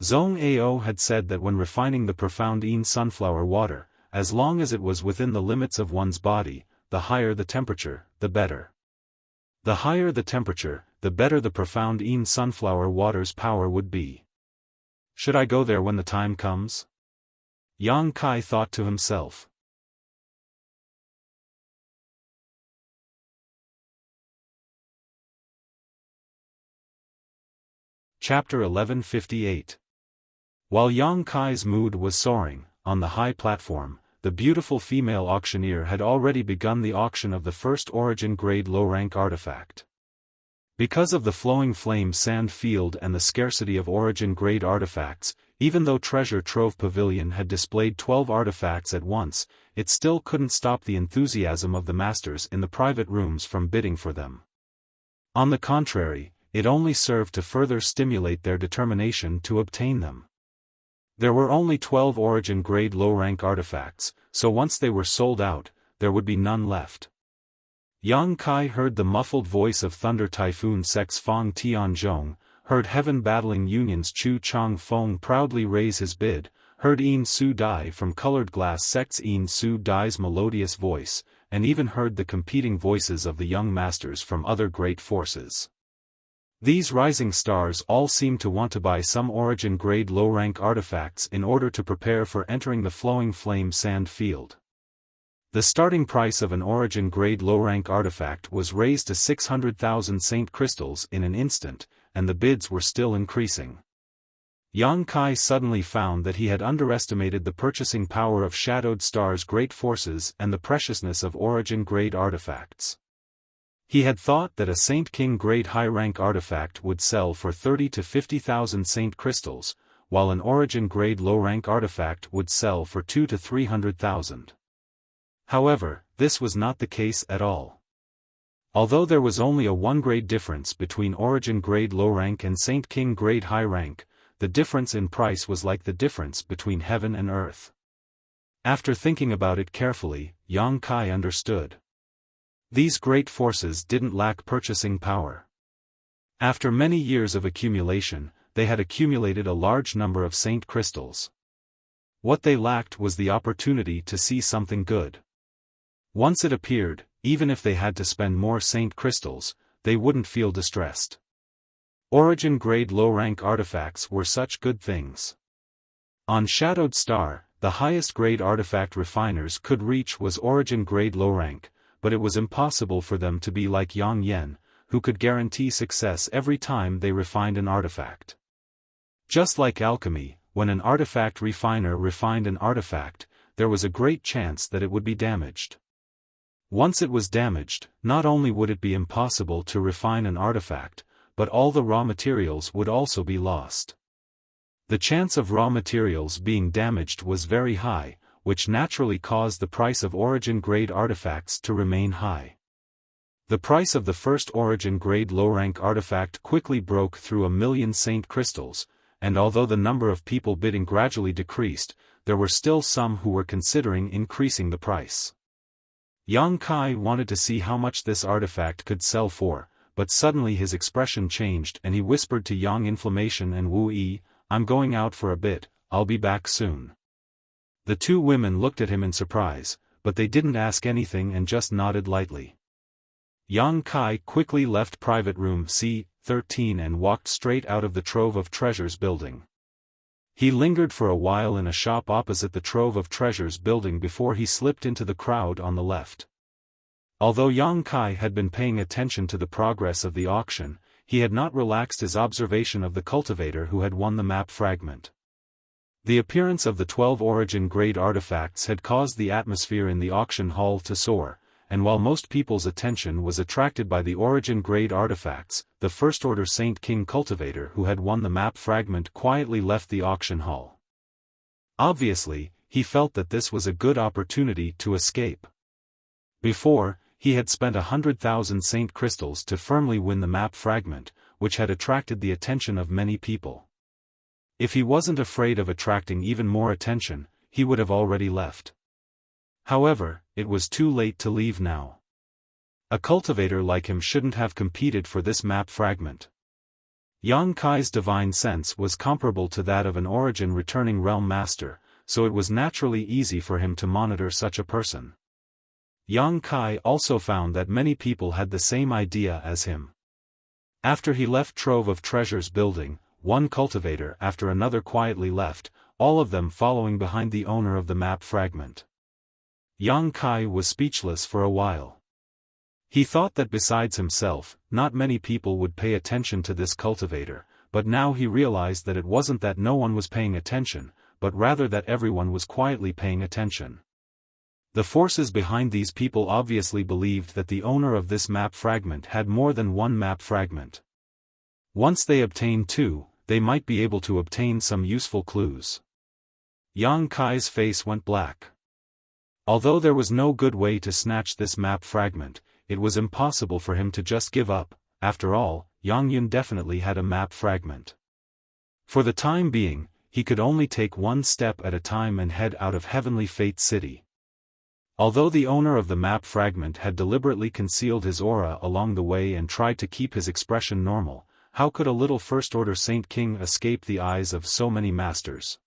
Zhong Ao had said that when refining the profound Yin sunflower water, as long as it was within the limits of one's body, the higher the temperature, the better. The higher the temperature, the better the profound Yin sunflower water's power would be. Should I go there when the time comes? Yang Kai thought to himself. Chapter 1158. While Yang Kai's mood was soaring, on the high platform, the beautiful female auctioneer had already begun the auction of the first Origin-grade low-rank artifact. Because of the Flowing Flame Sand Field and the scarcity of Origin-grade artifacts, even though Treasure Trove Pavilion had displayed 12 artifacts at once, it still couldn't stop the enthusiasm of the masters in the private rooms from bidding for them. On the contrary, it only served to further stimulate their determination to obtain them. There were only 12 Origin-grade low-rank artifacts, so once they were sold out, there would be none left. Yang Kai heard the muffled voice of Thunder Typhoon Sect's Fong Tianzhong, heard Heaven Battling Union's Chu Chang Feng proudly raise his bid, heard Yin Su Dai from Colored Glass Sect's Yin Su Dai's melodious voice, and even heard the competing voices of the young masters from other great forces. These rising stars all seemed to want to buy some Origin-grade low-rank artifacts in order to prepare for entering the Flowing Flame Sand Field. The starting price of an Origin-grade low-rank artifact was raised to 600,000 Saint Crystals in an instant, and the bids were still increasing. Yang Kai suddenly found that he had underestimated the purchasing power of Shadowed Star's great forces and the preciousness of Origin-grade artifacts. He had thought that a Saint King grade high-rank artifact would sell for 30 to 50,000 Saint Crystals, while an Origin-grade low-rank artifact would sell for 2 to 300,000. However, this was not the case at all. Although there was only a 1-grade difference between Origin-grade low-rank and Saint King grade high-rank, the difference in price was like the difference between heaven and earth. After thinking about it carefully, Yang Kai understood. These great forces didn't lack purchasing power. After many years of accumulation, they had accumulated a large number of Saint Crystals. What they lacked was the opportunity to see something good. Once it appeared, even if they had to spend more saint crystals, they wouldn't feel distressed. Origin-grade low-rank artifacts were such good things. On Shadowed Star, the highest grade artifact refiners could reach was origin-grade low-rank, but it was impossible for them to be like Yang Yen, who could guarantee success every time they refined an artifact. Just like alchemy, when an artifact refiner refined an artifact, there was a great chance that it would be damaged. Once it was damaged, not only would it be impossible to refine an artifact, but all the raw materials would also be lost. The chance of raw materials being damaged was very high, which naturally caused the price of origin-grade artifacts to remain high. The price of the first origin-grade low-rank artifact quickly broke through 1,000,000 saint crystals, and although the number of people bidding gradually decreased, there were still some who were considering increasing the price. Yang Kai wanted to see how much this artifact could sell for, but suddenly his expression changed and he whispered to Yang Inflammation and Wu Yi, "I'm going out for a bit, I'll be back soon." The two women looked at him in surprise, but they didn't ask anything and just nodded lightly. Yang Kai quickly left private room C-13 and walked straight out of the Trove of Treasures building. He lingered for a while in a shop opposite the Trove of Treasures building before he slipped into the crowd on the left. Although Yang Kai had been paying attention to the progress of the auction, he had not relaxed his observation of the cultivator who had won the map fragment. The appearance of the 12 origin-grade artifacts had caused the atmosphere in the auction hall to soar, and while most people's attention was attracted by the origin-grade artifacts, the First-Order Saint King cultivator who had won the map fragment quietly left the auction hall. Obviously, he felt that this was a good opportunity to escape. Before, he had spent 100,000 saint crystals to firmly win the map fragment, which had attracted the attention of many people. If he wasn't afraid of attracting even more attention, he would have already left. However, it was too late to leave now. A cultivator like him shouldn't have competed for this map fragment. Yang Kai's divine sense was comparable to that of an origin returning realm master, so it was naturally easy for him to monitor such a person. Yang Kai also found that many people had the same idea as him. After he left Trove of Treasures building, one cultivator after another quietly left, all of them following behind the owner of the map fragment. Yang Kai was speechless for a while. He thought that besides himself, not many people would pay attention to this cultivator, but now he realized that it wasn't that no one was paying attention, but rather that everyone was quietly paying attention. The forces behind these people obviously believed that the owner of this map fragment had more than one map fragment. Once they obtained two, they might be able to obtain some useful clues. Yang Kai's face went black. Although there was no good way to snatch this map fragment, it was impossible for him to just give up. After all, Yang Yun definitely had a map fragment. For the time being, he could only take one step at a time and head out of Heavenly Fate City. Although the owner of the map fragment had deliberately concealed his aura along the way and tried to keep his expression normal, how could a little First-Order Saint King escape the eyes of so many masters?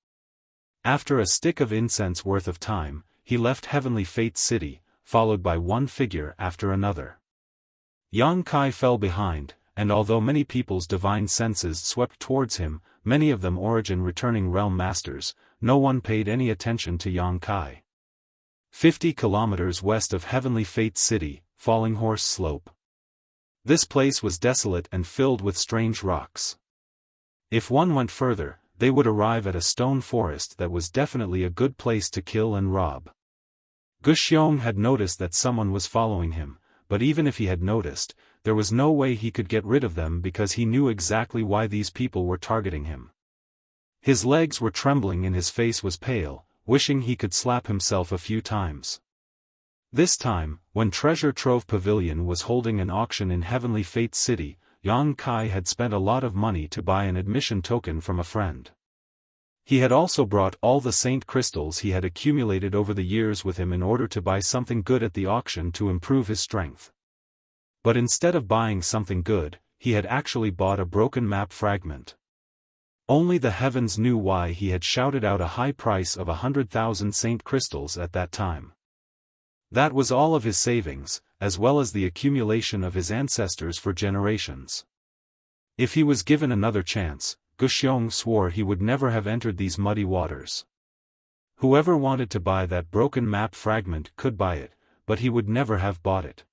After a stick of incense worth of time, he left Heavenly Fate City, followed by one figure after another. Yang Kai fell behind, and although many people's divine senses swept towards him, many of them origin returning realm masters, no one paid any attention to Yang Kai. 50 kilometers west of Heavenly Fate City, Falling Horse Slope. This place was desolate and filled with strange rocks. If one went further, they would arrive at a stone forest that was definitely a good place to kill and rob. Guxiong had noticed that someone was following him, but even if he had noticed, there was no way he could get rid of them because he knew exactly why these people were targeting him. His legs were trembling and his face was pale, wishing he could slap himself a few times. This time, when Treasure Trove Pavilion was holding an auction in Heavenly Fate City, Yang Kai had spent a lot of money to buy an admission token from a friend. He had also brought all the saint crystals he had accumulated over the years with him in order to buy something good at the auction to improve his strength. But instead of buying something good, he had actually bought a broken map fragment. Only the heavens knew why he had shouted out a high price of 100,000 saint crystals at that time. That was all of his savings, as well as the accumulation of his ancestors for generations. If he was given another chance, Guxiong swore he would never have entered these muddy waters. Whoever wanted to buy that broken map fragment could buy it, but he would never have bought it.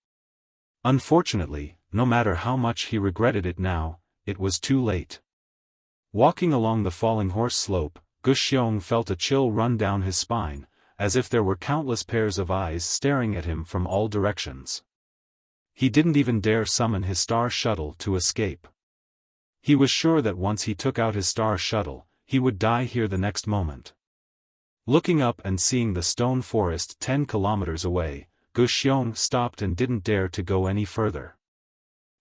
Unfortunately, no matter how much he regretted it now, it was too late. Walking along the falling horse slope, Guxiong felt a chill run down his spine, as if there were countless pairs of eyes staring at him from all directions. He didn't even dare summon his star shuttle to escape. He was sure that once he took out his star shuttle, he would die here the next moment. Looking up and seeing the stone forest 10 kilometers away, Guxiong stopped and didn't dare to go any further.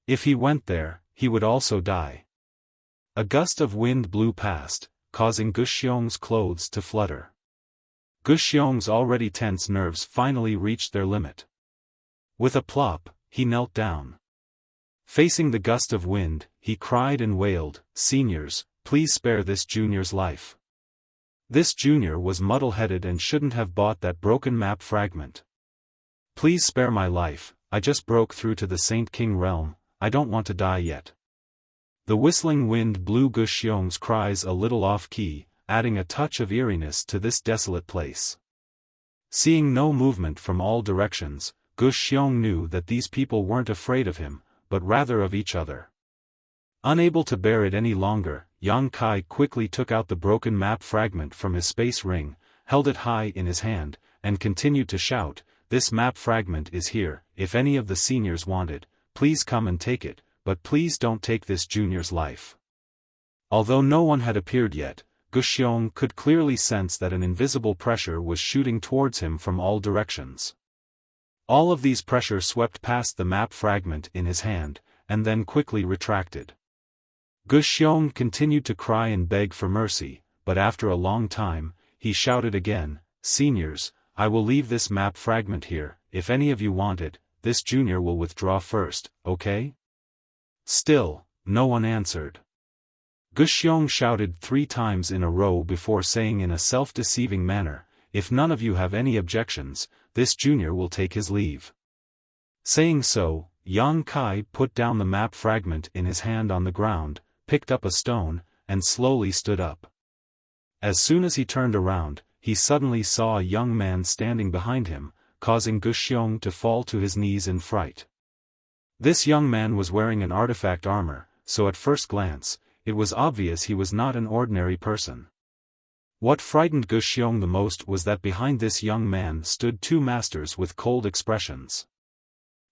If he went there, he would also die. A gust of wind blew past, causing Guxiong's clothes to flutter. Guxiong's already tense nerves finally reached their limit. With a plop, he knelt down. Facing the gust of wind, he cried and wailed, "Seniors, please spare this junior's life." This junior was muddle-headed and shouldn't have bought that broken map fragment. "Please spare my life, I just broke through to the Saint King realm, I don't want to die yet." The whistling wind blew Guxiong's cries a little off-key, adding a touch of eeriness to this desolate place. Seeing no movement from all directions, Guxiong knew that these people weren't afraid of him, but rather of each other. Unable to bear it any longer, Yang Kai quickly took out the broken map fragment from his space ring, held it high in his hand, and continued to shout, "This map fragment is here, if any of the seniors want it, please come and take it, but please don't take this junior's life." Although no one had appeared yet, Guxiong could clearly sense that an invisible pressure was shooting towards him from all directions. All of these pressure swept past the map fragment in his hand, and then quickly retracted. Guxiong continued to cry and beg for mercy, but after a long time, he shouted again, "Seniors, I will leave this map fragment here, if any of you want it, this junior will withdraw first, okay?" Still, no one answered. Guxiong shouted 3 times in a row before saying in a self-deceiving manner, "If none of you have any objections, this junior will take his leave." Saying so, Yang Kai put down the map fragment in his hand on the ground, picked up a stone, and slowly stood up. As soon as he turned around, he suddenly saw a young man standing behind him, causing Guxiong to fall to his knees in fright. This young man was wearing an artifact armor, so at first glance, it was obvious he was not an ordinary person. What frightened Guxiong the most was that behind this young man stood 2 masters with cold expressions.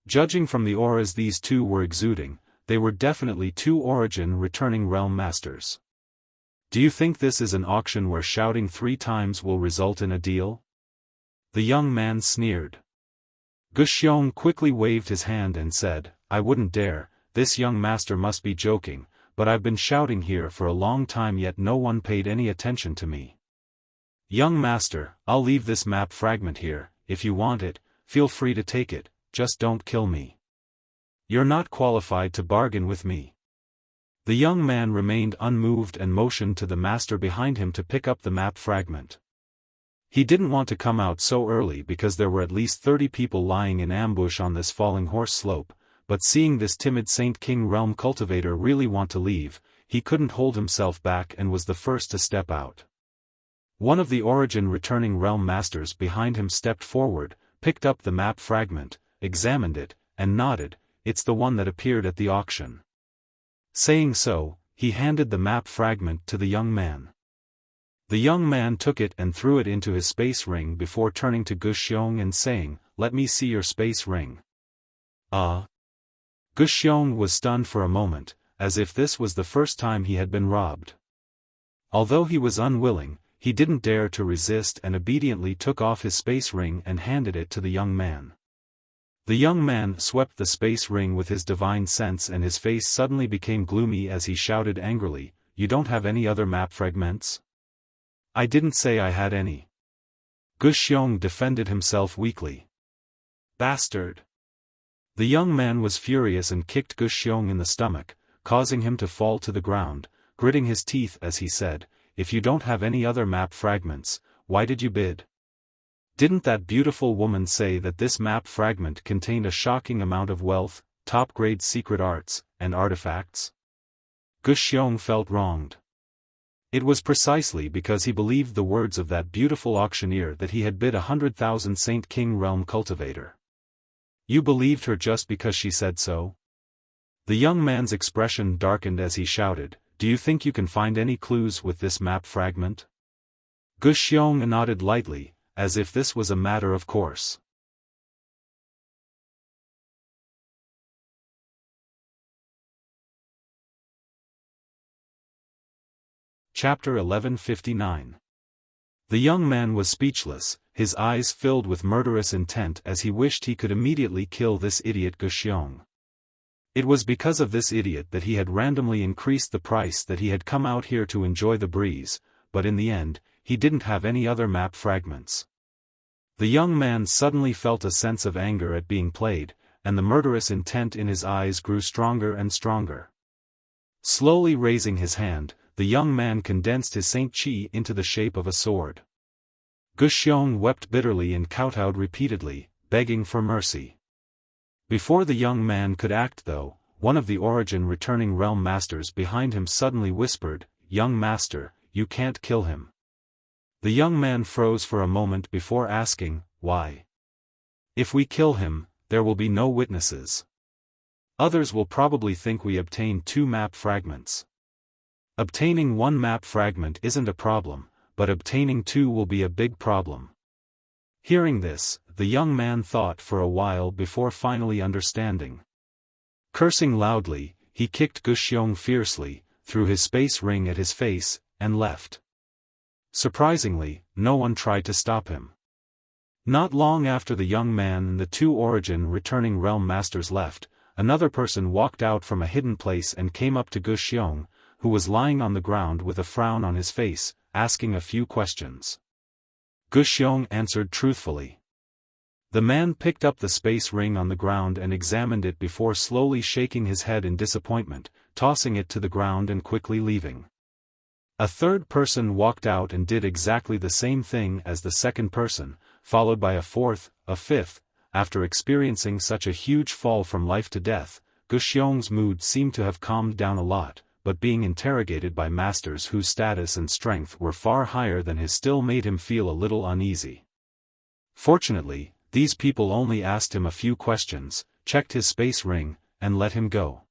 Judging from the auras these 2 were exuding, they were definitely 2 origin returning realm masters. "Do you think this is an auction where shouting 3 times will result in a deal?" the young man sneered. Guxiong quickly waved his hand and said, "I wouldn't dare, this young master must be joking, but I've been shouting here for a long time yet no one paid any attention to me. Young master, I'll leave this map fragment here, if you want it, feel free to take it, just don't kill me. You're not qualified to bargain with me." The young man remained unmoved and motioned to the master behind him to pick up the map fragment. He didn't want to come out so early because there were at least 30 people lying in ambush on this falling horse slope, but seeing this timid Saint King realm cultivator really want to leave, he couldn't hold himself back and was the first to step out. One of the origin returning realm masters behind him stepped forward, picked up the map fragment, examined it, and nodded, "It's the one that appeared at the auction." Saying so, he handed the map fragment to the young man. The young man took it and threw it into his space ring before turning to Guxiong and saying, "Let me see your space ring." Guxiong was stunned for a moment, as if this was the first time he had been robbed. Although he was unwilling, he didn't dare to resist and obediently took off his space ring and handed it to the young man. The young man swept the space ring with his divine sense and his face suddenly became gloomy as he shouted angrily, "You don't have any other map fragments?" "I didn't say I had any." Guxiong defended himself weakly. "Bastard!" The young man was furious and kicked Guxiong in the stomach, causing him to fall to the ground, gritting his teeth as he said, "If you don't have any other map fragments, why did you bid?" Didn't that beautiful woman say that this map fragment contained a shocking amount of wealth, top-grade secret arts, and artifacts? Guxiong felt wronged. It was precisely because he believed the words of that beautiful auctioneer that he had bid 100,000 Saint King Realm cultivator. You believed her just because she said so? The young man's expression darkened as he shouted, "Do you think you can find any clues with this map fragment?" Guxiong nodded lightly, as if this was a matter of course. Chapter 1159. The young man was speechless, his eyes filled with murderous intent as he wished he could immediately kill this idiot Guxiong. It was because of this idiot that he had randomly increased the price that he had come out here to enjoy the breeze, but in the end, he didn't have any other map fragments. The young man suddenly felt a sense of anger at being played, and the murderous intent in his eyes grew stronger and stronger. Slowly raising his hand, the young man condensed his Saint Chi into the shape of a sword. Guxiong wept bitterly and kowtowed repeatedly, begging for mercy. Before the young man could act though, one of the Origin returning realm masters behind him suddenly whispered, "Young master, you can't kill him." The young man froze for a moment before asking, "Why?" "If we kill him, there will be no witnesses. Others will probably think we obtained 2 map fragments. Obtaining 1 map fragment isn't a problem, but obtaining 2 will be a big problem." Hearing this, the young man thought for a while before finally understanding. Cursing loudly, he kicked Guxiong fiercely, threw his space ring at his face, and left. Surprisingly, no one tried to stop him. Not long after the young man and the 2 Origin returning realm masters left, another person walked out from a hidden place and came up to Guxiong, who was lying on the ground with a frown on his face, asking a few questions. Guxiong answered truthfully. The man picked up the space ring on the ground and examined it before slowly shaking his head in disappointment, tossing it to the ground and quickly leaving. A third person walked out and did exactly the same thing as the second person, followed by a fourth, a fifth. After experiencing such a huge fall from life to death, Guxiong's mood seemed to have calmed down a lot, but being interrogated by masters whose status and strength were far higher than his still made him feel a little uneasy. Fortunately, these people only asked him a few questions, checked his space ring, and let him go.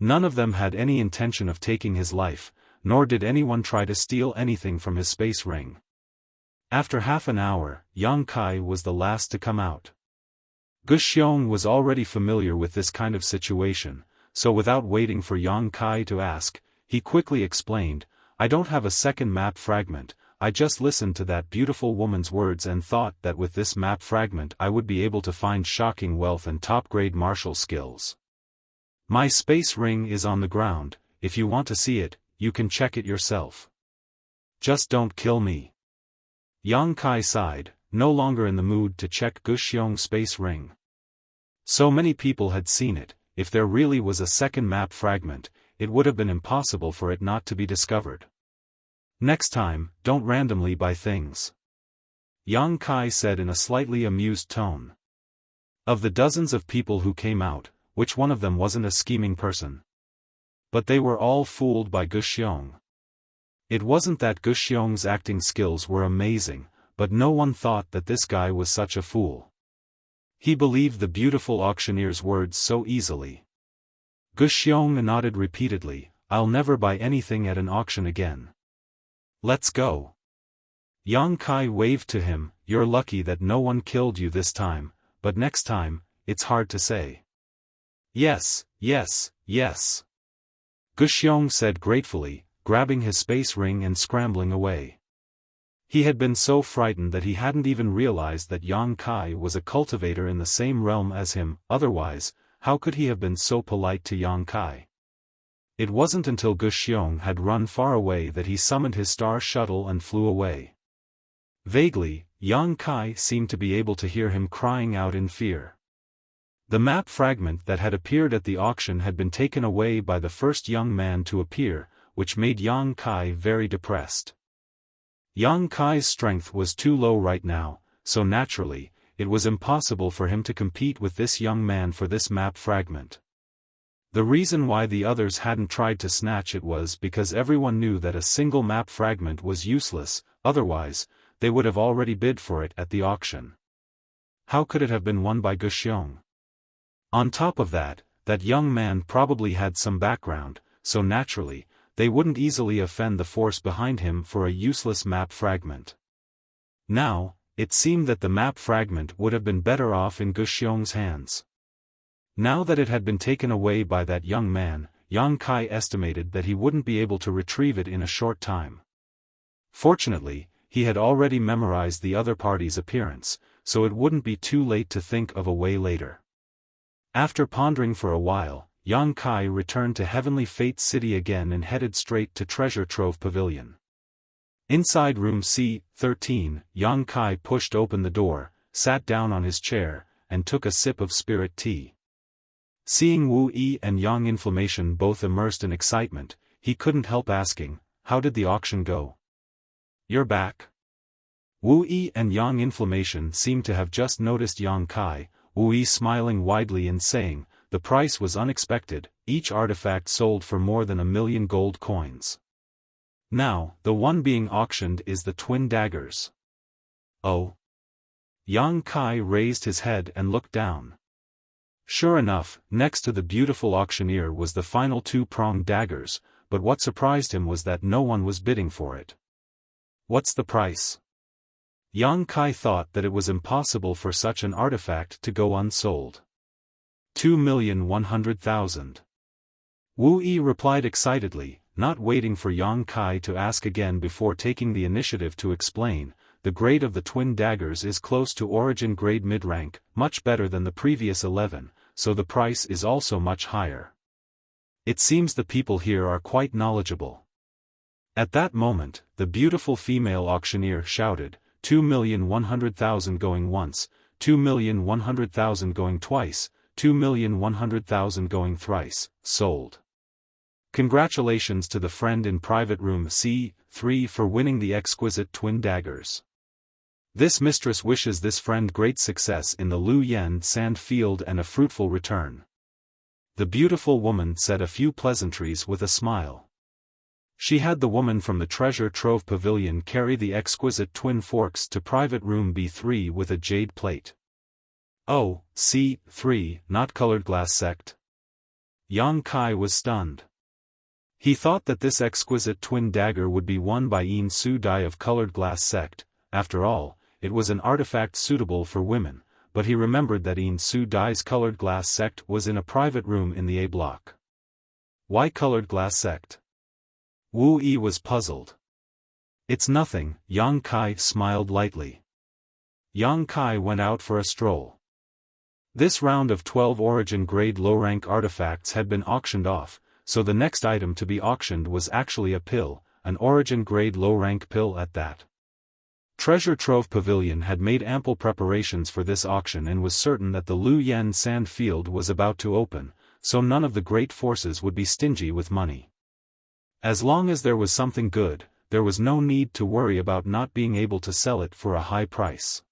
None of them had any intention of taking his life, nor did anyone try to steal anything from his space ring. After half an hour, Yang Kai was the last to come out. Guxiong was already familiar with this kind of situation, so without waiting for Yang Kai to ask, he quickly explained, "I don't have a second map fragment, I just listened to that beautiful woman's words and thought that with this map fragment I would be able to find shocking wealth and top-grade martial skills. My space ring is on the ground, if you want to see it, you can check it yourself. Just don't kill me." Yang Kai sighed, no longer in the mood to check Guxiong's space ring. So many people had seen it. If there really was a second map fragment, it would have been impossible for it not to be discovered. "Next time, don't randomly buy things," Yang Kai said in a slightly amused tone. Of the dozens of people who came out, which one of them wasn't a scheming person? But they were all fooled by Guxiong. It wasn't that Guxiong's acting skills were amazing, but no one thought that this guy was such a fool. He believed the beautiful auctioneer's words so easily. Guxiong nodded repeatedly, "I'll never buy anything at an auction again. Let's go." Yang Kai waved to him, "You're lucky that no one killed you this time, but next time, it's hard to say." "Yes, yes, yes," Guxiong said gratefully, grabbing his space ring and scrambling away. He had been so frightened that he hadn't even realized that Yang Kai was a cultivator in the same realm as him, otherwise, how could he have been so polite to Yang Kai? It wasn't until Guxiong had run far away that he summoned his star shuttle and flew away. Vaguely, Yang Kai seemed to be able to hear him crying out in fear. The map fragment that had appeared at the auction had been taken away by the first young man to appear, which made Yang Kai very depressed. Yang Kai's strength was too low right now, so naturally, it was impossible for him to compete with this young man for this map fragment. The reason why the others hadn't tried to snatch it was because everyone knew that a single map fragment was useless, otherwise, they would have already bid for it at the auction. How could it have been won by Guxiong? On top of that, that young man probably had some background, so naturally, they wouldn't easily offend the force behind him for a useless map fragment. Now, it seemed that the map fragment would have been better off in Guxiong's hands. Now that it had been taken away by that young man, Yang Kai estimated that he wouldn't be able to retrieve it in a short time. Fortunately, he had already memorized the other party's appearance, so it wouldn't be too late to think of a way later. After pondering for a while, Yang Kai returned to Heavenly Fate City again and headed straight to Treasure Trove Pavilion. Inside room C-13, Yang Kai pushed open the door, sat down on his chair, and took a sip of spirit tea. Seeing Wu Yi and Yang Inflammation both immersed in excitement, he couldn't help asking, "How did the auction go?" "You're back?" Wu Yi and Yang Inflammation seemed to have just noticed Yang Kai, Wu Yi smiling widely and saying, "The price was unexpected, each artifact sold for more than 1,000,000 gold coins. Now, the one being auctioned is the twin daggers." "Oh?" Yang Kai raised his head and looked down. Sure enough, next to the beautiful auctioneer was the final two-pronged daggers, but what surprised him was that no one was bidding for it. "What's the price?" Yang Kai thought that it was impossible for such an artifact to go unsold. 2,100,000. Wu Yi replied excitedly, not waiting for Yang Kai to ask again before taking the initiative to explain. "The grade of the twin daggers is close to origin grade mid-rank, much better than the previous 11, so the price is also much higher. It seems the people here are quite knowledgeable." At that moment, the beautiful female auctioneer shouted, 2,100,000 going once, 2,100,000 going twice, 2,100,000 going thrice, sold. Congratulations to the friend in private room C-3 for winning the exquisite twin daggers. This mistress wishes this friend great success in the Lu Yen sand field and a fruitful return. The beautiful woman said a few pleasantries with a smile. She had the woman from the Treasure Trove Pavilion carry the exquisite twin forks to private room B3 with a jade plate. "Oh, C3, not colored glass sect?" Yang Kai was stunned. He thought that this exquisite twin dagger would be won by Yin Su Dai of colored glass sect. After all, it was an artifact suitable for women, but he remembered that Yin Su Dai's colored glass sect was in a private room in the A block. Why colored glass sect? Wu Yi was puzzled. "It's nothing," Yang Kai smiled lightly. Yang Kai went out for a stroll. This round of 12 origin-grade low-rank artifacts had been auctioned off, so the next item to be auctioned was actually a pill, an origin-grade low-rank pill at that. Treasure Trove Pavilion had made ample preparations for this auction and was certain that the Lu Yen sand field was about to open, so none of the great forces would be stingy with money. As long as there was something good, there was no need to worry about not being able to sell it for a high price.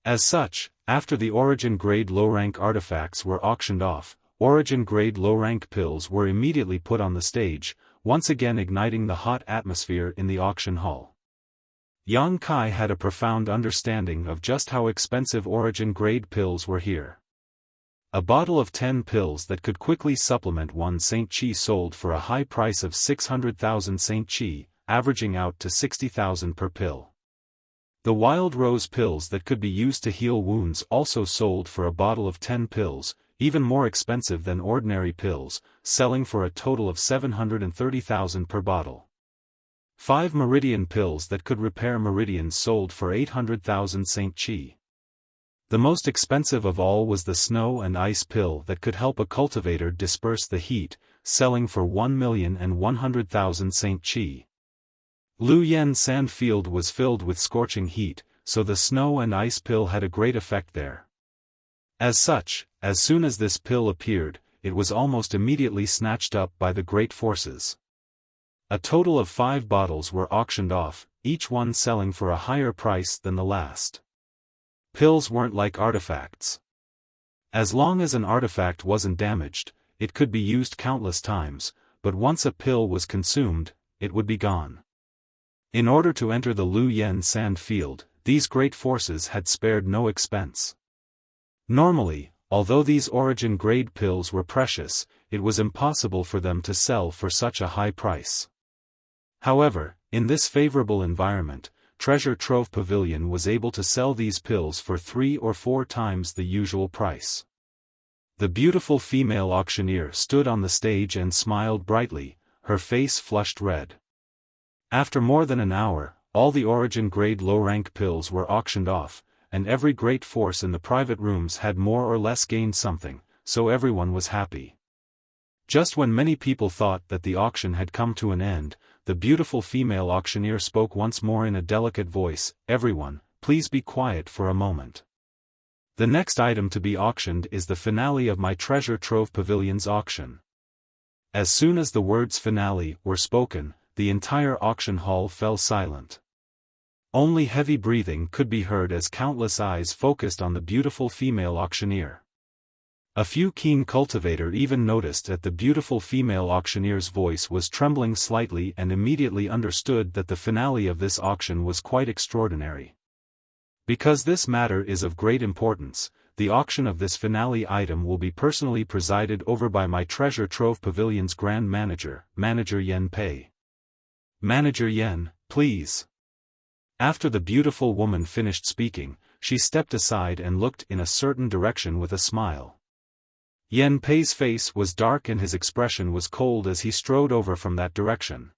As such, after the origin-grade low-rank artifacts were auctioned off, origin-grade low-rank pills were immediately put on the stage, once again igniting the hot atmosphere in the auction hall. Yang Kai had a profound understanding of just how expensive origin-grade pills were here. A bottle of 10 pills that could quickly supplement 1 St. Chi sold for a high price of 600,000 St. Chi, averaging out to 60,000 per pill. The wild rose pills that could be used to heal wounds also sold for a bottle of 10 pills, even more expensive than ordinary pills, selling for a total of 730,000 per bottle. 5 meridian pills that could repair meridians sold for 800,000 St. Chi. The most expensive of all was the snow and ice pill that could help a cultivator disperse the heat, selling for 1,100,000 St. Chi. Lu Yen sand field was filled with scorching heat, so the snow and ice pill had a great effect there. As such, as soon as this pill appeared, it was almost immediately snatched up by the great forces. A total of 5 bottles were auctioned off, each one selling for a higher price than the last. Pills weren't like artifacts. As long as an artifact wasn't damaged, it could be used countless times, but once a pill was consumed, it would be gone. In order to enter the Lu Yen sand field, these great forces had spared no expense. Normally, although these origin-grade pills were precious, it was impossible for them to sell for such a high price. However, in this favorable environment, Treasure Trove Pavilion was able to sell these pills for 3 or 4 times the usual price. The beautiful female auctioneer stood on the stage and smiled brightly, her face flushed red. After more than an hour, all the origin-grade low-rank pills were auctioned off, and every great force in the private rooms had more or less gained something, so everyone was happy. Just when many people thought that the auction had come to an end, the beautiful female auctioneer spoke once more in a delicate voice, "Everyone, please be quiet for a moment. The next item to be auctioned is the finale of my Treasure Trove Pavilion's auction." As soon as the words finale were spoken, the entire auction hall fell silent. Only heavy breathing could be heard as countless eyes focused on the beautiful female auctioneer. A few keen cultivators even noticed that the beautiful female auctioneer's voice was trembling slightly and immediately understood that the finale of this auction was quite extraordinary. Because this matter is of great importance, the auction of this finale item will be personally presided over by my Treasure Trove Pavilion's Grand Manager, Manager Yen Pei. Manager Yen, please. After the beautiful woman finished speaking, she stepped aside and looked in a certain direction with a smile. Yen Pei's face was dark and his expression was cold as he strode over from that direction.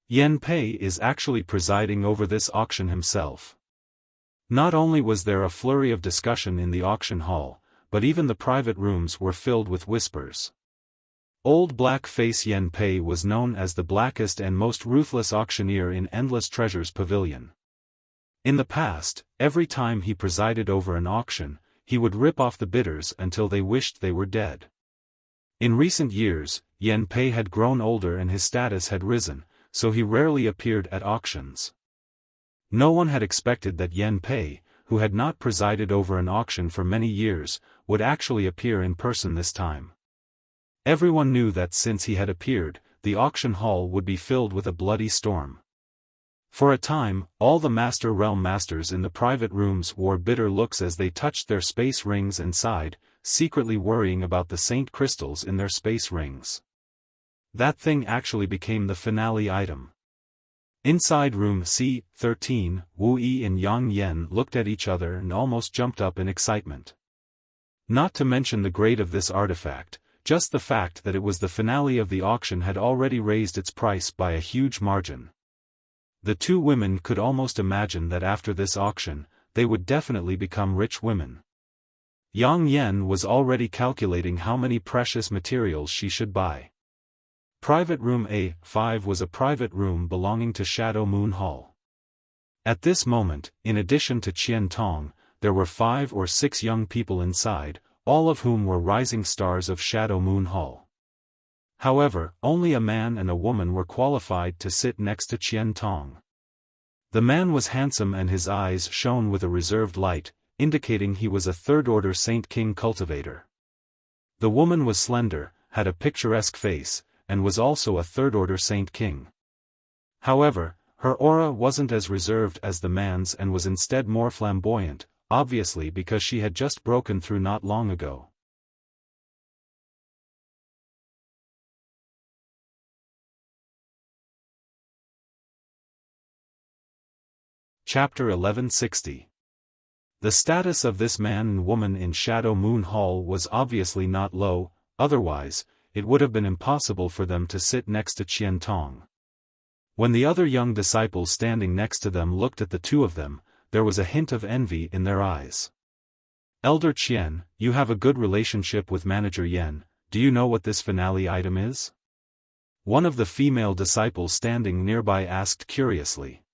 Yen Pei is actually presiding over this auction himself. Not only was there a flurry of discussion in the auction hall, but even the private rooms were filled with whispers. Old Black Face Yen Pei was known as the blackest and most ruthless auctioneer in Endless Treasures Pavilion. In the past, every time he presided over an auction, he would rip off the bidders until they wished they were dead. In recent years, Yen Pei had grown older and his status had risen, so he rarely appeared at auctions. No one had expected that Yen Pei, who had not presided over an auction for many years, would actually appear in person this time. Everyone knew that since he had appeared, the auction hall would be filled with a bloody storm. For a time, all the Master Realm Masters in the private rooms wore bitter looks as they touched their space rings and sighed, secretly worrying about the Saint crystals in their space rings. That thing actually became the finale item. Inside room C-13, Wu Yi and Yang Yen looked at each other and almost jumped up in excitement. Not to mention the grade of this artifact, just the fact that it was the finale of the auction had already raised its price by a huge margin. The two women could almost imagine that after this auction, they would definitely become rich women. Yang Yen was already calculating how many precious materials she should buy. Private Room A5 was a private room belonging to Shadow Moon Hall. At this moment, in addition to Qian Tong, there were 5 or 6 young people inside, all of whom were rising stars of Shadow Moon Hall. However, only a man and a woman were qualified to sit next to Qian Tong. The man was handsome and his eyes shone with a reserved light, indicating he was a third-order Saint King cultivator. The woman was slender, had a picturesque face, and was also a third-order Saint King. However, her aura wasn't as reserved as the man's and was instead more flamboyant, obviously because she had just broken through not long ago. Chapter 1160. The status of this man and woman in Shadow Moon Hall was obviously not low, otherwise, it would have been impossible for them to sit next to Qian Tong. When the other young disciples standing next to them looked at the two of them, there was a hint of envy in their eyes. "Elder Qian, you have a good relationship with Manager Yen, do you know what this finale item is?" One of the female disciples standing nearby asked curiously.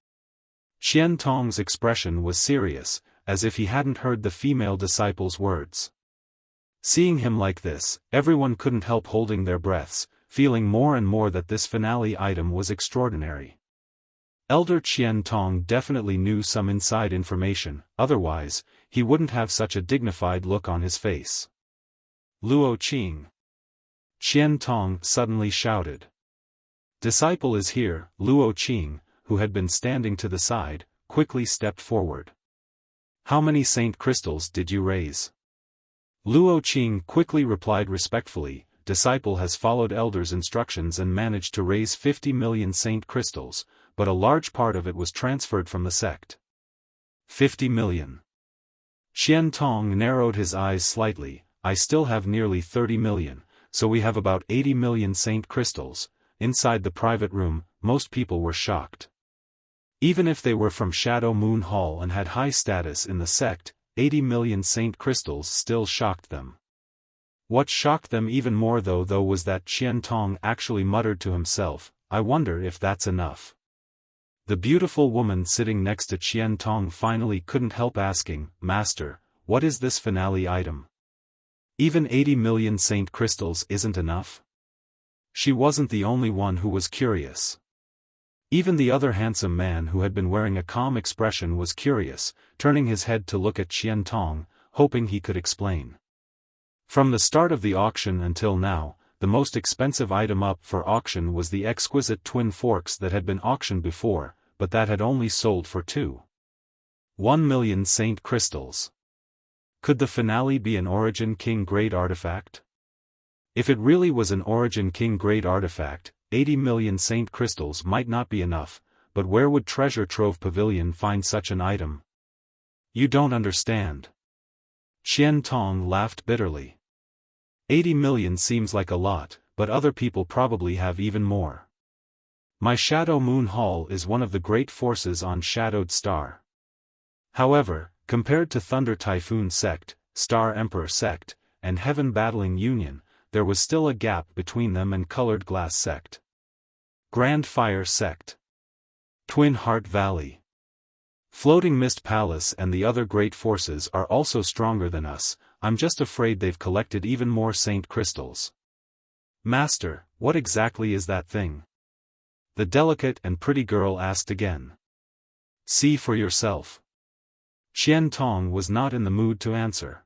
Qian Tong's expression was serious, as if he hadn't heard the female disciple's words. Seeing him like this, everyone couldn't help holding their breaths, feeling more and more that this finale item was extraordinary. Elder Qian Tong definitely knew some inside information, otherwise, he wouldn't have such a dignified look on his face. Luo Qing! Qian Tong suddenly shouted. Disciple is here. Luo Qing, who had been standing to the side, quickly stepped forward. How many saint crystals did you raise? Luo Qing quickly replied respectfully, Disciple has followed elders' instructions and managed to raise 50 million saint crystals, but a large part of it was transferred from the sect. 50 million. Qian Tong narrowed his eyes slightly. I still have nearly 30 million, so we have about 80 million saint crystals. Inside the private room, most people were shocked. Even if they were from Shadow Moon Hall and had high status in the sect, 80 million saint crystals still shocked them. What shocked them even more though was that Qian Tong actually muttered to himself, I wonder if that's enough. The beautiful woman sitting next to Qian Tong finally couldn't help asking, Master, what is this finale item? Even 80 million saint crystals isn't enough? She wasn't the only one who was curious. Even the other handsome man who had been wearing a calm expression was curious, turning his head to look at Qian Tong, hoping he could explain. From the start of the auction until now, the most expensive item up for auction was the exquisite twin forks that had been auctioned before, but that had only sold for 1 million saint crystals. Could the finale be an Origin King grade artifact? If it really was an Origin King grade artifact, 80 million saint crystals might not be enough, but where would Treasure Trove Pavilion find such an item? You don't understand. Qian Tong laughed bitterly. 80 million seems like a lot, but other people probably have even more. My Shadow Moon Hall is one of the great forces on Shadowed Star. However, compared to Thunder Typhoon Sect, Star Emperor Sect, and Heaven Battling Union, there was still a gap between them and Colored Glass Sect. Grand Fire Sect. Twin Heart Valley. Floating Mist Palace and the other great forces are also stronger than us, I'm just afraid they've collected even more saint crystals. Master, what exactly is that thing? The delicate and pretty girl asked again. See for yourself. Qian Tong was not in the mood to answer.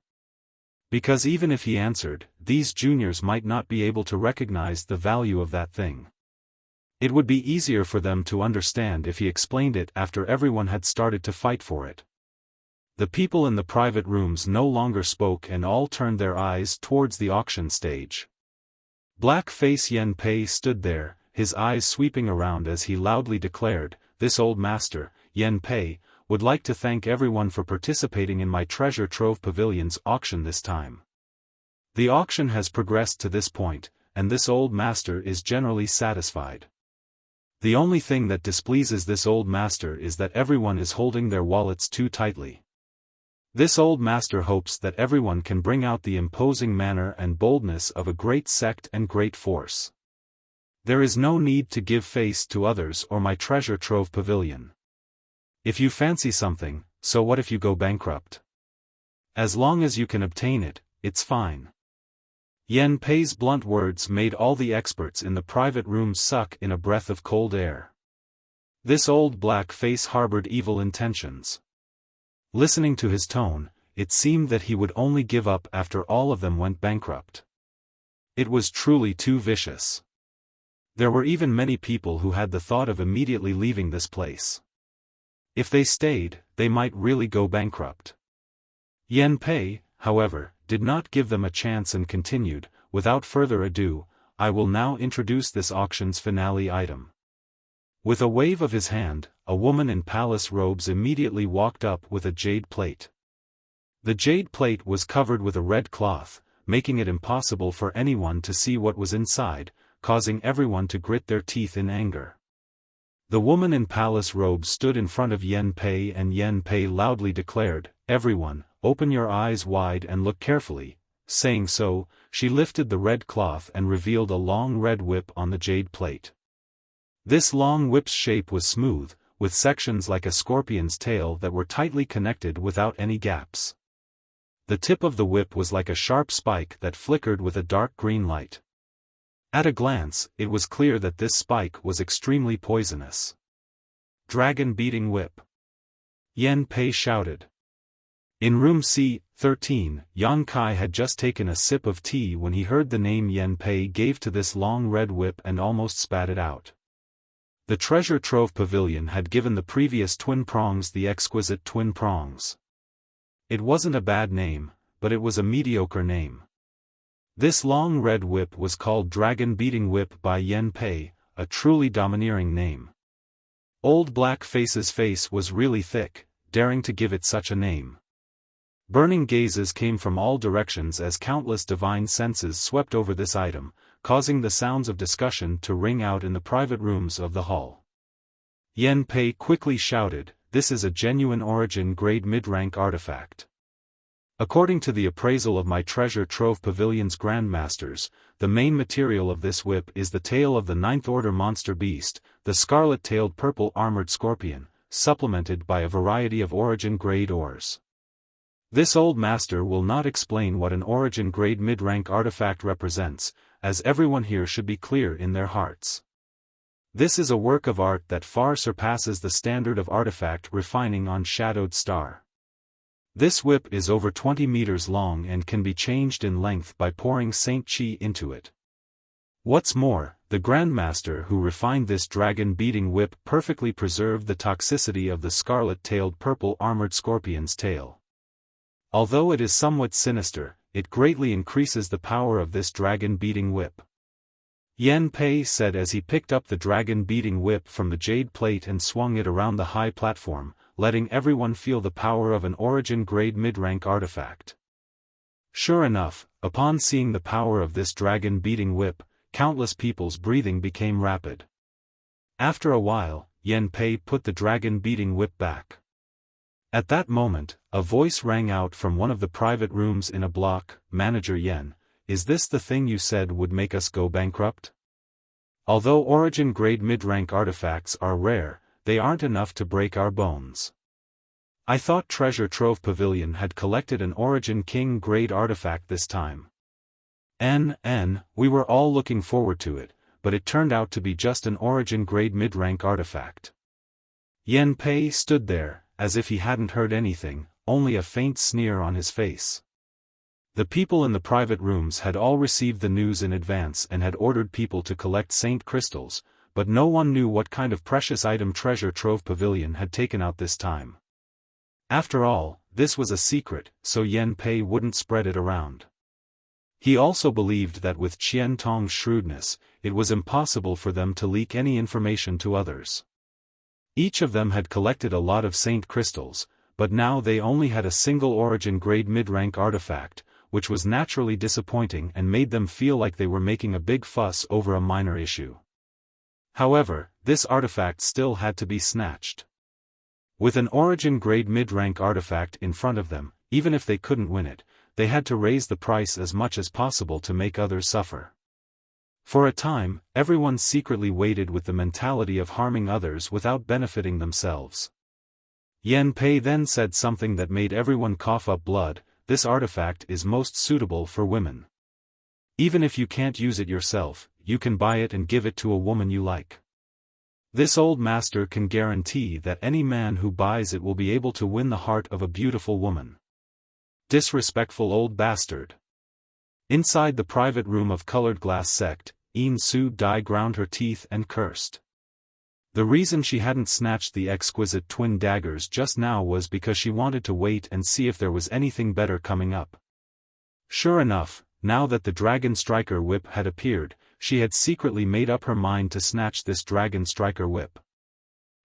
Because even if he answered, these juniors might not be able to recognize the value of that thing. It would be easier for them to understand if he explained it after everyone had started to fight for it. The people in the private rooms no longer spoke and all turned their eyes towards the auction stage. Black Face Yen Pei stood there, his eyes sweeping around as he loudly declared, This old master, Yen Pei, would like to thank everyone for participating in my Treasure Trove Pavilion's auction this time. The auction has progressed to this point, and this old master is generally satisfied. The only thing that displeases this old master is that everyone is holding their wallets too tightly. This old master hopes that everyone can bring out the imposing manner and boldness of a great sect and great force. There is no need to give face to others or my Treasure Trove Pavilion. If you fancy something, so what if you go bankrupt? As long as you can obtain it, it's fine. Yen Pei's blunt words made all the experts in the private room suck in a breath of cold air. This old black face harbored evil intentions. Listening to his tone, it seemed that he would only give up after all of them went bankrupt. It was truly too vicious. There were even many people who had the thought of immediately leaving this place. If they stayed, they might really go bankrupt. Yen Pei, however, did not give them a chance and continued, without further ado, I will now introduce this auction's finale item. With a wave of his hand, a woman in palace robes immediately walked up with a jade plate. The jade plate was covered with a red cloth, making it impossible for anyone to see what was inside, causing everyone to grit their teeth in anger. The woman in palace robes stood in front of Yen Pei and Yen Pei loudly declared, Everyone, open your eyes wide and look carefully. Saying so, she lifted the red cloth and revealed a long red whip on the jade plate. This long whip's shape was smooth, with sections like a scorpion's tail that were tightly connected without any gaps. The tip of the whip was like a sharp spike that flickered with a dark green light. At a glance, it was clear that this spike was extremely poisonous. Dragon Beating Whip. Yen Pei shouted. In room C13, Yang Kai had just taken a sip of tea when he heard the name Yan Pei gave to this long red whip and almost spat it out. The treasure trove pavilion had given the previous twin prongs the exquisite twin prongs. It wasn't a bad name, but it was a mediocre name. This long red whip was called Dragon Beating Whip by Yan Pei, a truly domineering name. Old Black Face's face was really thick, daring to give it such a name. Burning gazes came from all directions as countless divine senses swept over this item, causing the sounds of discussion to ring out in the private rooms of the hall. Yan Pei quickly shouted, "This is a genuine origin grade mid-rank artifact. According to the appraisal of my treasure trove pavilion's grandmasters, the main material of this whip is the tail of the ninth order monster beast, the scarlet-tailed purple armored scorpion, supplemented by a variety of origin grade ores. This old master will not explain what an origin grade mid-rank artifact represents, as everyone here should be clear in their hearts. This is a work of art that far surpasses the standard of artifact refining on Shadowed Star. This whip is over 20 meters long and can be changed in length by pouring Saint Chi into it. What's more, the Grandmaster who refined this dragon-beating whip perfectly preserved the toxicity of the scarlet-tailed purple armored scorpion's tail. Although it is somewhat sinister, it greatly increases the power of this dragon-beating whip," Yan Pei said as he picked up the dragon-beating whip from the jade plate and swung it around the high platform, letting everyone feel the power of an origin-grade mid-rank artifact. Sure enough, upon seeing the power of this dragon-beating whip, countless people's breathing became rapid. After a while, Yan Pei put the dragon-beating whip back. At that moment, a voice rang out from one of the private rooms in a block, "Manager Yen, is this the thing you said would make us go bankrupt? Although origin-grade mid-rank artifacts are rare, they aren't enough to break our bones. I thought Treasure Trove Pavilion had collected an Origin King-grade artifact this time. We were all looking forward to it, but it turned out to be just an Origin-grade mid-rank artifact." Yan Pei stood there, as if he hadn't heard anything, only a faint sneer on his face. The people in the private rooms had all received the news in advance and had ordered people to collect Saint crystals, but no one knew what kind of precious item Treasure Trove Pavilion had taken out this time. After all, this was a secret, so Yan Pei wouldn't spread it around. He also believed that with Qian Tong's shrewdness, it was impossible for them to leak any information to others. Each of them had collected a lot of Saint crystals, but now they only had a single origin-grade mid-rank artifact, which was naturally disappointing and made them feel like they were making a big fuss over a minor issue. However, this artifact still had to be snatched. With an origin-grade mid-rank artifact in front of them, even if they couldn't win it, they had to raise the price as much as possible to make others suffer. For a time, everyone secretly waited with the mentality of harming others without benefiting themselves. Yan Pei then said something that made everyone cough up blood: "This artifact is most suitable for women. Even if you can't use it yourself, you can buy it and give it to a woman you like. This old master can guarantee that any man who buys it will be able to win the heart of a beautiful woman." Disrespectful old bastard. Inside the private room of Colored Glass Sect, Yin Su Dai ground her teeth and cursed. The reason she hadn't snatched the exquisite twin daggers just now was because she wanted to wait and see if there was anything better coming up. Sure enough, now that the Dragon Striker Whip had appeared, she had secretly made up her mind to snatch this Dragon Striker Whip.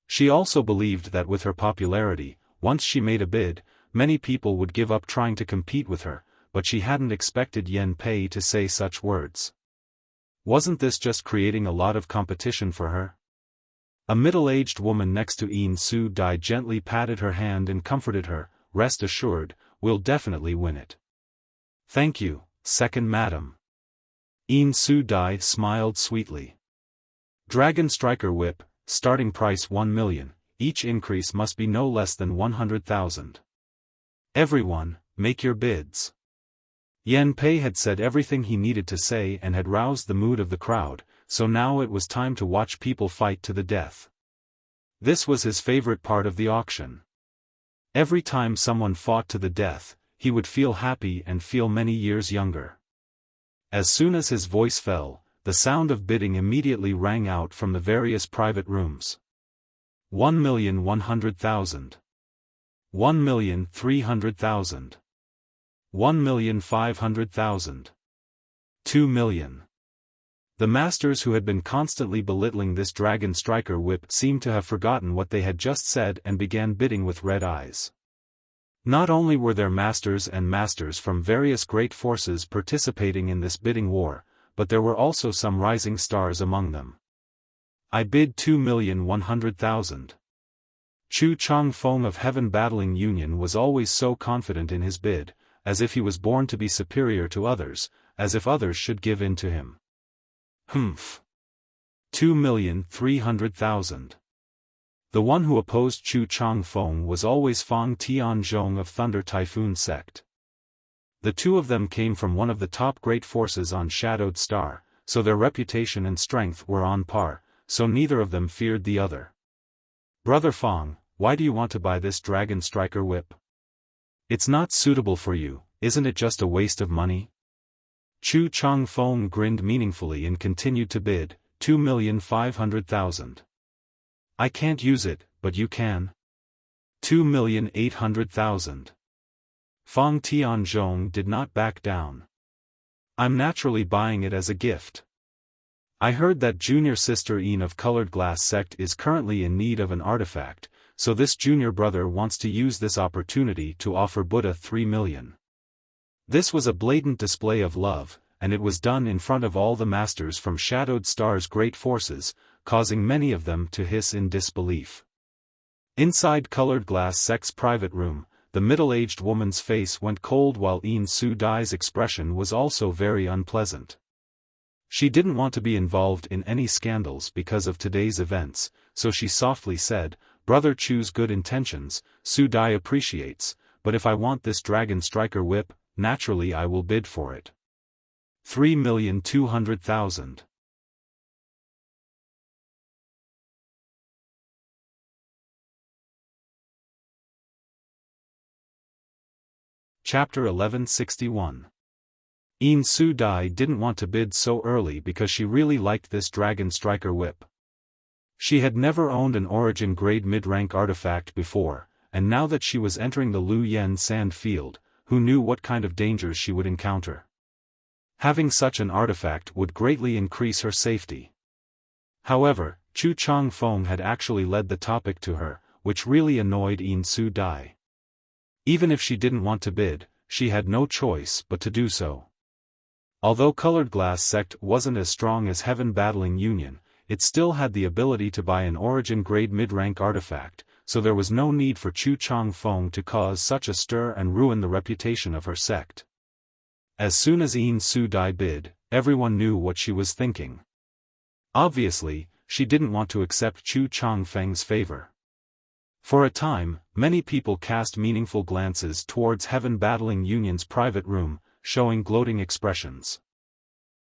She also believed that with her popularity, once she made a bid, many people would give up trying to compete with her, but she hadn't expected Yan Pei to say such words. Wasn't this just creating a lot of competition for her? A middle-aged woman next to Yin Su Dai gently patted her hand and comforted her, "Rest assured, we'll definitely win it." "Thank you, second madam." Yin Su Dai smiled sweetly. Dragon Striker Whip, starting price 1 million, each increase must be no less than 100,000. Everyone, make your bids. Yan Pei had said everything he needed to say and had roused the mood of the crowd, so now it was time to watch people fight to the death. This was his favorite part of the auction. Every time someone fought to the death, he would feel happy and feel many years younger. As soon as his voice fell, the sound of bidding immediately rang out from the various private rooms. 1,100,000. 1,300,000. 1,500,000. 2 million. The masters who had been constantly belittling this dragon striker whip seemed to have forgotten what they had just said and began bidding with red eyes. Not only were there masters and masters from various great forces participating in this bidding war, but there were also some rising stars among them. I bid 2,100,000. Chu Changfeng of Heaven Battling Union was always so confident in his bid, as if he was born to be superior to others, as if others should give in to him. 2,300,000. The one who opposed Chu Changfeng was always Fang Tianzhong of Thunder Typhoon sect. The two of them came from one of the top great forces on Shadowed Star, so their reputation and strength were on par, so neither of them feared the other. Brother Fang, why do you want to buy this dragon striker whip? It's not suitable for you, isn't it just a waste of money? Chu Changfeng grinned meaningfully and continued to bid, 2,500,000. I can't use it, but you can. 2,800,000. Fang Tianzhong did not back down. I'm naturally buying it as a gift. I heard that junior sister Yin of Colored Glass sect is currently in need of an artifact, so this junior brother wants to use this opportunity to offer Buddha 3 million. This was a blatant display of love, and it was done in front of all the masters from Shadowed Star's great forces, causing many of them to hiss in disbelief. Inside Colored Glass sect's private room, the middle-aged woman's face went cold while Yin Su Dai's expression was also very unpleasant. She didn't want to be involved in any scandals because of today's events, so she softly said, "Brother Chu's good intentions, Su Dai appreciates, but if I want this dragon striker whip, naturally I will bid for it. 3,200,000. Chapter 1161. Yin Su Dai didn't want to bid so early because she really liked this dragon striker whip. She had never owned an origin grade mid-rank artifact before, and now that she was entering the Lu Yen sand field, who knew what kind of dangers she would encounter? Having such an artifact would greatly increase her safety. However, Chu Changfeng had actually led the topic to her, which really annoyed Yin Su Dai. Even if she didn't want to bid, she had no choice but to do so. Although Colored Glass sect wasn't as strong as Heaven Battling Union, it still had the ability to buy an origin grade mid-rank artifact, so there was no need for Chu Changfeng to cause such a stir and ruin the reputation of her sect. As soon as Yin Su Dai bid, everyone knew what she was thinking. Obviously, she didn't want to accept Chu Changfeng's favor. For a time, many people cast meaningful glances towards Heaven Battling Union's private room, showing gloating expressions.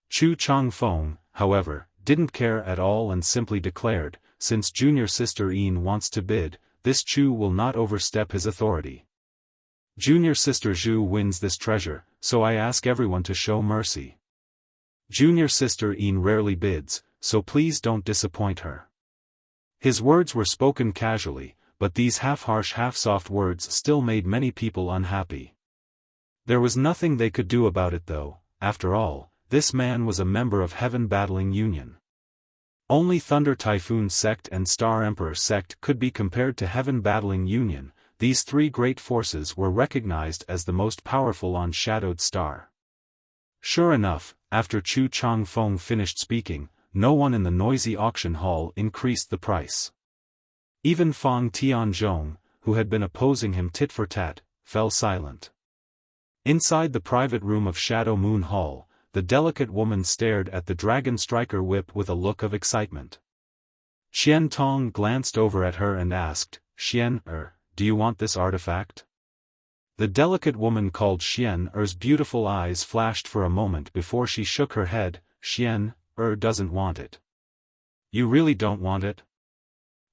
Chu Changfeng, however, didn't care at all and simply declared, "Since junior sister Yin wants to bid, this Chu will not overstep his authority. Junior sister Zhu wins this treasure, so I ask everyone to show mercy. Junior sister Yin rarely bids, so please don't disappoint her." His words were spoken casually, but these half-harsh half-soft words still made many people unhappy. There was nothing they could do about it though. After all, this man was a member of Heaven Battling Union. Only Thunder Typhoon sect and Star Emperor sect could be compared to Heaven Battling Union. These three great forces were recognized as the most powerful on Shadowed Star. Sure enough, after Chu Changfeng finished speaking, no one in the noisy auction hall increased the price. Even Fang Tianzhong, who had been opposing him tit for tat, fell silent. Inside the private room of Shadow Moon Hall, the delicate woman stared at the dragon striker whip with a look of excitement. Xian Tong glanced over at her and asked, "Xian, do you want this artifact?" The delicate woman called Xian Er's beautiful eyes flashed for a moment before she shook her head. "Xian doesn't want it." "You really don't want it?"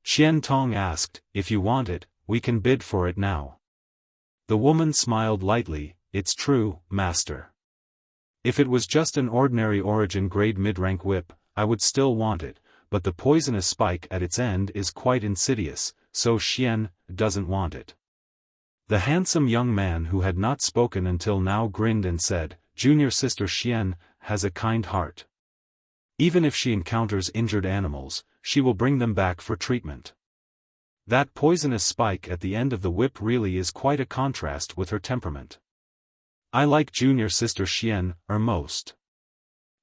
Xian Tong asked. "If you want it, we can bid for it now." The woman smiled lightly, "It's true, master. If it was just an ordinary origin grade mid-rank whip, I would still want it, but the poisonous spike at its end is quite insidious, so Xian doesn't want it." The handsome young man who had not spoken until now grinned and said, "Junior sister Xian has a kind heart. Even if she encounters injured animals, she will bring them back for treatment. That poisonous spike at the end of the whip really is quite a contrast with her temperament. I like junior sister Xian most."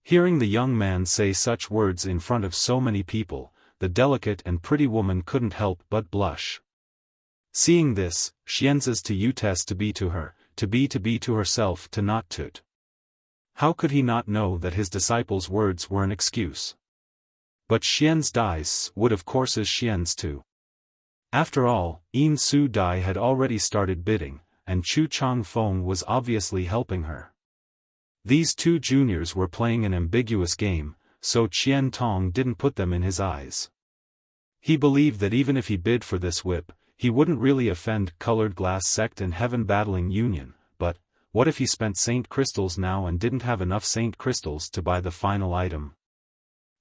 Hearing the young man say such words in front of so many people, the delicate and pretty woman couldn't help but blush. Seeing this, Xian's to Utes to be to her, to be to herself to not tut. How could he not know that his disciple's words were an excuse? But Xian's dice would of course is Xian's too. After all, Yin Su Dai had already started bidding, and Chu Chang Feng was obviously helping her. These two juniors were playing an ambiguous game, so Qian Tong didn't put them in his eyes. He believed that even if he bid for this whip, he wouldn't really offend Colored Glass Sect and Heaven Battling Union, but what if he spent Saint Crystals now and didn't have enough Saint Crystals to buy the final item?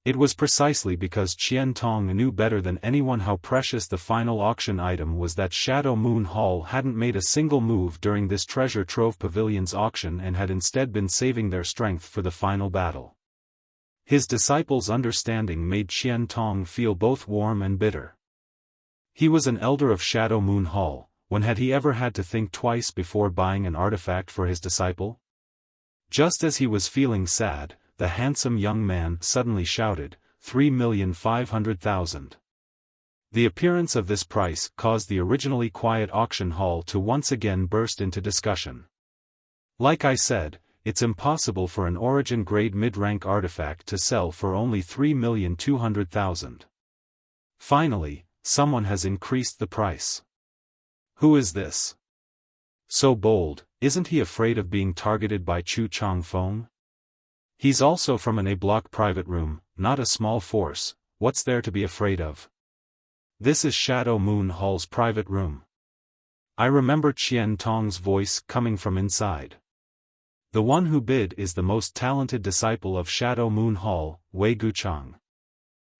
It was precisely because Qian Tong knew better than anyone how precious the final auction item was that Shadow Moon Hall hadn't made a single move during this Treasure Trove Pavilion's auction and had instead been saving their strength for the final battle. His disciple's understanding made Qian Tong feel both warm and bitter. He was an elder of Shadow Moon Hall. When had he ever had to think twice before buying an artifact for his disciple? Just as he was feeling sad, the handsome young man suddenly shouted, 3,500,000. The appearance of this price caused the originally quiet auction hall to once again burst into discussion. Like I said, it's impossible for an origin grade mid-rank artifact to sell for only 3,200,000. Finally, someone has increased the price. Who is this? So bold, isn't he afraid of being targeted by Chu Chang Feng? He's also from an A-block private room, not a small force. What's there to be afraid of? This is Shadow Moon Hall's private room. I remember Qian Tong's voice coming from inside. The one who bid is the most talented disciple of Shadow Moon Hall, Wei Guchang.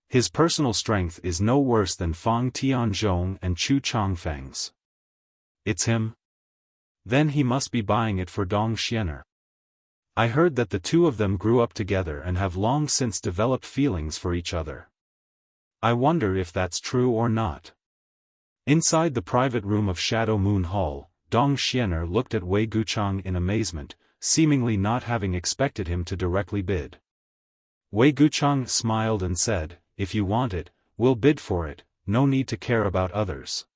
His personal strength is no worse than Fang Tianzhong and Chu Changfeng's. It's him? Then he must be buying it for Dong Xianer. I heard that the two of them grew up together and have long since developed feelings for each other. I wonder if that's true or not. Inside the private room of Shadow Moon Hall, Dong Xianer looked at Wei Guchang in amazement, seemingly not having expected him to directly bid. Wei Guchang smiled and said, "If you want it, we'll bid for it, no need to care about others."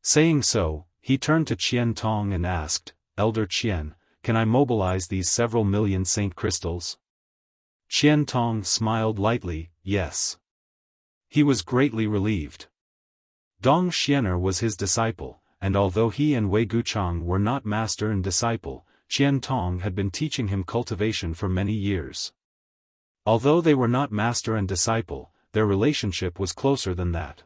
Saying so, he turned to Qian Tong and asked, "Elder Qian, can I mobilize these several million Saint Crystals?" Qian Tong smiled lightly, "Yes." He was greatly relieved. Dong Xianer was his disciple, and although he and Wei Guchang were not master and disciple, Qian Tong had been teaching him cultivation for many years. Although they were not master and disciple, their relationship was closer than that.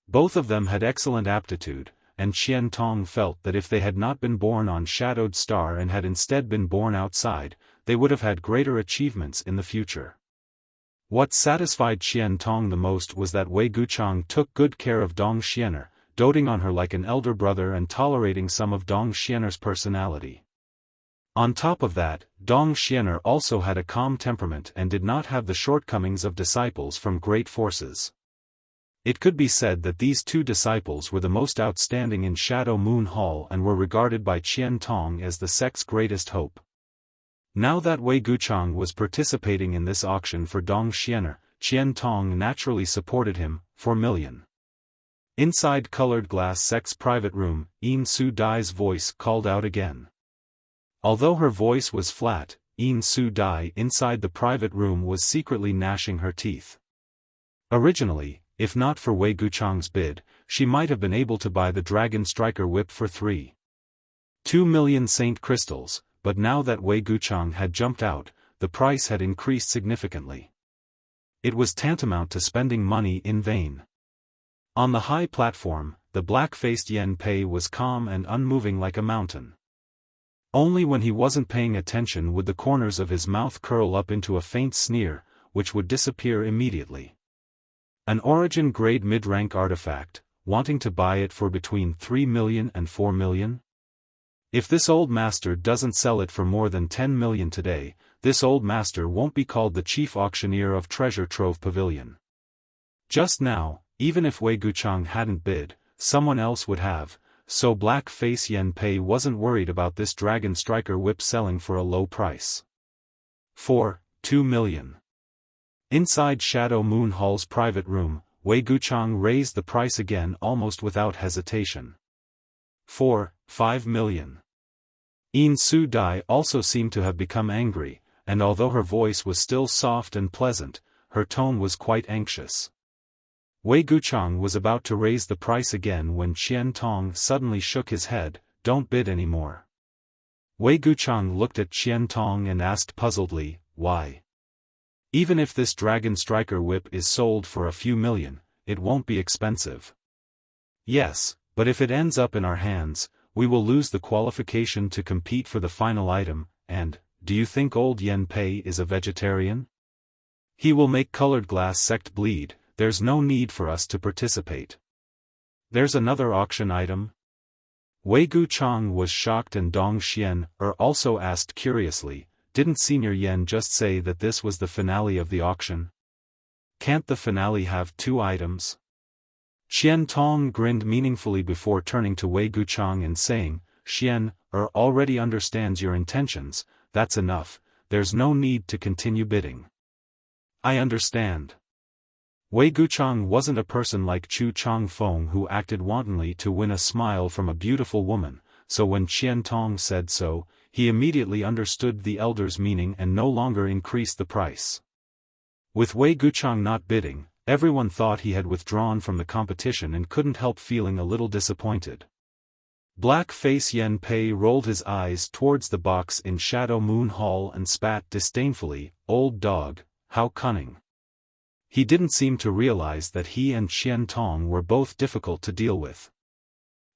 Both of them had excellent aptitude, and Qian Tong felt that if they had not been born on Shadowed Star and had instead been born outside, they would have had greater achievements in the future. What satisfied Qian Tong the most was that Wei Guchang took good care of Dong Xianer, doting on her like an elder brother and tolerating some of Dong Xianer's personality. On top of that, Dong Xianer also had a calm temperament and did not have the shortcomings of disciples from great forces. It could be said that these two disciples were the most outstanding in Shadow Moon Hall and were regarded by Qian Tong as the sect's greatest hope. Now that Wei Guchang was participating in this auction for Dong Xianer, Qian Tong naturally supported him, 4 million. Inside Colored Glass Sect's private room, Yin Su Dai's voice called out again. Although her voice was flat, Yin Su Dai inside the private room was secretly gnashing her teeth. Originally, if not for Wei Guchang's bid, she might have been able to buy the Dragon Striker whip for 3.2 million Saint Crystals, but now that Wei Guchang had jumped out, the price had increased significantly. It was tantamount to spending money in vain. On the high platform, the black-faced Yen Pei was calm and unmoving like a mountain. Only when he wasn't paying attention would the corners of his mouth curl up into a faint sneer, which would disappear immediately. An origin-grade mid-rank artifact, wanting to buy it for between 3 million and 4 million? If this old master doesn't sell it for more than 10 million today, this old master won't be called the chief auctioneer of Treasure Trove Pavilion. Just now, even if Wei Guchang hadn't bid, someone else would have, so black-face Yen Pei wasn't worried about this Dragon Striker whip selling for a low price. 2 million. Inside Shadow Moon Hall's private room, Wei Guchang raised the price again almost without hesitation. 5 million. Yin Su Dai also seemed to have become angry, and although her voice was still soft and pleasant, her tone was quite anxious. Wei Guchang was about to raise the price again when Qian Tong suddenly shook his head, "Don't bid anymore." Wei Guchang looked at Qian Tong and asked puzzledly, "Why? Even if this Dragon Striker whip is sold for a few million, it won't be expensive." "Yes, but if it ends up in our hands, we will lose the qualification to compete for the final item, and, do you think old Yen Pei is a vegetarian? He will make colored glass sect bleed. There's no need for us to participate." "There's another auction item?" Wei Guchang was shocked and Dong Xian also asked curiously, "Didn't Senior Yen just say that this was the finale of the auction? Can't the finale have 2 items? Qian Tong grinned meaningfully before turning to Wei Guchang and saying, "Xian already understands your intentions, that's enough, there's no need to continue bidding." "I understand." Wei Guchang wasn't a person like Chu Changfeng who acted wantonly to win a smile from a beautiful woman, so when Qian Tong said so, he immediately understood the elder's meaning and no longer increased the price. With Wei Guchang not bidding, everyone thought he had withdrawn from the competition and couldn't help feeling a little disappointed. Black-face Yen Pei rolled his eyes towards the box in Shadow Moon Hall and spat disdainfully, "Old dog, how cunning." He didn't seem to realize that he and Qian Tong were both difficult to deal with.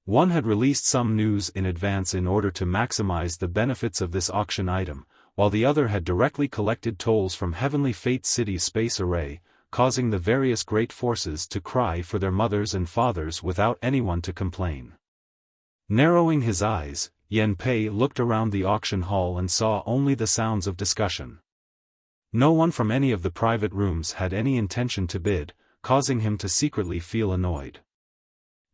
One had released some news in advance in order to maximize the benefits of this auction item, while the other had directly collected tolls from Heavenly Fate City's space array, causing the various great forces to cry for their mothers and fathers without anyone to complain. Narrowing his eyes, Yen Pei looked around the auction hall and saw only the sounds of discussion. No one from any of the private rooms had any intention to bid, causing him to secretly feel annoyed.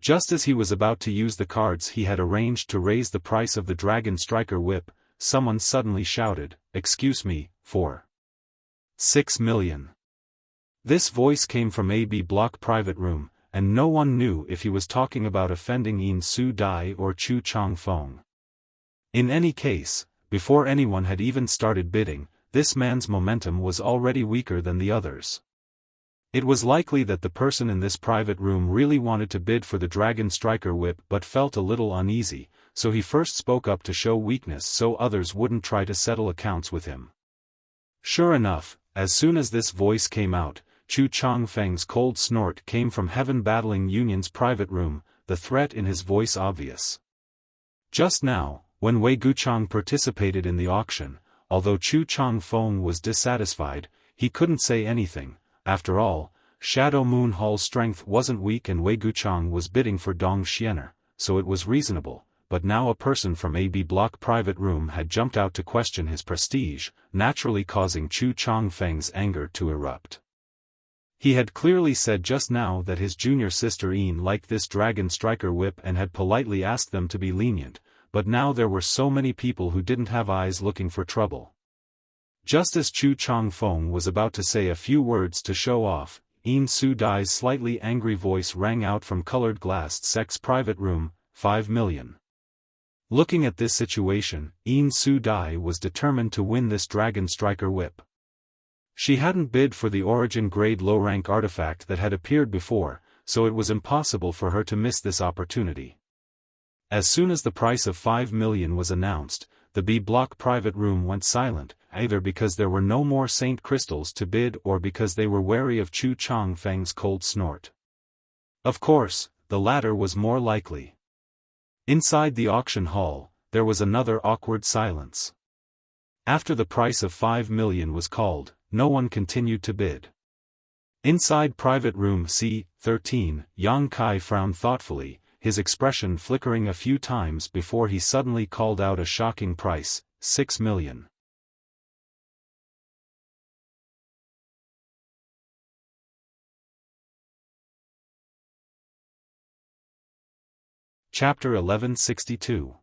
Just as he was about to use the cards he had arranged to raise the price of the Dragon Striker whip, someone suddenly shouted, "Excuse me, for 6 million. This voice came from AB Block private room, and no one knew if he was talking about offending Yin Su Dai or Chu Changfeng. In any case, before anyone had even started bidding, this man's momentum was already weaker than the others. It was likely that the person in this private room really wanted to bid for the Dragon Striker whip but felt a little uneasy, so he first spoke up to show weakness so others wouldn't try to settle accounts with him. Sure enough, as soon as this voice came out, Chu Changfeng's cold snort came from Heaven Battling Union's private room, the threat in his voice obvious. Just now, when Wei Guchang participated in the auction, although Chu Changfeng was dissatisfied, he couldn't say anything. After all, Shadow Moon Hall's strength wasn't weak and Wei Guchang was bidding for Dong Xianer, so it was reasonable, but now a person from AB Block private room had jumped out to question his prestige, naturally causing Chu Changfeng's anger to erupt. He had clearly said just now that his junior sister Yin liked this Dragon Striker whip and had politely asked them to be lenient, but now there were so many people who didn't have eyes looking for trouble. Just as Chu Changfeng was about to say a few words to show off, Yin Su Dai's slightly angry voice rang out from Colored Glass Sect's private room, 5 million. Looking at this situation, Yin Su Dai was determined to win this Dragon Striker whip. She hadn't bid for the origin-grade low-rank artifact that had appeared before, so it was impossible for her to miss this opportunity. As soon as the price of 5 million was announced, the B Block private room went silent, either because there were no more Saint Crystals to bid or because they were wary of Chu Changfeng's cold snort. Of course, the latter was more likely. Inside the auction hall, there was another awkward silence. After the price of 5 million was called, no one continued to bid. Inside private room C13, Yang Kai frowned thoughtfully, his expression flickering a few times before he suddenly called out a shocking price, 6 million. Chapter 1162.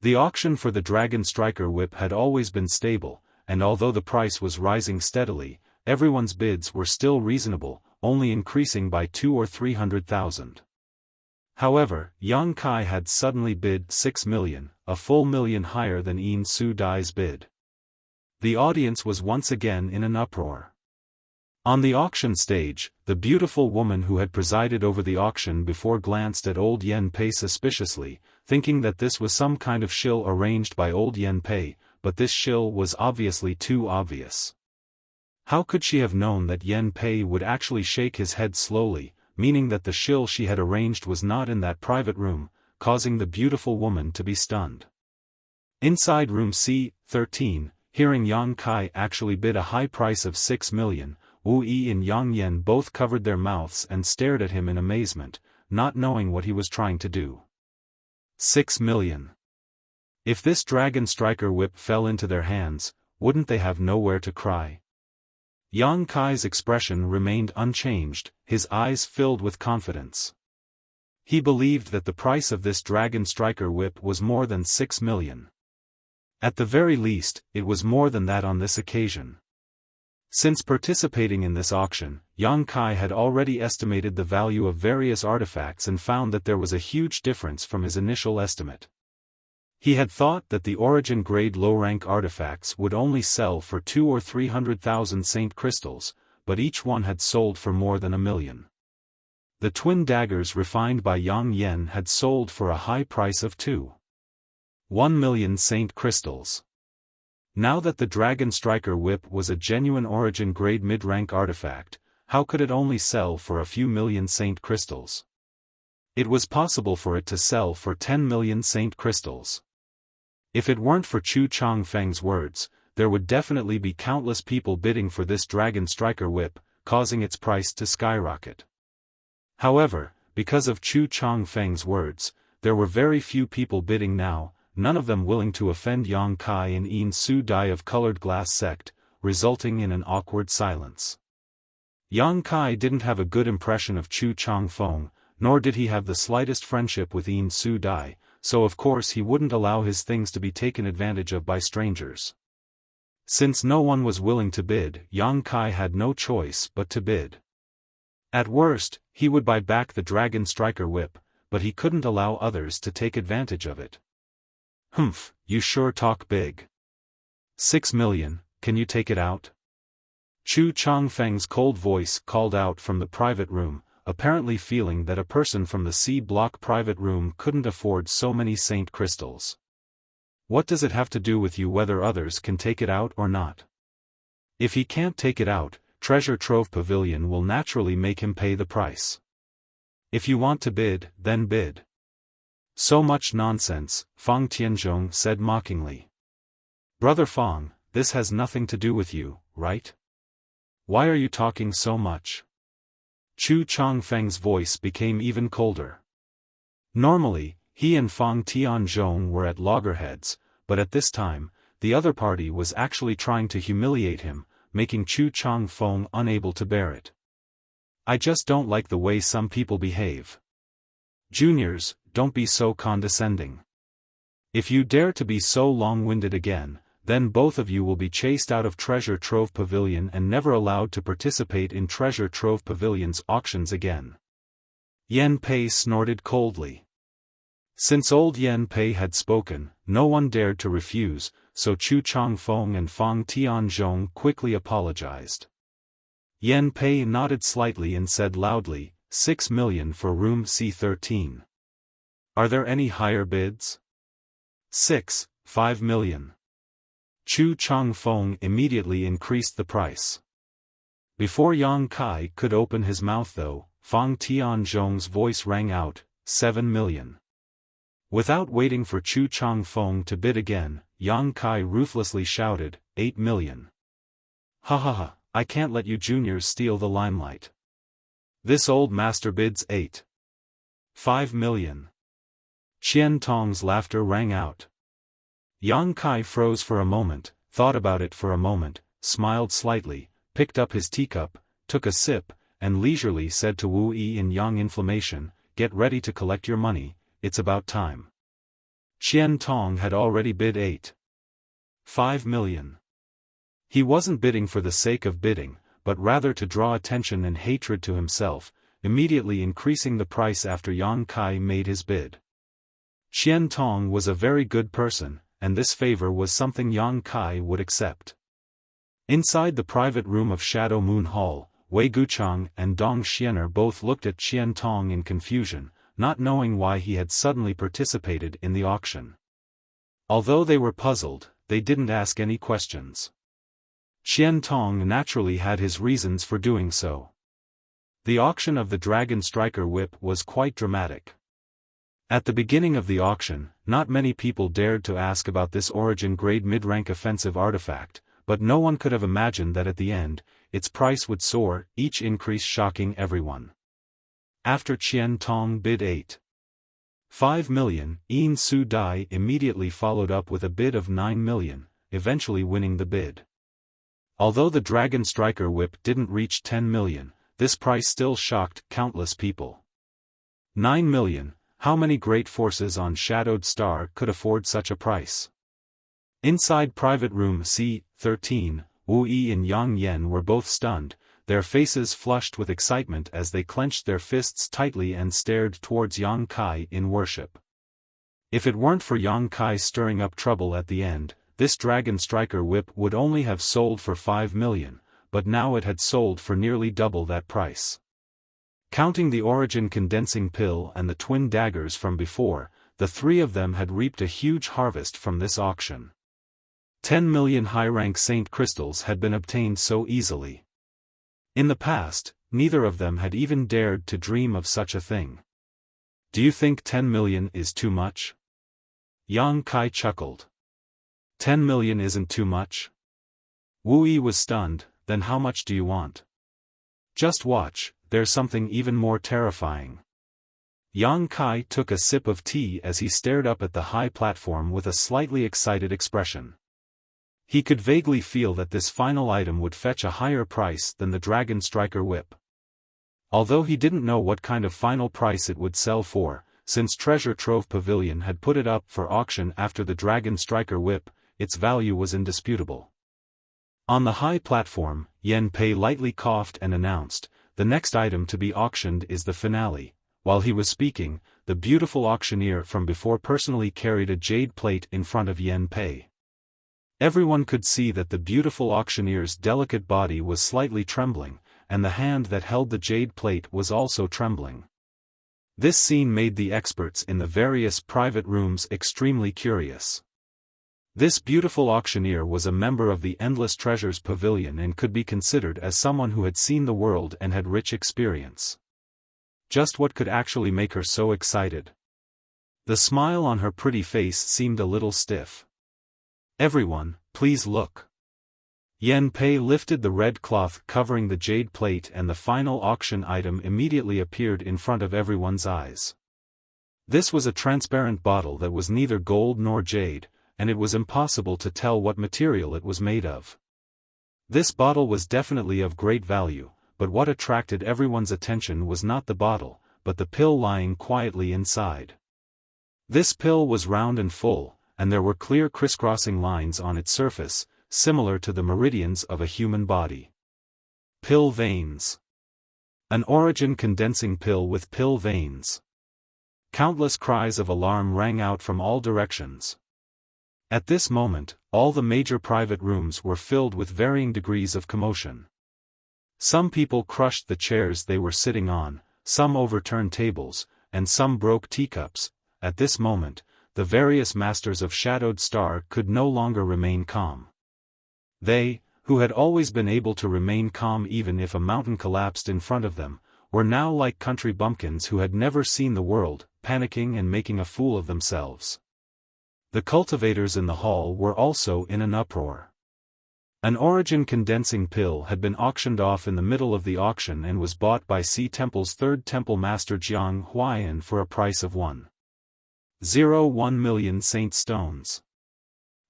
The auction for the Dragon Striker whip had always been stable, and although the price was rising steadily, everyone's bids were still reasonable, only increasing by 200,000 or 300,000. However, Yang Kai had suddenly bid 6 million, a full million higher than Yin Su Dai's bid. The audience was once again in an uproar. On the auction stage, the beautiful woman who had presided over the auction before glanced at old Yen Pei suspiciously, thinking that this was some kind of shill arranged by old Yen Pei, but this shill was obviously too obvious. How could she have known that Yen Pei would actually shake his head slowly, meaning that the shill she had arranged was not in that private room, causing the beautiful woman to be stunned. Inside room C13, hearing Yang Kai actually bid a high price of 6 million, Wu Yi and Yang Yen both covered their mouths and stared at him in amazement, not knowing what he was trying to do. 6 million. If this Dragon Striker whip fell into their hands, wouldn't they have nowhere to cry? Yang Kai's expression remained unchanged, his eyes filled with confidence. He believed that the price of this Dragon Striker whip was more than 6 million. At the very least, it was more than that on this occasion. Since participating in this auction, Yang Kai had already estimated the value of various artifacts and found that there was a huge difference from his initial estimate. He had thought that the origin-grade low-rank artifacts would only sell for 200,000 or 300,000 saint crystals, but each one had sold for more than 1 million. The twin daggers refined by Yang Yen had sold for a high price of 1 million saint crystals. Now that the Dragon Striker whip was a genuine origin-grade mid-rank artifact, how could it only sell for a few million saint crystals? It was possible for it to sell for 10 million saint crystals. If it weren't for Chu Changfeng's words, there would definitely be countless people bidding for this Dragon Striker whip, causing its price to skyrocket. However, because of Chu Changfeng's words, there were very few people bidding now, none of them willing to offend Yang Kai and Yin Su Dai of Colored Glass sect, resulting in an awkward silence. Yang Kai didn't have a good impression of Chu Changfeng, nor did he have the slightest friendship with Yin Su Dai, so of course he wouldn't allow his things to be taken advantage of by strangers. Since no one was willing to bid, Yang Kai had no choice but to bid. At worst, he would buy back the Dragon Striker whip, but he couldn't allow others to take advantage of it. Humph, you sure talk big. 6 million, can you take it out? Chu Changfeng's cold voice called out from the private room, apparently feeling that a person from the C-block private room couldn't afford so many saint crystals. What does it have to do with you whether others can take it out or not? If he can't take it out, Treasure Trove Pavilion will naturally make him pay the price. If you want to bid, then bid. So much nonsense, Fang Tianzhong said mockingly. Brother Fang, this has nothing to do with you, right? Why are you talking so much? Chu Changfeng's voice became even colder. Normally, he and Fang Tianzhong were at loggerheads, but at this time, the other party was actually trying to humiliate him, making Chu Changfeng unable to bear it. I just don't like the way some people behave. Juniors, don't be so condescending. If you dare to be so long-winded again, then both of you will be chased out of Treasure Trove Pavilion and never allowed to participate in Treasure Trove Pavilion's auctions again. Yen Pei snorted coldly. Since old Yen Pei had spoken, no one dared to refuse, so Chu Changfeng and Fang Tianzhong quickly apologized. Yen Pei nodded slightly and said loudly, 6 million for room C13. Are there any higher bids? 5 million. Chu Changfeng immediately increased the price. Before Yang Kai could open his mouth though, Fang Tianzhong's voice rang out, 7 million. Without waiting for Chu Changfeng to bid again, Yang Kai ruthlessly shouted, 8 million. Ha ha ha, I can't let you juniors steal the limelight. This old master bids 5 million. Qian Tong's laughter rang out. Yang Kai froze for a moment, thought about it for a moment, smiled slightly, picked up his teacup, took a sip, and leisurely said to Wu Yi in Yang Inflammation, get ready to collect your money, it's about time. Qian Tong had already bid 5 million. He wasn't bidding for the sake of bidding, but rather to draw attention and hatred to himself, immediately increasing the price after Yang Kai made his bid. Qian Tong was a very good person, and this favor was something Yang Kai would accept. Inside the private room of Shadow Moon Hall, Wei Guchang and Dong Xianer both looked at Qian Tong in confusion, not knowing why he had suddenly participated in the auction. Although they were puzzled, they didn't ask any questions. Qian Tong naturally had his reasons for doing so. The auction of the Dragon Striker Whip was quite dramatic. At the beginning of the auction, not many people dared to ask about this origin-grade mid-rank offensive artifact, but no one could have imagined that at the end, its price would soar, each increase shocking everyone. After Qian Tong bid 5 million, Yin Su Dai immediately followed up with a bid of 9 million, eventually winning the bid. Although the Dragon Striker Whip didn't reach 10 million, this price still shocked countless people. 9 million, how many great forces on Shadowed Star could afford such a price? Inside private room C-13, Wu Yi and Yang Yen were both stunned, their faces flushed with excitement as they clenched their fists tightly and stared towards Yang Kai in worship. If it weren't for Yang Kai stirring up trouble at the end, this Dragon Striker Whip would only have sold for 5 million, but now it had sold for nearly double that price. Counting the Origin Condensing Pill and the Twin Daggers from before, the three of them had reaped a huge harvest from this auction. 10 million high-rank Saint Crystals had been obtained so easily. In the past, neither of them had even dared to dream of such a thing. Do you think 10 million is too much? Yang Kai chuckled. 10 million isn't too much? Wu Yi was stunned, then how much do you want? Just watch, there's something even more terrifying. Yang Kai took a sip of tea as he stared up at the high platform with a slightly excited expression. He could vaguely feel that this final item would fetch a higher price than the Dragon Striker Whip. Although he didn't know what kind of final price it would sell for, since Treasure Trove Pavilion had put it up for auction after the Dragon Striker Whip, its value was indisputable. On the high platform, Yen Pei lightly coughed and announced, the next item to be auctioned is the finale. While he was speaking, the beautiful auctioneer from before personally carried a jade plate in front of Yen Pei. Everyone could see that the beautiful auctioneer's delicate body was slightly trembling, and the hand that held the jade plate was also trembling. This scene made the experts in the various private rooms extremely curious. This beautiful auctioneer was a member of the Endless Treasures Pavilion and could be considered as someone who had seen the world and had rich experience. Just what could actually make her so excited? The smile on her pretty face seemed a little stiff. Everyone, please look. Yen Pei lifted the red cloth covering the jade plate and the final auction item immediately appeared in front of everyone's eyes. This was a transparent bottle that was neither gold nor jade, and it was impossible to tell what material it was made of. This bottle was definitely of great value, but what attracted everyone's attention was not the bottle, but the pill lying quietly inside. This pill was round and full, and there were clear crisscrossing lines on its surface, similar to the meridians of a human body. Pill veins. An origin condensing pill with pill veins. Countless cries of alarm rang out from all directions. At this moment, all the major private rooms were filled with varying degrees of commotion. Some people crushed the chairs they were sitting on, some overturned tables, and some broke teacups. At this moment, the various masters of Shadowed Star could no longer remain calm. They, who had always been able to remain calm even if a mountain collapsed in front of them, were now like country bumpkins who had never seen the world, panicking and making a fool of themselves. The cultivators in the hall were also in an uproar. An origin condensing pill had been auctioned off in the middle of the auction and was bought by C Temple's third temple master Jiang Huayan for a price of 1.01 million saint stones.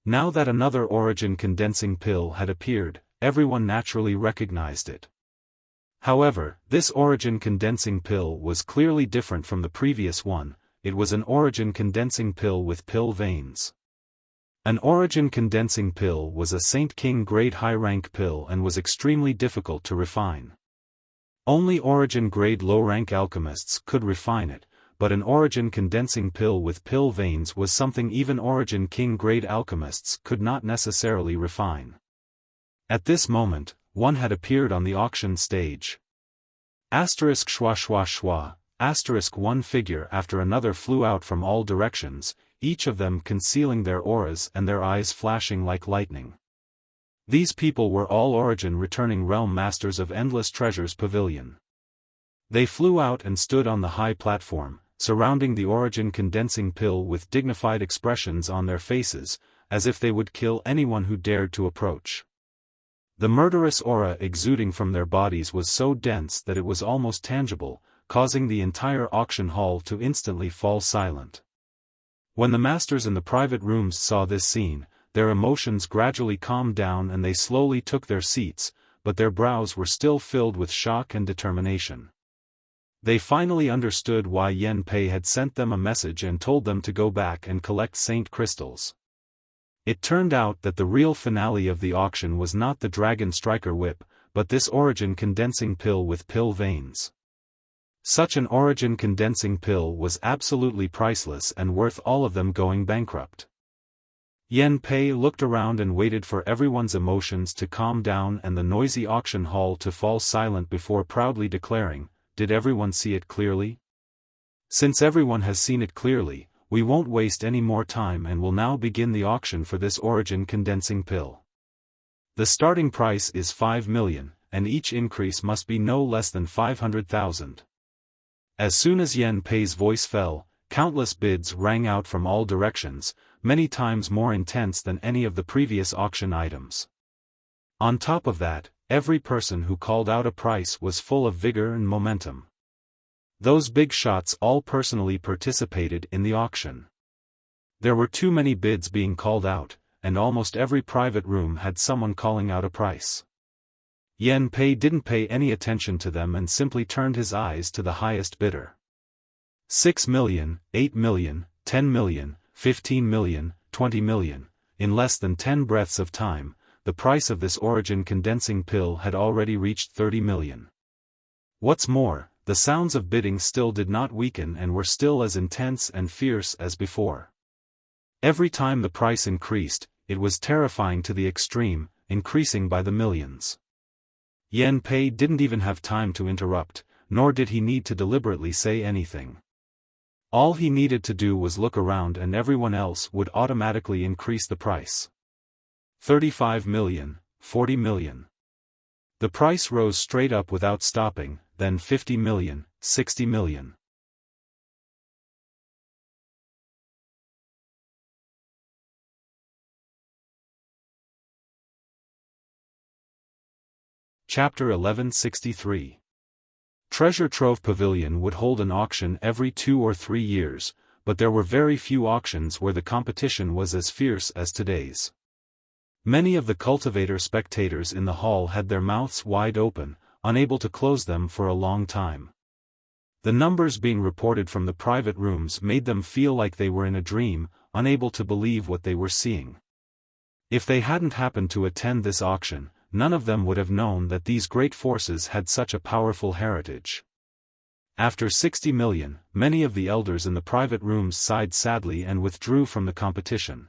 Now that another origin condensing pill had appeared, everyone naturally recognized it. However, this origin condensing pill was clearly different from the previous one. It was an origin condensing pill with pill veins. An origin condensing pill was a Saint King grade high rank pill and was extremely difficult to refine. Only origin grade low rank alchemists could refine it, but an origin condensing pill with pill veins was something even origin king grade alchemists could not necessarily refine. At this moment, one had appeared on the auction stage. Asterisk schwa schwa schwa. Asterisk one figure after another flew out from all directions, each of them concealing their auras and their eyes flashing like lightning. These people were all origin returning realm masters of Endless Treasures Pavilion. They flew out and stood on the high platform, surrounding the origin condensing pill with dignified expressions on their faces, as if they would kill anyone who dared to approach. The murderous aura exuding from their bodies was so dense that it was almost tangible, causing the entire auction hall to instantly fall silent. When the masters in the private rooms saw this scene, their emotions gradually calmed down and they slowly took their seats, but their brows were still filled with shock and determination. They finally understood why Yan Pei had sent them a message and told them to go back and collect saint crystals. It turned out that the real finale of the auction was not the Dragon Striker Whip, but this origin condensing pill with pill veins. Such an origin condensing pill was absolutely priceless and worth all of them going bankrupt. Yan Pei looked around and waited for everyone's emotions to calm down and the noisy auction hall to fall silent before proudly declaring, "Did everyone see it clearly? Since everyone has seen it clearly, we won't waste any more time and will now begin the auction for this origin condensing pill. The starting price is 5 million, and each increase must be no less than 500,000. As soon as Yan Pei's voice fell, countless bids rang out from all directions, many times more intense than any of the previous auction items. On top of that, every person who called out a price was full of vigor and momentum. Those big shots all personally participated in the auction. There were too many bids being called out, and almost every private room had someone calling out a price. Yan Pei didn't pay any attention to them and simply turned his eyes to the highest bidder. 6 million, 8 million, 10 million, 15 million, 20 million. In less than 10 breaths of time, the price of this origin condensing pill had already reached 30 million. What's more, the sounds of bidding still did not weaken and were still as intense and fierce as before. Every time the price increased, it was terrifying to the extreme, increasing by the millions. Yan Pei didn't even have time to interrupt, nor did he need to deliberately say anything. All he needed to do was look around and everyone else would automatically increase the price. 35 million, 40 million. The price rose straight up without stopping, then 50 million, 60 million. Chapter 1163. Treasure Trove Pavilion would hold an auction every 2 or 3 years, but there were very few auctions where the competition was as fierce as today's. Many of the cultivator spectators in the hall had their mouths wide open, unable to close them for a long time. The numbers being reported from the private rooms made them feel like they were in a dream, unable to believe what they were seeing. If they hadn't happened to attend this auction, none of them would have known that these great forces had such a powerful heritage. After 60 million, many of the elders in the private rooms sighed sadly and withdrew from the competition.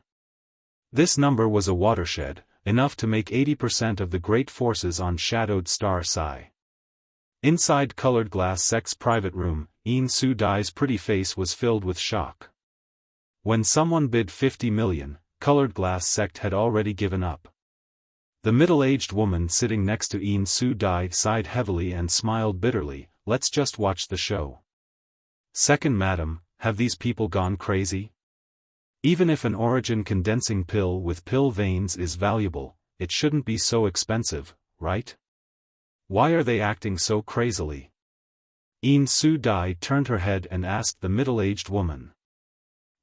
This number was a watershed, enough to make 80% of the great forces on Shadowed Star sigh. Inside Colored Glass Sect's private room, Yin Su Dai's pretty face was filled with shock. When someone bid 50 million, Colored Glass Sect had already given up. The middle-aged woman sitting next to Yin Su Dai sighed heavily and smiled bitterly, let's just watch the show. Second, madam, have these people gone crazy? Even if an origin condensing pill with pill veins is valuable, it shouldn't be so expensive, right? Why are they acting so crazily? Yin Su Dai turned her head and asked the middle-aged woman.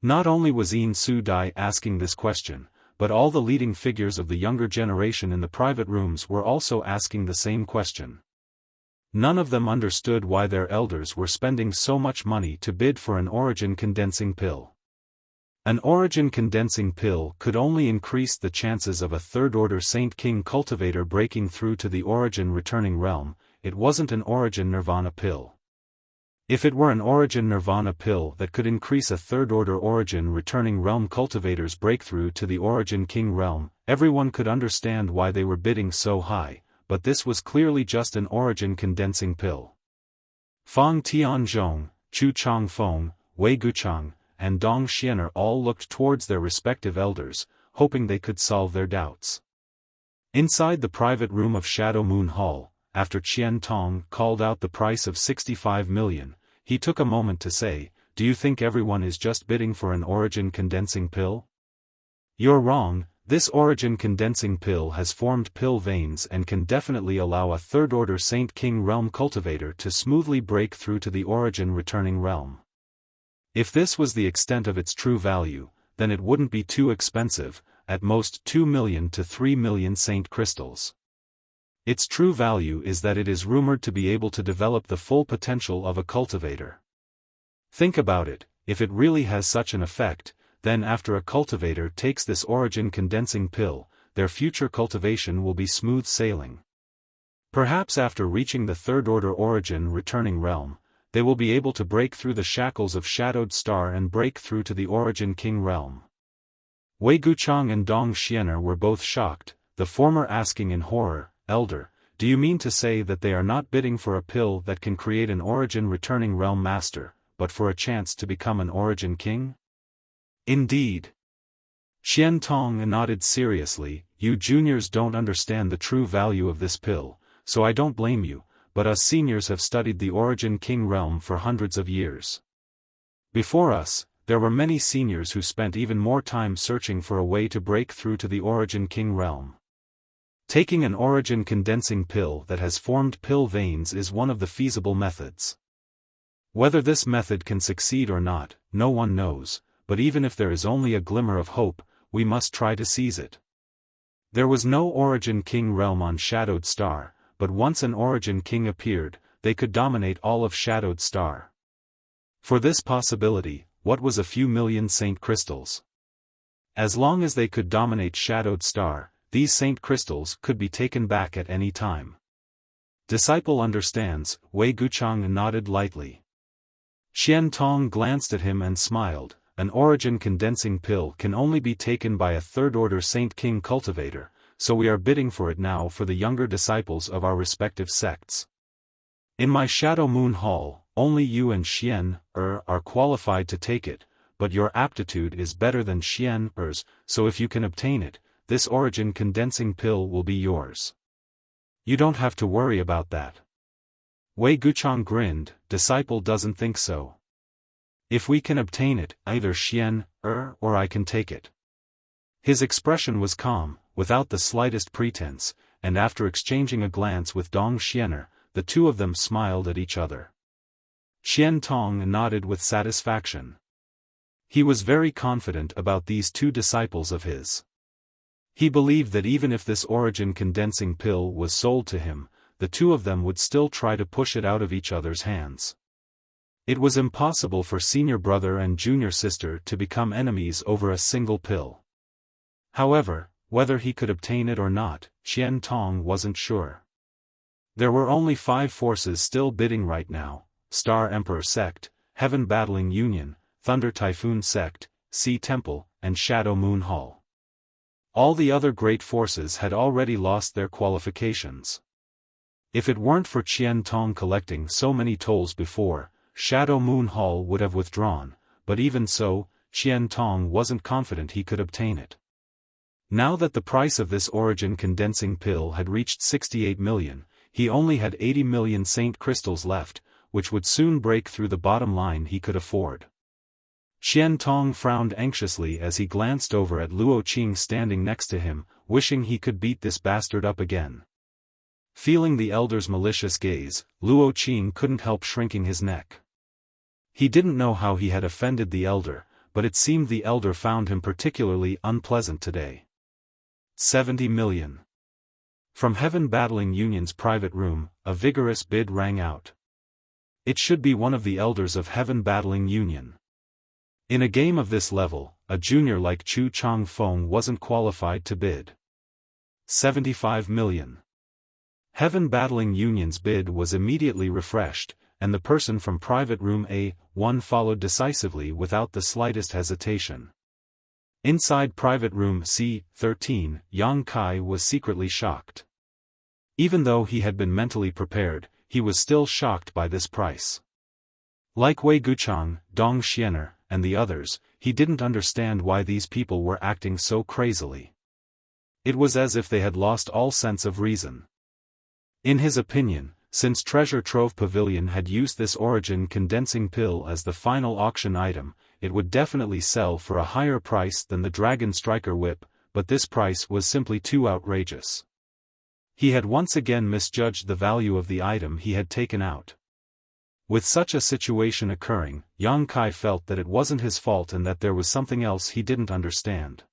Not only was Yin Su Dai asking this question, but all the leading figures of the younger generation in the private rooms were also asking the same question. None of them understood why their elders were spending so much money to bid for an origin condensing pill. An origin condensing pill could only increase the chances of a third-order Saint King cultivator breaking through to the origin returning realm. It wasn't an origin nirvana pill. If it were an origin nirvana pill that could increase a third-order origin returning realm cultivator's breakthrough to the origin king realm, everyone could understand why they were bidding so high, but this was clearly just an origin condensing pill. Fang Tianzhong, Chu Changfeng, Wei Guchang, and Dong Xianer all looked towards their respective elders, hoping they could solve their doubts. Inside the private room of Shadow Moon Hall, after Qian Tong called out the price of 65 million, he took a moment to say, "Do you think everyone is just bidding for an origin condensing pill? You're wrong. This origin condensing pill has formed pill veins and can definitely allow a third-order Saint King realm cultivator to smoothly break through to the origin returning realm. If this was the extent of its true value, then it wouldn't be too expensive, at most 2 million to 3 million Saint crystals. Its true value is that it is rumored to be able to develop the full potential of a cultivator. Think about it, if it really has such an effect, then after a cultivator takes this origin condensing pill, their future cultivation will be smooth sailing. Perhaps after reaching the third-order origin returning realm, they will be able to break through the shackles of Shadowed Star and break through to the origin king realm." Wei Guchang and Dong Xianer were both shocked, the former asking in horror, "Elder, do you mean to say that they are not bidding for a pill that can create an origin returning realm master, but for a chance to become an origin king?" "Indeed." Qian Tong nodded seriously, "You juniors don't understand the true value of this pill, so I don't blame you, but us seniors have studied the origin king realm for hundreds of years. Before us, there were many seniors who spent even more time searching for a way to break through to the origin king realm. Taking an origin condensing pill that has formed pill veins is one of the feasible methods. Whether this method can succeed or not, no one knows, but even if there is only a glimmer of hope, we must try to seize it. There was no origin king realm on Shadowed Star, but once an origin king appeared, they could dominate all of Shadowed Star. For this possibility, what was a few million Saint crystals? As long as they could dominate Shadowed Star, these Saint crystals could be taken back at any time. Disciple understands, Wei Guchang nodded lightly. Qian Tong glanced at him and smiled. An origin condensing pill can only be taken by a third-order Saint King cultivator, so we are bidding for it now for the younger disciples of our respective sects. In my Shadow Moon Hall, only you and Xian are qualified to take it, but your aptitude is better than Xian so if you can obtain it, this origin condensing pill will be yours. You don't have to worry about that. Wei Guchang grinned, disciple doesn't think so. If we can obtain it, either Xian or I can take it. His expression was calm, without the slightest pretense, and after exchanging a glance with Dong Xianer, the two of them smiled at each other. Qian Tong nodded with satisfaction. He was very confident about these two disciples of his. He believed that even if this origin condensing pill was sold to him, the two of them would still try to push it out of each other's hands. It was impossible for senior brother and junior sister to become enemies over a single pill. However, whether he could obtain it or not, Qian Tong wasn't sure. There were only 5 forces still bidding right now: Star Emperor Sect, Heaven Battling Union, Thunder Typhoon Sect, Sea Temple, and Shadow Moon Hall. All the other great forces had already lost their qualifications. If it weren't for Qian Tong collecting so many tolls before, Shadow Moon Hall would have withdrawn, but even so, Qian Tong wasn't confident he could obtain it. Now that the price of this origin condensing pill had reached 68 million, he only had 80 million Saint crystals left, which would soon break through the bottom line he could afford. Xian Tong frowned anxiously as he glanced over at Luo Qing standing next to him, wishing he could beat this bastard up again. Feeling the elder's malicious gaze, Luo Qing couldn't help shrinking his neck. He didn't know how he had offended the elder, but it seemed the elder found him particularly unpleasant today. 70 million. From Heaven Battling Union's private room, a vigorous bid rang out. It should be one of the elders of Heaven Battling Union. In a game of this level, a junior like Chu Changfeng wasn't qualified to bid. 75 million. Heaven Battling Union's bid was immediately refreshed, and the person from Private Room A1 followed decisively without the slightest hesitation. Inside Private Room C13, Yang Kai was secretly shocked. Even though he had been mentally prepared, he was still shocked by this price. Like Wei Guchang, Dong Xiener, and the others, he didn't understand why these people were acting so crazily. It was as if they had lost all sense of reason. In his opinion, since Treasure Trove Pavilion had used this origin condensing pill as the final auction item, it would definitely sell for a higher price than the Dragon Striker Whip, but this price was simply too outrageous. He had once again misjudged the value of the item he had taken out. With such a situation occurring, Yang Kai felt that it wasn't his fault and that there was something else he didn't understand.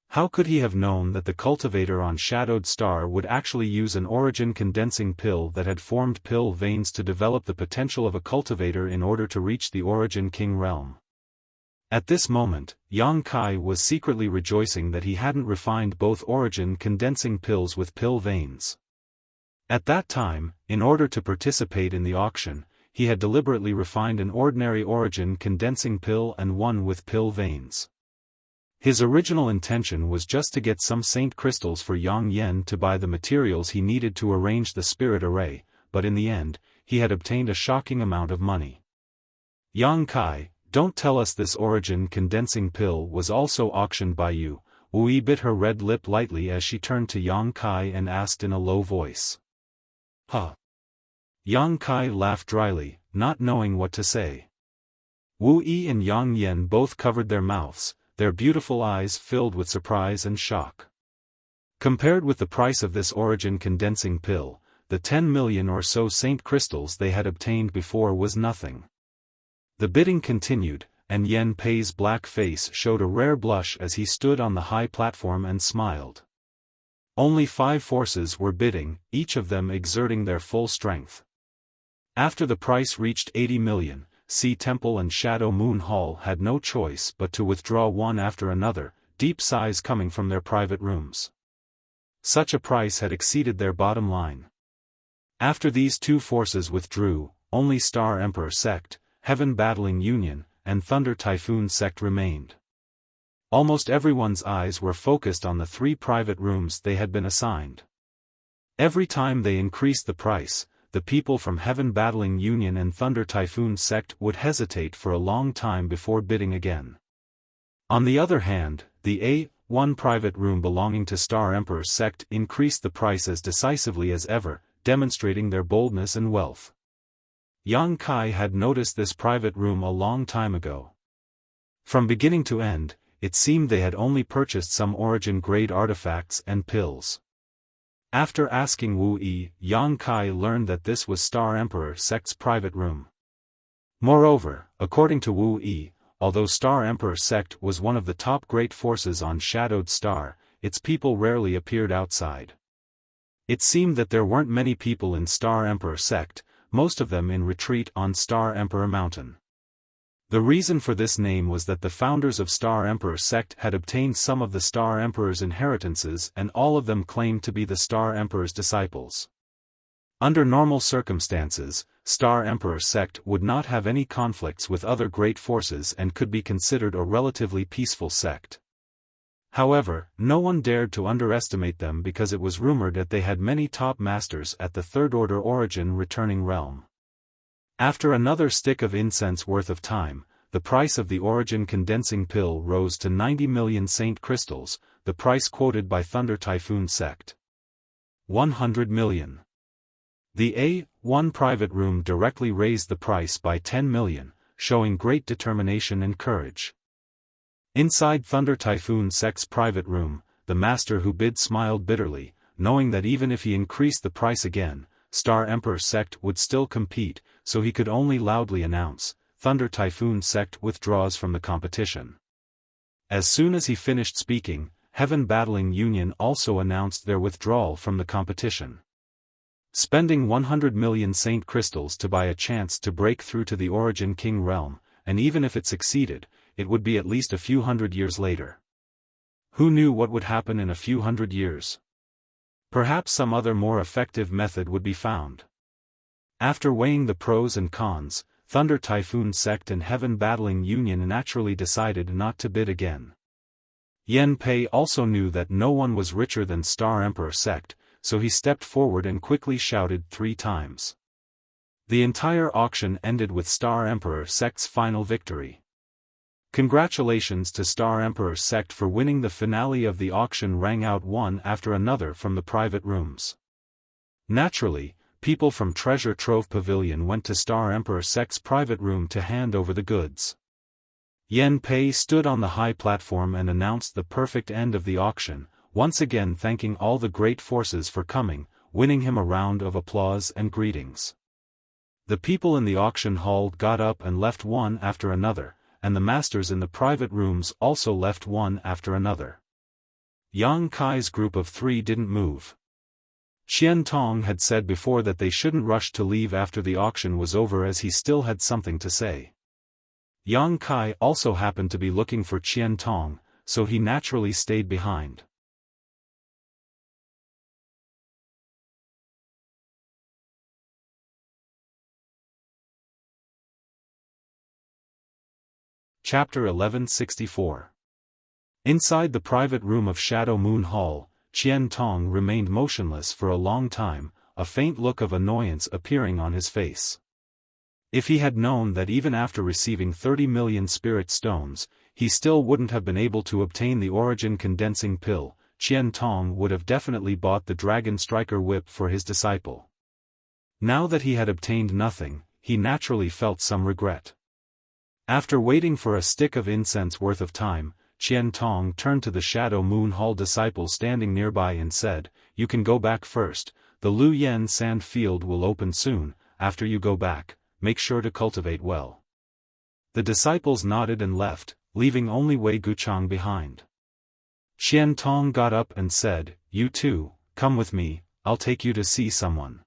How could he have known that the cultivator on Shadowed Star would actually use an origin condensing pill that had formed pill veins to develop the potential of a cultivator in order to reach the Origin King realm? At this moment, Yang Kai was secretly rejoicing that he hadn't refined both origin condensing pills with pill veins. At that time, in order to participate in the auction, he had deliberately refined an ordinary origin condensing pill and one with pill veins. His original intention was just to get some saint crystals for Yang Yen to buy the materials he needed to arrange the spirit array, but in the end, he had obtained a shocking amount of money. Yang Kai, don't tell us this origin condensing pill was also auctioned by you. Wu bit her red lip lightly as she turned to Yang Kai and asked in a low voice. Huh. Yang Kai laughed dryly, not knowing what to say. Wu Yi and Yang Yen both covered their mouths, their beautiful eyes filled with surprise and shock. Compared with the price of this origin condensing pill, the 10 million or so saint crystals they had obtained before was nothing. The bidding continued, and Yen Pei's black face showed a rare blush as he stood on the high platform and smiled. Only 5 forces were bidding, each of them exerting their full strength. After the price reached 80 million, Sea Temple and Shadow Moon Hall had no choice but to withdraw one after another, deep sighs coming from their private rooms. Such a price had exceeded their bottom line. After these 2 forces withdrew, only Star Emperor Sect, Heaven Battling Union, and Thunder Typhoon Sect remained. Almost everyone's eyes were focused on the 3 private rooms they had been assigned. Every time they increased the price, the people from Heaven Battling Union and Thunder Typhoon Sect would hesitate for a long time before bidding again. On the other hand, the A1 private room belonging to Star Emperor Sect increased the price as decisively as ever, demonstrating their boldness and wealth. Yang Kai had noticed this private room a long time ago. From beginning to end, it seemed they had only purchased some origin-grade artifacts and pills. After asking Wu Yi, Yang Kai learned that this was Star Emperor Sect's private room. Moreover, according to Wu Yi, although Star Emperor Sect was one of the top great forces on Shadowed Star, its people rarely appeared outside. It seemed that there weren't many people in Star Emperor Sect, most of them in retreat on Star Emperor Mountain. The reason for this name was that the founders of Star Emperor Sect had obtained some of the Star Emperor's inheritances and all of them claimed to be the Star Emperor's disciples. Under normal circumstances, Star Emperor Sect would not have any conflicts with other great forces and could be considered a relatively peaceful sect. However, no one dared to underestimate them because it was rumored that they had many top masters at the Third Order Origin returning realm. After another stick of incense worth of time, the price of the origin condensing pill rose to 90 million saint crystals, the price quoted by Thunder Typhoon Sect. 100 million. The A1 private room directly raised the price by 10 million, showing great determination and courage. Inside Thunder Typhoon Sect's private room, the master who bid smiled bitterly, knowing that even if he increased the price again, Star Emperor Sect would still compete, so he could only loudly announce, Thunder Typhoon Sect withdraws from the competition. As soon as he finished speaking, Heaven Battling Union also announced their withdrawal from the competition. Spending 100 million Saint Crystals to buy a chance to break through to the Origin King realm, and even if it succeeded, it would be at least a few hundred years later. Who knew what would happen in a few hundred years? Perhaps some other more effective method would be found. After weighing the pros and cons, Thunder Typhoon Sect and Heaven Battling Union naturally decided not to bid again. Yen Pei also knew that no one was richer than Star Emperor Sect, so he stepped forward and quickly shouted 3 times. The entire auction ended with Star Emperor Sect's final victory. Congratulations to Star Emperor Sect for winning. The finale of the auction rang out one after another from the private rooms. Naturally, people from Treasure Trove Pavilion went to Star Emperor Sect's private room to hand over the goods. Yen Pei stood on the high platform and announced the perfect end of the auction, once again thanking all the great forces for coming, winning him a round of applause and greetings. The people in the auction hall got up and left one after another, and the masters in the private rooms also left one after another. Yang Kai's group of 3 didn't move. Qian Tong had said before that they shouldn't rush to leave after the auction was over, as he still had something to say. Yang Kai also happened to be looking for Qian Tong, so he naturally stayed behind. Chapter 1164. Inside the private room of Shadow Moon Hall, Qian Tong remained motionless for a long time, a faint look of annoyance appearing on his face. If he had known that even after receiving 30 million spirit stones, he still wouldn't have been able to obtain the Origin Condensing Pill, Qian Tong would have definitely bought the Dragon Striker Whip for his disciple. Now that he had obtained nothing, he naturally felt some regret. After waiting for a stick of incense worth of time, Qian Tong turned to the Shadow Moon Hall disciple standing nearby and said, "You can go back first, the Lu Yen sand field will open soon. After you go back, make sure to cultivate well." The disciples nodded and left, leaving only Wei Guchang behind. Qian Tong got up and said, "You too, come with me, I'll take you to see someone."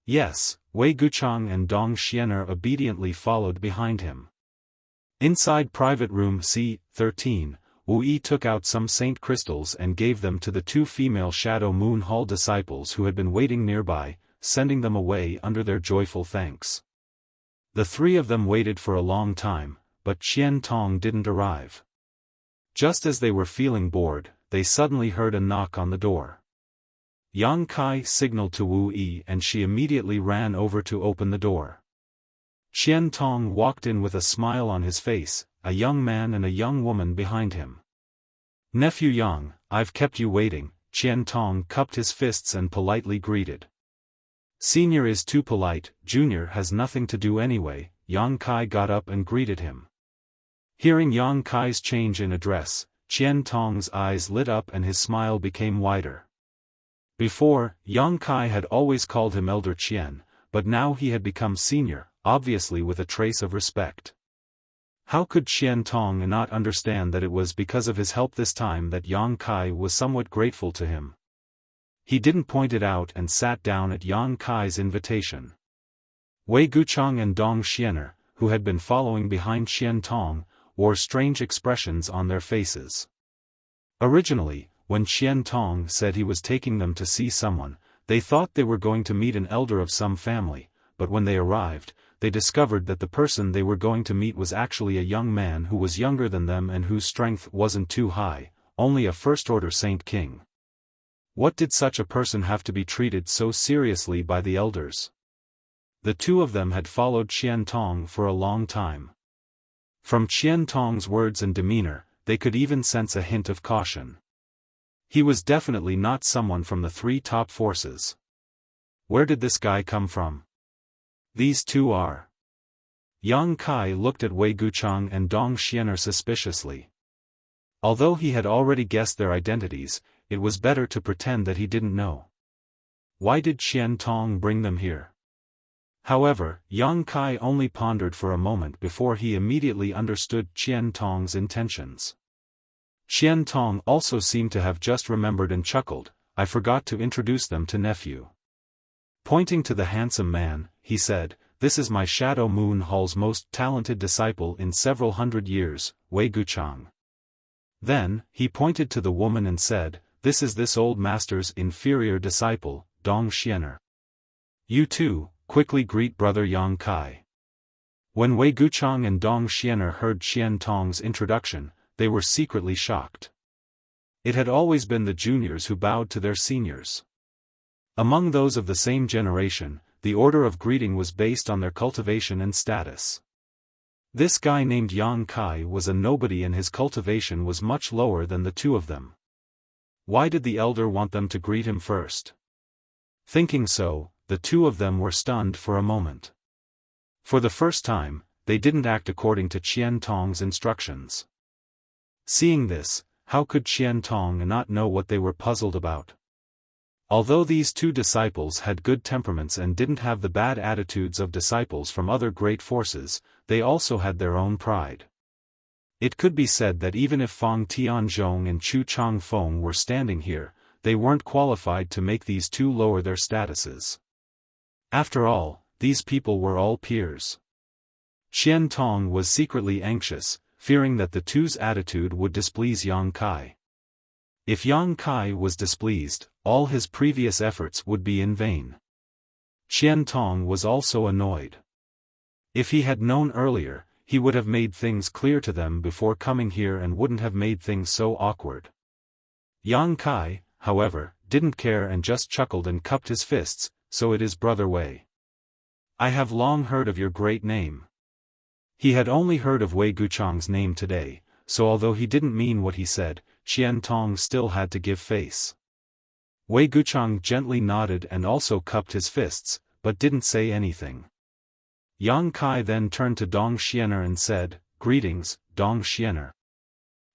Yes, Wei Guchang and Dong Xianer obediently followed behind him. Inside private room C13, Wu Yi took out some saint crystals and gave them to the 2 female Shadow Moon Hall disciples who had been waiting nearby, sending them away under their joyful thanks. The 3 of them waited for a long time, but Qian Tong didn't arrive. Just as they were feeling bored, they suddenly heard a knock on the door. Yang Kai signaled to Wu Yi and she immediately ran over to open the door. Qian Tong walked in with a smile on his face, a young man and a young woman behind him. "Nephew Yang, I've kept you waiting," Qian Tong cupped his fists and politely greeted. "Senior is too polite, Junior has nothing to do anyway," Yang Kai got up and greeted him. Hearing Yang Kai's change in address, Qian Tong's eyes lit up and his smile became wider. Before, Yang Kai had always called him Elder Qian, but now he had become senior, obviously with a trace of respect. How could Qian Tong not understand that it was because of his help this time that Yang Kai was somewhat grateful to him? He didn't point it out and sat down at Yang Kai's invitation. Wei Guchang and Dong Xianer, who had been following behind Qian Tong, wore strange expressions on their faces. Originally, when Qian Tong said he was taking them to see someone, they thought they were going to meet an elder of some family, but when they arrived, they discovered that the person they were going to meet was actually a young man who was younger than them and whose strength wasn't too high, only a first-order Saint King. What did such a person have to be treated so seriously by the elders? The 2 of them had followed Qian Tong for a long time. From Qian Tong's words and demeanor, they could even sense a hint of caution. He was definitely not someone from the 3 top forces. Where did this guy come from? These two are. Yang Kai looked at Wei Guchang and Dong Xianer suspiciously. Although he had already guessed their identities, it was better to pretend that he didn't know. Why did Qian Tong bring them here? However, Yang Kai only pondered for a moment before he immediately understood Qian Tong's intentions. Qian Tong also seemed to have just remembered and chuckled. I forgot to introduce them to nephew. Pointing to the handsome man, he said, this is my Shadow Moon Hall's most talented disciple in several hundred years, Wei Guchang. Then, he pointed to the woman and said, this is this old master's inferior disciple, Dong Xianer. You too, quickly greet brother Yang Kai. When Wei Guchang and Dong Xianer heard Qian Tong's introduction, they were secretly shocked. It had always been the juniors who bowed to their seniors. Among those of the same generation, the order of greeting was based on their cultivation and status. This guy named Yang Kai was a nobody and his cultivation was much lower than the two of them. Why did the elder want them to greet him first? Thinking so, the two of them were stunned for a moment. For the first time, they didn't act according to Qian Tong's instructions. Seeing this, how could Qian Tong not know what they were puzzled about? Although these two disciples had good temperaments and didn't have the bad attitudes of disciples from other great forces, they also had their own pride. It could be said that even if Fang Tianzhong and Chu Changfeng were standing here, they weren't qualified to make these two lower their statuses. After all, these people were all peers. Qian Tong was secretly anxious, fearing that the two's attitude would displease Yang Kai. If Yang Kai was displeased, all his previous efforts would be in vain. Qian Tong was also annoyed. If he had known earlier, he would have made things clear to them before coming here and wouldn't have made things so awkward. Yang Kai, however, didn't care and just chuckled and cupped his fists, so it is brother Wei. I have long heard of your great name. He had only heard of Wei Guchang's name today, so although he didn't mean what he said, Qian Tong still had to give face. Wei Guchang gently nodded and also cupped his fists, but didn't say anything. Yang Kai then turned to Dong Xianer and said, Greetings, Dong Xianer.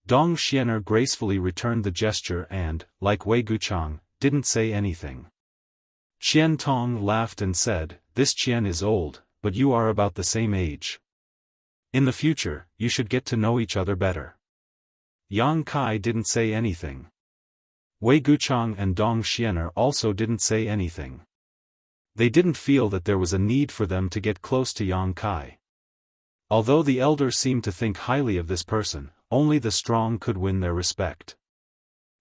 Dong Xianer gracefully returned the gesture and, like Wei Guchang, didn't say anything. Qian Tong laughed and said, This Qian is old, but you are about the same age. In the future, you should get to know each other better. Yang Kai didn't say anything. Wei Guchang and Dong Xianer also didn't say anything. They didn't feel that there was a need for them to get close to Yang Kai. Although the elder seemed to think highly of this person, only the strong could win their respect.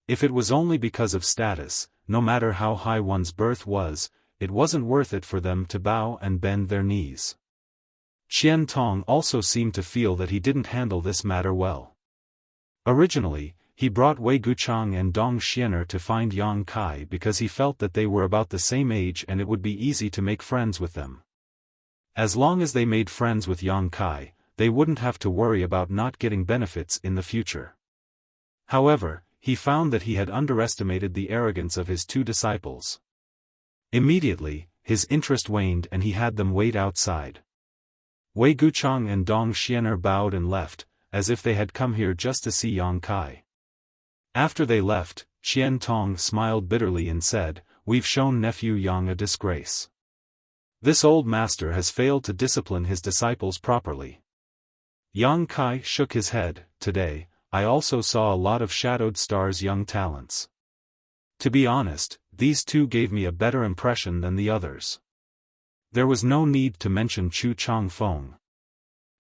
If it was only because of status, no matter how high one's birth was, it wasn't worth it for them to bow and bend their knees. Qian Tong also seemed to feel that he didn't handle this matter well. Originally, he brought Wei Guchang and Dong Xianer to find Yang Kai because he felt that they were about the same age and it would be easy to make friends with them. As long as they made friends with Yang Kai, they wouldn't have to worry about not getting benefits in the future. However, he found that he had underestimated the arrogance of his two disciples. Immediately, his interest waned and he had them wait outside. Wei Guchang and Dong Xianer bowed and left, as if they had come here just to see Yang Kai. After they left, Qian Tong smiled bitterly and said, We've shown nephew Yang a disgrace. This old master has failed to discipline his disciples properly. Yang Kai shook his head. Today, I also saw a lot of Shadowed Star's young talents. To be honest, these two gave me a better impression than the others. There was no need to mention Chu Changfeng.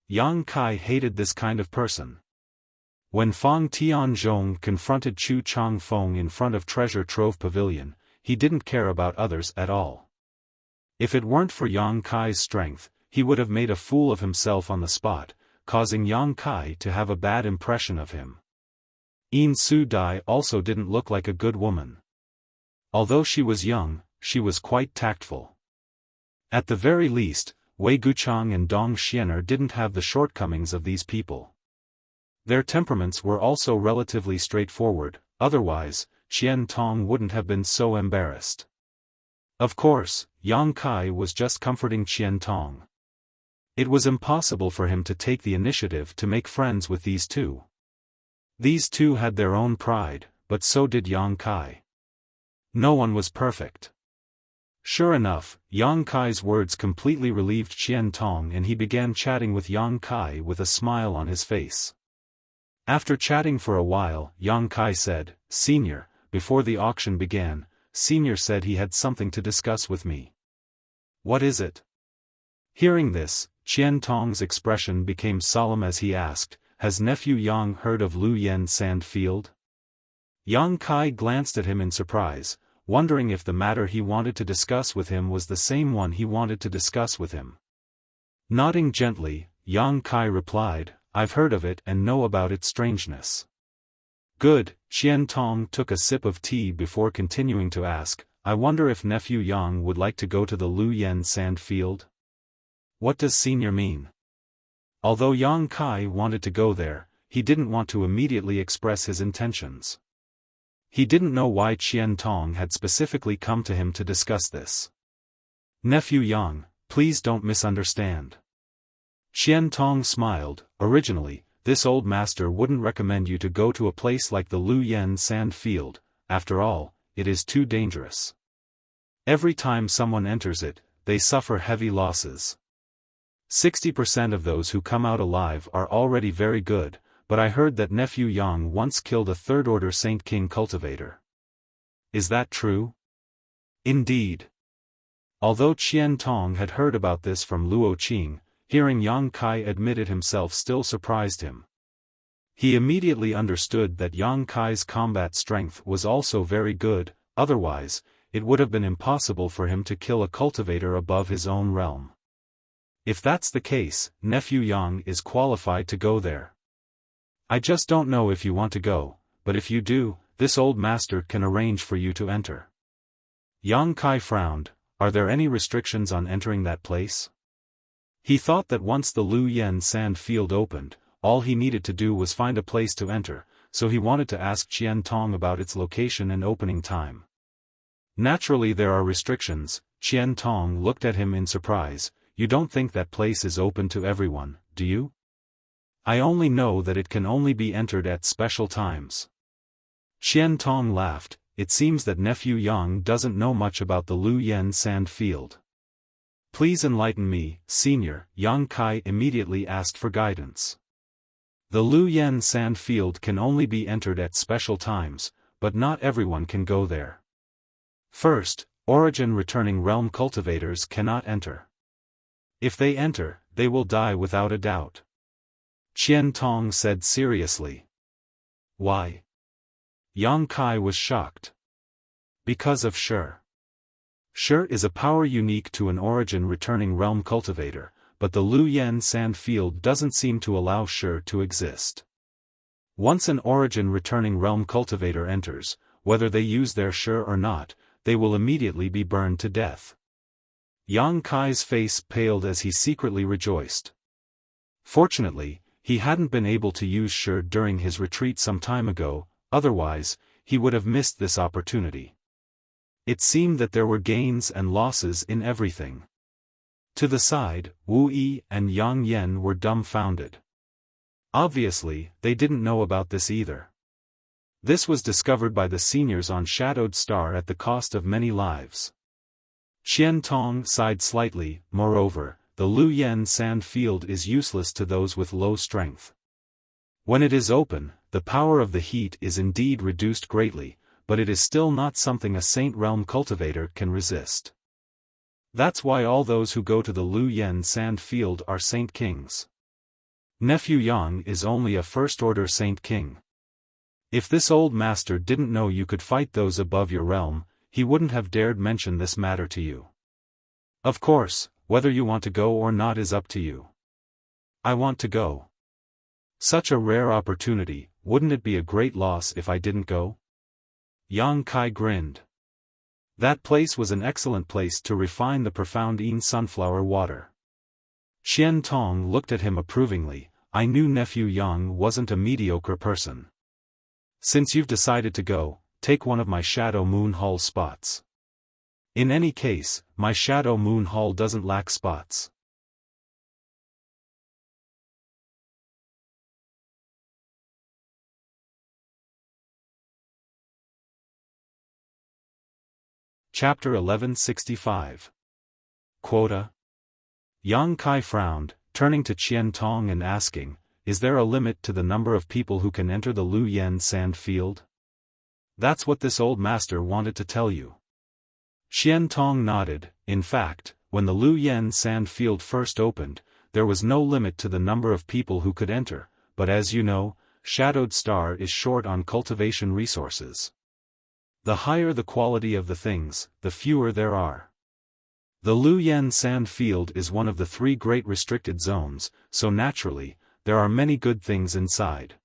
Yang Kai hated this kind of person. When Fang Tianzhong confronted Chu Changfeng in front of Treasure Trove Pavilion, he didn't care about others at all. If it weren't for Yang Kai's strength, he would have made a fool of himself on the spot, causing Yang Kai to have a bad impression of him. Yin Su Dai also didn't look like a good woman. Although she was young, she was quite tactful. At the very least, Wei Guchang and Dong Xianer didn't have the shortcomings of these people. Their temperaments were also relatively straightforward, otherwise, Qian Tong wouldn't have been so embarrassed. Of course, Yang Kai was just comforting Qian Tong. It was impossible for him to take the initiative to make friends with these two. These two had their own pride, but so did Yang Kai. No one was perfect. Sure enough, Yang Kai's words completely relieved Qian Tong and he began chatting with Yang Kai with a smile on his face. After chatting for a while, Yang Kai said, "Senior, before the auction began, Senior said he had something to discuss with me." "What is it?" Hearing this, Qian Tong's expression became solemn as he asked, "Has nephew Yang heard of Lu Yen Sand Field?" Yang Kai glanced at him in surprise, wondering if the matter he wanted to discuss with him was the same one he wanted to discuss with him. Nodding gently, Yang Kai replied, "I've heard of it and know about its strangeness." "Good." Qian Tong took a sip of tea before continuing to ask, "I wonder if nephew Yang would like to go to the Lu Yen Sand Field?" "What does Senior mean?" Although Yang Kai wanted to go there, he didn't want to immediately express his intentions. He didn't know why Qian Tong had specifically come to him to discuss this. "Nephew Yang, please don't misunderstand." Qian Tong smiled. "Originally, this old master wouldn't recommend you to go to a place like the Lu Yen Sand Field. After all, it is too dangerous. Every time someone enters it, they suffer heavy losses. 60% of those who come out alive are already very good, but I heard that nephew Yang once killed a third-order Saint King cultivator. Is that true?" "Indeed." Although Qian Tong had heard about this from Luo Qing, hearing Yang Kai admit it himself still surprised him. He immediately understood that Yang Kai's combat strength was also very good, otherwise, it would have been impossible for him to kill a cultivator above his own realm. If that's the case, nephew Yang is qualified to go there. "I just don't know if you want to go, but if you do, this old master can arrange for you to enter." Yang Kai frowned. Are there any restrictions on entering that place? He thought that once the Lu Yen Sand Field opened, all he needed to do was find a place to enter, so he wanted to ask Qian Tong about its location and opening time. "Naturally there are restrictions." Qian Tong looked at him in surprise. "You don't think that place is open to everyone, do you?" "I only know that it can only be entered at special times." Qian Tong laughed. "It seems that nephew Yang doesn't know much about the Lu Yen Sand Field." "Please enlighten me, Senior." Yang Kai immediately asked for guidance. "The Lu Yen Sand Field can only be entered at special times, but not everyone can go there. First, origin returning realm cultivators cannot enter. If they enter, they will die without a doubt." Qian Tong said seriously. "Why?" Yang Kai was shocked. "Because of Shi. Shi is a power unique to an origin returning realm cultivator, but the Lu Yen Sand Field doesn't seem to allow Shi to exist. Once an origin returning realm cultivator enters, whether they use their Shi or not, they will immediately be burned to death." Yang Kai's face paled as he secretly rejoiced. Fortunately, he hadn't been able to use Shi during his retreat some time ago, otherwise, he would have missed this opportunity. It seemed that there were gains and losses in everything. To the side, Wu Yi and Yang Yen were dumbfounded. Obviously, they didn't know about this either. This was discovered by the seniors on Shadowed Star at the cost of many lives. Qian Tong sighed slightly. "Moreover, the Lu Yen Sand Field is useless to those with low strength. When it is open, the power of the heat is indeed reduced greatly, but it is still not something a Saint Realm cultivator can resist. That's why all those who go to the Lu Yen Sand Field are Saint Kings. Nephew Yang is only a first-order Saint King. If this old master didn't know you could fight those above your realm, he wouldn't have dared mention this matter to you. Of course, whether you want to go or not is up to you." "I want to go. Such a rare opportunity, wouldn't it be a great loss if I didn't go?" Yang Kai grinned. That place was an excellent place to refine the profound Yin sunflower water. Qian Tong looked at him approvingly. "I knew nephew Yang wasn't a mediocre person. Since you've decided to go, take one of my Shadow Moon Hall spots. In any case, my Shadow Moon Hall doesn't lack spots. Chapter 1165. Quota. Yang Kai frowned, turning to Qian Tong and asking, "Is there a limit to the number of people who can enter the Lu Yen sand field?" "That's what this old master wanted to tell you." Qian Tong nodded. In fact, when the Lu Yen sand field first opened, there was no limit to the number of people who could enter, but as you know, Shadowed Star is short on cultivation resources. The higher the quality of the things, the fewer there are. The Lu Yen sand field is one of the 3 great restricted zones, so naturally, there are many good things inside.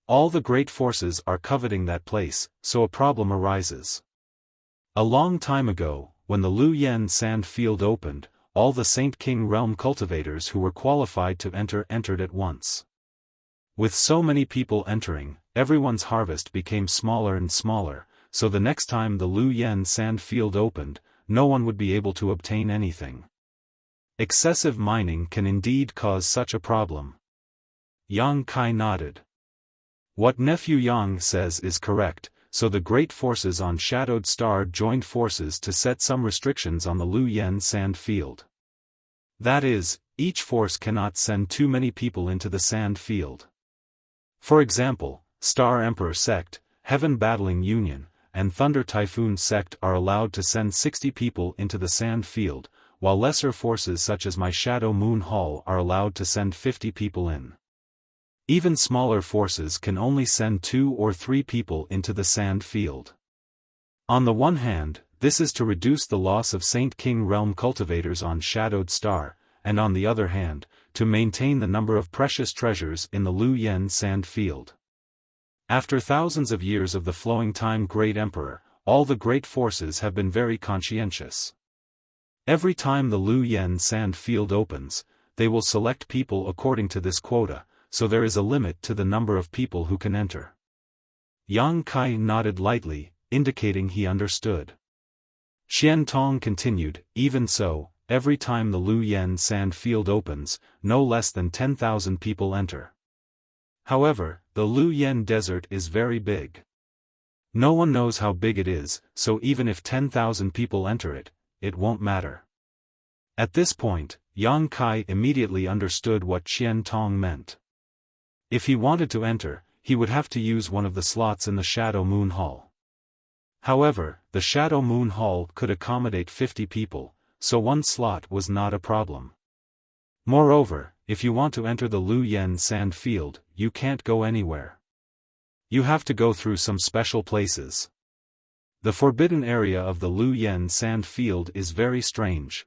All the great forces are coveting that place, so a problem arises. A long time ago, when the Lu Yen sand field opened, all the Saint King realm cultivators who were qualified to enter entered at once. With so many people entering, everyone's harvest became smaller and smaller, so the next time the Lu Yen sand field opened, no one would be able to obtain anything. Excessive mining can indeed cause such a problem. Yang Kai nodded. What nephew Yang says is correct, so the great forces on Shadowed Star joined forces to set some restrictions on the Lu Yen sand field. That is, each force cannot send too many people into the sand field. For example, Star Emperor Sect, Heaven Battling Union, and Thunder Typhoon Sect are allowed to send 60 people into the sand field, while lesser forces such as my Shadow Moon Hall are allowed to send 50 people in. Even smaller forces can only send 2 or 3 people into the sand field. On the one hand, this is to reduce the loss of Saint King realm cultivators on Shadowed Star, and on the other hand, to maintain the number of precious treasures in the Lu Yen sand field. After thousands of years of the flowing time Great Emperor, all the great forces have been very conscientious. Every time the Lu Yen sand field opens, they will select people according to this quota, so there is a limit to the number of people who can enter. Yang Kai nodded lightly, indicating he understood. Qian Tong continued, even so, every time the Lu Yen sand field opens, no less than 10,000 people enter. However, the Lu Yen desert is very big. No one knows how big it is, so even if 10,000 people enter it, it won't matter. At this point, Yang Kai immediately understood what Qian Tong meant. If he wanted to enter, he would have to use one of the slots in the Shadow Moon Hall. However, the Shadow Moon Hall could accommodate 50 people, so one slot was not a problem. Moreover, if you want to enter the Lu Yen sand field, you can't go anywhere. You have to go through some special places. The forbidden area of the Lu Yen sand field is very strange.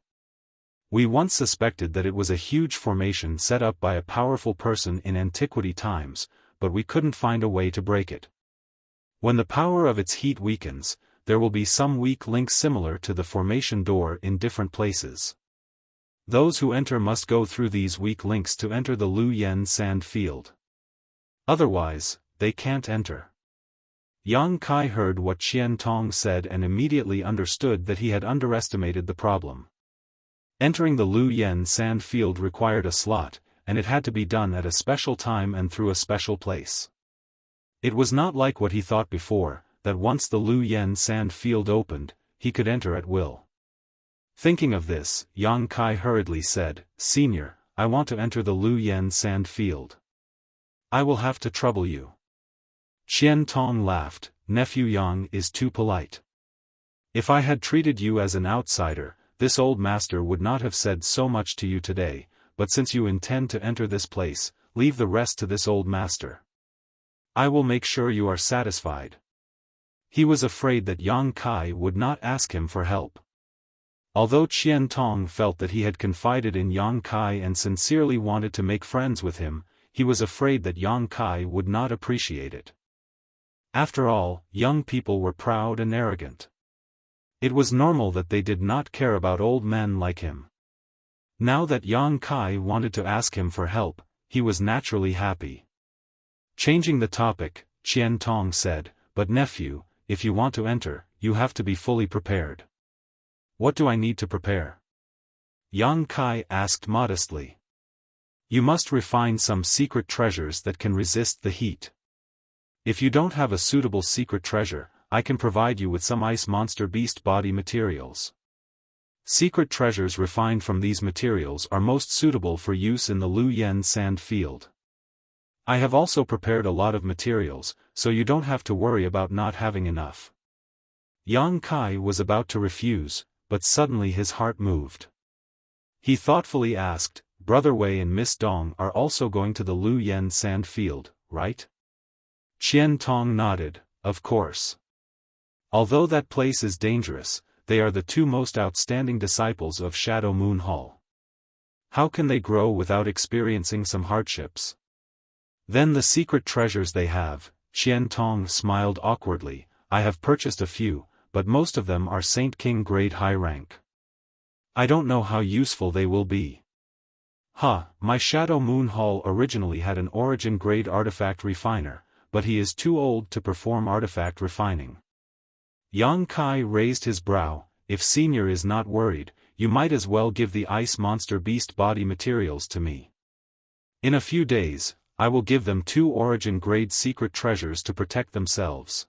We once suspected that it was a huge formation set up by a powerful person in antiquity times, but we couldn't find a way to break it. When the power of its heat weakens, there will be some weak link similar to the formation door in different places. Those who enter must go through these weak links to enter the Lu Yen sand field. Otherwise, they can't enter. Yang Kai heard what Qian Tong said and immediately understood that he had underestimated the problem. Entering the Lu Yen sand field required a slot, and it had to be done at a special time and through a special place. It was not like what he thought before, that once the Lu Yen sand field opened, he could enter at will. Thinking of this, Yang Kai hurriedly said, "Senior, I want to enter the Lu Yen sand field. I will have to trouble you." Qian Tong laughed. "Nephew Yang is too polite. If I had treated you as an outsider, this old master would not have said so much to you today, but since you intend to enter this place, leave the rest to this old master. I will make sure you are satisfied." He was afraid that Yang Kai would not ask him for help. Although Qian Tong felt that he had confided in Yang Kai and sincerely wanted to make friends with him, he was afraid that Yang Kai would not appreciate it. After all, young people were proud and arrogant. It was normal that they did not care about old men like him. Now that Yang Kai wanted to ask him for help, he was naturally happy. Changing the topic, Qian Tong said, "But nephew, if you want to enter, you have to be fully prepared. What do I need to prepare? Yang Kai asked modestly. You must refine some secret treasures that can resist the heat. If you don't have a suitable secret treasure, I can provide you with some ice monster beast body materials. Secret treasures refined from these materials are most suitable for use in the Lu Yen sand field. I have also prepared a lot of materials, so you don't have to worry about not having enough. Yang Kai was about to refuse, but suddenly his heart moved. He thoughtfully asked, Brother Wei and Miss Dong are also going to the Lu Yen sand field, right? Qian Tong nodded, of course. Although that place is dangerous, they are the two most outstanding disciples of Shadow Moon Hall. How can they grow without experiencing some hardships? Then the secret treasures they have, Qian Tong smiled awkwardly, I have purchased a few, but most of them are Saint King grade high rank. I don't know how useful they will be. My Shadow Moon Hall originally had an origin grade artifact refiner, but he is too old to perform artifact refining. Yang Kai raised his brow, if Senior is not worried, you might as well give the ice monster beast body materials to me. In a few days, I will give them 2 origin grade secret treasures to protect themselves.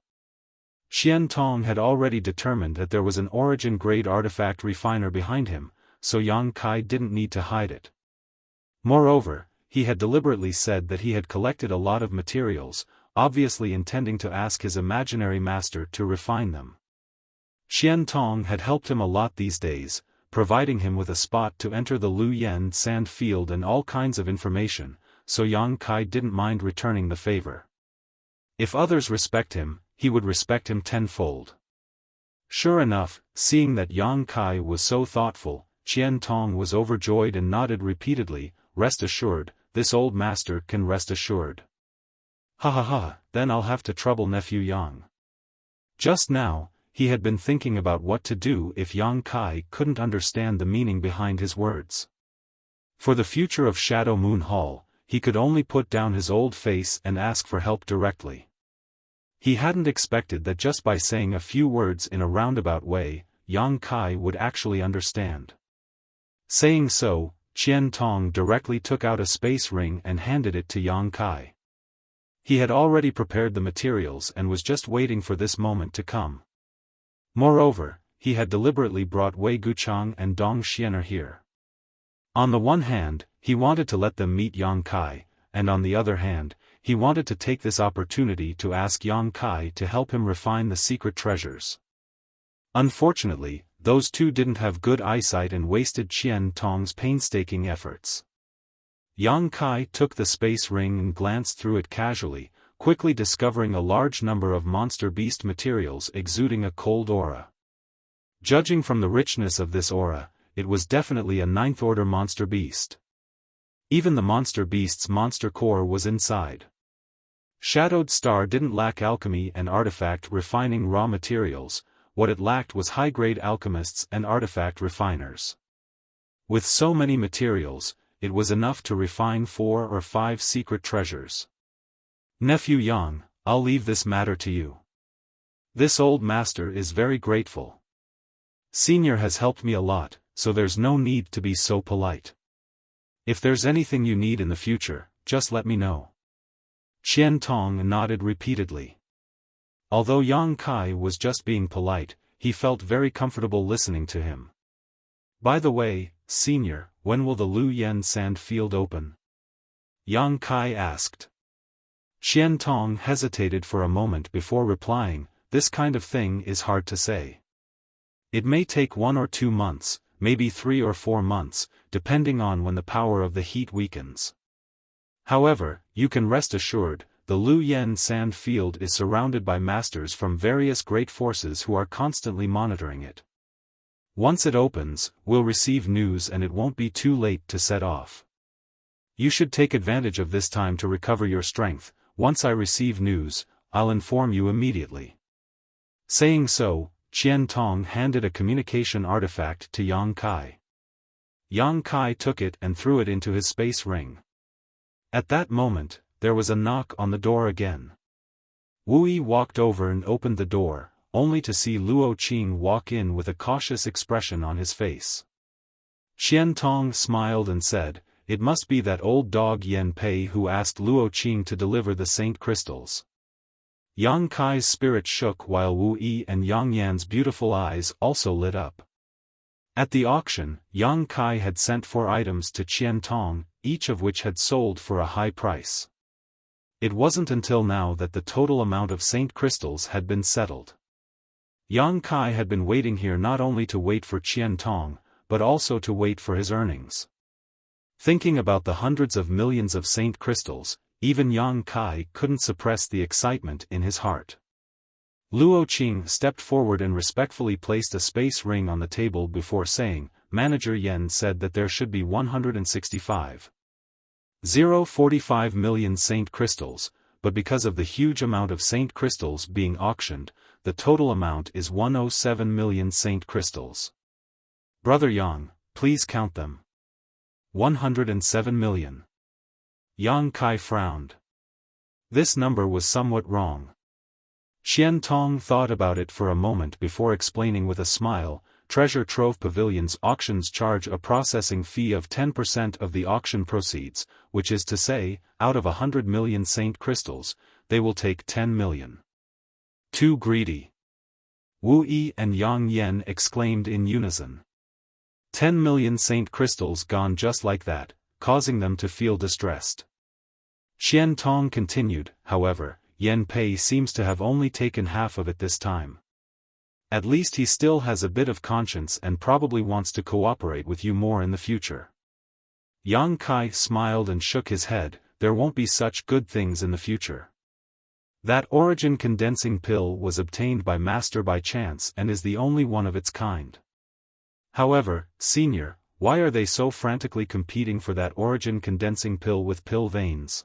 Qian Tong had already determined that there was an origin grade artifact refiner behind him, so Yang Kai didn't need to hide it. Moreover, he had deliberately said that he had collected a lot of materials, obviously intending to ask his imaginary master to refine them. Qian Tong had helped him a lot these days, providing him with a spot to enter the Lu Yen sand field and all kinds of information, so Yang Kai didn't mind returning the favor. If others respect him, he would respect him tenfold. Sure enough, seeing that Yang Kai was so thoughtful, Qian Tong was overjoyed and nodded repeatedly, rest assured, this old master can rest assured. Then I'll have to trouble nephew Yang. Just now, he had been thinking about what to do if Yang Kai couldn't understand the meaning behind his words. For the future of Shadow Moon Hall, he could only put down his old face and ask for help directly. He hadn't expected that just by saying a few words in a roundabout way, Yang Kai would actually understand. Saying so, Qian Tong directly took out a space ring and handed it to Yang Kai. He had already prepared the materials and was just waiting for this moment to come. Moreover, he had deliberately brought Wei Guchang and Dong Xianer here. On the one hand, he wanted to let them meet Yang Kai, and on the other hand, he wanted to take this opportunity to ask Yang Kai to help him refine the secret treasures. Unfortunately, those two didn't have good eyesight and wasted Qian Tong's painstaking efforts. Yang Kai took the space ring and glanced through it casually, quickly discovering a large number of monster beast materials exuding a cold aura. Judging from the richness of this aura, it was definitely a 9th-order monster beast. Even the monster beast's monster core was inside. Shadowed Star didn't lack alchemy and artifact refining raw materials, what it lacked was high-grade alchemists and artifact refiners. With so many materials, it was enough to refine 4 or 5 secret treasures. Nephew Yang, I'll leave this matter to you. This old master is very grateful. Senior has helped me a lot, so there's no need to be so polite. If there's anything you need in the future, just let me know. Qian Tong nodded repeatedly. Although Yang Kai was just being polite, he felt very comfortable listening to him. By the way, Senior, when will the Lu Yen sand field open? Yang Kai asked. Qian Tong hesitated for a moment before replying, this kind of thing is hard to say. It may take 1 or 2 months, maybe 3 or 4 months, depending on when the power of the heat weakens. However, you can rest assured, the Lu Yen sand field is surrounded by masters from various great forces who are constantly monitoring it. Once it opens, we'll receive news and it won't be too late to set off. You should take advantage of this time to recover your strength. Once I receive news, I'll inform you immediately. Saying so, Qian Tong handed a communication artifact to Yang Kai. Yang Kai took it and threw it into his space ring. At that moment, there was a knock on the door again. Wu Yi walked over and opened the door, only to see Luo Qing walk in with a cautious expression on his face. Qian Tong smiled and said, "It must be that old dog Yan Pei who asked Luo Qing to deliver the saint crystals." Yang Kai's spirit shook while Wu Yi and Yang Yan's beautiful eyes also lit up. At the auction, Yang Kai had sent 4 items to Qian Tong, each of which had sold for a high price. It wasn't until now that the total amount of saint crystals had been settled. Yang Kai had been waiting here not only to wait for Qian Tong, but also to wait for his earnings. Thinking about the hundreds of millions of saint crystals, even Yang Kai couldn't suppress the excitement in his heart. Luo Qing stepped forward and respectfully placed a space ring on the table before saying, "Manager Yen said that there should be 165.045 million saint crystals, but because of the huge amount of saint crystals being auctioned, the total amount is 107 million saint crystals. Brother Yang, please count them." 107 million. Yang Kai frowned. This number was somewhat wrong. Qian Tong thought about it for a moment before explaining with a smile, "Treasure Trove Pavilion's auctions charge a processing fee of 10% of the auction proceeds, which is to say, out of 100 million saint crystals, they will take 10 million. Too greedy." Wu Yi and Yang Yan exclaimed in unison. 10 million saint crystals gone just like that, causing them to feel distressed. Qian Tong continued, "However, Yan Pei seems to have only taken half of it this time. At least he still has a bit of conscience and probably wants to cooperate with you more in the future." Yang Kai smiled and shook his head, "There won't be such good things in the future. That origin condensing pill was obtained by Master by chance and is the only one of its kind. However, Senior, why are they so frantically competing for that origin condensing pill with pill veins?"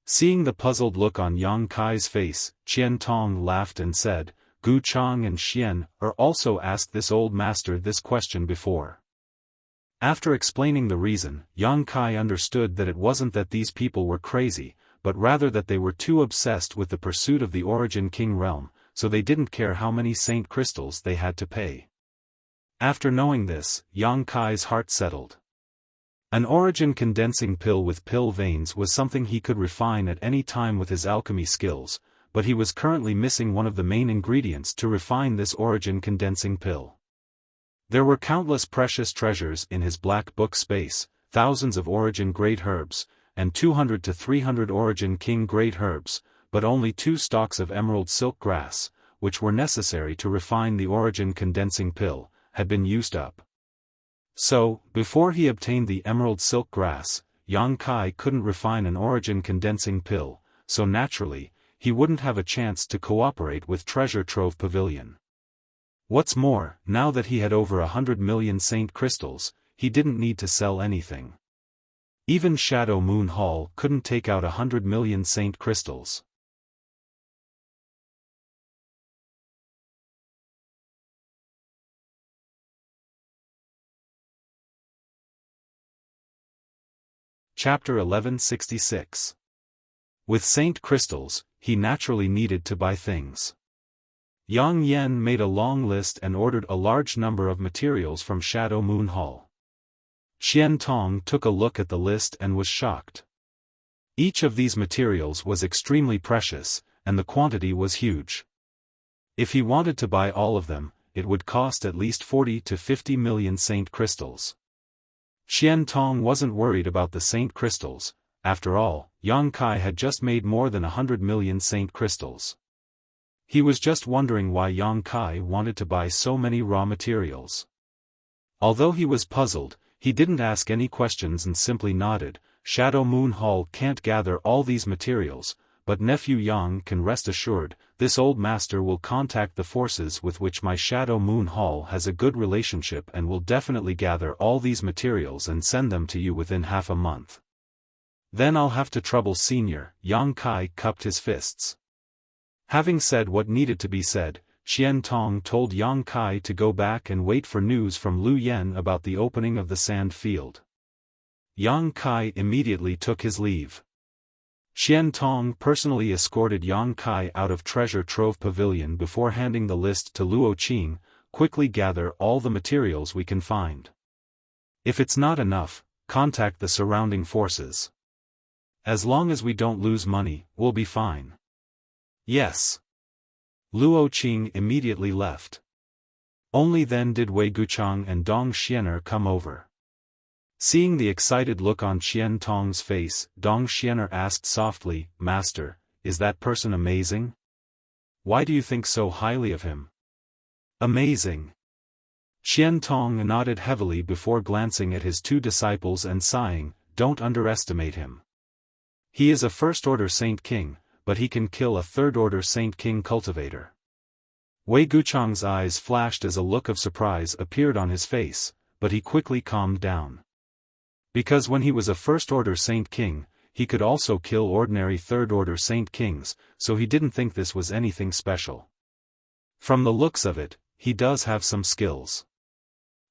Seeing the puzzled look on Yang Kai's face, Qian Tong laughed and said, "Gu Chang and Xian are also asked this old master this question before." After explaining the reason, Yang Kai understood that it wasn't that these people were crazy, but rather that they were too obsessed with the pursuit of the Origin King realm, so they didn't care how many saint crystals they had to pay. After knowing this, Yang Kai's heart settled. An origin condensing pill with pill veins was something he could refine at any time with his alchemy skills, but he was currently missing one of the main ingredients to refine this origin condensing pill. There were countless precious treasures in his black book space, thousands of origin great herbs, and 200 to 300 origin king great herbs, but only 2 stalks of emerald silk grass, which were necessary to refine the origin condensing pill, had been used up. So, before he obtained the emerald silk grass, Yang Kai couldn't refine an origin condensing pill, so naturally, he wouldn't have a chance to cooperate with Treasure Trove Pavilion. What's more, now that he had over 100 million saint crystals, he didn't need to sell anything. Even Shadow Moon Hall couldn't take out 100 million saint crystals. Chapter 1166. With saint crystals, he naturally needed to buy things. Yang Yan made a long list and ordered a large number of materials from Shadow Moon Hall. Qian Tong took a look at the list and was shocked. Each of these materials was extremely precious, and the quantity was huge. If he wanted to buy all of them, it would cost at least 40 to 50 million saint crystals. Qian Tong wasn't worried about the saint crystals. After all, Yang Kai had just made more than 100 million saint crystals. He was just wondering why Yang Kai wanted to buy so many raw materials. Although he was puzzled, he didn't ask any questions and simply nodded. Shadow Moon Hall can't gather all these materials, but nephew Yang can rest assured, this old master will contact the forces with which my Shadow Moon Hall has a good relationship and will definitely gather all these materials and send them to you within half a month. Then I'll have to trouble Senior. Yang Kai cupped his fists. Having said what needed to be said, Qian Tong told Yang Kai to go back and wait for news from Lu Yen about the opening of the sand field. Yang Kai immediately took his leave. Qian Tong personally escorted Yang Kai out of Treasure Trove Pavilion before handing the list to Luo Qing. Quickly gather all the materials we can find. If it's not enough, contact the surrounding forces. As long as we don't lose money, we'll be fine. Yes. Luo Qing immediately left. Only then did Wei Guchang and Dong Xianer come over. Seeing the excited look on Qian Tong's face, Dong Xianer asked softly, "Master, is that person amazing? Why do you think so highly of him?" "Amazing." Qian Tong nodded heavily before glancing at his two disciples and sighing, "Don't underestimate him. He is a first-order Saint King, but he can kill a third-order Saint King cultivator." Wei Guchang's eyes flashed as a look of surprise appeared on his face, but he quickly calmed down. Because when he was a first-order Saint King, he could also kill ordinary third-order Saint Kings, so he didn't think this was anything special. From the looks of it, he does have some skills.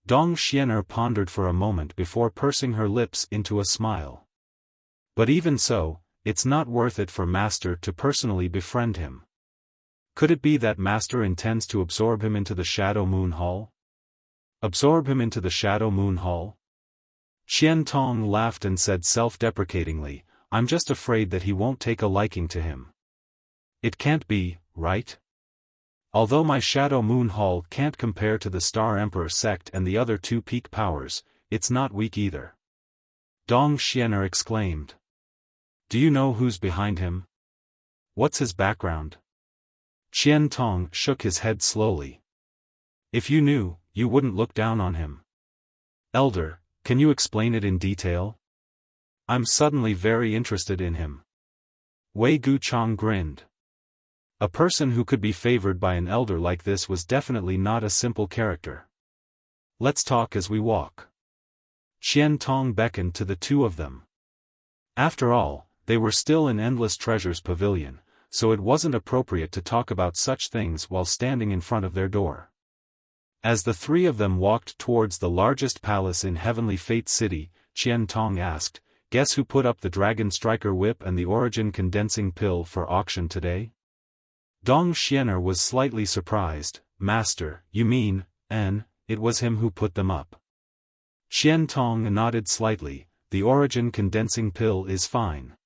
Dong Xianer pondered for a moment before pursing her lips into a smile. But even so, it's not worth it for Master to personally befriend him. Could it be that Master intends to absorb him into the Shadow Moon Hall? Absorb him into the Shadow Moon Hall? Qian Tong laughed and said self-deprecatingly, "I'm just afraid that he won't take a liking to him." "It can't be, right? Although my Shadow Moon Hall can't compare to the Star Emperor sect and the other two peak powers, it's not weak either." Dong Xianer exclaimed. "Do you know who's behind him? What's his background?" Qian Tong shook his head slowly. "If you knew, you wouldn't look down on him. Elder, can you explain it in detail? I'm suddenly very interested in him." Wei Guchang grinned. A person who could be favored by an elder like this was definitely not a simple character. "Let's talk as we walk." Qian Tong beckoned to the two of them. After all, they were still in Endless Treasures Pavilion, so it wasn't appropriate to talk about such things while standing in front of their door. As the three of them walked towards the largest palace in Heavenly Fate City, Qian Tong asked, "Guess who put up the Dragon Striker Whip and the Origin Condensing Pill for auction today?" Dong Xianer was slightly surprised. "Master, you mean, it was him who put them up?" Qian Tong nodded slightly. "The Origin Condensing Pill is fine.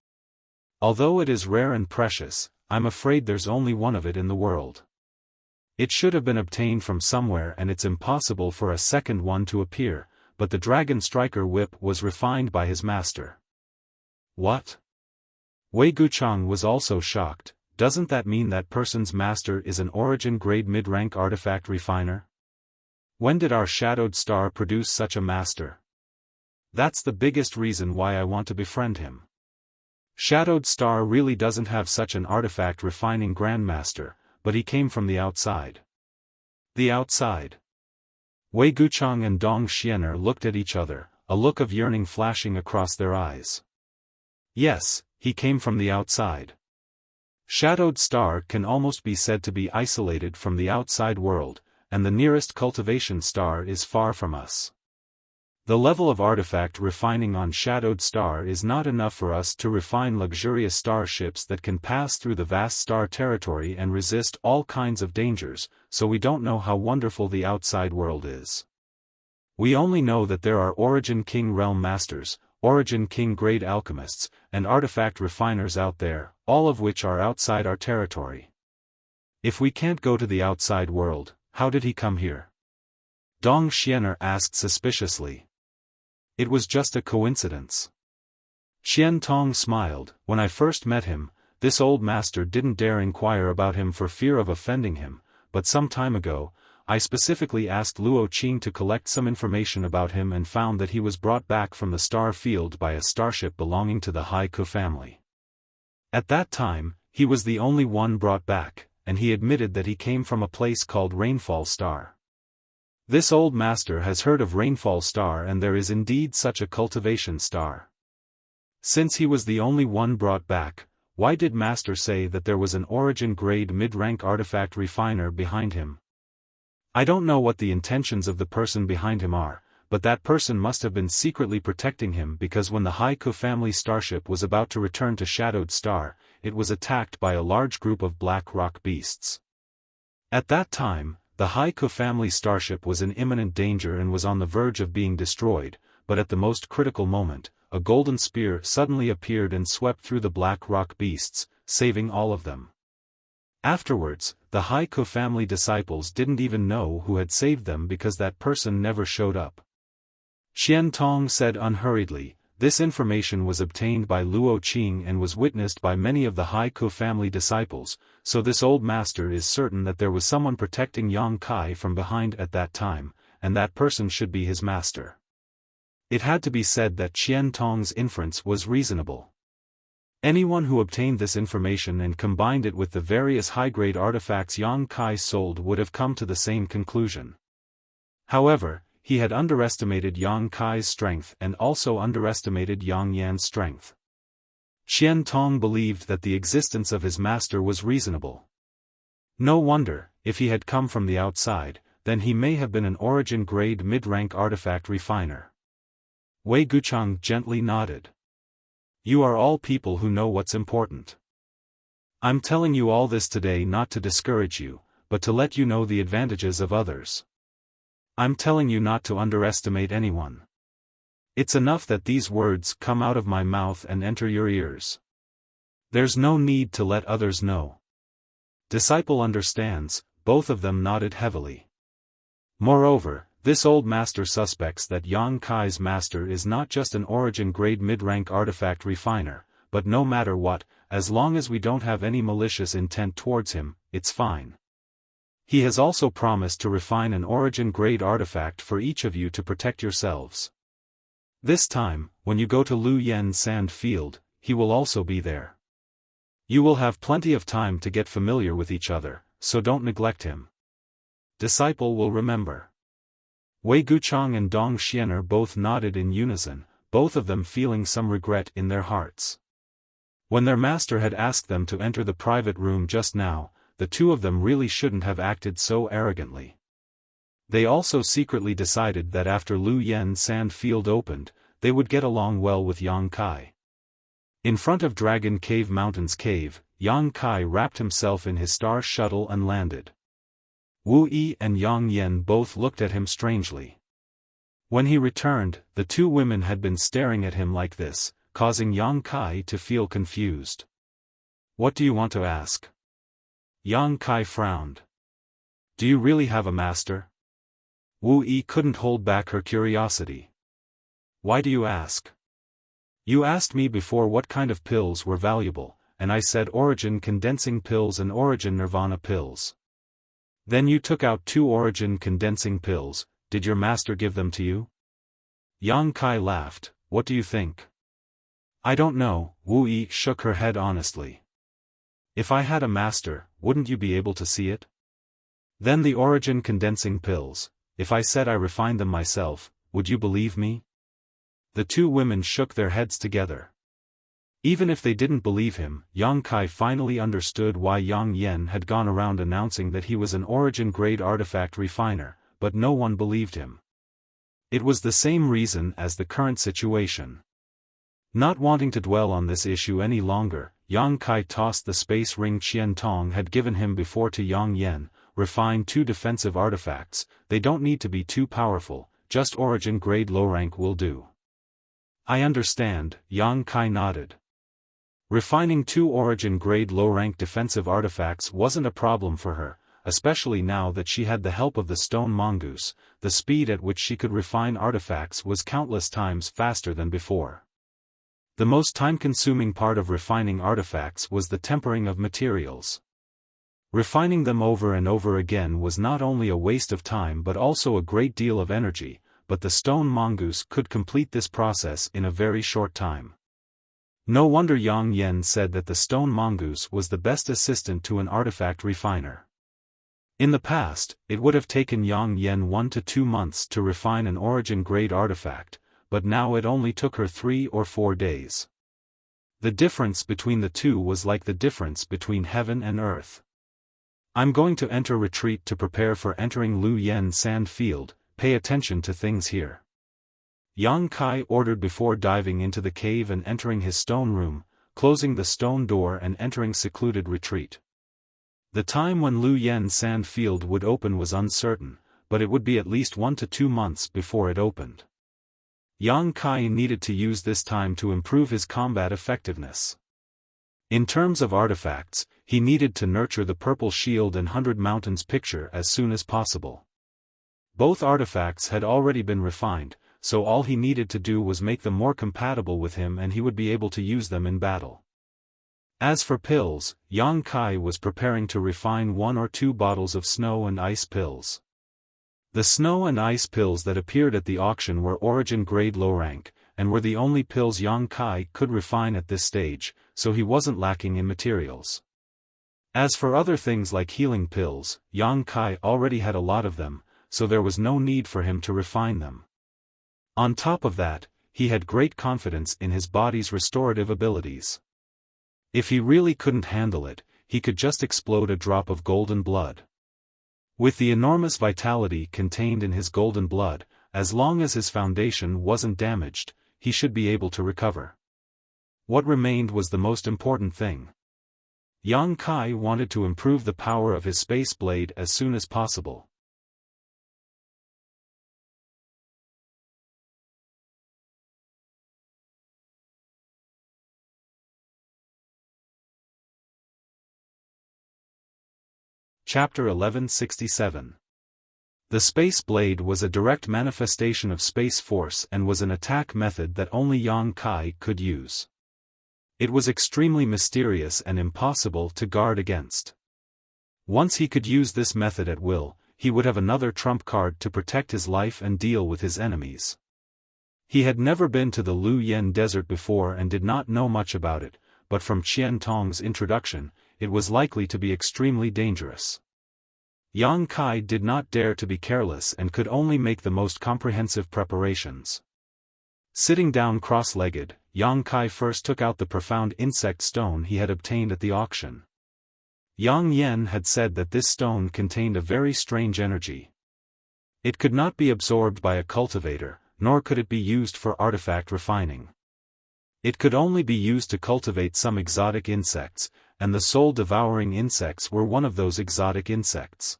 Although it is rare and precious, I'm afraid there's only one of it in the world. It should have been obtained from somewhere and it's impossible for a second one to appear, but the Dragon Striker Whip was refined by his master." "What?" Wei Guchang was also shocked. "Doesn't that mean that person's master is an Origin-grade mid-rank artifact refiner? When did our Shadowed Star produce such a master? That's the biggest reason why I want to befriend him. Shadowed Star really doesn't have such an artifact refining grandmaster, but he came from the outside." "The outside?" Wei Guchang and Dong Xianer looked at each other, a look of yearning flashing across their eyes. "Yes, he came from the outside. Shadowed Star can almost be said to be isolated from the outside world, and the nearest cultivation star is far from us. The level of artifact refining on Shadowed Star is not enough for us to refine luxurious starships that can pass through the vast star territory and resist all kinds of dangers, so we don't know how wonderful the outside world is. We only know that there are Origin King Realm Masters, Origin King Grade Alchemists, and artifact refiners out there, all of which are outside our territory. If we can't go to the outside world, how did he come here?" Dong Xianer asked suspiciously. "It was just a coincidence." Qian Tong smiled. "When I first met him, this old master didn't dare inquire about him for fear of offending him, but some time ago, I specifically asked Luo Qing to collect some information about him and found that he was brought back from the star field by a starship belonging to the Haiku family. At that time, he was the only one brought back, and he admitted that he came from a place called Rainfall Star. This old master has heard of Rainfall Star and there is indeed such a cultivation star. Since he was the only one brought back, why did Master say that there was an Origin-grade mid-rank artifact refiner behind him? I don't know what the intentions of the person behind him are, but that person must have been secretly protecting him because when the Haiku family starship was about to return to Shadowed Star, it was attacked by a large group of black rock beasts. At that time, the Haiku family starship was in imminent danger and was on the verge of being destroyed, but at the most critical moment, a golden spear suddenly appeared and swept through the black rock beasts, saving all of them. Afterwards, the Haiku family disciples didn't even know who had saved them because that person never showed up. Qian Tong said unhurriedly, this information was obtained by Luo Qing and was witnessed by many of the Haiku family disciples, so this old master is certain that there was someone protecting Yang Kai from behind at that time, and that person should be his master. It had to be said that Qian Tong's inference was reasonable. Anyone who obtained this information and combined it with the various high-grade artifacts Yang Kai sold would have come to the same conclusion. However, he had underestimated Yang Kai's strength and also underestimated Yang Yan's strength. Qian Tong believed that the existence of his master was reasonable. No wonder, if he had come from the outside, then he may have been an origin-grade mid-rank artifact refiner. Wei Gucheng gently nodded. You are all people who know what's important. I'm telling you all this today not to discourage you, but to let you know the advantages of others. I'm telling you not to underestimate anyone. It's enough that these words come out of my mouth and enter your ears. There's no need to let others know. Disciple understands, both of them nodded heavily. Moreover, this old master suspects that Yang Kai's master is not just an origin-grade mid-rank artifact refiner, but no matter what, as long as we don't have any malicious intent towards him, it's fine. He has also promised to refine an origin-grade artifact for each of you to protect yourselves. This time, when you go to Lu Yen Sand Field, he will also be there. You will have plenty of time to get familiar with each other, so don't neglect him. Disciple will remember. Wei Gucheng and Dong Xianer both nodded in unison, both of them feeling some regret in their hearts. When their master had asked them to enter the private room just now, the two of them really shouldn't have acted so arrogantly. They also secretly decided that after Lu Yen Sand Field opened, they would get along well with Yang Kai. In front of Dragon Cave Mountain's cave, Yang Kai wrapped himself in his star shuttle and landed. Wu Yi and Yang Yen both looked at him strangely. When he returned, the two women had been staring at him like this, causing Yang Kai to feel confused. What do you want to ask? Yang Kai frowned. Do you really have a master? Wu Yi couldn't hold back her curiosity. Why do you ask? You asked me before what kind of pills were valuable, and I said origin condensing pills and origin nirvana pills. Then you took out 2 origin condensing pills. Did your master give them to you? Yang Kai laughed. What do you think? I don't know, Wu Yi shook her head honestly. If I had a master, wouldn't you be able to see it? Then the origin condensing pills, if I said I refined them myself, would you believe me? The two women shook their heads together. Even if they didn't believe him, Yang Kai finally understood why Yang Yen had gone around announcing that he was an origin-grade artifact refiner, but no one believed him. It was the same reason as the current situation. Not wanting to dwell on this issue any longer, Yang Kai tossed the space ring Qian Tong had given him before to Yang Yen. Refine 2 defensive artifacts, they don't need to be too powerful, just origin-grade low rank will do. I understand, Yang Kai nodded. Refining 2 origin-grade low-rank defensive artifacts wasn't a problem for her, especially now that she had the help of the stone mongoose. The speed at which she could refine artifacts was countless times faster than before. The most time-consuming part of refining artifacts was the tempering of materials. Refining them over and over again was not only a waste of time but also a great deal of energy, but the stone mongoose could complete this process in a very short time. No wonder Yang Yen said that the stone mongoose was the best assistant to an artifact refiner. In the past, it would have taken Yang Yen 1 to 2 months to refine an origin-grade artifact, but now it only took her 3 or 4 days. The difference between the two was like the difference between heaven and earth. I'm going to enter retreat to prepare for entering Lu Yen Sand Field. Pay attention to things here. Yang Kai ordered before diving into the cave and entering his stone room, closing the stone door and entering secluded retreat. The time when Lu Yen's sand field would open was uncertain, but it would be at least 1 to 2 months before it opened. Yang Kai needed to use this time to improve his combat effectiveness. In terms of artifacts, he needed to nurture the Purple Shield and 100 Mountains picture as soon as possible. Both artifacts had already been refined, so all he needed to do was make them more compatible with him and he would be able to use them in battle. As for pills, Yang Kai was preparing to refine 1 or 2 bottles of snow and ice pills. The snow and ice pills that appeared at the auction were origin grade low rank, and were the only pills Yang Kai could refine at this stage, so he wasn't lacking in materials. As for other things like healing pills, Yang Kai already had a lot of them, so there was no need for him to refine them. On top of that, he had great confidence in his body's restorative abilities. If he really couldn't handle it, he could just explode a drop of golden blood. With the enormous vitality contained in his golden blood, as long as his foundation wasn't damaged, he should be able to recover. What remained was the most important thing. Yang Kai wanted to improve the power of his space blade as soon as possible. Chapter 1167. The Space Blade was a direct manifestation of space force and was an attack method that only Yang Kai could use. It was extremely mysterious and impossible to guard against. Once he could use this method at will, he would have another trump card to protect his life and deal with his enemies. He had never been to the Lu Yen desert before and did not know much about it, but from Qian Tong's introduction, it was likely to be extremely dangerous. Yang Kai did not dare to be careless and could only make the most comprehensive preparations. Sitting down cross-legged, Yang Kai first took out the profound insect stone he had obtained at the auction. Yang Yen had said that this stone contained a very strange energy. It could not be absorbed by a cultivator, nor could it be used for artifact refining. It could only be used to cultivate some exotic insects, and the soul-devouring insects were one of those exotic insects.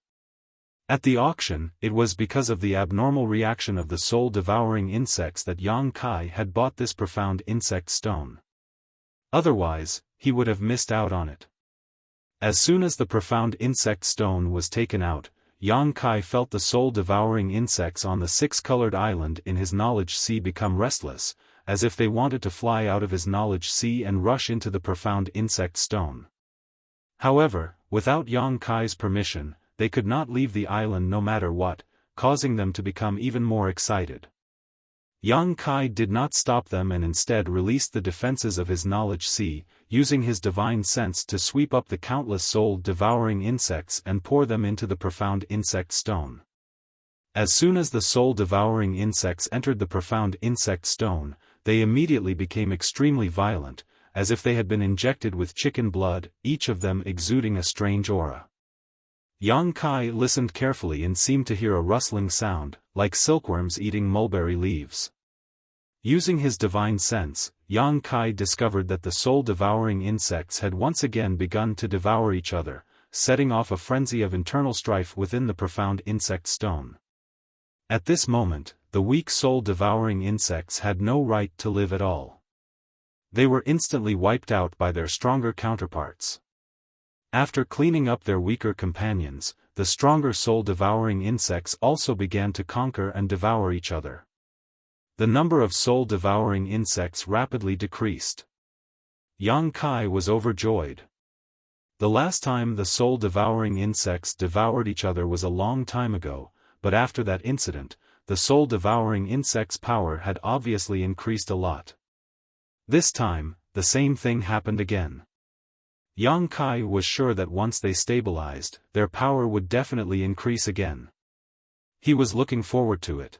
At the auction, it was because of the abnormal reaction of the soul-devouring insects that Yang Kai had bought this profound insect stone. Otherwise, he would have missed out on it. As soon as the profound insect stone was taken out, Yang Kai felt the soul-devouring insects on the 6-colored island in his knowledge sea become restless, as if they wanted to fly out of his knowledge sea and rush into the profound insect stone. However, without Yang Kai's permission, they could not leave the island no matter what, causing them to become even more excited. Yang Kai did not stop them and instead released the defenses of his knowledge sea, using his divine sense to sweep up the countless soul-devouring insects and pour them into the profound insect stone. As soon as the soul-devouring insects entered the profound insect stone, they immediately became extremely violent, as if they had been injected with chicken blood, each of them exuding a strange aura. Yang Kai listened carefully and seemed to hear a rustling sound, like silkworms eating mulberry leaves. Using his divine sense, Yang Kai discovered that the soul-devouring insects had once again begun to devour each other, setting off a frenzy of internal strife within the profound insect stone. At this moment, the weak soul-devouring insects had no right to live at all. They were instantly wiped out by their stronger counterparts. After cleaning up their weaker companions, the stronger soul-devouring insects also began to conquer and devour each other. The number of soul-devouring insects rapidly decreased. Yang Kai was overjoyed. The last time the soul-devouring insects devoured each other was a long time ago, but after that incident, the soul-devouring insect's power had obviously increased a lot. This time, the same thing happened again. Yang Kai was sure that once they stabilized, their power would definitely increase again. He was looking forward to it.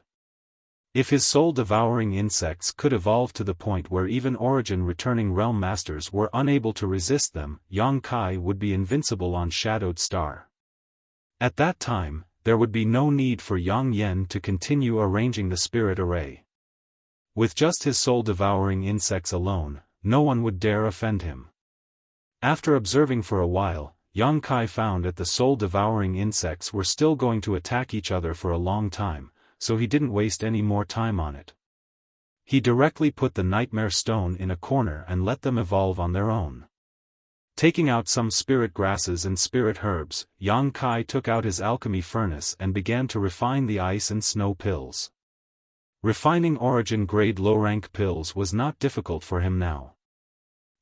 If his soul-devouring insects could evolve to the point where even origin-returning realm masters were unable to resist them, Yang Kai would be invincible on Shadowed Star. At that time, there would be no need for Yang Yen to continue arranging the spirit array. With just his soul-devouring insects alone, no one would dare offend him. After observing for a while, Yang Kai found that the soul-devouring insects were still going to attack each other for a long time, so he didn't waste any more time on it. He directly put the nightmare stone in a corner and let them evolve on their own. Taking out some spirit grasses and spirit herbs, Yang Kai took out his alchemy furnace and began to refine the ice and snow pills. Refining origin-grade low-rank pills was not difficult for him now.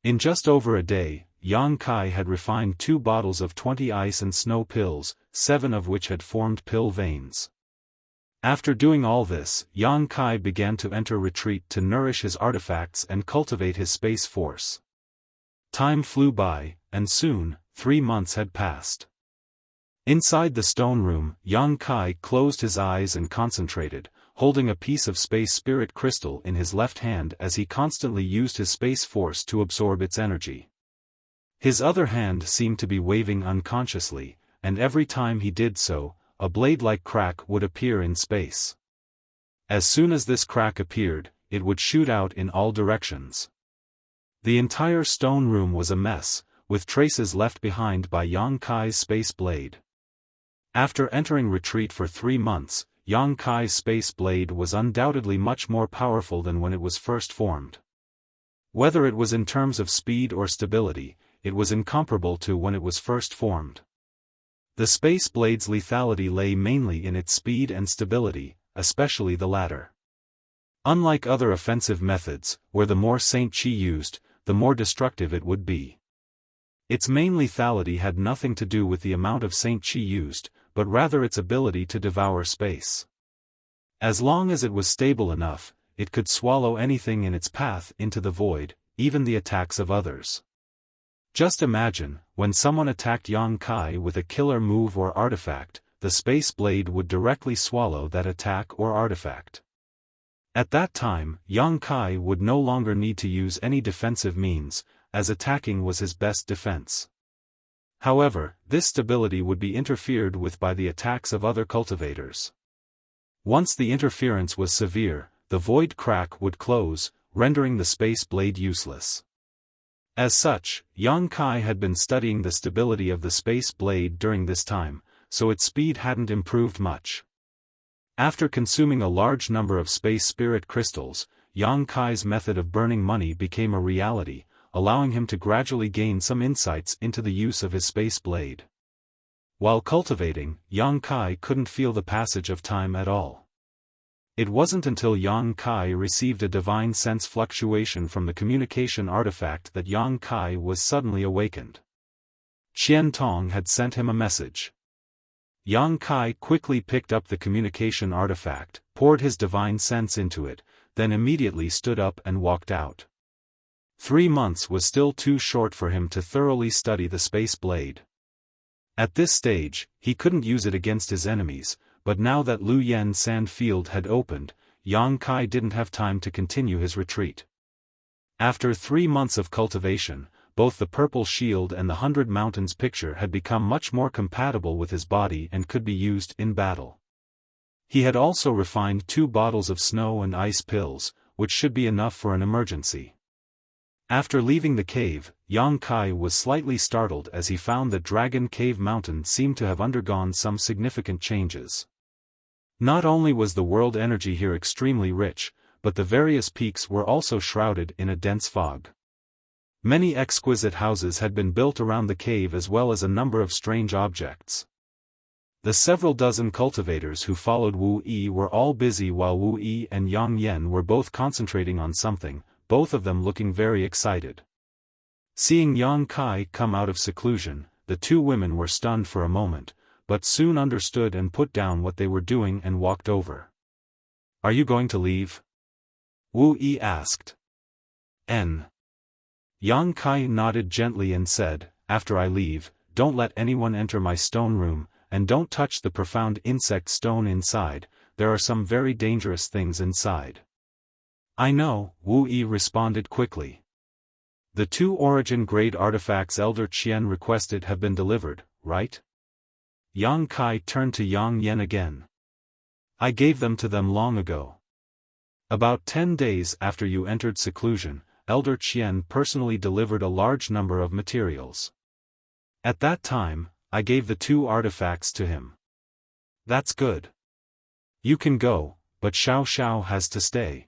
In just over a day, Yang Kai had refined 2 bottles of 20 ice and snow pills, 7 of which had formed pill veins. After doing all this, Yang Kai began to enter retreat to nourish his artifacts and cultivate his space force. Time flew by, and soon, 3 months had passed. Inside the stone room, Yang Kai closed his eyes and concentrated, holding a piece of space spirit crystal in his left hand as he constantly used his space force to absorb its energy. His other hand seemed to be waving unconsciously, and every time he did so, a blade-like crack would appear in space. As soon as this crack appeared, it would shoot out in all directions. The entire stone room was a mess, with traces left behind by Yang Kai's space blade. After entering retreat for 3 months, Yang Kai's space blade was undoubtedly much more powerful than when it was first formed. Whether it was in terms of speed or stability, it was incomparable to when it was first formed. The space blade's lethality lay mainly in its speed and stability, especially the latter. Unlike other offensive methods, where the more Saint Chi used, the more destructive it would be. Its main lethality had nothing to do with the amount of Saint Chi used, but rather its ability to devour space. As long as it was stable enough, it could swallow anything in its path into the void, even the attacks of others. Just imagine, when someone attacked Yang Kai with a killer move or artifact, the space blade would directly swallow that attack or artifact. At that time, Yang Kai would no longer need to use any defensive means, as attacking was his best defense. However, this stability would be interfered with by the attacks of other cultivators. Once the interference was severe, the void crack would close, rendering the space blade useless. As such, Yang Kai had been studying the stability of the space blade during this time, so its speed hadn't improved much. After consuming a large number of space spirit crystals, Yang Kai's method of burning money became a reality, allowing him to gradually gain some insights into the use of his space blade. While cultivating, Yang Kai couldn't feel the passage of time at all. It wasn't until Yang Kai received a divine sense fluctuation from the communication artifact that Yang Kai was suddenly awakened. Qian Tong had sent him a message. Yang Kai quickly picked up the communication artifact, poured his divine sense into it, then immediately stood up and walked out. 3 months was still too short for him to thoroughly study the space blade. At this stage, he couldn't use it against his enemies, but now that Lu Yen Sand Field had opened, Yang Kai didn't have time to continue his retreat. After 3 months of cultivation, both the Purple Shield and the 100 Mountains picture had become much more compatible with his body and could be used in battle. He had also refined 2 bottles of snow and ice pills, which should be enough for an emergency. After leaving the cave, Yang Kai was slightly startled as he found that Dragon Cave Mountain seemed to have undergone some significant changes. Not only was the world energy here extremely rich, but the various peaks were also shrouded in a dense fog. Many exquisite houses had been built around the cave as well as a number of strange objects. The several dozen cultivators who followed Wu Yi were all busy while Wu Yi and Yang Yen were both concentrating on something, both of them looking very excited. Seeing Yang Kai come out of seclusion, the 2 women were stunned for a moment, but soon understood and put down what they were doing and walked over. "Are you going to leave?" Wu Yi asked. Yang Kai nodded gently and said, "After I leave, don't let anyone enter my stone room, and don't touch the profound insect stone inside, there are some very dangerous things inside." "I know," Wu Yi responded quickly. "The 2 origin-grade artifacts Elder Qian requested have been delivered, right?" Yang Kai turned to Yang Yen again. "I gave them to them long ago." About 10 days after you entered seclusion, Elder Qian personally delivered a large number of materials. At that time, I gave the 2 artifacts to him. That's good. You can go, but Xiao Xiao has to stay.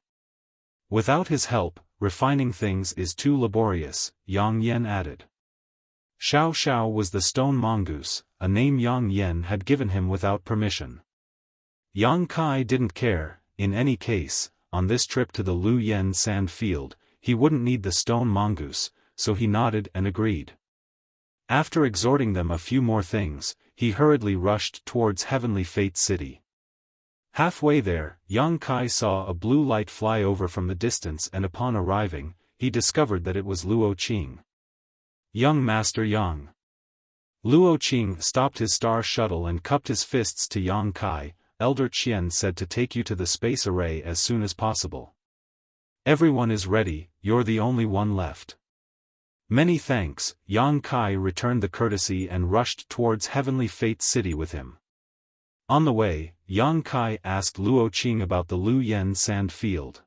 Without his help, refining things is too laborious, Yang Yan added. Xiao Xiao was the stone mongoose, a name Yang Yan had given him without permission. Yang Kai didn't care. In any case, on this trip to the Lu Yen sand field, he wouldn't need the stone mongoose, so he nodded and agreed. After exhorting them a few more things, he hurriedly rushed towards Heavenly Fate City. Halfway there, Yang Kai saw a blue light fly over from the distance, and upon arriving, he discovered that it was Luo Qing. Young Master Yang. Luo Qing stopped his star shuttle and cupped his fists to Yang Kai. Elder Qian said to take you to the space array as soon as possible. Everyone is ready, you're the only one left. Many thanks, Yang Kai returned the courtesy and rushed towards Heavenly Fate City with him. On the way, Yang Kai asked Luo Qing about the Lu Yen sand field.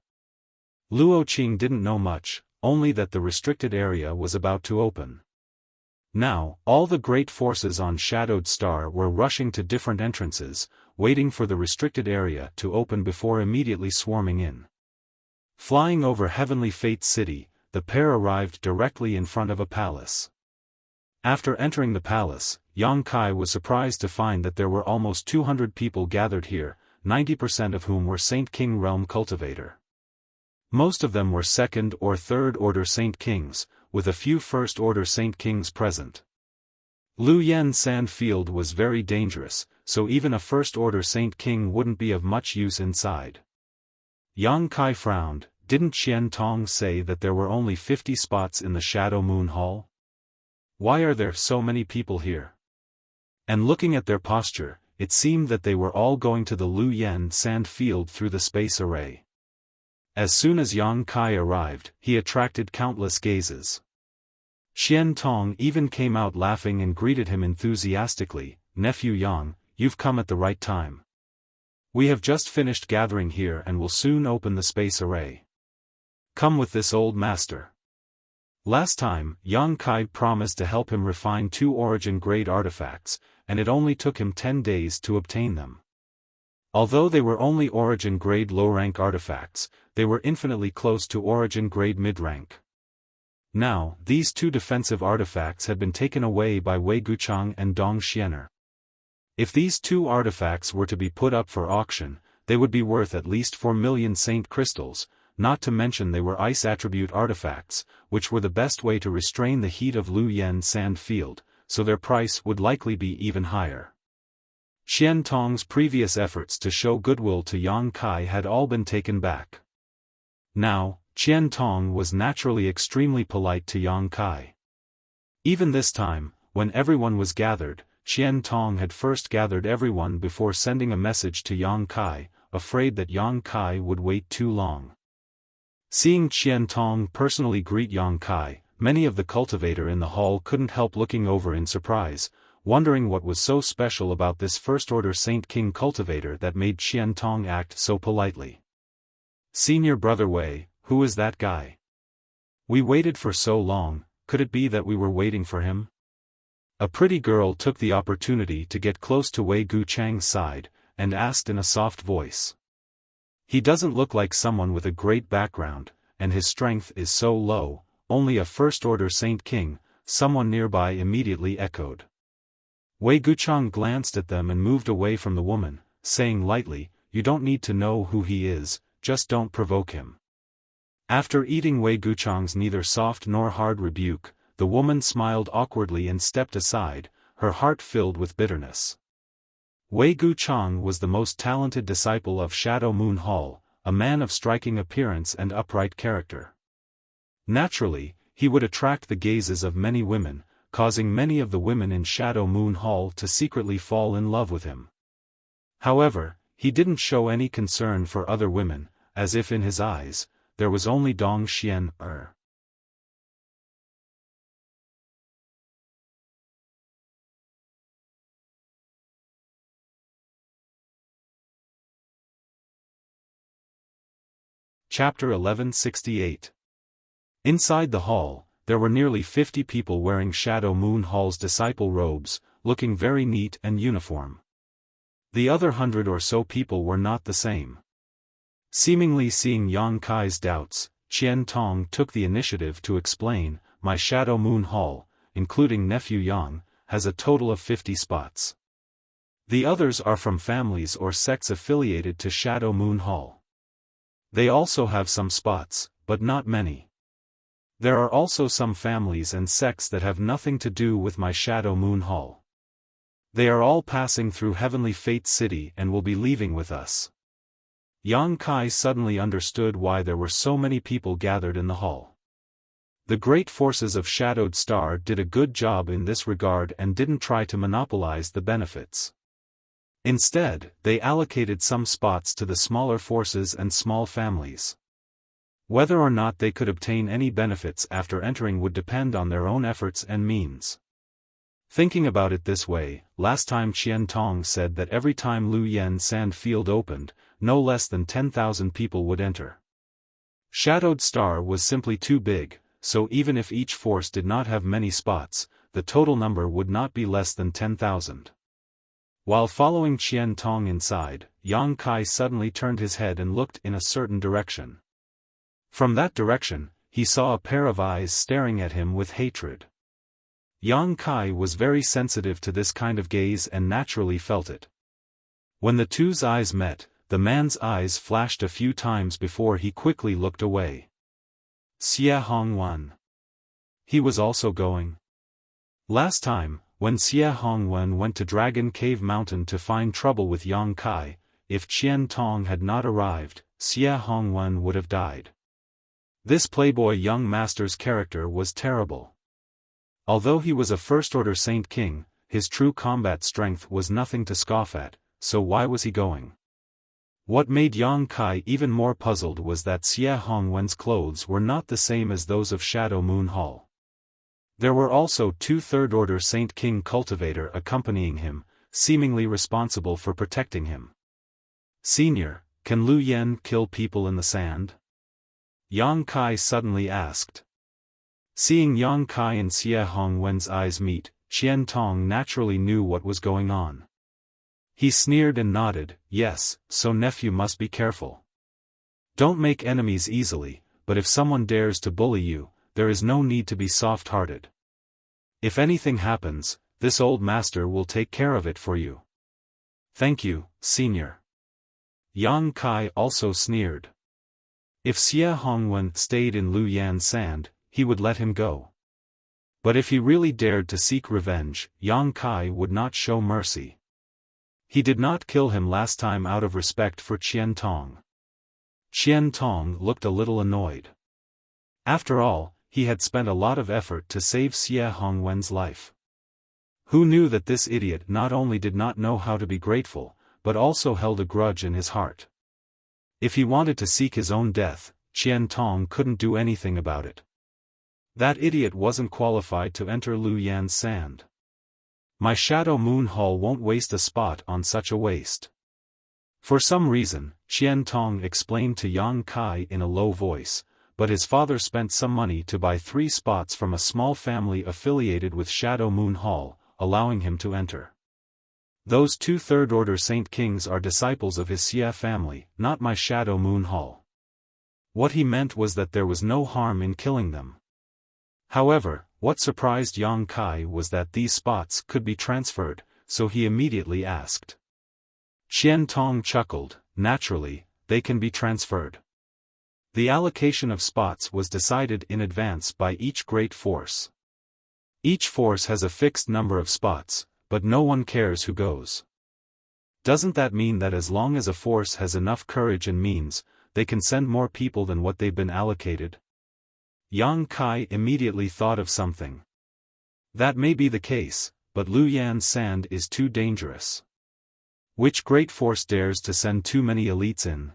Luo Qing didn't know much, only that the restricted area was about to open. Now, all the great forces on Shadowed Star were rushing to different entrances, waiting for the restricted area to open before immediately swarming in. Flying over Heavenly Fate City, the pair arrived directly in front of a palace. After entering the palace, Yang Kai was surprised to find that there were almost 200 people gathered here, 90% of whom were Saint King Realm cultivator. Most of them were second or third order Saint Kings, with a few first order Saint Kings present. Lu Yen sand field was very dangerous, so even a first order Saint King wouldn't be of much use inside. Yang Kai frowned. Didn't Qian Tong say that there were only 50 spots in the Shadow Moon Hall? Why are there so many people here? And looking at their posture, it seemed that they were all going to the Lu Yen sand field through the space array. As soon as Yang Kai arrived, he attracted countless gazes. Qian Tong even came out laughing and greeted him enthusiastically. Nephew Yang, you've come at the right time. We have just finished gathering here and will soon open the space array. Come with this old master. Last time, Yang Kai promised to help him refine 2 origin-grade artifacts, and it only took him 10 days to obtain them. Although they were only origin-grade low-rank artifacts, they were infinitely close to origin-grade mid-rank. Now, these 2 defensive artifacts had been taken away by Wei Guchang and Dong Xiener. If these 2 artifacts were to be put up for auction, they would be worth at least 4 million Saint Crystals, not to mention they were ice attribute artifacts, which were the best way to restrain the heat of Lu Yen sand field, so their price would likely be even higher. Qian Tong's previous efforts to show goodwill to Yang Kai had all been taken back. Now, Qian Tong was naturally extremely polite to Yang Kai. Even this time, when everyone was gathered, Qian Tong had first gathered everyone before sending a message to Yang Kai, afraid that Yang Kai would wait too long. Seeing Qian Tong personally greet Yang Kai, many of the cultivator in the hall couldn't help looking over in surprise, wondering what was so special about this first-order Saint King cultivator that made Qian Tong act so politely. Senior Brother Wei, who is that guy? We waited for so long, could it be that we were waiting for him? A pretty girl took the opportunity to get close to Wei Guchang's side, and asked in a soft voice. He doesn't look like someone with a great background, and his strength is so low, only a first-order Saint King, someone nearby immediately echoed. Wei Guchang glanced at them and moved away from the woman, saying lightly, "You don't need to know who he is, just don't provoke him." After eating Wei Guchang's neither soft nor hard rebuke, the woman smiled awkwardly and stepped aside, her heart filled with bitterness. Wei Guchang was the most talented disciple of Shadow Moon Hall, a man of striking appearance and upright character. Naturally, he would attract the gazes of many women, causing many of the women in Shadow Moon Hall to secretly fall in love with him. However, he didn't show any concern for other women, as if in his eyes, there was only Dong Xiener. Chapter 1168. Inside the hall, there were nearly 50 people wearing Shadow Moon Hall's disciple robes, looking very neat and uniform. The other 100 or so people were not the same. Seemingly seeing Yang Kai's doubts, Qian Tong took the initiative to explain, "My Shadow Moon Hall, including nephew Yang, has a total of 50 spots. The others are from families or sects affiliated to Shadow Moon Hall. They also have some spots, but not many. There are also some families and sects that have nothing to do with my Shadow Moon Hall. They are all passing through Heavenly Fate City and will be leaving with us." Yang Kai suddenly understood why there were so many people gathered in the hall. The great forces of Shadowed Star did a good job in this regard and didn't try to monopolize the benefits. Instead, they allocated some spots to the smaller forces and small families. Whether or not they could obtain any benefits after entering would depend on their own efforts and means. Thinking about it this way, last time Qian Tong said that every time Lu Yen Sand Field opened, no less than 10,000 people would enter. Shadowed Star was simply too big, so even if each force did not have many spots, the total number would not be less than 10,000. While following Qian Tong inside, Yang Kai suddenly turned his head and looked in a certain direction. From that direction, he saw a pair of eyes staring at him with hatred. Yang Kai was very sensitive to this kind of gaze and naturally felt it. When the two's eyes met, the man's eyes flashed a few times before he quickly looked away. Xie Hongwen. He was also going. Last time, when Xie Hongwen went to Dragon Cave Mountain to find trouble with Yang Kai, if Qian Tong had not arrived, Xie Hongwen would have died. This playboy young master's character was terrible. Although he was a first-order Saint King, his true combat strength was nothing to scoff at, so why was he going? What made Yang Kai even more puzzled was that Xie Hongwen's clothes were not the same as those of Shadow Moon Hall. There were also 2 third-order Saint King cultivator accompanying him, seemingly responsible for protecting him. "Senior, can Lu Yen kill people in the sand?" Yang Kai suddenly asked. Seeing Yang Kai and Xie Hongwen's eyes meet, Qian Tong naturally knew what was going on. He sneered and nodded, "Yes, so nephew must be careful. Don't make enemies easily, but if someone dares to bully you, there is no need to be soft-hearted. If anything happens, this old master will take care of it for you." "Thank you, senior." Yang Kai also sneered. If Xie Hongwen stayed in Lu Yan Sand, he would let him go. But if he really dared to seek revenge, Yang Kai would not show mercy. He did not kill him last time out of respect for Qian Tong. Qian Tong looked a little annoyed. After all, he had spent a lot of effort to save Xie Hongwen's life. Who knew that this idiot not only did not know how to be grateful, but also held a grudge in his heart? If he wanted to seek his own death, Qian Tong couldn't do anything about it. That idiot wasn't qualified to enter Lu Yan's sand. My Shadow Moon Hall won't waste a spot on such a waste. For some reason, Qian Tong explained to Yang Kai in a low voice, but his father spent some money to buy 3 spots from a small family affiliated with Shadow Moon Hall, allowing him to enter. Those 2 third-order Saint Kings are disciples of his Xie family, not my Shadow Moon Hall. What he meant was that there was no harm in killing them. However, what surprised Yang Kai was that these spots could be transferred, so he immediately asked. Qian Tong chuckled, "Naturally, they can be transferred." The allocation of spots was decided in advance by each great force. Each force has a fixed number of spots, but no one cares who goes. Doesn't that mean that as long as a force has enough courage and means, they can send more people than what they've been allocated? Yang Kai immediately thought of something. That may be the case, but Lu Yan's sand is too dangerous. Which great force dares to send too many elites in?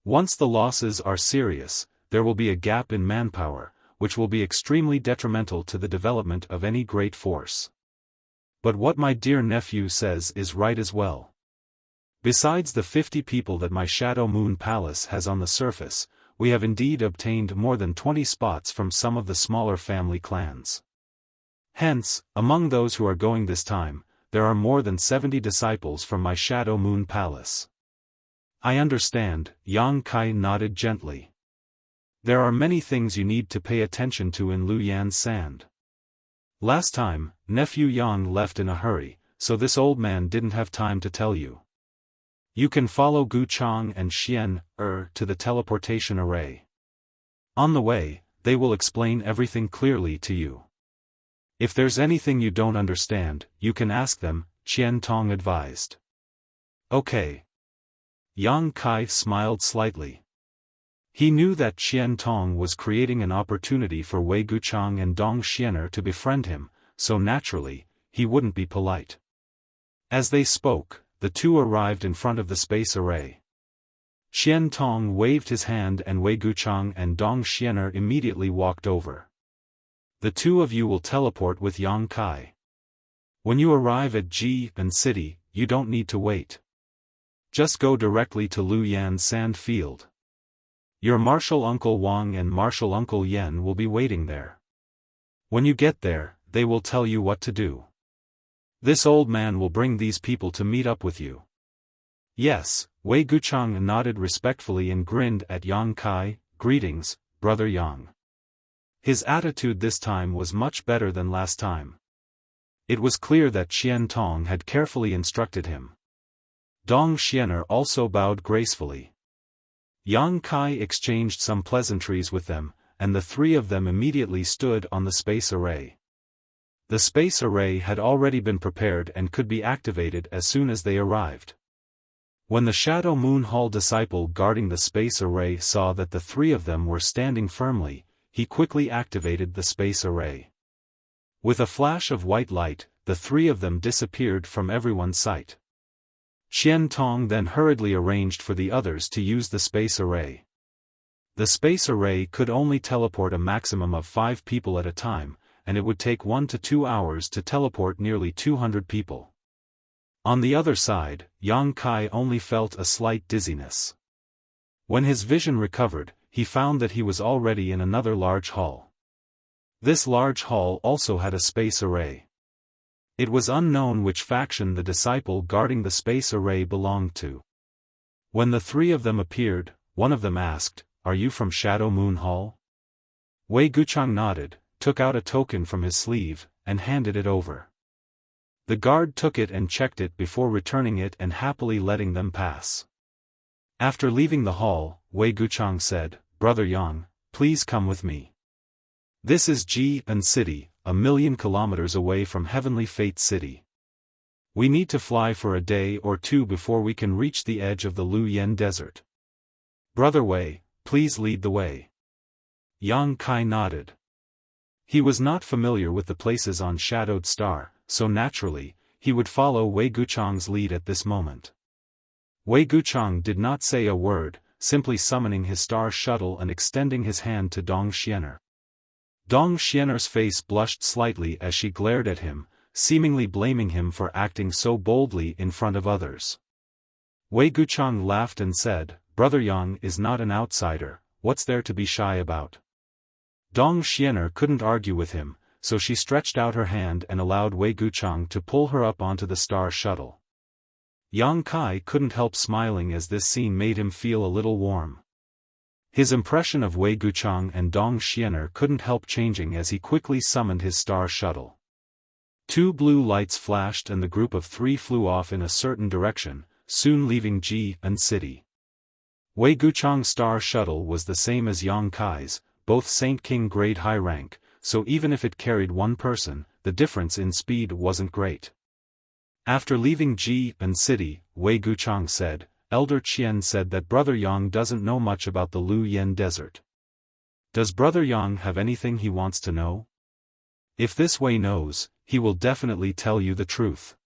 Once the losses are serious, there will be a gap in manpower, which will be extremely detrimental to the development of any great force. But what my dear nephew says is right as well. Besides the 50 people that my Shadow Moon Palace has on the surface, we have indeed obtained more than 20 spots from some of the smaller family clans. Hence, among those who are going this time, there are more than 70 disciples from my Shadow Moon Palace. I understand, Yang Kai nodded gently. There are many things you need to pay attention to in Luyan's sand. Last time, nephew Yang left in a hurry, so this old man didn't have time to tell you. You can follow Gu Chang and Xian to the teleportation array. On the way, they will explain everything clearly to you. If there's anything you don't understand, you can ask them, Qian Tong advised. Okay. Yang Kai smiled slightly. He knew that Qian Tong was creating an opportunity for Wei Guchang and Dong Xiener to befriend him, so naturally, he wouldn't be polite. As they spoke, the two arrived in front of the space array. Qian Tong waved his hand and Wei Guchang and Dong Xiener immediately walked over. The two of you will teleport with Yang Kai. When you arrive at Jian City, you don't need to wait. Just go directly to Luyan's sand field. Your martial uncle Wang and martial uncle Yen will be waiting there. When you get there, they will tell you what to do. This old man will bring these people to meet up with you. Yes, Wei Guchang nodded respectfully and grinned at Yang Kai. Greetings, brother Yang. His attitude this time was much better than last time. It was clear that Qian Tong had carefully instructed him. Dong Xiener also bowed gracefully. Yang Kai exchanged some pleasantries with them, and the three of them immediately stood on the space array. The space array had already been prepared and could be activated as soon as they arrived. When the Shadow Moon Hall disciple guarding the space array saw that the three of them were standing firmly, he quickly activated the space array. With a flash of white light, the three of them disappeared from everyone's sight. Qian Tong then hurriedly arranged for the others to use the space array. The space array could only teleport a maximum of 5 people at a time, and it would take 1 to 2 hours to teleport nearly 200 people. On the other side, Yang Kai only felt a slight dizziness. When his vision recovered, he found that he was already in another large hall. This large hall also had a space array. It was unknown which faction the disciple guarding the space array belonged to. When the three of them appeared, one of them asked, "Are you from Shadow Moon Hall?" Wei Guchang nodded, took out a token from his sleeve, and handed it over. The guard took it and checked it before returning it and happily letting them pass. After leaving the hall, Wei Guchang said, "Brother Yang, please come with me. This is Jian City, 1,000,000 kilometers away from Heavenly Fate City. We need to fly for a day or two before we can reach the edge of the Luyan Desert. Brother Wei, please lead the way." Yang Kai nodded. He was not familiar with the places on Shadowed Star, so naturally, he would follow Wei Guchang's lead at this moment. Wei Guchang did not say a word, simply summoning his star shuttle and extending his hand to Dong Xiener. Dong Xiener's face blushed slightly as she glared at him, seemingly blaming him for acting so boldly in front of others. Wei Guchang laughed and said, "Brother Yang is not an outsider, what's there to be shy about?" Dong Xiener couldn't argue with him, so she stretched out her hand and allowed Wei Guchang to pull her up onto the star shuttle. Yang Kai couldn't help smiling as this scene made him feel a little warm. His impression of Wei Guchang and Dong Xiener couldn't help changing as he quickly summoned his star shuttle. 2 blue lights flashed and the group of 3 flew off in a certain direction, soon leaving Jian City. Wei Guchang's star shuttle was the same as Yang Kai's, both Saint King grade high rank, so even if it carried one person, the difference in speed wasn't great. After leaving Jian City, Wei Guchang said, "Elder Qian said that Brother Yang doesn't know much about the Luyan Desert. Does Brother Yang have anything he wants to know? If this Wei knows, he will definitely tell you the truth."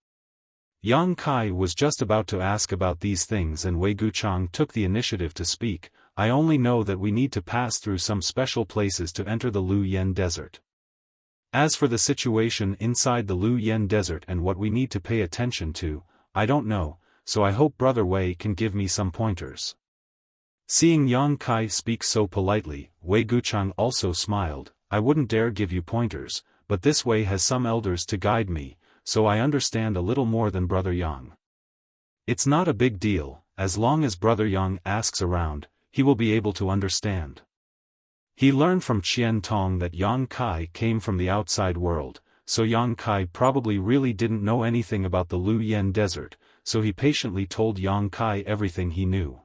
Yang Kai was just about to ask about these things and Wei Guchang took the initiative to speak. "I only know that we need to pass through some special places to enter the Luyan Desert. As for the situation inside the Luyan Desert and what we need to pay attention to, I don't know, so I hope Brother Wei can give me some pointers." Seeing Yang Kai speak so politely, Wei Guchang also smiled. I wouldn't dare give you pointers, but this way has some elders to guide me, so I understand a little more than Brother Yang. It's not a big deal, as long as Brother Yang asks around, he will be able to understand. He learned from Qian Tong that Yang Kai came from the outside world, so Yang Kai probably really didn't know anything about the Lu Yen desert, so he patiently told Yang Kai everything he knew.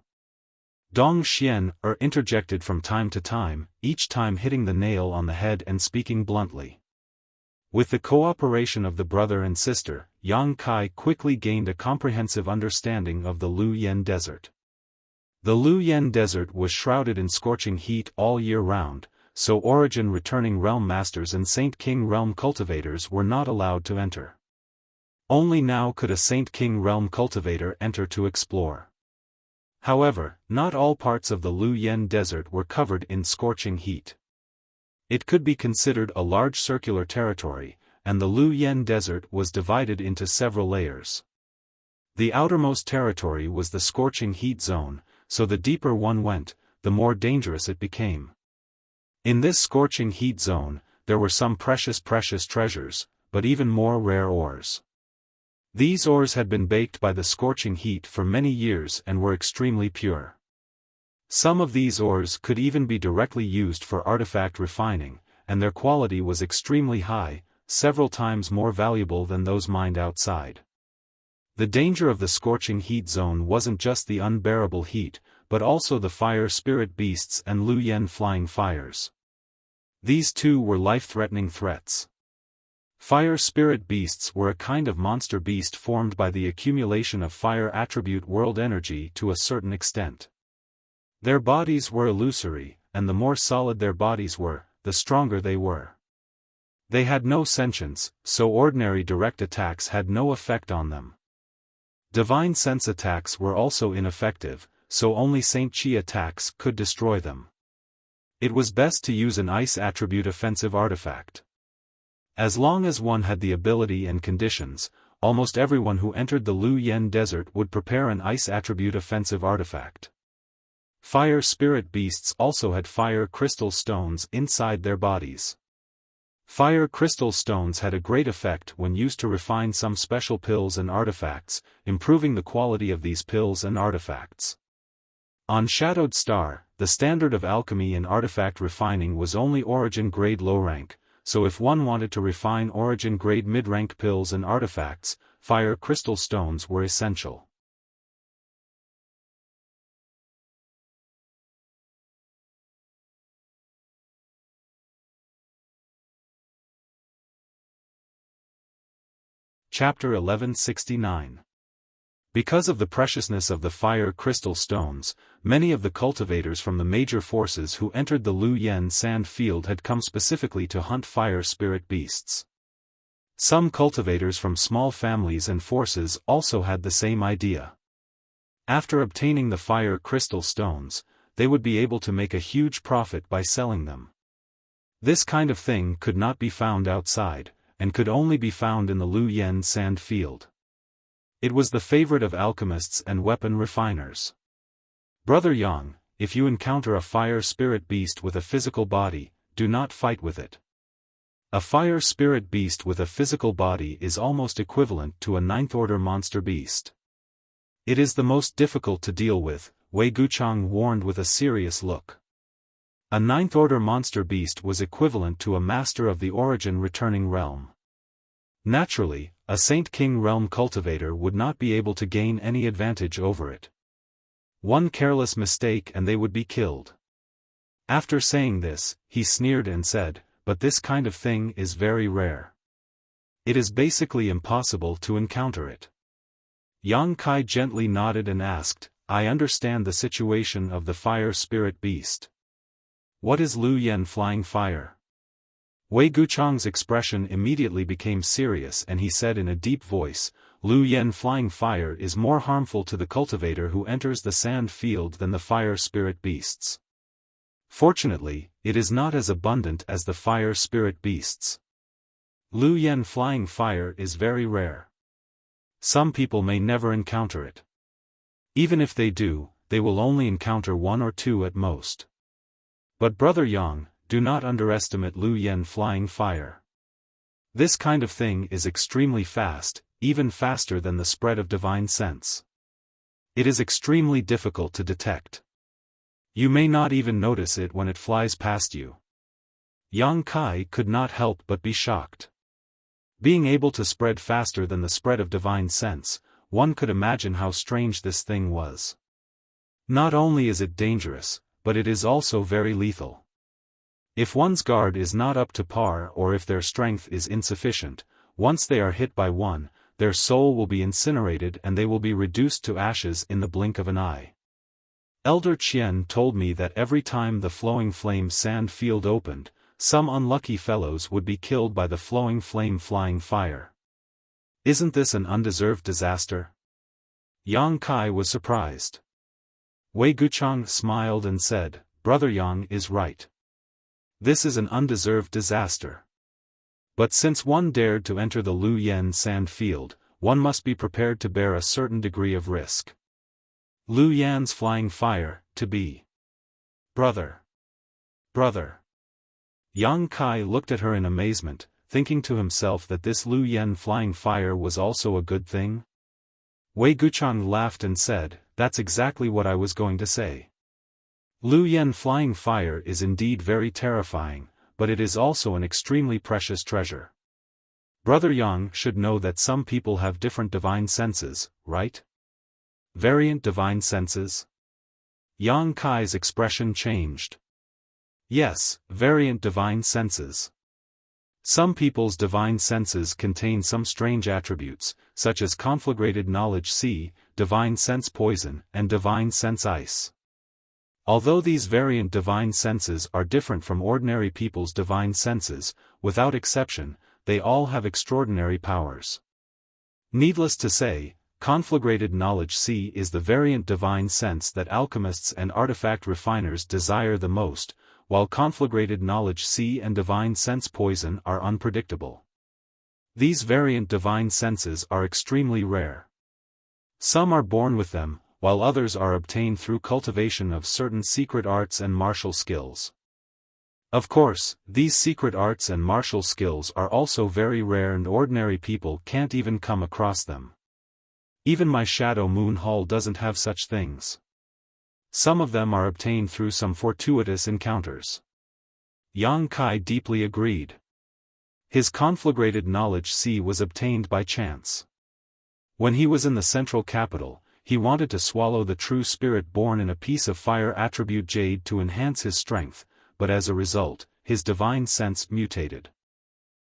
Dong Xian interjected from time to time, each time hitting the nail on the head and speaking bluntly. With the cooperation of the brother and sister, Yang Kai quickly gained a comprehensive understanding of the Lu Yen desert. The Lu Yen desert was shrouded in scorching heat all year round, so Origin Returning Realm Masters and Saint King Realm Cultivators were not allowed to enter. Only now could a Saint King Realm Cultivator enter to explore. However, not all parts of the Lu Yen desert were covered in scorching heat. It could be considered a large circular territory, and the Lu Yen desert was divided into several layers. The outermost territory was the scorching heat zone, so the deeper one went, the more dangerous it became. In this scorching heat zone, there were some precious treasures, but even more rare ores. These ores had been baked by the scorching heat for many years and were extremely pure. Some of these ores could even be directly used for artifact refining, and their quality was extremely high, several times more valuable than those mined outside. The danger of the scorching heat zone wasn't just the unbearable heat, but also the fire spirit beasts and Lu Yen flying fires. These two were life-threatening threats. Fire spirit beasts were a kind of monster beast formed by the accumulation of fire attribute world energy to a certain extent. Their bodies were illusory, and the more solid their bodies were, the stronger they were. They had no sentience, so ordinary direct attacks had no effect on them. Divine sense attacks were also ineffective, so only Saint Chi attacks could destroy them. It was best to use an ice attribute offensive artifact. As long as one had the ability and conditions, almost everyone who entered the Lu Yen desert would prepare an ice attribute offensive artifact. Fire spirit beasts also had fire crystal stones inside their bodies. Fire crystal stones had a great effect when used to refine some special pills and artifacts, improving the quality of these pills and artifacts. On Shadowed Star, the standard of alchemy and artifact refining was only origin grade low rank, so if one wanted to refine origin grade mid-rank pills and artifacts, fire crystal stones were essential. Chapter 1169. Because of the preciousness of the fire crystal stones, many of the cultivators from the major forces who entered the Lu Yen sand field had come specifically to hunt fire spirit beasts. Some cultivators from small families and forces also had the same idea. After obtaining the fire crystal stones, they would be able to make a huge profit by selling them. This kind of thing could not be found outside, and could only be found in the Lu Yen sand field. It was the favorite of alchemists and weapon refiners. Brother Yang, if you encounter a fire spirit beast with a physical body, do not fight with it. A fire spirit beast with a physical body is almost equivalent to a ninth-order monster beast. It is the most difficult to deal with, Wei Guchang warned with a serious look. A ninth-order monster beast was equivalent to a master of the origin returning realm. Naturally, a Saint King realm cultivator would not be able to gain any advantage over it. One careless mistake and they would be killed. After saying this, he sneered and said, "But this kind of thing is very rare. It is basically impossible to encounter it." Yang Kai gently nodded and asked, "I understand the situation of the fire spirit beast. What is Lu Yen flying fire?" Wei Guchang's expression immediately became serious and he said in a deep voice, "Lu Yen flying fire is more harmful to the cultivator who enters the sand field than the fire spirit beasts. Fortunately, it is not as abundant as the fire spirit beasts. Lu Yen flying fire is very rare. Some people may never encounter it. Even if they do, they will only encounter 1 or 2 at most. But Brother Yang, do not underestimate Lu Yen flying fire. This kind of thing is extremely fast, even faster than the spread of divine sense. It is extremely difficult to detect. You may not even notice it when it flies past you. Yang Kai could not help but be shocked. Being able to spread faster than the spread of divine sense, one could imagine how strange this thing was. Not only is it dangerous, but it is also very lethal. If one's guard is not up to par or if their strength is insufficient, once they are hit by one, their soul will be incinerated and they will be reduced to ashes in the blink of an eye. Elder Qian told me that every time the flowing flame sand field opened, some unlucky fellows would be killed by the flowing flame flying fire. Isn't this an undeserved disaster? Yang Kai was surprised. Wei Guchang smiled and said, Brother Yang is right. This is an undeserved disaster. But since one dared to enter the Lu Yen sand field, one must be prepared to bear a certain degree of risk. Lu Yan's flying fire, to be. Brother. Yang Kai looked at her in amazement, thinking to himself that this Lu Yen flying fire was also a good thing. Wei Guchang laughed and said, that's exactly what I was going to say. Lu Yen flying fire is indeed very terrifying, but it is also an extremely precious treasure. Brother Yang should know that some people have different divine senses, right? Variant divine senses? Yang Kai's expression changed. Yes, variant divine senses. Some people's divine senses contain some strange attributes, such as conflagrated knowledge C, divine sense poison, and divine sense ice. Although these variant divine senses are different from ordinary people's divine senses, without exception, they all have extraordinary powers. Needless to say, conflagrated knowledge C is the variant divine sense that alchemists and artifact refiners desire the most, while conflagrated knowledge C and divine sense poison are unpredictable. These variant divine senses are extremely rare. Some are born with them, while others are obtained through cultivation of certain secret arts and martial skills. Of course, these secret arts and martial skills are also very rare and ordinary people can't even come across them. Even my Shadow Moon Hall doesn't have such things. Some of them are obtained through some fortuitous encounters. Yang Kai deeply agreed. His conflagrated knowledge C was obtained by chance. When he was in the central capital, he wanted to swallow the true spirit born in a piece of fire attribute jade to enhance his strength, but as a result, his divine sense mutated.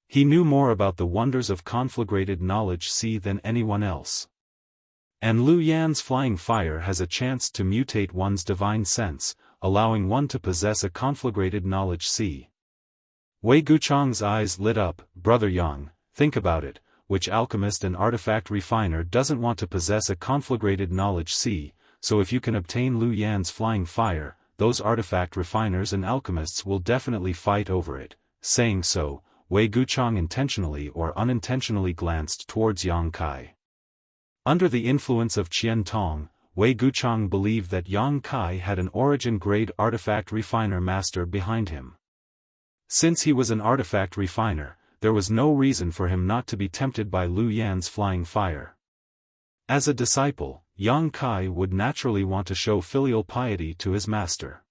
He knew more about the wonders of conflagrated knowledge C than anyone else. And Lu Yan's flying fire has a chance to mutate one's divine sense, allowing one to possess a conflagrated knowledge C. Wei Guchang's eyes lit up. Brother Yang, think about it, which alchemist and artifact refiner doesn't want to possess a conflagrated knowledge C, so if you can obtain Lu Yan's flying fire, those artifact refiners and alchemists will definitely fight over it. Saying so, Wei Guchang intentionally or unintentionally glanced towards Yang Kai. Under the influence of Qian Tong, Wei Guchang believed that Yang Kai had an origin-grade artifact refiner master behind him. Since he was an artifact refiner, there was no reason for him not to be tempted by Lu Yan's flying fire. As a disciple, Yang Kai would naturally want to show filial piety to his master.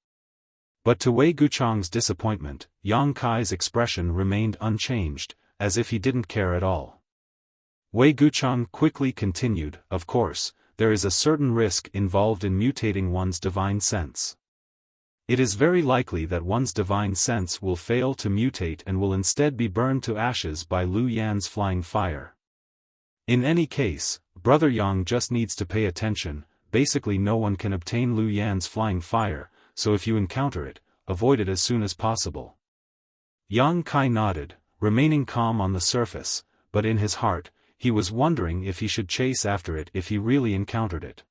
But to Wei Guchang's disappointment, Yang Kai's expression remained unchanged, as if he didn't care at all. Wei Guchang quickly continued, of course, there is a certain risk involved in mutating one's divine sense. It is very likely that one's divine sense will fail to mutate and will instead be burned to ashes by Lu Yan's flying fire. In any case, Brother Yang just needs to pay attention. Basically no one can obtain Lu Yan's flying fire, so if you encounter it, avoid it as soon as possible. Yang Kai nodded, remaining calm on the surface, but in his heart, he was wondering if he should chase after it if he really encountered it.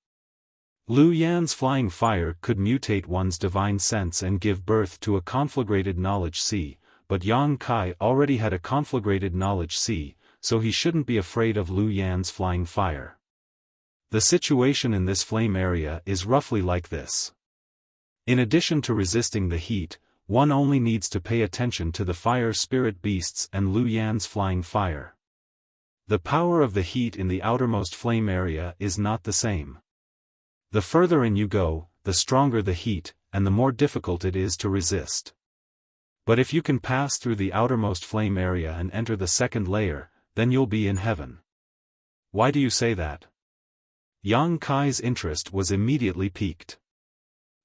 Lu Yan's flying fire could mutate one's divine sense and give birth to a conflagrated knowledge C, but Yang Kai already had a conflagrated knowledge C, so he shouldn't be afraid of Lu Yan's flying fire. The situation in this flame area is roughly like this. In addition to resisting the heat, one only needs to pay attention to the fire spirit beasts and Lu Yan's flying fire. The power of the heat in the outermost flame area is not the same. The further in you go, the stronger the heat, and the more difficult it is to resist. But if you can pass through the outermost flame area and enter the second layer, then you'll be in heaven. Why do you say that? Yang Kai's interest was immediately piqued.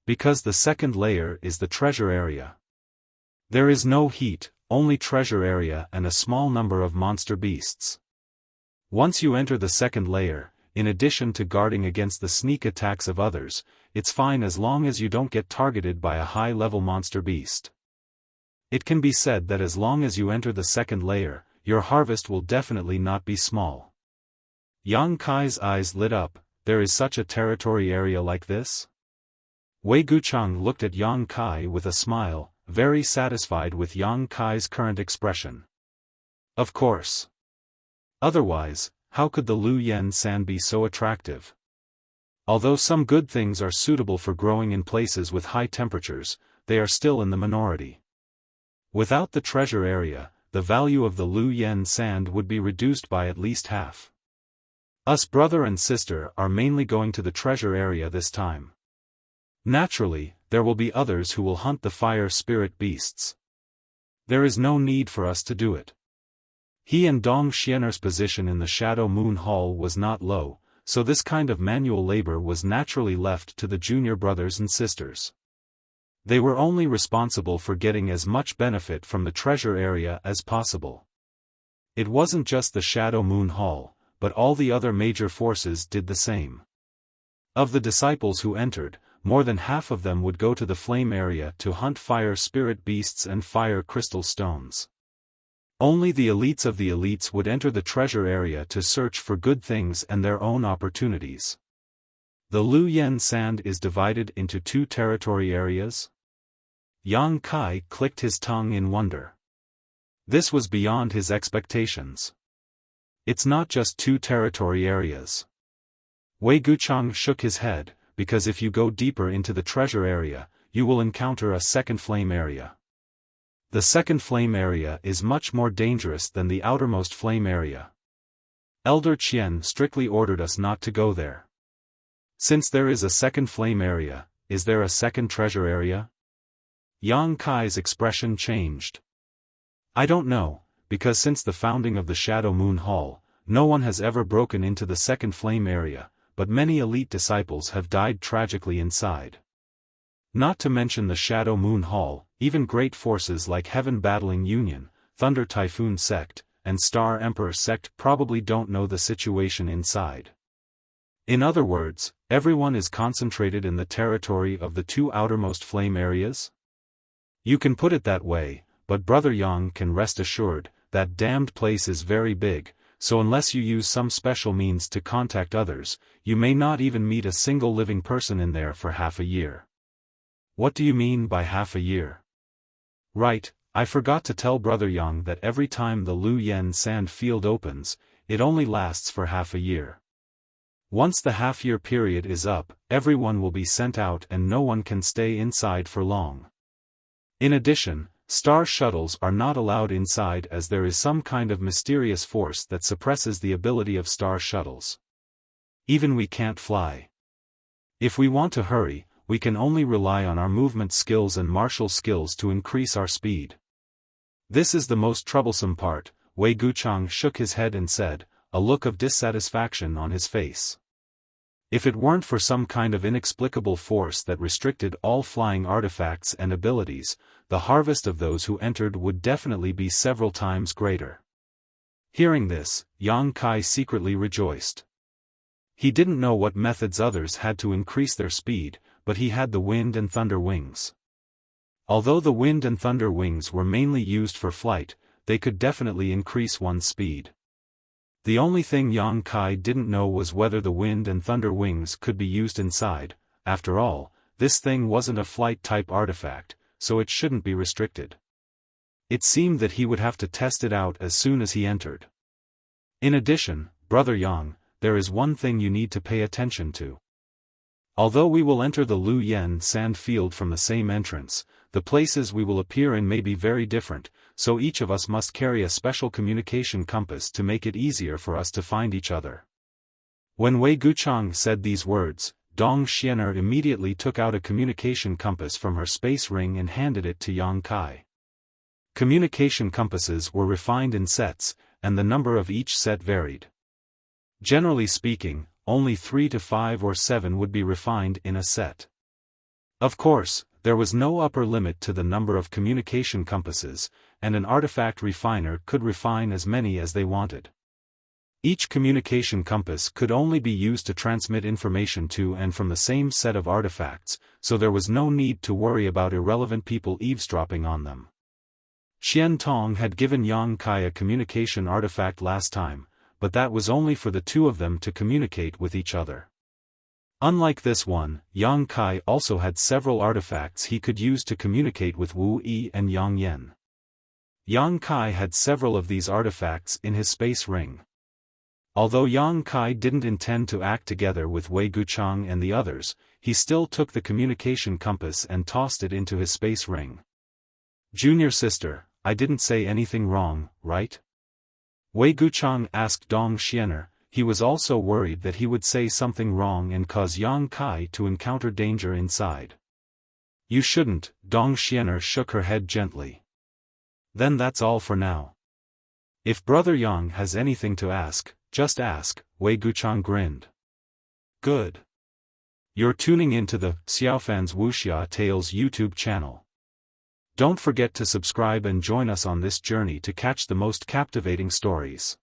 Because the second layer is the treasure area. There is no heat, only treasure area and a small number of monster beasts. Once you enter the second layer, in addition to guarding against the sneak attacks of others, it's fine as long as you don't get targeted by a high-level monster beast. It can be said that as long as you enter the second layer, your harvest will definitely not be small. Yang Kai's eyes lit up. There is such a territory area like this? Wei Guchang looked at Yang Kai with a smile, very satisfied with Yang Kai's current expression. Of course. Otherwise, how could the Lu Yen sand be so attractive? Although some good things are suitable for growing in places with high temperatures, they are still in the minority. Without the treasure area, the value of the Lu Yen sand would be reduced by at least half. Us brother and sister are mainly going to the treasure area this time. Naturally, there will be others who will hunt the fire spirit beasts. There is no need for us to do it. He and Dong Xianer's position in the Shadow Moon Hall was not low, so this kind of manual labor was naturally left to the junior brothers and sisters. They were only responsible for getting as much benefit from the treasure area as possible. It wasn't just the Shadow Moon Hall, but all the other major forces did the same. Of the disciples who entered, more than half of them would go to the flame area to hunt fire spirit beasts and fire crystal stones. Only the elites of the elites would enter the treasure area to search for good things and their own opportunities. The Lu Yen sand is divided into 2 territory areas? Yang Kai clicked his tongue in wonder. This was beyond his expectations. It's not just 2 territory areas. Wei Guchang shook his head, because if you go deeper into the treasure area, you will encounter a second flame area. The second flame area is much more dangerous than the outermost flame area. Elder Qian strictly ordered us not to go there. Since there is a second flame area, is there a second treasure area? Yang Kai's expression changed. I don't know, because since the founding of the Shadow Moon Hall, no one has ever broken into the second flame area, but many elite disciples have died tragically inside. Not to mention the Shadow Moon Hall, even great forces like Heaven Battling Union, Thunder Typhoon Sect, and Star Emperor Sect probably don't know the situation inside. In other words, everyone is concentrated in the territory of the 2 outermost flame areas? You can put it that way, but Brother Yang can rest assured, that damned place is very big, so unless you use some special means to contact others, you may not even meet a single living person in there for half a year. What do you mean by half a year? Right, I forgot to tell Brother Yang that every time the Lu Yen sand field opens, it only lasts for half a year. Once the half-year period is up, everyone will be sent out and no one can stay inside for long. In addition, star shuttles are not allowed inside as there is some kind of mysterious force that suppresses the ability of star shuttles. Even we can't fly. If we want to hurry, we can only rely on our movement skills and martial skills to increase our speed. This is the most troublesome part, Wei Guchang shook his head and said, a look of dissatisfaction on his face. If it weren't for some kind of inexplicable force that restricted all flying artifacts and abilities, the harvest of those who entered would definitely be several times greater. Hearing this, Yang Kai secretly rejoiced. He didn't know what methods others had to increase their speed, but he had the wind and thunder wings. Although the wind and thunder wings were mainly used for flight, they could definitely increase one's speed. The only thing Yang Kai didn't know was whether the wind and thunder wings could be used inside. After all, this thing wasn't a flight-type artifact, so it shouldn't be restricted. It seemed that he would have to test it out as soon as he entered. In addition, Brother Yang, there is one thing you need to pay attention to. Although we will enter the Lu Yen sand field from the same entrance, the places we will appear in may be very different, so each of us must carry a special communication compass to make it easier for us to find each other. When Wei Guchang said these words, Dong Xianer immediately took out a communication compass from her space ring and handed it to Yang Kai. Communication compasses were refined in sets, and the number of each set varied. Generally speaking, only 3 to 5 or 7 would be refined in a set. Of course, there was no upper limit to the number of communication compasses, and an artifact refiner could refine as many as they wanted. Each communication compass could only be used to transmit information to and from the same set of artifacts, so there was no need to worry about irrelevant people eavesdropping on them. Xian Tong had given Yang Kai a communication artifact last time, but that was only for the two of them to communicate with each other. Unlike this one, Yang Kai also had several artifacts he could use to communicate with Wu Yi and Yang Yen. Yang Kai had several of these artifacts in his space ring. Although Yang Kai didn't intend to act together with Wei Guchang and the others, he still took the communication compass and tossed it into his space ring. "Junior sister, I didn't say anything wrong, right?" Wei Guchang asked Dong Xianer. He was also worried that he would say something wrong and cause Yang Kai to encounter danger inside. "You shouldn't," Dong Xianer shook her head gently. "Then that's all for now. If Brother Yang has anything to ask, just ask," Wei Guchang grinned. "Good. You're tuning into the Xiaofan's Wuxia Tales YouTube channel. Don't forget to subscribe and join us on this journey to catch the most captivating stories.